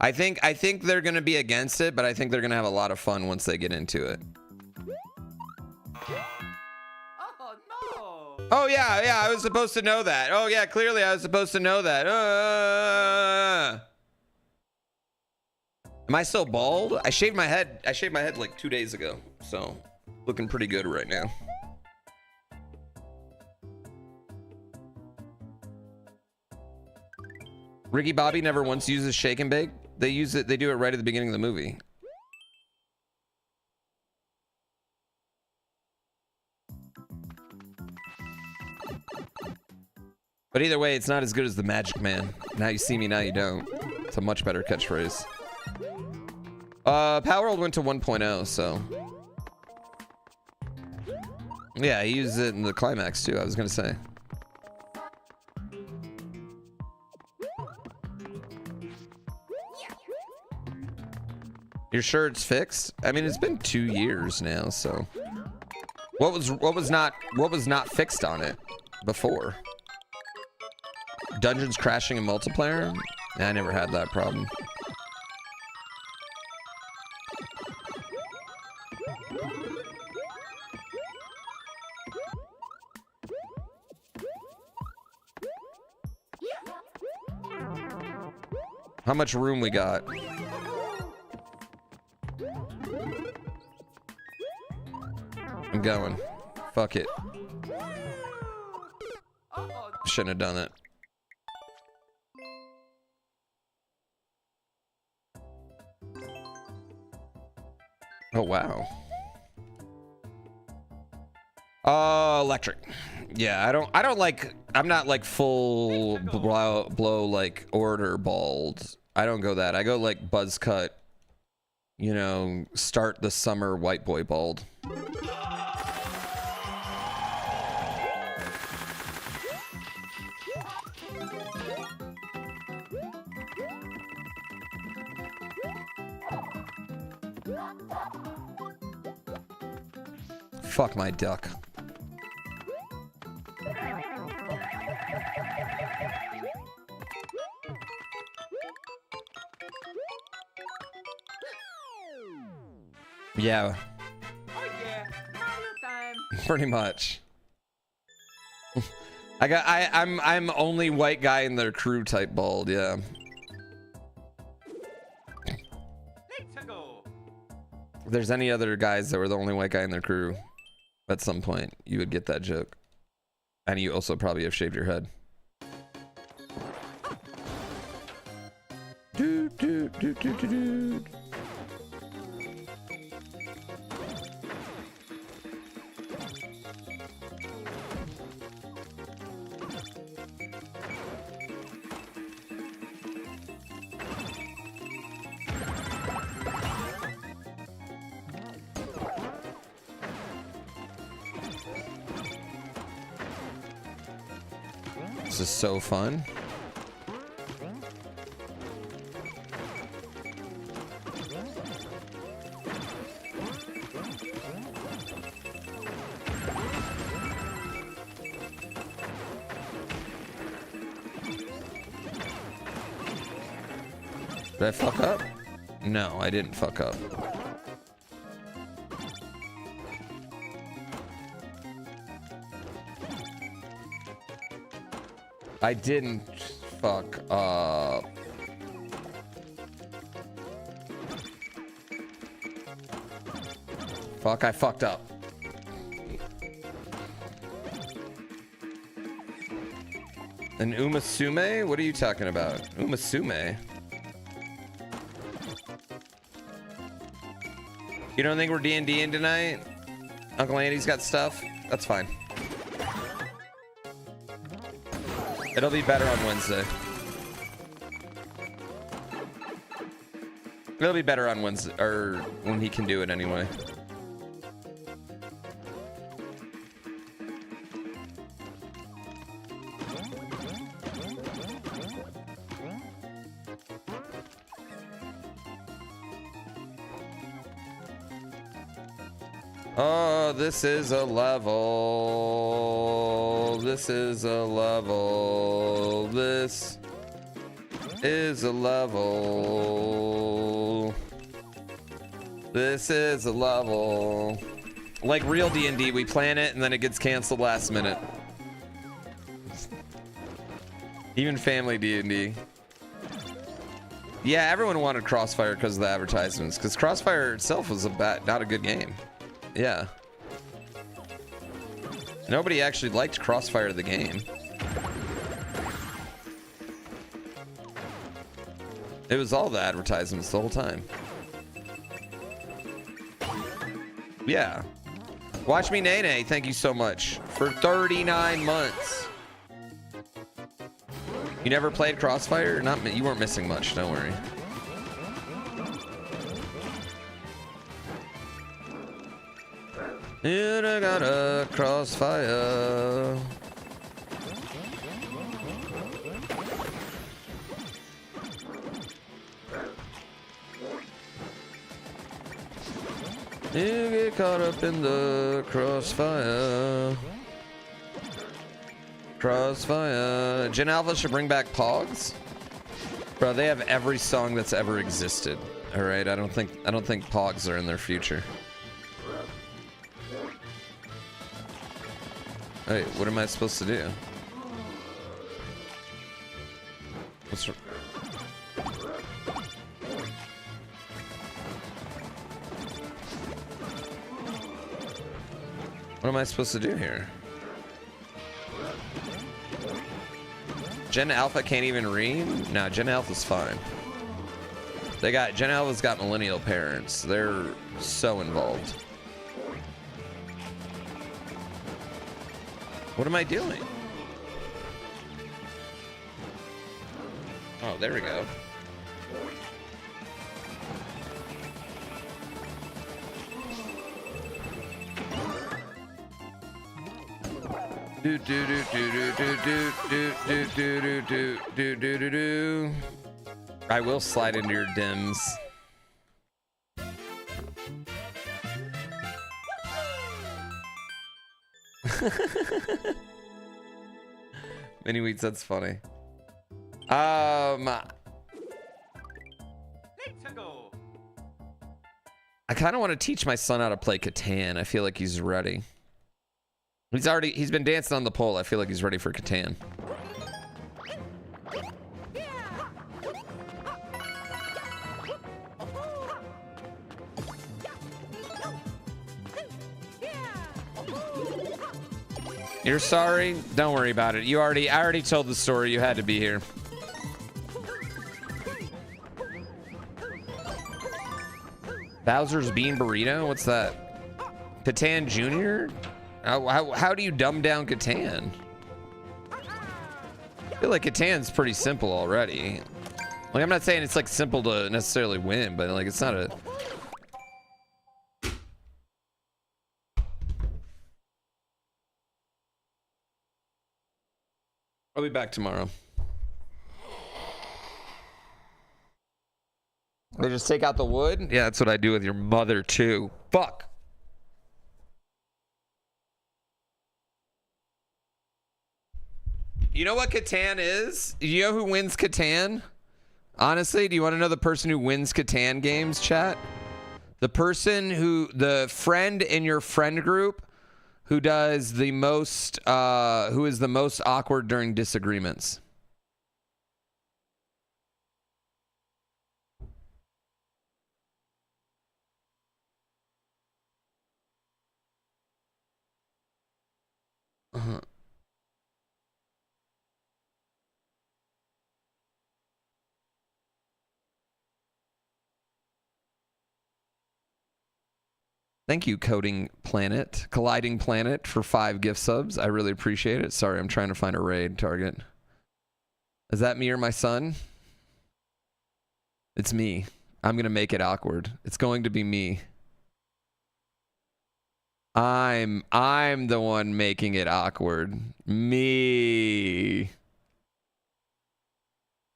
I think they're gonna be against it, but I think they're gonna have a lot of fun once they get into it. Oh no! Oh yeah, I was supposed to know that. Oh yeah, clearly I was supposed to know that. Am I still bald? I shaved my head. I shaved my head like 2 days ago, so looking pretty good right now. Ricky Bobby never once uses shake and bake. They use it. They do it right at the beginning of the movie. But either way, it's not as good as the Magic Man. Now you see me, now you don't. It's a much better catchphrase. Power World went to 1.0, so. Yeah, he used it in the climax too, I was gonna say. You're sure it's fixed? I mean, it's been 2 years now, so. What was not fixed on it before? Dungeons crashing in multiplayer? I never had that problem. How much room we got? I'm going. Fuck it. Shouldn't have done it. Oh wow. Electric. Yeah, I don't like, I'm not like full blow like order bald. I don't go that. I go like buzz cut. You know, start the summer white boy bald. Fuck my duck. Yeah. Oh yeah, Mario time. Pretty much. I'm only white guy in their crew type bald, yeah. Let's go. If there's any other guys that were the only white guy in their crew, at some point you would get that joke. And you also probably have shaved your head. Doot, doot, doot, doot, doot, doot. This is so fun. Did I fuck up? No, I didn't fuck up. I didn't fuck up. Fuck, I fucked up. An umasume? What are you talking about? Umasume? You don't think we're D&D'ing tonight? Uncle Andy's got stuff? That's fine. It'll be better on Wednesday. It'll be better on Wednesday, or when he can do it anyway. Oh, this is a level. This is a level. This is a level. This is a level. Like real D&D, we plan it and then it gets canceled last minute. Even family D&D. Yeah, everyone wanted Crossfire because of the advertisements. Because Crossfire itself was not a good game. Yeah. Nobody actually liked Crossfire the game. It was all the advertisements the whole time. Yeah. Watch Me Nene, thank you so much. For 39 months. You never played Crossfire? You weren't missing much, don't worry. And I got a Crossfire. You get caught up in the crossfire. Crossfire. Gen Alpha should bring back Pogs. Bro, they have every song that's ever existed. All right, I don't think Pogs are in their future. Wait, what am I supposed to do? What's What am I supposed to do here? Gen Alpha can't even read? No, Gen Alpha's fine. Gen Alpha's got millennial parents. They're so involved. What am I doing? Oh, there we go. Do do do do do do do do do do do do do do. I will slide into your dims. Mini Wheats, that's funny. Let's go. I kind of want to teach my son how to play Catan. I feel like he's ready. He's been dancing on the pole. I feel like he's ready for Catan. You're sorry? Don't worry about it. I already told the story. You had to be here. Bowser's Bean Burrito? What's that? Catan Jr.? How do you dumb down Catan? I feel like Catan's pretty simple already. Like, I'm not saying it's like simple to necessarily win, but like it's not a... I'll be back tomorrow. They just take out the wood? Yeah, that's what I do with your mother too. Fuck. You know what Catan is? You know who wins Catan? Honestly, do you want to know the person who wins Catan games, chat? The friend in your friend group who does the most, who is the most awkward during disagreements. Uh-huh. Thank you, Colliding Planet, for 5 gift subs. I really appreciate it. Sorry, I'm trying to find a raid target. Is that me or my son? It's me. I'm going to make it awkward. It's going to be me. I'm the one making it awkward. Me.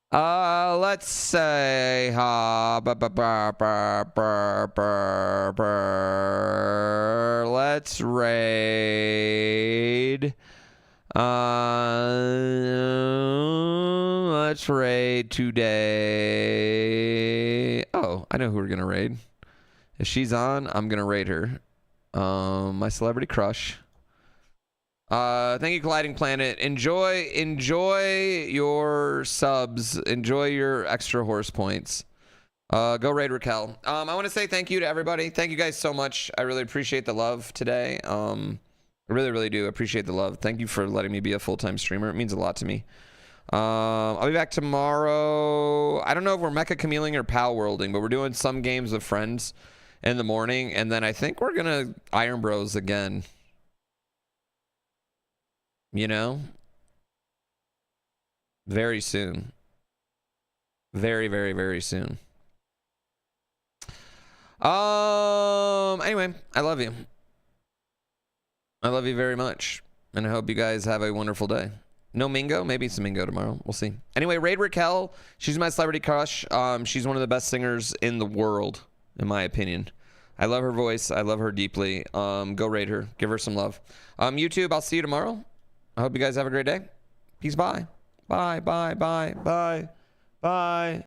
Let's say let's raid. Let's raid today. Oh, I know who we're gonna raid. If she's on, I'm gonna raid her. My celebrity crush. Thank you, Colliding Planet. Enjoy your subs. Enjoy your extra horse points. Go raid Raquel. I want to say thank you to everybody. Thank you guys so much. I really appreciate the love today. I really, really do appreciate the love. Thank you for letting me be a full-time streamer. It means a lot to me. I'll be back tomorrow. I don't know if we're Mecha Chameleon or Pal Worlding, but we're doing some games with friends in the morning, and then I think we're gonna Iron Bros again. You know? Very soon. Very, very, very soon. Anyway, I love you. I love you very much. And I hope you guys have a wonderful day. No Mingo? Maybe some Mingo tomorrow. We'll see. Anyway, raid Raquel. She's my celebrity crush. She's one of the best singers in the world, in my opinion. I love her voice. I love her deeply. Go raid her. Give her some love. YouTube, I'll see you tomorrow. I hope you guys have a great day. Peace. Bye. Bye. Bye. Bye. Bye. Bye.